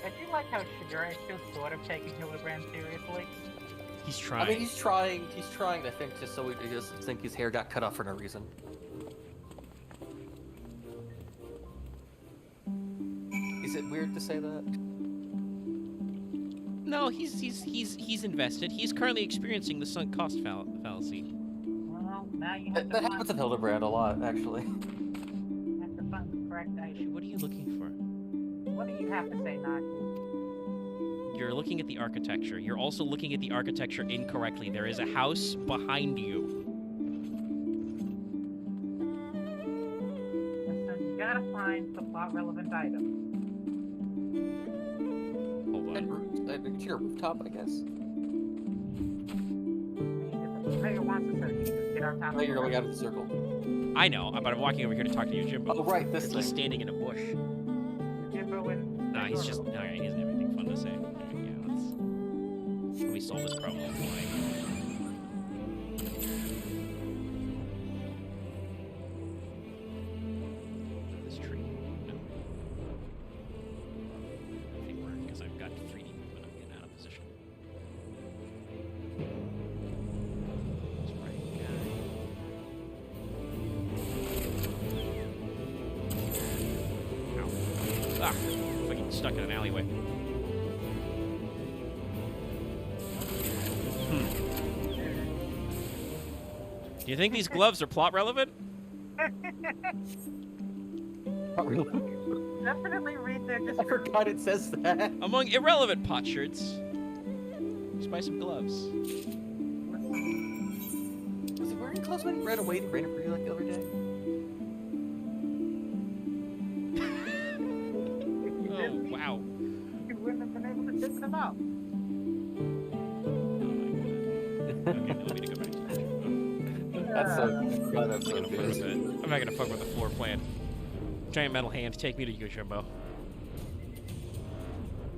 Speaker 4: I do like how Shigure is still sort of taking Hildibrand seriously.
Speaker 1: He's trying.
Speaker 6: I mean, he's trying, I think, just so he doesn't think his hair got cut off for no reason. Is it weird to say that?
Speaker 1: No, he's invested. He's currently experiencing the sunk cost fallacy.
Speaker 4: Well, now you have
Speaker 6: That
Speaker 4: to
Speaker 6: happens with Hildibrand a lot, actually.
Speaker 4: find the correct item.
Speaker 1: What are you looking for?
Speaker 4: What do you have to say, Naki?
Speaker 1: You're looking at the architecture. You're also looking at the architecture incorrectly. There is a house behind you.
Speaker 4: So you gotta find the plot relevant item.
Speaker 1: Hold on.
Speaker 6: And to your rooftop, I guess.
Speaker 4: If the player wants to, so you just get on top
Speaker 6: Now
Speaker 4: of
Speaker 6: you're
Speaker 4: the
Speaker 6: going out
Speaker 4: roof.
Speaker 6: of the circle.
Speaker 1: I know, but I'm walking over here to talk to you, Jimbo.
Speaker 6: Oh, right, this
Speaker 1: He's
Speaker 6: thing.
Speaker 1: standing in a bush.
Speaker 4: Jimbo and
Speaker 1: Nah, he's just. Alright, he doesn't have anything fun to say. Yeah, let me solve this problem. This tree? No. I think we're because I've got 3D movement. I'm getting out of position. That's right, guy. Ow. Ah! Fucking stuck in an alleyway. Do you think these gloves are plot relevant?
Speaker 6: Not really.
Speaker 4: definitely read their
Speaker 6: I
Speaker 4: description.
Speaker 6: forgot it says that.
Speaker 1: Among irrelevant pot shirts, just buy some gloves.
Speaker 6: Was he wearing clothes when he ran away to rain for you like the other day?
Speaker 1: Oh, wow.
Speaker 4: You wouldn't have been able to pick them out.
Speaker 1: Okay, let me go back to that.
Speaker 6: That's so. God, that's so
Speaker 1: I'm not gonna fuck with
Speaker 6: good.
Speaker 1: it. I'm not gonna fuck with the floor plan. Giant metal hand, take me to you, Jumbo.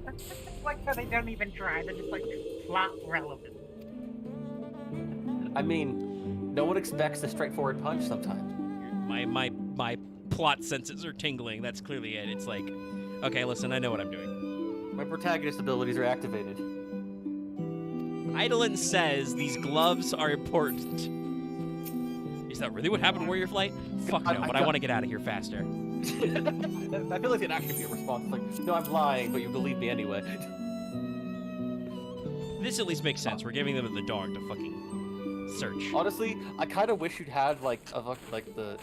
Speaker 4: It's like how they don't even try. They're just like plot relevant.
Speaker 6: I mean, no one expects a straightforward punch sometimes.
Speaker 1: My plot senses are tingling. That's clearly it. It's like, okay, listen, I know what I'm doing.
Speaker 6: My protagonist abilities are activated.
Speaker 1: Eidolon says these gloves are important. Is that really what happened in Warrior Flight? Fuck no, but I want to get out of here faster.
Speaker 6: I feel like it actually be a response. It's like, no, I'm lying, but you believe me anyway.
Speaker 1: This at least makes sense. We're giving them the dog to fucking search.
Speaker 6: Honestly, I kind of wish you'd had like the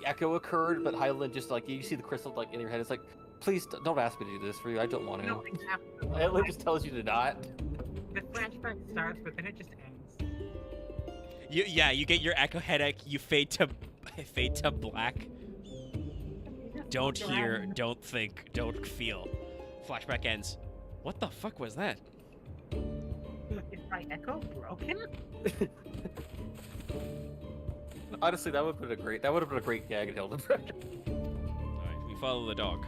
Speaker 6: echo occurred, but Highland just like you see the crystal like in your head. It's like, please don't ask me to do this for you. I don't want to.
Speaker 4: Nothing happens.
Speaker 6: Highland just tells you to not.
Speaker 4: The flashback starts, but then it just ends.
Speaker 1: You get your echo headache. You fade to black. Don't hear, don't think, don't feel. Flashback ends. What the fuck was that?
Speaker 4: Is my echo broken?
Speaker 6: Honestly, that would have been a great gag in Hildibrand.
Speaker 1: Alright, we follow the dog.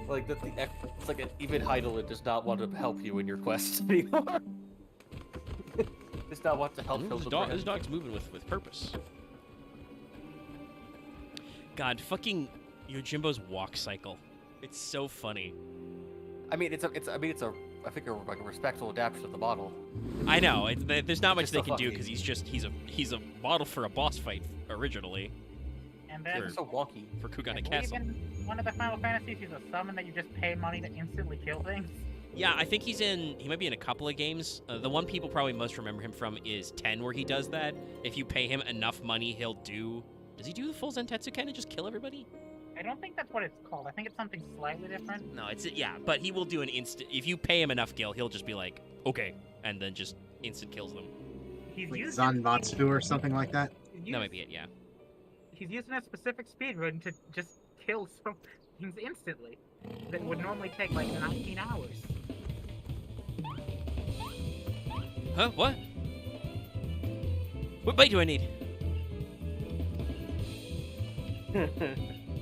Speaker 6: Like it's like even Heidelin does not want to help you in your quest anymore. This dog wants to help Hildibrand.
Speaker 1: This dog's moving with purpose. God, fucking Yojimbo's walk cycle. It's so funny.
Speaker 6: I mean, it's a I think like a respectful adaptation of the model.
Speaker 1: I know. There's not much
Speaker 6: Just
Speaker 1: they
Speaker 6: so
Speaker 1: can do
Speaker 6: funky.
Speaker 1: because he's a model for a boss fight originally
Speaker 4: And then,
Speaker 6: It's so wonky.
Speaker 1: for
Speaker 4: I
Speaker 1: Kugane
Speaker 4: believe
Speaker 1: Castle.
Speaker 4: in one of the Final Fantasies, he's a summon that you just pay money to instantly kill things.
Speaker 1: Yeah, I think he might be in a couple of games. The one people probably most remember him from is 10, where he does that. If you pay him enough money, he'll do. Does he do the full Zentetsu Ken and just kill everybody?
Speaker 4: I don't think that's what it's called. I think it's something slightly different.
Speaker 1: No, yeah, but he will do an instant. If you pay him enough gil, he'll just be like, okay, and then just instant kills them.
Speaker 4: He's
Speaker 5: Like
Speaker 4: used
Speaker 5: Zanmatsu or something like that.
Speaker 1: That might be it, yeah.
Speaker 4: He's using a specific speedrun to just kill some things instantly. That would normally take like 19 hours.
Speaker 1: Huh? What? What bite do I need?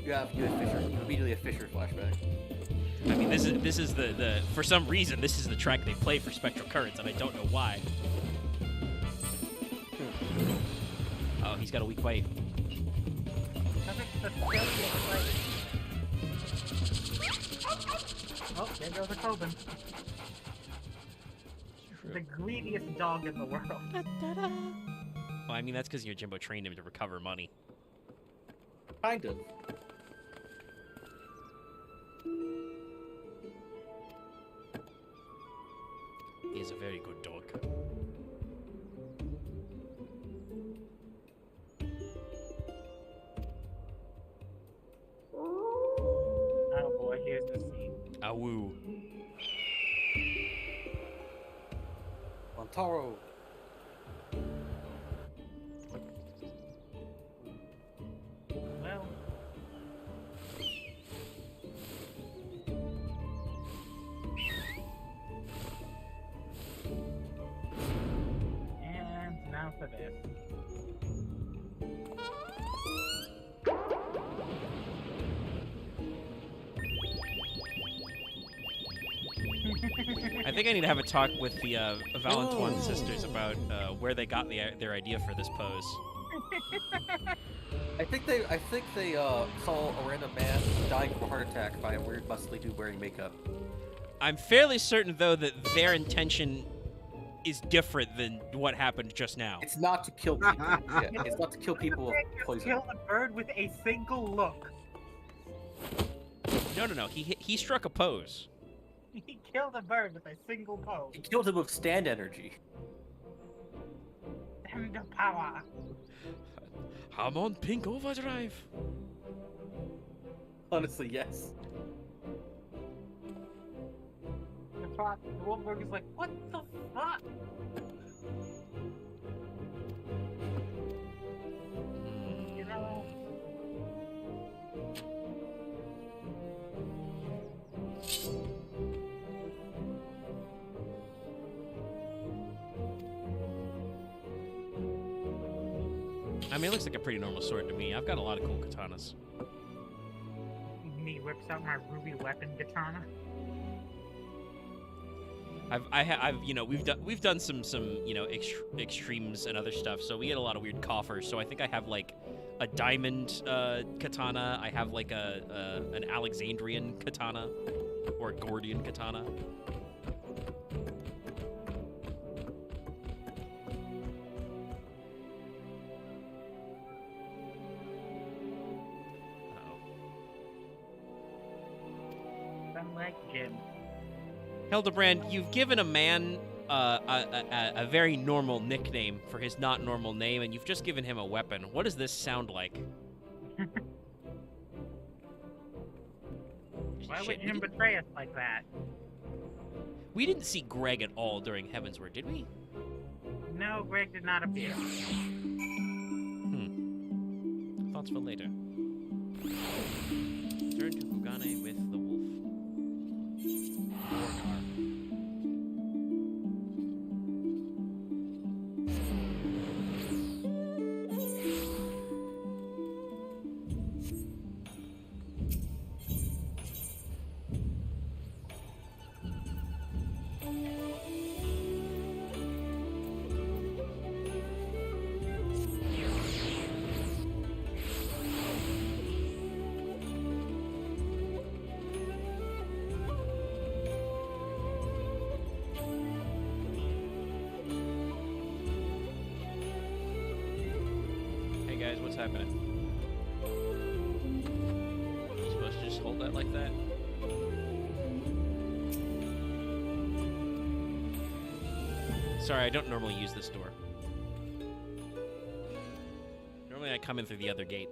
Speaker 6: You have immediately a Fisher flashback.
Speaker 1: I mean, this is the for some reason this is the track they play for Spectral Currents, and I don't know why. Oh, he's got a weak bite.
Speaker 4: Because it's the silliest way. Oh, there goes a Koban. The greediest dog in the world.
Speaker 1: Well, I mean that's because Yojimbo trained him to recover money.
Speaker 6: Kind of.
Speaker 1: He is a very good dog.
Speaker 4: Oh boy, here's the scene.
Speaker 1: Awoo.
Speaker 6: Montaro.
Speaker 4: Well, and now for this.
Speaker 1: I think I need to have a talk with the Valentoine sisters about where they got their idea for this pose.
Speaker 6: I think they saw a random man dying from a heart attack by a weird muscly dude wearing makeup.
Speaker 1: I'm fairly certain, though, that their intention is different than what happened just now.
Speaker 6: It's not to kill people. Yeah, it's not to kill people with poison.
Speaker 4: Kill a bird with a single look.
Speaker 1: No. He struck a pose.
Speaker 4: He killed a bird with a single pose.
Speaker 6: He killed him with stand energy.
Speaker 4: Damn the power.
Speaker 1: I'm on pink overdrive.
Speaker 6: Honestly, yes.
Speaker 4: The Wolfberg is like, what the fuck? You know.
Speaker 1: I mean, it looks like a pretty normal sword to me. I've got a lot of cool katanas.
Speaker 4: Me whips out my ruby weapon katana.
Speaker 1: We've done some extremes and other stuff. So we get a lot of weird coffers. So I think I have like a diamond katana. I have like an Alexandrian katana or a Gordian katana.
Speaker 4: I'm like Jim.
Speaker 1: Hildibrand, you've given a man a very normal nickname for his not normal name, and you've just given him a weapon. What does this sound like?
Speaker 4: Why
Speaker 1: Shit,
Speaker 4: would Jim betray us like that?
Speaker 1: we didn't see Greg at all during Heavensward, did we?
Speaker 4: No, Greg did not appear.
Speaker 1: Thoughts for later. Return to Kugane with the wolf. Morgar. guys? What's happening? You supposed to just hold that like that? Sorry, I don't normally use this door. Normally I come in through the other gate.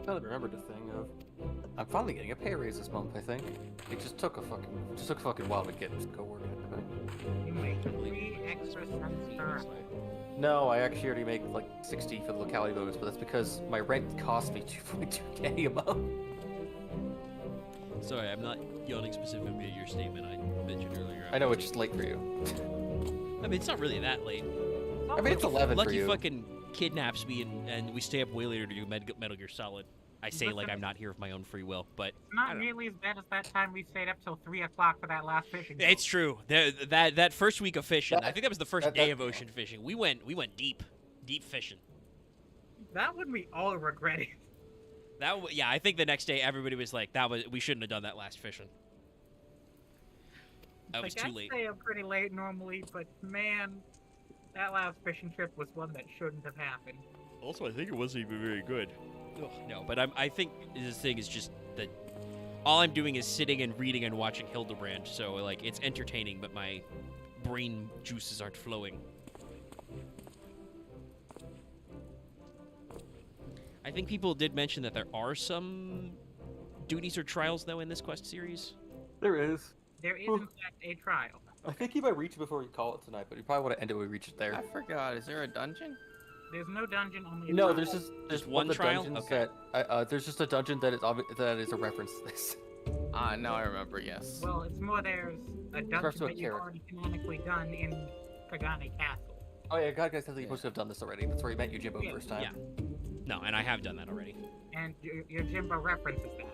Speaker 6: I remembered a thing of. I'm finally getting a pay raise this month. I think it just took a fucking while to get go work and everything.
Speaker 4: You make 3 extra cents per.
Speaker 6: No, I actually already make like 60 for the locality bonus, but that's because my rent cost me 2.2k a month.
Speaker 1: Sorry, I'm not yelling specifically at your statement I mentioned earlier.
Speaker 6: I know it's just late for you.
Speaker 1: I mean, it's not really that late.
Speaker 6: I mean, it's 11 for
Speaker 1: Lucky
Speaker 6: you.
Speaker 1: fucking kidnaps me and we stay up way later to do Metal Gear Solid. I say like
Speaker 4: Listen.
Speaker 1: I'm not here of my own free will, but I
Speaker 4: Not
Speaker 1: don't know.
Speaker 4: nearly as bad as that time we stayed up till 3 o'clock for that last fishing.
Speaker 1: It's true. That first week of fishing, I think that was the first
Speaker 6: that-
Speaker 1: day of ocean fishing. We went deep fishing.
Speaker 4: That one we all regretted.
Speaker 1: Yeah, I think the next day everybody was like, we shouldn't have done that last fishing. That was too late.
Speaker 4: I stay up pretty late normally, but man, that last fishing trip was one that shouldn't have happened.
Speaker 1: Also, I think it wasn't even very good. Ugh, no, but I think this thing is just that all I'm doing is sitting and reading and watching Hildibrand, so like it's entertaining, but my brain juices aren't flowing. I think people did mention that there are some duties or trials though in this quest series.
Speaker 6: There is.
Speaker 4: There is in fact a trial.
Speaker 6: I think you might reach it before you call it tonight, but you probably want to end it when we reach it there.
Speaker 8: I forgot. Is there a dungeon?
Speaker 4: There's no dungeon, only a
Speaker 6: No,
Speaker 4: trial.
Speaker 6: there's just
Speaker 1: one
Speaker 6: one of the
Speaker 1: trial?
Speaker 6: dungeons
Speaker 1: Okay.
Speaker 6: that there's just a dungeon that is a reference to this.
Speaker 8: Ah, now I remember. Yes.
Speaker 4: Well, it's more there's a
Speaker 6: Refers
Speaker 4: dungeon
Speaker 6: to a
Speaker 4: that you've
Speaker 6: character.
Speaker 4: already canonically done in Kagane Castle.
Speaker 6: Oh yeah, God guys said that you're supposed to have done this already. That's where you met Yojimbo
Speaker 4: Yeah.
Speaker 6: first time.
Speaker 1: Yeah. No, and I have done that already.
Speaker 4: And your Jimbo references that.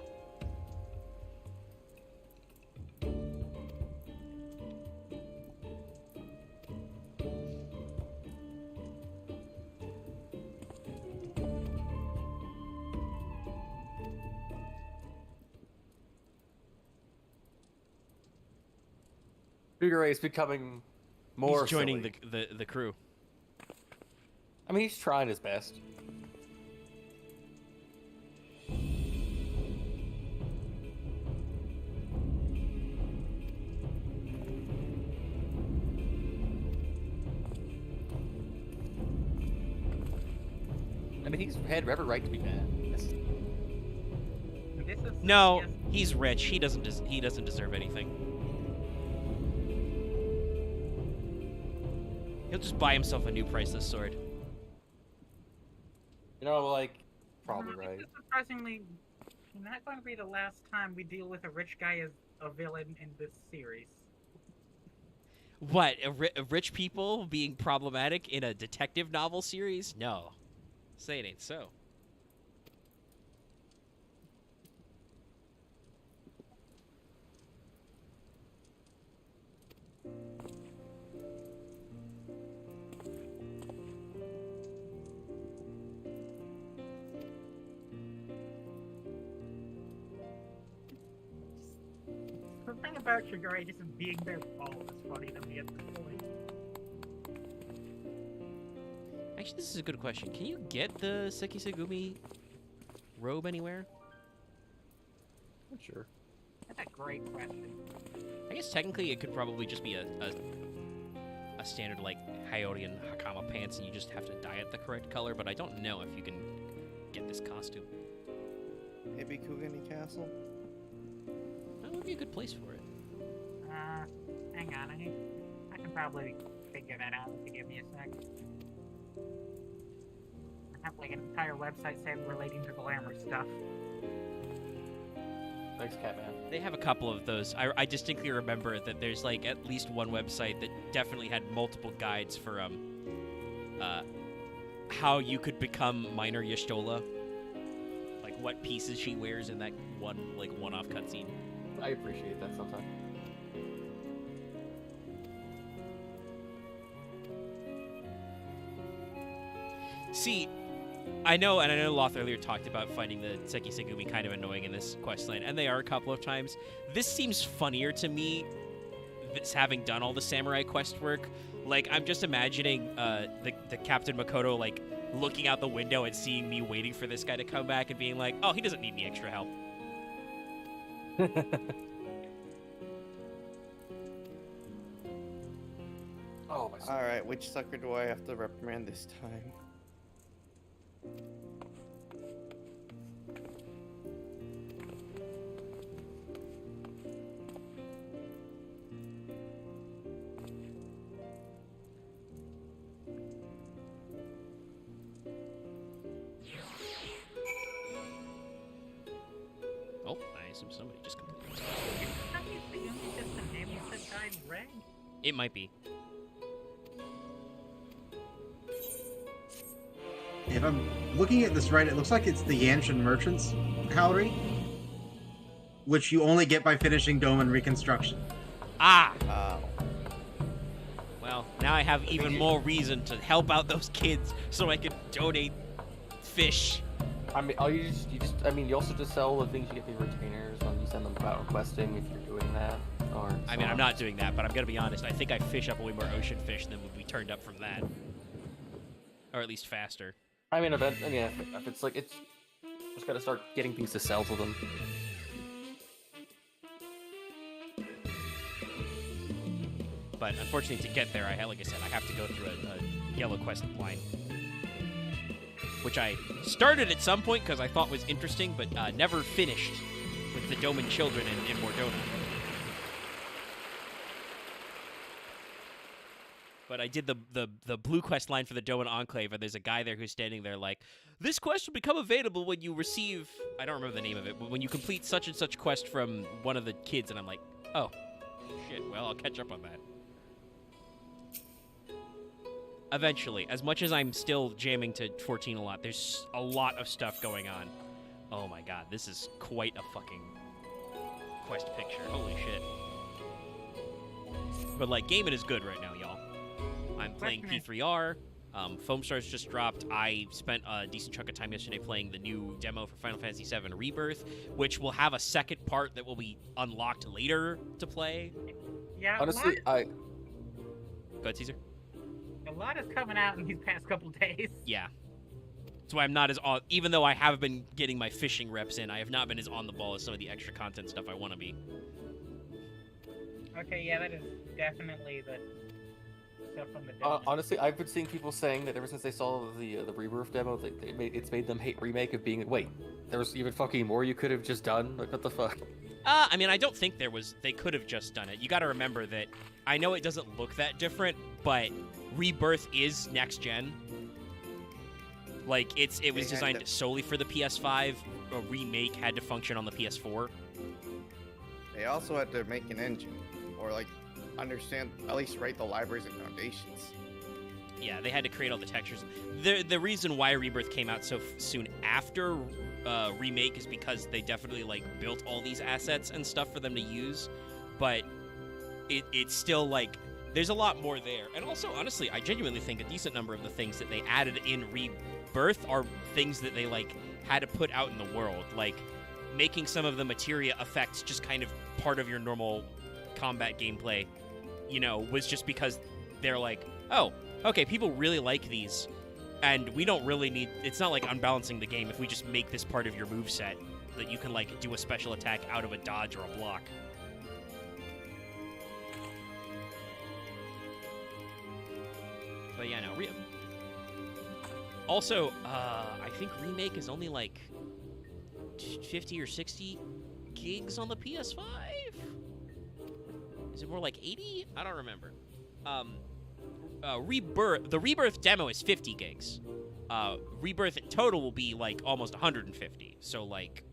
Speaker 6: Figure is becoming more
Speaker 1: He's joining
Speaker 6: silly.
Speaker 1: the crew.
Speaker 6: I mean, he's trying his best. I mean, he's had every right to be mad.
Speaker 4: And this is
Speaker 1: No,
Speaker 4: yes,
Speaker 1: he's rich. He doesn't deserve anything. He'll just buy himself a new priceless sword.
Speaker 6: You know, like, probably
Speaker 4: this
Speaker 6: right.
Speaker 4: is surprisingly not going to be the last time we deal with a rich guy as a villain in this series.
Speaker 1: What? Rich people being problematic in a detective novel series? No. Say it ain't so.
Speaker 4: The thing about Shigure just being there all is funny to me at this point.
Speaker 1: Actually, this is a good question. Can you get the Sekisegumi robe anywhere?
Speaker 6: Sure.
Speaker 4: That's a great question.
Speaker 1: I guess technically it could probably just be a standard like Hyoden Hakama pants, and you just have to dye it the correct color. But I don't know if you can get this costume.
Speaker 2: Maybe Kugani Castle?
Speaker 1: That would be a good place for it.
Speaker 4: Hang on, I can probably figure that out if you give me a sec. I have like an entire website set relating to glamour stuff.
Speaker 6: Thanks, Catman.
Speaker 1: They have a couple of those. I distinctly remember that there's like at least one website that definitely had multiple guides for how you could become Minor Y'shtola. Like what pieces she wears in that one-off cutscene.
Speaker 6: I appreciate that sometimes.
Speaker 1: See, I know, and I know Loth earlier talked about finding the Seki Segumi kind of annoying in this questline, and they are a couple of times. This seems funnier to me, this having done all the samurai quest work. Like, I'm just imagining the Captain Makoto, like, looking out the window and seeing me waiting for this guy to come back and being like, oh, he doesn't need any extra help.
Speaker 6: Oh, my son.
Speaker 2: Alright, which sucker do I have to reprimand this time?
Speaker 1: Oh, I assume somebody just completed this.
Speaker 4: How do you think only just the name that died red?
Speaker 1: It might be.
Speaker 5: If I'm looking at this right, it looks like it's the Yanshin Merchants Gallery, which you only get by finishing Dome and Reconstruction.
Speaker 1: Ah!
Speaker 2: Oh.
Speaker 1: Well, now I have even more reason to help out those kids so I can donate fish.
Speaker 6: I mean, you also just sell the things you get the retainers when you send them out requesting if you're doing that. Or
Speaker 1: I mean, I'm not doing that, but I'm gonna be honest. I think I fish up way more ocean fish than would be turned up from that. Or at least faster.
Speaker 6: I mean, if it's like, it's just gotta start getting things to sell to them.
Speaker 1: But unfortunately, to get there, like I said, I have to go through a yellow quest line, which I started at some point because I thought was interesting, but never finished with the Doman children in Mordona. But I did the blue quest line for the Doman Enclave, and there's a guy there who's standing there like, this quest will become available when you receive, I don't remember the name of it, but when you complete such and such quest from one of the kids, and I'm like, oh, shit, well, I'll catch up on that. Eventually, as much as I'm still jamming to 14 a lot, there's a lot of stuff going on. Oh my god, this is quite a fucking quest picture. Holy shit. But, like, gaming is good right now, y'all. I'm playing P3R. Foamstars just dropped. I spent a decent chunk of time yesterday playing the new demo for Final Fantasy VII Rebirth, which will have a second part that will be unlocked later to play.
Speaker 4: Yeah,
Speaker 6: Honestly,
Speaker 1: Go ahead, Caesar.
Speaker 4: a lot is coming out in these past couple days.
Speaker 1: Yeah. That's why I'm not as on, even though I have been getting my fishing reps in, I have not been as on the ball as some of the extra content stuff I want to be.
Speaker 4: Okay, yeah, that is definitely the stuff from the demo.
Speaker 6: honestly, I've been seeing people saying that ever since they saw the Rebirth demo, it's made them hate remake of being. Wait, there was even fucking more you could have just done. Like, what the fuck?
Speaker 1: I mean, I don't think they could have just done it. You got to remember that I know it doesn't look that different, but Rebirth is next gen. Like, it was designed solely for the PS5. A remake had to function on the PS4.
Speaker 2: They also had to make an engine, or like understand, at least write the libraries and foundations.
Speaker 1: Yeah, they had to create all the textures. The reason why Rebirth came out so soon after Remake is because they definitely, like, built all these assets and stuff for them to use. But it's still, like, there's a lot more there. And also, honestly, I genuinely think a decent number of the things that they added in Rebirth are things that they, like, had to put out in the world. Like, making some of the materia effects just kind of part of your normal combat gameplay, you know, was just because they're like, oh, okay, people really like these, and we don't really need, it's not like unbalancing the game if we just make this part of your moveset, that you can, like, do a special attack out of a dodge or a block. But yeah, no, also, I think Remake is only, like, 50 or 60 gigs on the PS5? Is it more like 80? I don't remember. The Rebirth demo is 50 gigs. Rebirth in total will be, like, almost 150. So, like,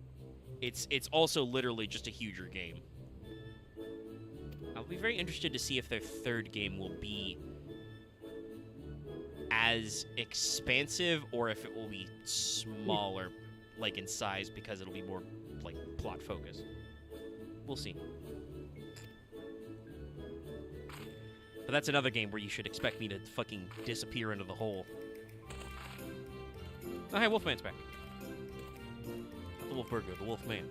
Speaker 1: it's also literally just a huger game. I'll be very interested to see if their third game will be as expansive or if it will be smaller, like, in size, because it'll be more, like, plot focused. We'll see. But that's another game where you should expect me to fucking disappear into the hole. Oh, hey, Wolfman's back. Not the Wolf Burger, the Wolfman.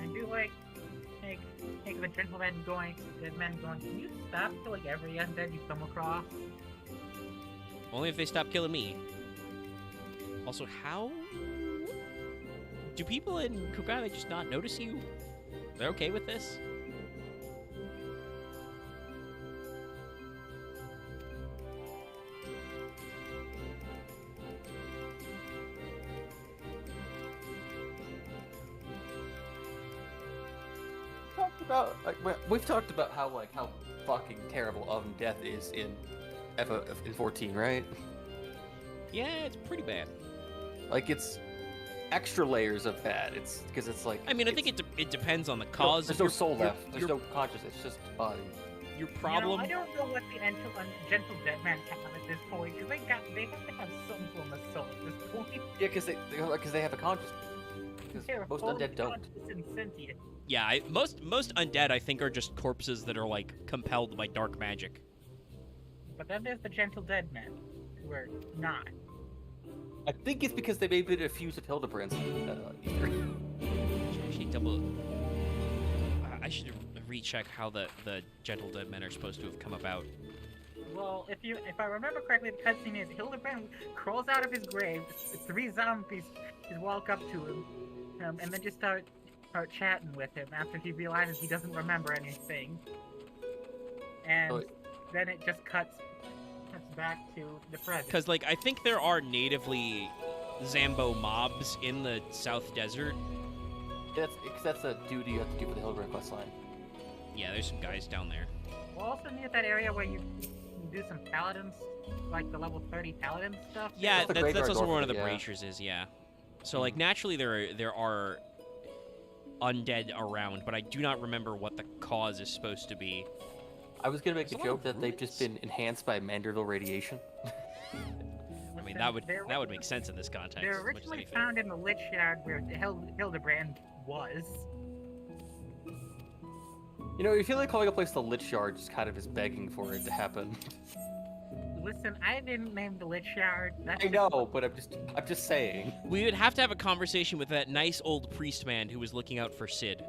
Speaker 4: I do like the gentleman going, can you stop killing every undead you come across?
Speaker 1: Only if they stop killing me. Also, how do people in Kugane just not notice you? They're okay with this?
Speaker 6: We've talked about how fucking terrible Oven Death is in 14, right?
Speaker 1: Yeah, it's pretty bad.
Speaker 6: Like, it's extra layers of bad. It's because it's like.
Speaker 1: I mean, I think it depends on the cause.
Speaker 6: There's no soul left. There's no consciousness. It's just body.
Speaker 1: Your problem.
Speaker 4: I don't know what the gentle dead man have at this point because they have to have some form of soul at this point.
Speaker 6: Yeah, because they have a consciousness. Because most undead don't.
Speaker 4: And sentient.
Speaker 1: Yeah, most undead I think are just corpses that are like compelled by dark magic.
Speaker 4: But then there's the gentle dead men, who are not.
Speaker 6: I think it's because they maybe did a fuse with Hildibrand's ether.
Speaker 1: Actually, I should recheck how the gentle dead men are supposed to have come about.
Speaker 4: Well, if I remember correctly, the cutscene is Hildibrand crawls out of his grave. 3 zombies just walk up to him, and then just start chatting with him after he realizes he doesn't remember anything. And then it just cuts back to the present.
Speaker 1: Because, like, I think there are natively Zambo mobs in the South Desert.
Speaker 6: Yeah, that's a duty you have to do for the Hildibrand quest line.
Speaker 1: Yeah, there's some guys down there.
Speaker 4: We're also near that area where you do some paladins, like the level 30 paladin stuff.
Speaker 1: Yeah, that's also where one of the
Speaker 6: yeah.
Speaker 1: bracers is, yeah. So, like, naturally there are undead around, but I do not remember what the cause is supposed to be.
Speaker 6: I was gonna make a joke that they've just been enhanced by Manderville radiation.
Speaker 1: I mean, that would make sense in this context.
Speaker 4: They're
Speaker 1: as much as
Speaker 4: originally
Speaker 1: anything.
Speaker 4: found in the Lich Yard where Hildibrand was.
Speaker 6: You know, you feel like calling a place the Lich Yard just kind of is begging for it to happen.
Speaker 4: Listen, I didn't name the Lich Yard.
Speaker 6: I know, but I'm just saying.
Speaker 1: We would have to have a conversation with that nice old priest man who was looking out for Sid.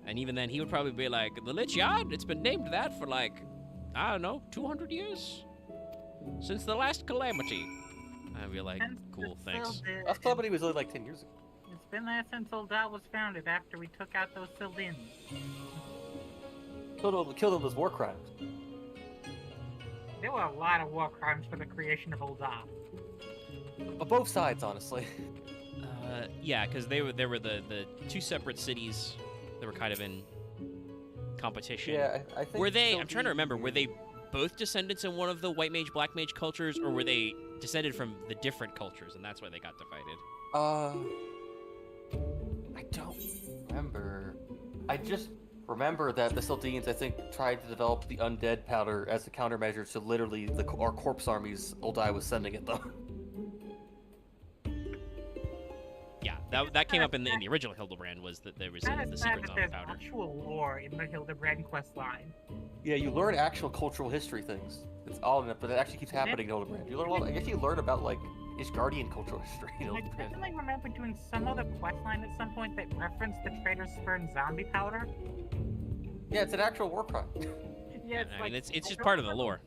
Speaker 1: And even then, he would probably be like, the Lich Yard? It's been named that for like, I don't know, 200 years? Since the last calamity. I'd be like, cool, thanks.
Speaker 6: Last calamity was only like 10 years ago.
Speaker 4: It's been there since Ul'dah was founded after we took out those Sildins.
Speaker 6: Killed all those war crimes.
Speaker 4: There were a lot of war crimes for the creation of Ul'dah.
Speaker 6: Both sides, honestly.
Speaker 1: Yeah, because there were the 2 separate cities that were kind of in competition.
Speaker 6: Yeah, I think.
Speaker 1: Were they? I'm trying to remember. Were they both descendants in one of the white mage, black mage cultures, or were they descended from the different cultures, and that's why they got divided?
Speaker 6: I don't remember. I just remember that the Sildians, I think, tried to develop the undead powder as a countermeasure to literally our corpse armies Ul'dah was sending at them.
Speaker 1: Yeah, that came up in the original Hildibrand, was that there was the secret zombie
Speaker 4: there's
Speaker 1: powder.
Speaker 4: actual lore in the Hildibrand quest line.
Speaker 6: Yeah, you learn actual cultural history things. It's all in it, but it actually keeps happening in Hildibrand. You learn a lot. I guess you learn about like Ishgardian cultural history.
Speaker 4: I definitely remember doing some other quest line at some point that referenced the Traitor's Spurn zombie powder.
Speaker 6: Yeah, it's an actual war crime.
Speaker 4: Yeah,
Speaker 1: I mean, it's just part of the lore.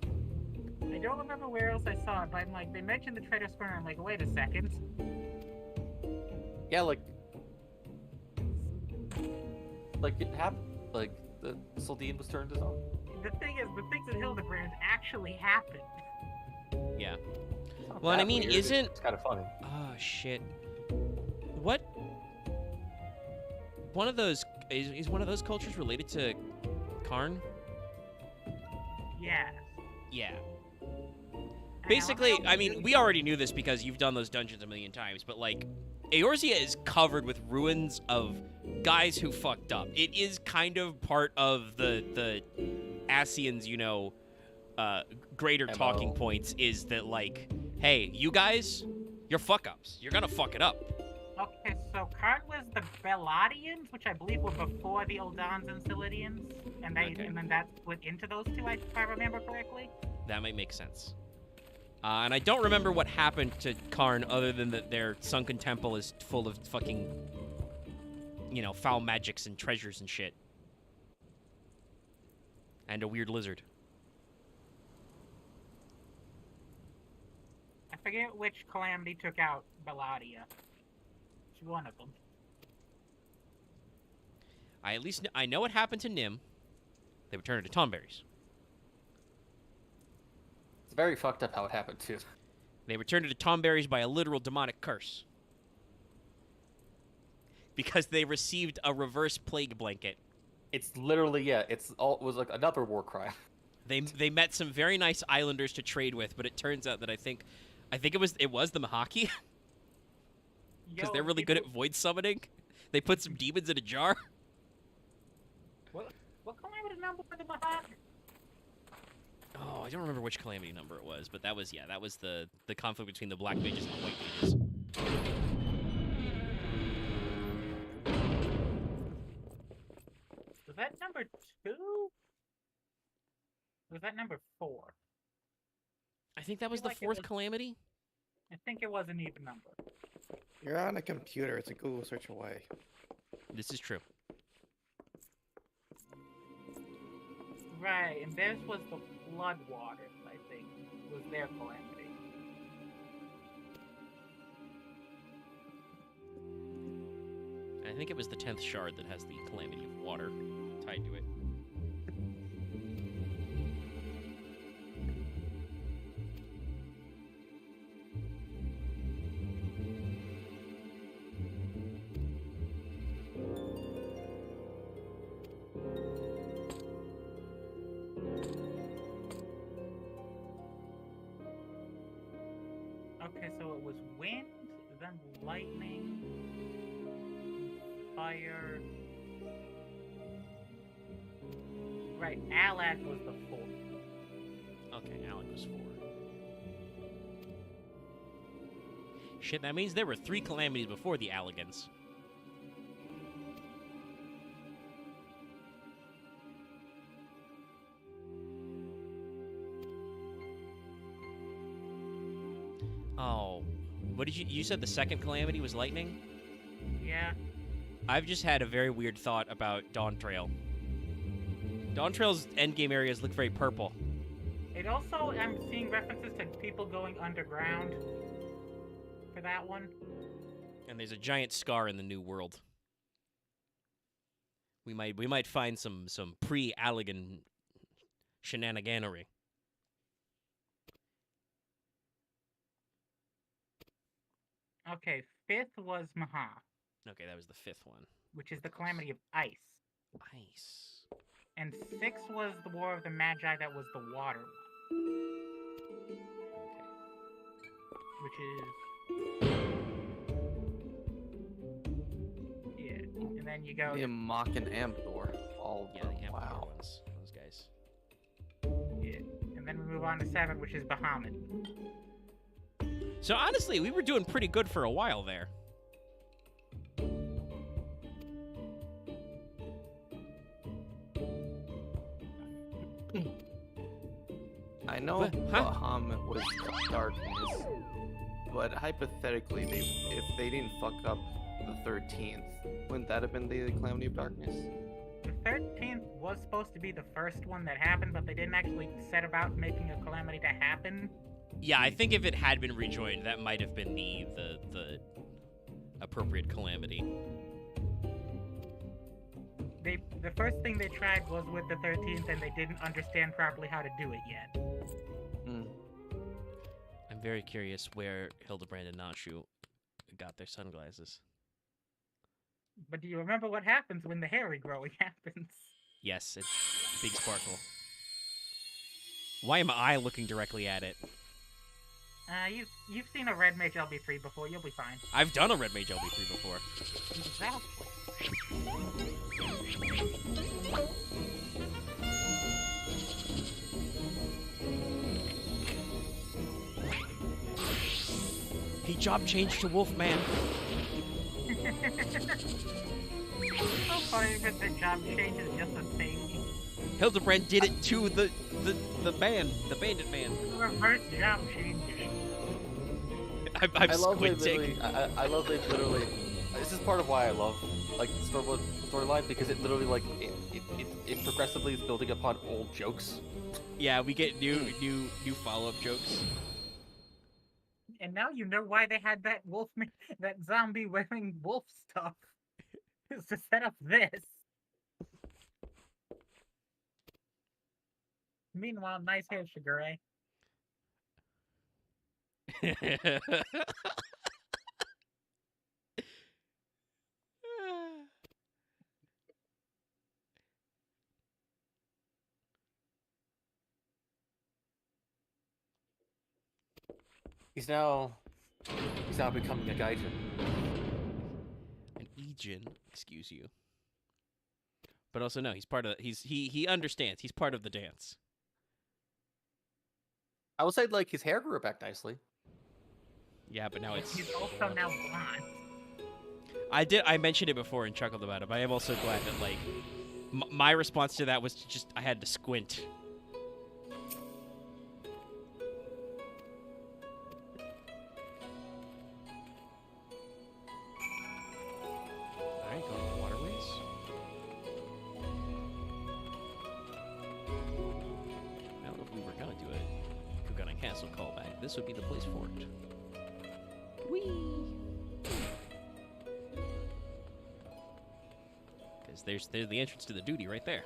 Speaker 4: I don't remember where else I saw it, but I'm like, they mentioned the Traitor's Spurn, I'm like, wait a second.
Speaker 6: Yeah, like it happened. Like the Sildian was turned to zombie.
Speaker 4: The thing is, the things in Hildibrand actually happened.
Speaker 1: Yeah. Well, and I mean,
Speaker 6: It's kind of funny.
Speaker 1: Oh shit. What? One of those is one of those cultures related to Karn?
Speaker 4: Yeah.
Speaker 1: Yeah. Basically, I mean, we already knew this because you've done those dungeons a million times, but like, Eorzea is covered with ruins of guys who fucked up. It is kind of part of the Asians, you know, greater
Speaker 6: MO.
Speaker 1: talking points is that like, hey, you guys, you're fuck ups. You're gonna fuck it up.
Speaker 4: Okay, so Karn was the Belladians, which I believe were before the Oldans and Silidians, and
Speaker 1: Okay.
Speaker 4: and then that split into those two, if I remember correctly.
Speaker 1: That might make sense. And I don't remember what happened to Karn other than that their sunken temple is full of fucking, foul magics and treasures and shit. And a weird lizard.
Speaker 4: I forget which calamity took out Belladia. Which one of them?
Speaker 1: I know what happened to Nim. They would turn into tomberries.
Speaker 6: It's very fucked up how it happened too.
Speaker 1: They were turned into tomberries by a literal demonic curse. Because they received a reverse plague blanket.
Speaker 6: It's literally it was like another war crime.
Speaker 1: They met some very nice islanders to trade with, but it turns out that I think it was the Mahaki. Because they're really good at void summoning. They put some demons in a jar.
Speaker 4: What calamity number for the Mahak?
Speaker 1: Oh, I don't remember which calamity number it was, but that was the conflict between the black mages and the white mages.
Speaker 4: Was that number 2? Or was that number 4?
Speaker 1: I think that was
Speaker 4: feel
Speaker 1: the
Speaker 4: like it
Speaker 1: fourth
Speaker 4: was-
Speaker 1: calamity.
Speaker 4: I think it was an even number.
Speaker 2: You're on a computer. It's a Google search away.
Speaker 1: This is true.
Speaker 4: Right, and theirs was the Floodwaters, I think, was their calamity.
Speaker 1: I think it was the 10th shard that has the calamity of water tied to it.
Speaker 4: Okay, so it was wind, then lightning, fire. Right, Alad was the 4th.
Speaker 1: Okay, Alec was 4. Shit, that means there were 3 calamities before the Alligans. Oh, what did you said the second calamity was lightning?
Speaker 4: Yeah.
Speaker 1: I've just had a very weird thought about Dawn Trail. Dawn Trail's endgame areas look very purple.
Speaker 4: It also, I'm seeing references to people going underground for that one.
Speaker 1: And there's a giant scar in the New World. We might find some pre-Allagan shenaniganery.
Speaker 4: Okay, 5th was Maha,
Speaker 1: Okay, that was the 5th one.
Speaker 4: which is the calamity of ice.
Speaker 1: Ice.
Speaker 4: And 6th was the War of the Magi, that was the water one,
Speaker 1: Okay.
Speaker 4: which is... Yeah, and then you go...
Speaker 8: The Mach and Ambdor. All
Speaker 1: Yeah, the Amber
Speaker 8: wow.
Speaker 1: ones. Those guys.
Speaker 4: Yeah, and then we move on to 7th, which is Bahamut.
Speaker 1: So honestly, we were doing pretty good for a while there.
Speaker 8: I know
Speaker 1: What? Huh?
Speaker 8: Bahamut was darkness, but hypothetically, if they didn't fuck up the 13th, wouldn't that have been the Calamity of Darkness?
Speaker 4: The 13th was supposed to be the first one that happened, but they didn't actually set about making a calamity to happen.
Speaker 1: Yeah, I think if it had been rejoined, that might have been the appropriate calamity.
Speaker 4: The first thing they tried was with the 13th, and they didn't understand properly how to do it yet.
Speaker 8: Hmm.
Speaker 1: I'm very curious where Hildibrand and Nashu got their sunglasses.
Speaker 4: But do you remember what happens when the hair regrowing happens?
Speaker 1: Yes, it's big sparkle. Why am I looking directly at it?
Speaker 4: You've seen a red mage LB3 before. You'll be fine.
Speaker 1: I've done a red mage LB3 before.
Speaker 4: Exactly.
Speaker 1: He job changed to Wolfman.
Speaker 4: So funny that the job change is just a thing.
Speaker 1: Hildibrand did it to the bandit man.
Speaker 4: Reverse job changes.
Speaker 1: I'm
Speaker 6: I love they
Speaker 1: squinting.
Speaker 6: literally. I love they literally. This is part of why I love like storyline because it literally like it progressively is building upon old jokes.
Speaker 1: Yeah, we get new follow-up jokes.
Speaker 4: And now you know why they had that that zombie wearing wolf stuff. It's to set up this. Meanwhile, nice hair, Sugar Ray.
Speaker 6: He's now becoming a gaijin.
Speaker 1: An Ejin, excuse you. But also no, he's part of he understands. He's part of the dance.
Speaker 6: I would say like his hair grew back nicely.
Speaker 1: Yeah, but now it's
Speaker 4: He's also now blonde.
Speaker 1: I mentioned it before and chuckled about it, but I am also glad that like my response to that was just I had to squint. Alright, going to the waterways. Now if we were gonna do a Kugana Castle callback, this would be the place for it. Whee! Because there's the entrance to the duty right there.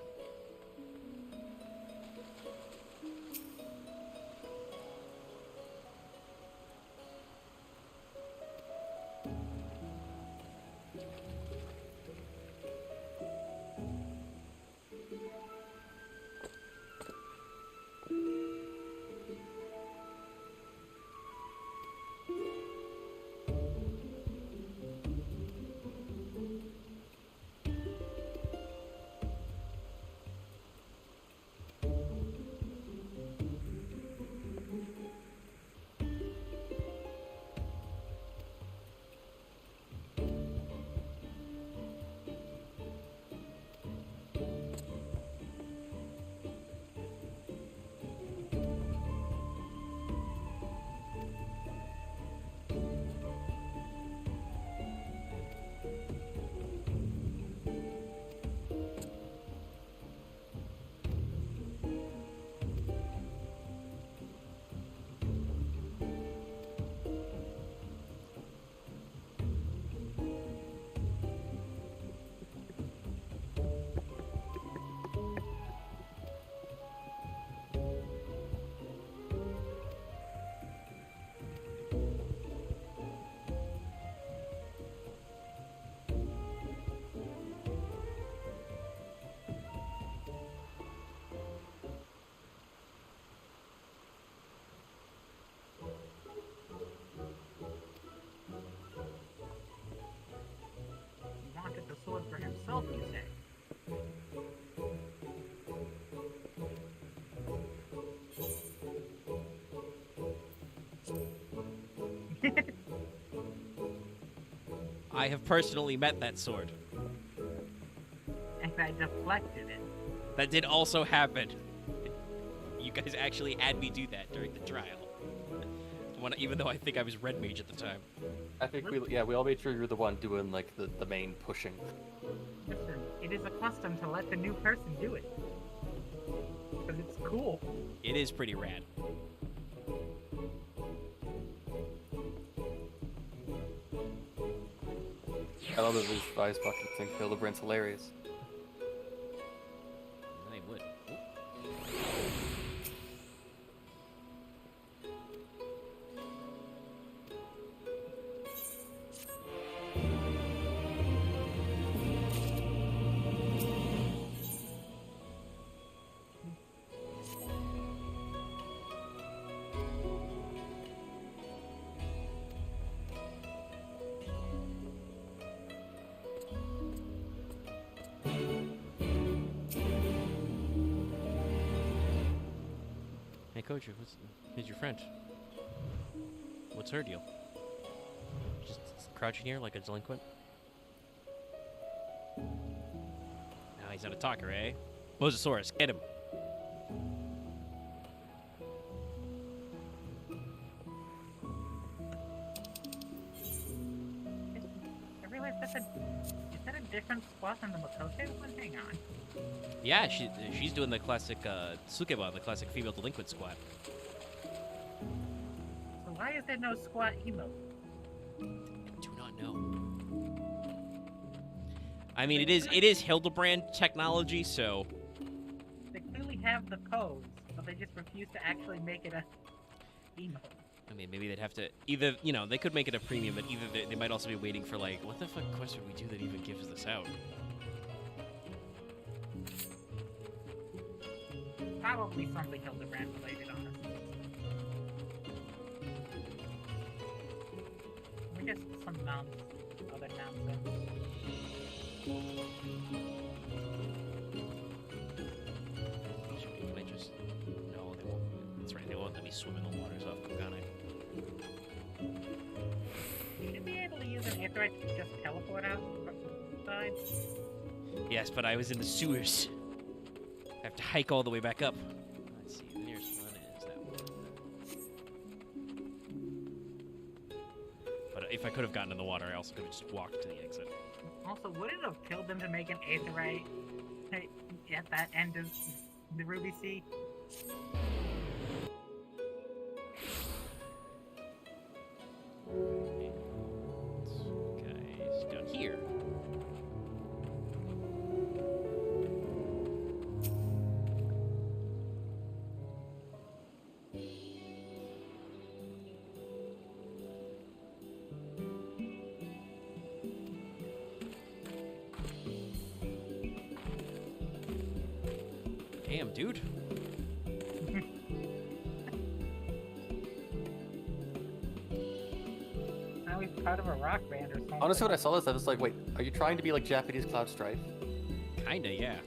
Speaker 4: He wanted the sword for himself, you say?
Speaker 1: I have personally met that sword.
Speaker 4: And I deflected it.
Speaker 1: That did also happen. You guys actually had me do that during the trial. Even though I think I was red mage at the time.
Speaker 6: I think we all made sure you were the one doing like the main pushing.
Speaker 4: Listen, it is a custom to let the new person do it. Because it's cool.
Speaker 1: It is pretty rad.
Speaker 6: I love that these guys fucking think Hildibrand's hilarious.
Speaker 1: They would. Hey, Coach, who's your friend? What's her deal? Just crouching here like a delinquent? he's not a talker, eh? Mosasaurus, get him.
Speaker 4: I realized is that a different squad than the Makote one? Hang on.
Speaker 1: Yeah, she's doing the classic Sukeba, the classic female delinquent squad.
Speaker 4: So why is there no squad emote?
Speaker 1: I do not know. I mean, it is Hildibrand technology, so
Speaker 4: They clearly have the pose, but they just refuse to actually make it a emote.
Speaker 1: I mean, maybe they'd have to either, you know, they could make it a premium, but either they might also be waiting for like, what the fuck quest would we do that even gives this out?
Speaker 4: Probably something Hildibrand related, honestly. I guess some other nonsense.
Speaker 1: Can I just? No, they won't. That's right. They won't let me swim in the waters off Kogane.
Speaker 4: You should be able to use an Aetherite to just teleport outside.
Speaker 1: Yes, but I was in the sewers. I have to hike all the way back up. Let's see. The nearest one is that one. But if I could have gotten in the water, I also could have just walked to the exit.
Speaker 4: Also, would it have killed them to make an Aetherite at that end of the Ruby Sea?
Speaker 1: Guys, down here. Damn, dude.
Speaker 4: Now he's part of a rock band or something.
Speaker 6: Honestly, when I saw this, I was like, wait, are you trying to be like Japanese Cloud Strife?
Speaker 1: Kinda, yeah.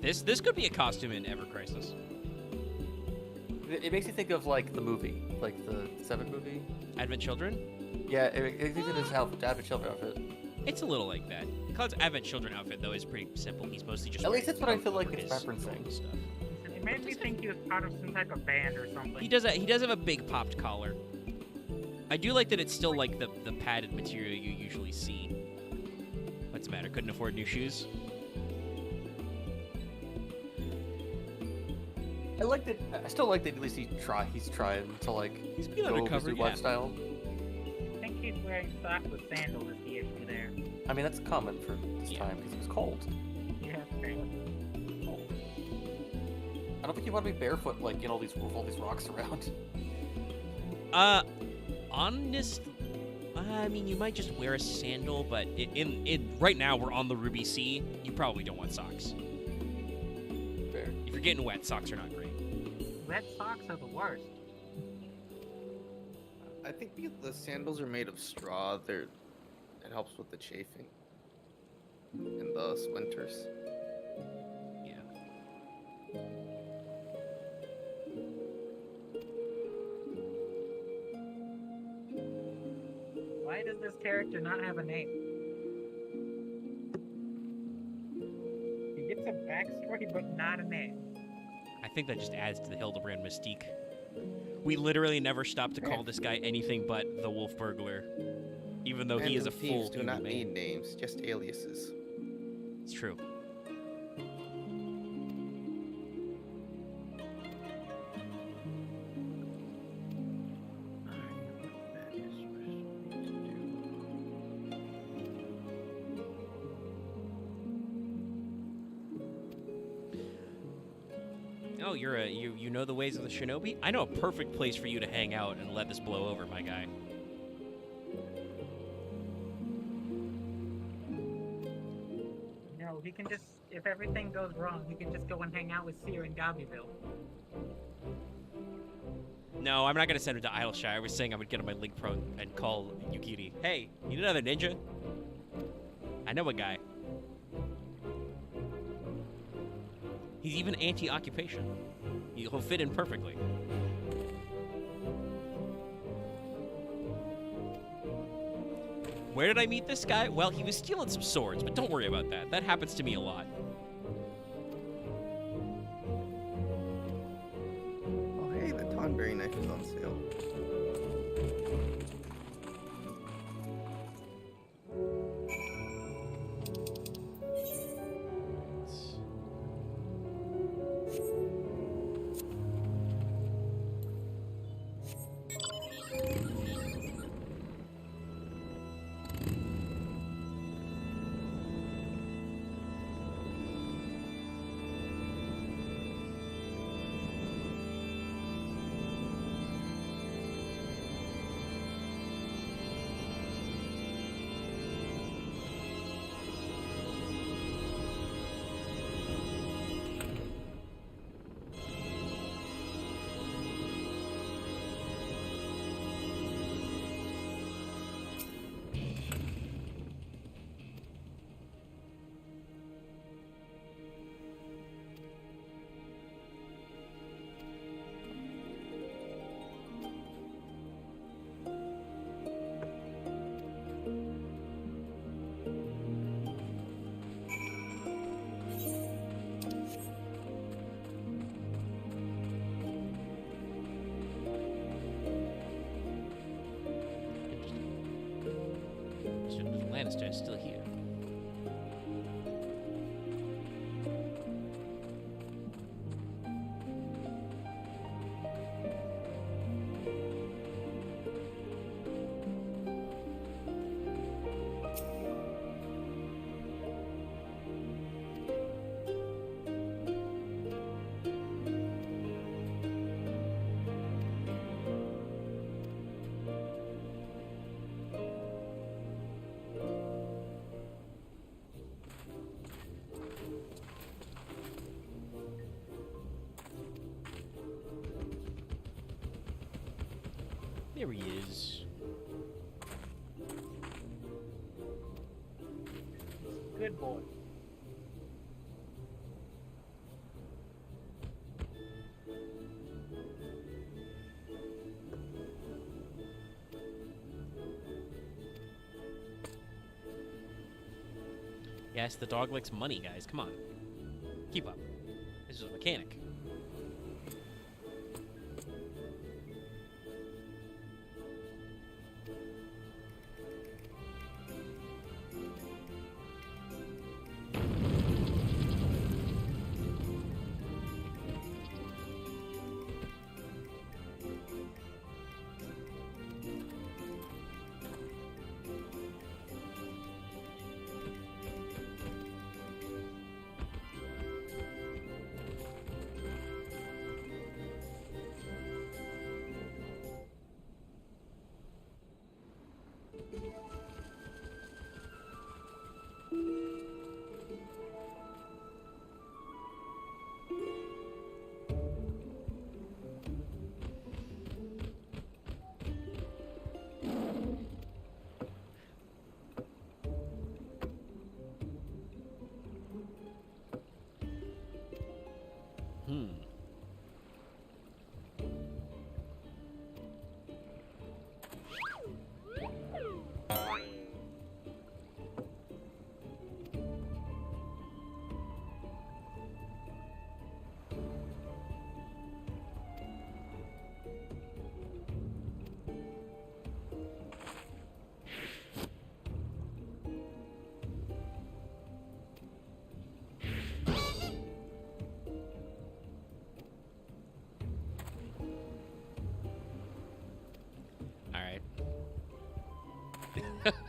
Speaker 1: This could be a costume in Ever Crisis.
Speaker 6: It makes me think of like the movie, like the 7 movie.
Speaker 1: Advent Children?
Speaker 6: Yeah, it makes it his Advent Children outfit.
Speaker 1: It's a little like that. Cloud's Advent Children outfit, though, is pretty simple. He's mostly just.
Speaker 6: At least
Speaker 1: wearing
Speaker 6: that's what I
Speaker 1: coat
Speaker 6: feel like
Speaker 1: over
Speaker 6: it's
Speaker 1: his
Speaker 6: referencing.
Speaker 1: stuff.
Speaker 4: It made me think he was part of some type of band or something.
Speaker 1: He does have a big popped collar. I do like that it's still like the padded material you usually see. What's the matter? Couldn't afford new shoes?
Speaker 6: I still like that at least he's trying to like
Speaker 1: He's being
Speaker 6: go with
Speaker 1: undercover,
Speaker 6: his new
Speaker 1: yeah.
Speaker 6: lifestyle.
Speaker 4: I think he's wearing socks with sandals is the issue there.
Speaker 6: I mean, that's common for this
Speaker 1: Yeah.
Speaker 6: time because it was cold.
Speaker 4: Yeah, apparently.
Speaker 6: I don't think you want to be barefoot like in all these rocks around.
Speaker 1: Honest. I mean, you might just wear a sandal, but in right now we're on the Ruby Sea. You probably don't want socks.
Speaker 6: Fair.
Speaker 1: If you're getting wet, socks are not great.
Speaker 4: Wet socks are the worst.
Speaker 2: I think the sandals are made of straw. It helps with the chafing in the winters.
Speaker 1: Yeah.
Speaker 4: Why does this character not have a name? He gets a backstory, but not a name.
Speaker 1: I think that just adds to the Hildibrand mystique. We literally never stop to call this guy anything but the Wolf Burglar, even though he is a
Speaker 2: Phantom
Speaker 1: full
Speaker 2: thieves do not
Speaker 1: human
Speaker 2: need
Speaker 1: being.
Speaker 2: names, just aliases.
Speaker 1: It's true. Oh, you know the ways of the shinobi? I know a perfect place for you to hang out and let this blow over, my guy.
Speaker 4: No, he can just, if everything goes wrong, he can just go and hang out with Seer in Gabyville.
Speaker 1: No, I'm not gonna send him to Idleshire. I was saying I would get on my Link Pro and call Yukiri. Hey, need another ninja? I know a guy. He's even anti-occupation. He'll fit in perfectly. Where did I meet this guy? Well, he was stealing some swords, but don't worry about that. That happens to me a lot.
Speaker 2: Samurai knife is on sale.
Speaker 1: Lannister is still here. There he is.
Speaker 4: Good boy.
Speaker 1: Yes, the dog likes money, guys. Come on. Keep up. This is a mechanic.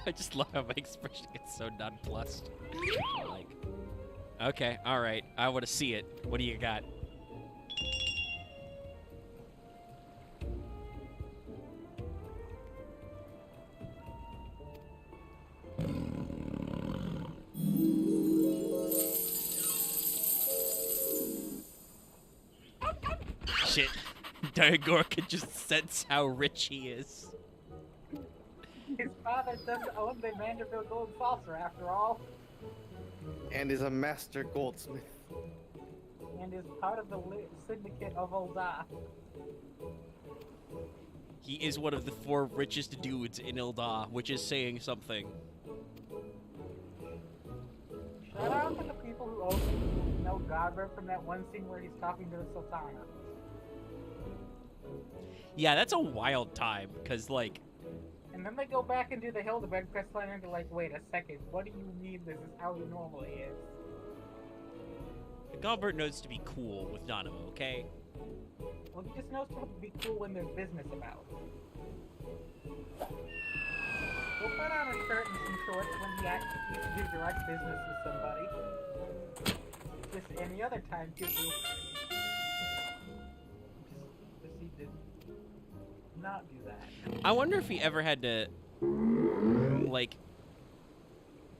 Speaker 1: I just love how my expression gets so nonplussed. Like, okay, alright, I want to see it. What do you got? Shit. Diagor could just sense how rich he is.
Speaker 4: His father doesn't own the Vanderbilt Gold Saucer, after all,
Speaker 2: And is a master goldsmith.
Speaker 4: and is part of the syndicate of Ul'dah.
Speaker 1: He is one of the 4 richest dudes in Ul'dah, which is saying something.
Speaker 4: Shout out to the people who owe no Godber from that one scene where he's talking to the Sultana.
Speaker 1: Yeah, that's a wild time, because, like,
Speaker 4: And then they go back and do the Hildibrand quest line and they're like, wait a second, what do you mean this is how it normally is?
Speaker 1: Galbert knows to be cool with Nanamo, okay?
Speaker 4: Well, he just knows to be cool when there's business about. We'll put on a shirt and some shorts when he actually needs to do direct business with somebody. Just any other time, too. Just he did not do that.
Speaker 1: I wonder if he ever had to, like,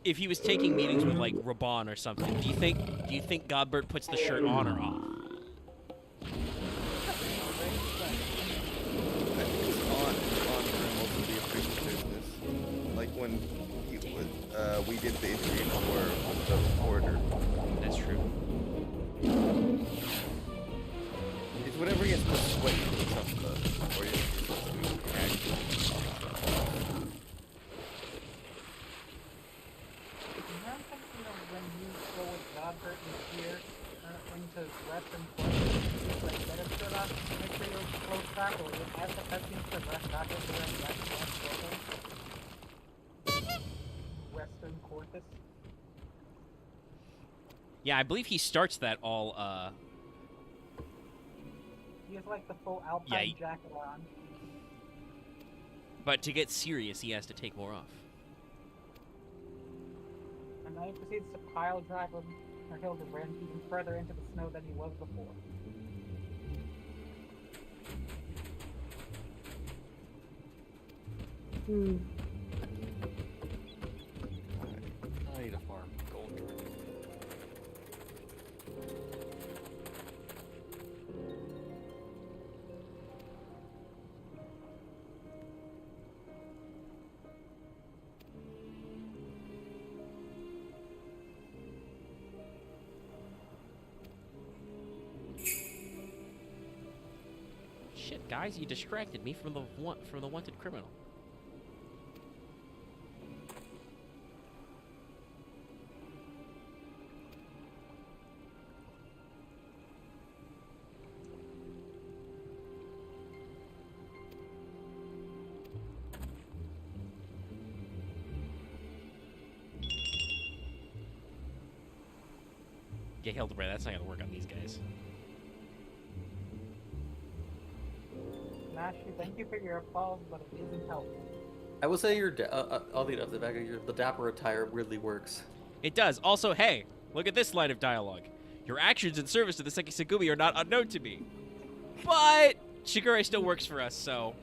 Speaker 1: if he was taking meetings with, like, Raban or something. Do you think Godbert puts the shirt on or off?
Speaker 2: I think it's on for most of the official business. Like when we did the interview for the reporter.
Speaker 1: That's true.
Speaker 2: It's whatever he has to sweat and stuff, or he's supposed to act.
Speaker 4: When you go with Godbert and here into Western Force, like better shut off, make sure you're close back, or you have the cutscenes for Western Corpus.
Speaker 1: Yeah, I believe he starts that all,
Speaker 4: He has like the full Alpine
Speaker 1: Yeah,
Speaker 4: jacket on.
Speaker 1: but to get serious, he has to take more off.
Speaker 4: And then he proceeds to pile drive him, or Hildibrand, even further into the snow than he was before.
Speaker 6: I need a farm gold.
Speaker 1: Shit, guys, you distracted me from the wanted criminal. Yeah, Hildibrand, that's not gonna work on these guys.
Speaker 4: Nashi, thank you for your applause, but it isn't helpful.
Speaker 6: I will say your I'll lead up the back of the dapper attire weirdly works.
Speaker 1: It does. Also, hey, look at this line of dialogue. Your actions in service to the Seki Segumi are not unknown to me. But Shigure still works for us, so...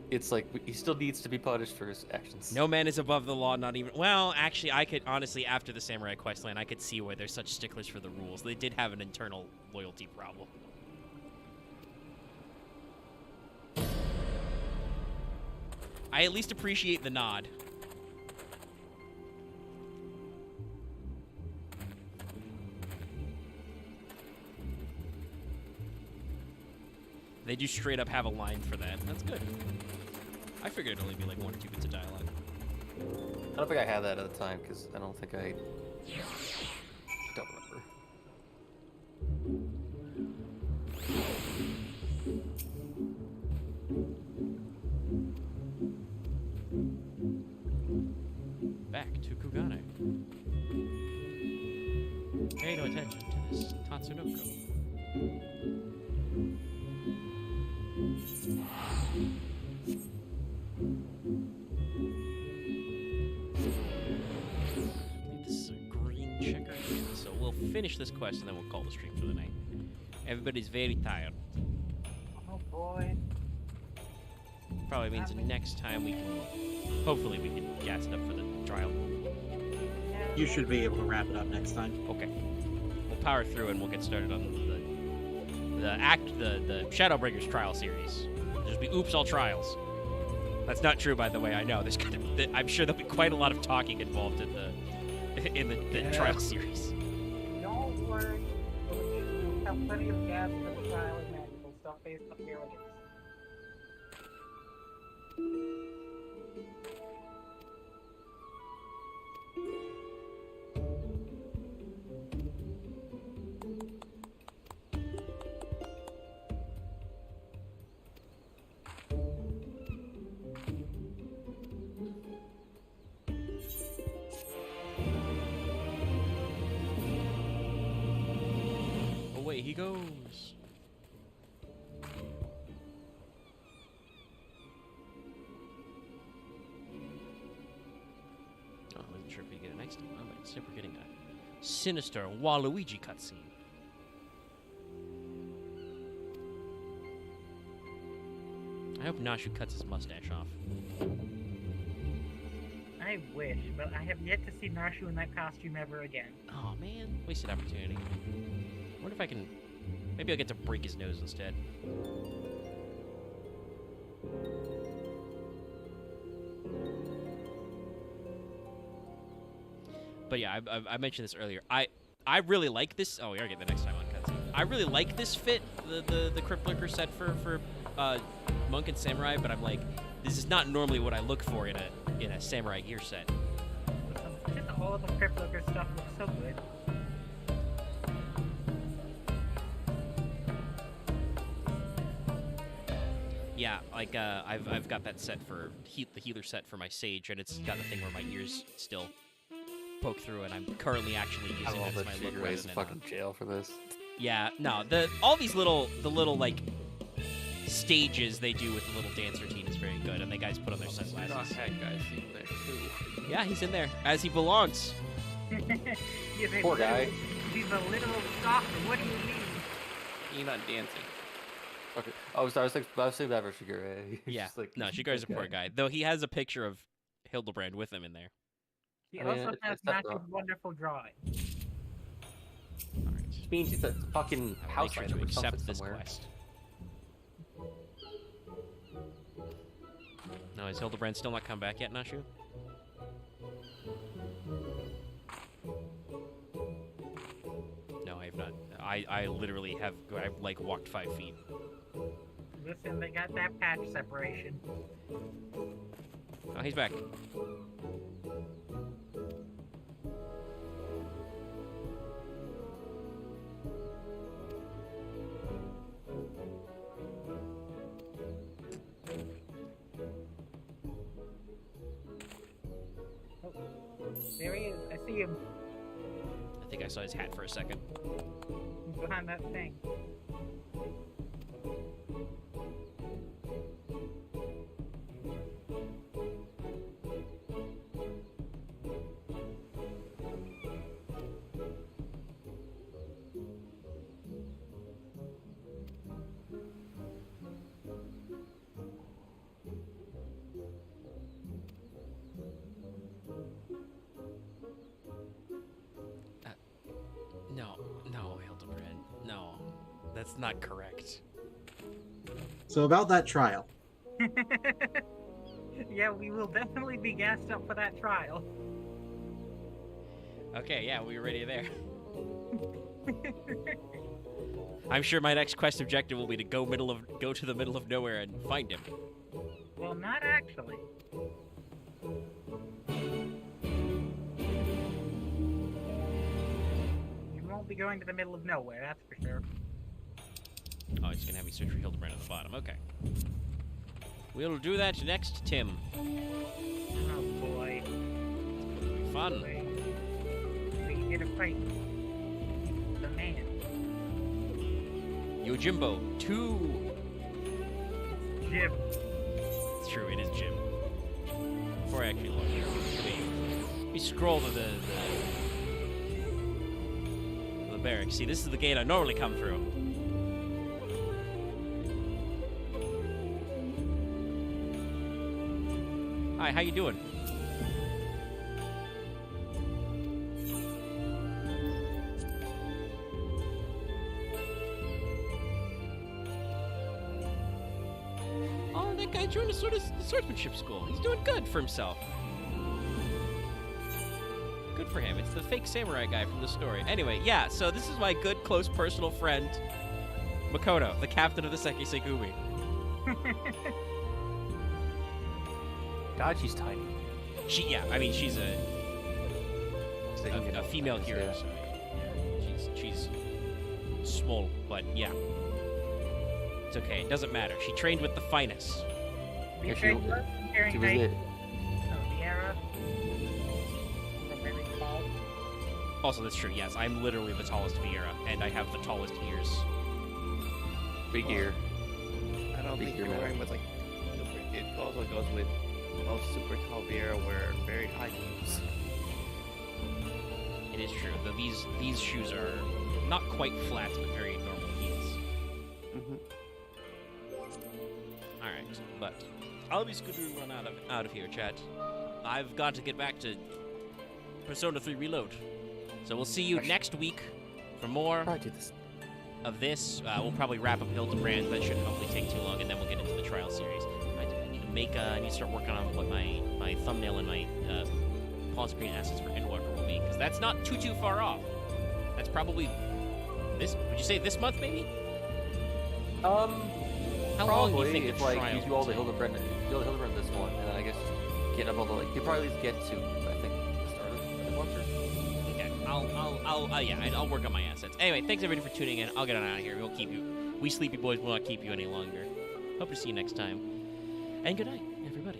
Speaker 6: It's like he still needs to be punished for his actions.
Speaker 1: No man is above the law, not even... Well, actually, I could, honestly, after the Samurai Questland, I could see why they're such sticklers for the rules. They did have an internal loyalty problem. I at least appreciate the nod. They do straight up have a line for that. That's good. I figured it'd only be like 1 or 2 bits of dialogue.
Speaker 6: I don't think I had that at the time because I don't think I don't remember.
Speaker 1: Back to Kugane. Pay no attention to this Tatsunoko. This is a green checker, so we'll finish this quest and then we'll call the stream for the night. Everybody's very tired.
Speaker 4: Oh boy.
Speaker 1: Probably means next time we can, hopefully we can gas it up for the trial.
Speaker 5: You should be able to wrap it up next time.
Speaker 1: Okay. We'll power through and we'll get started on the Shadowbringers trial series. There'll just be oops all trials. That's not true, by the way. I know. I'm sure there'll be quite a lot of talking involved in the trial series.
Speaker 4: Don't worry. We have plenty of gas for the trial and magical stuff based on here it is.
Speaker 1: he goes. Oh, I wasn't sure if we get it next time. Oh, but we're getting a sinister Waluigi cutscene. I hope Nashu cuts his mustache off.
Speaker 4: I wish, but I have yet to see Narshu in that costume ever again.
Speaker 1: Oh man, wasted opportunity. I wonder if I can. Maybe I'll get to break his nose instead. But yeah, I mentioned this earlier. I really like this. Oh, we are getting the next time on cutscene. I really like this fit, the Crypt Lurker set for Monk and Samurai, but I'm like, this is not normally what I look for in a Samurai gear set.
Speaker 4: Just all the Crypt Lurker stuff looks so good.
Speaker 1: Yeah, like I've got that set for the healer set for my Sage, and it's got the thing where my ears still poke through, and I'm currently actually using
Speaker 6: I
Speaker 1: that
Speaker 6: love
Speaker 1: as
Speaker 6: that
Speaker 1: my
Speaker 6: shit.
Speaker 1: look
Speaker 6: You're
Speaker 1: rather
Speaker 6: in
Speaker 1: than
Speaker 6: fucking jail for this.
Speaker 1: Yeah, no, all these little like stages they do with the little dance routine is very good, and the guys put on their sunglasses.
Speaker 8: That guy's in there too.
Speaker 1: Yeah, he's in there as he belongs.
Speaker 4: He's a
Speaker 6: Poor guy.
Speaker 4: He's a literal stalker. What do you mean?
Speaker 8: You're not dancing.
Speaker 6: Okay. Oh, sorry, I was saying that for Shigure. He's
Speaker 1: Yeah,
Speaker 6: just like,
Speaker 1: no, Shigure's a poor guy, though he has a picture of Hildibrand with him in there.
Speaker 4: He
Speaker 6: I mean,
Speaker 4: also has
Speaker 6: it's not
Speaker 4: Nashu's
Speaker 6: wrong.
Speaker 4: wonderful drawing.
Speaker 1: All right.
Speaker 6: Which means it's a fucking
Speaker 1: I'll
Speaker 6: house
Speaker 1: make sure
Speaker 6: item
Speaker 1: to
Speaker 6: or something
Speaker 1: accept this
Speaker 6: somewhere.
Speaker 1: quest. No, is Hildibrand still not come back yet, Nashu? No, I have not. I literally I've like walked 5 feet.
Speaker 4: Listen, they got that patch separation.
Speaker 1: Oh, he's back.
Speaker 4: There he is. I see him.
Speaker 1: I think I saw his hat for a second.
Speaker 4: He's behind that thing.
Speaker 1: No, Hildibrand. No, that's not correct.
Speaker 5: So about that trial.
Speaker 4: Yeah, we will definitely be gassed up for that trial.
Speaker 1: Okay, yeah, we were already there. I'm sure my next quest objective will be to go to the middle of nowhere and find him.
Speaker 4: Well, not actually. You won't be going to the middle of nowhere, that's for sure.
Speaker 1: Oh, it's gonna have me search for Hildibrand at the bottom. Okay. We'll do that next, Tim.
Speaker 4: Oh boy.
Speaker 1: It'll be fun.
Speaker 4: Wait. We get a fight. The man.
Speaker 1: Yojimbo 2.
Speaker 4: Jim.
Speaker 1: It's true, it is Jim. Before I actually log in. Let me scroll to the barracks. See, this is the gate I normally come through. Hi, how you doing? Oh, that guy joined the swordsmanship school. He's doing good for himself. Good for him. It's the fake samurai guy from the story. Anyway, yeah, so this is my good, close, personal friend, Makoto, the captain of the Sekisegumi.
Speaker 6: God, she's tiny.
Speaker 1: I mean, she's a female hero,
Speaker 6: Yeah.
Speaker 1: so she's small, but yeah. It's okay, it doesn't matter. She trained with the finest.
Speaker 4: We
Speaker 6: Yeah,
Speaker 4: trained
Speaker 6: she
Speaker 4: us carrying
Speaker 6: was
Speaker 4: knights
Speaker 6: it.
Speaker 4: of the era. From what they called.
Speaker 1: Also, that's true. Yes, I'm literally the tallest Vieira, and I have the tallest ears.
Speaker 6: Big ear.
Speaker 2: I don't
Speaker 6: Big
Speaker 2: think
Speaker 6: ear
Speaker 2: you're
Speaker 6: man.
Speaker 2: wearing with like. It also goes with most super tall Vieira wear very high heels.
Speaker 1: It is true. Though these shoes are not quite flat, but very normal heels.
Speaker 2: Mm-hmm.
Speaker 1: All right, but I'll be good to run out of here, chat. I've got to get back to Persona 3 Reload. So we'll see you next week for more
Speaker 6: Probably do this.
Speaker 1: of this. We'll probably wrap up Hildibrand. That shouldn't hopefully take too long, and then we'll get into the trial series. I need to start working on what my thumbnail and my pawn screen assets for Endwalker will be, because that's not too far off. That's probably this. Would you say this month, maybe? How long do you think
Speaker 6: it's
Speaker 1: the
Speaker 6: like
Speaker 1: trial
Speaker 6: you do all the
Speaker 1: will take?
Speaker 6: Hildibrand this one, and then I guess get up all the you probably at least get to I think the start of Endwalker.
Speaker 1: Okay, I'll work on my assets. Anyway, thanks everybody for tuning in. I'll get on out of here. We won't keep you. We sleepy boys will not keep you any longer. Hope to see you next time. And good night, everybody.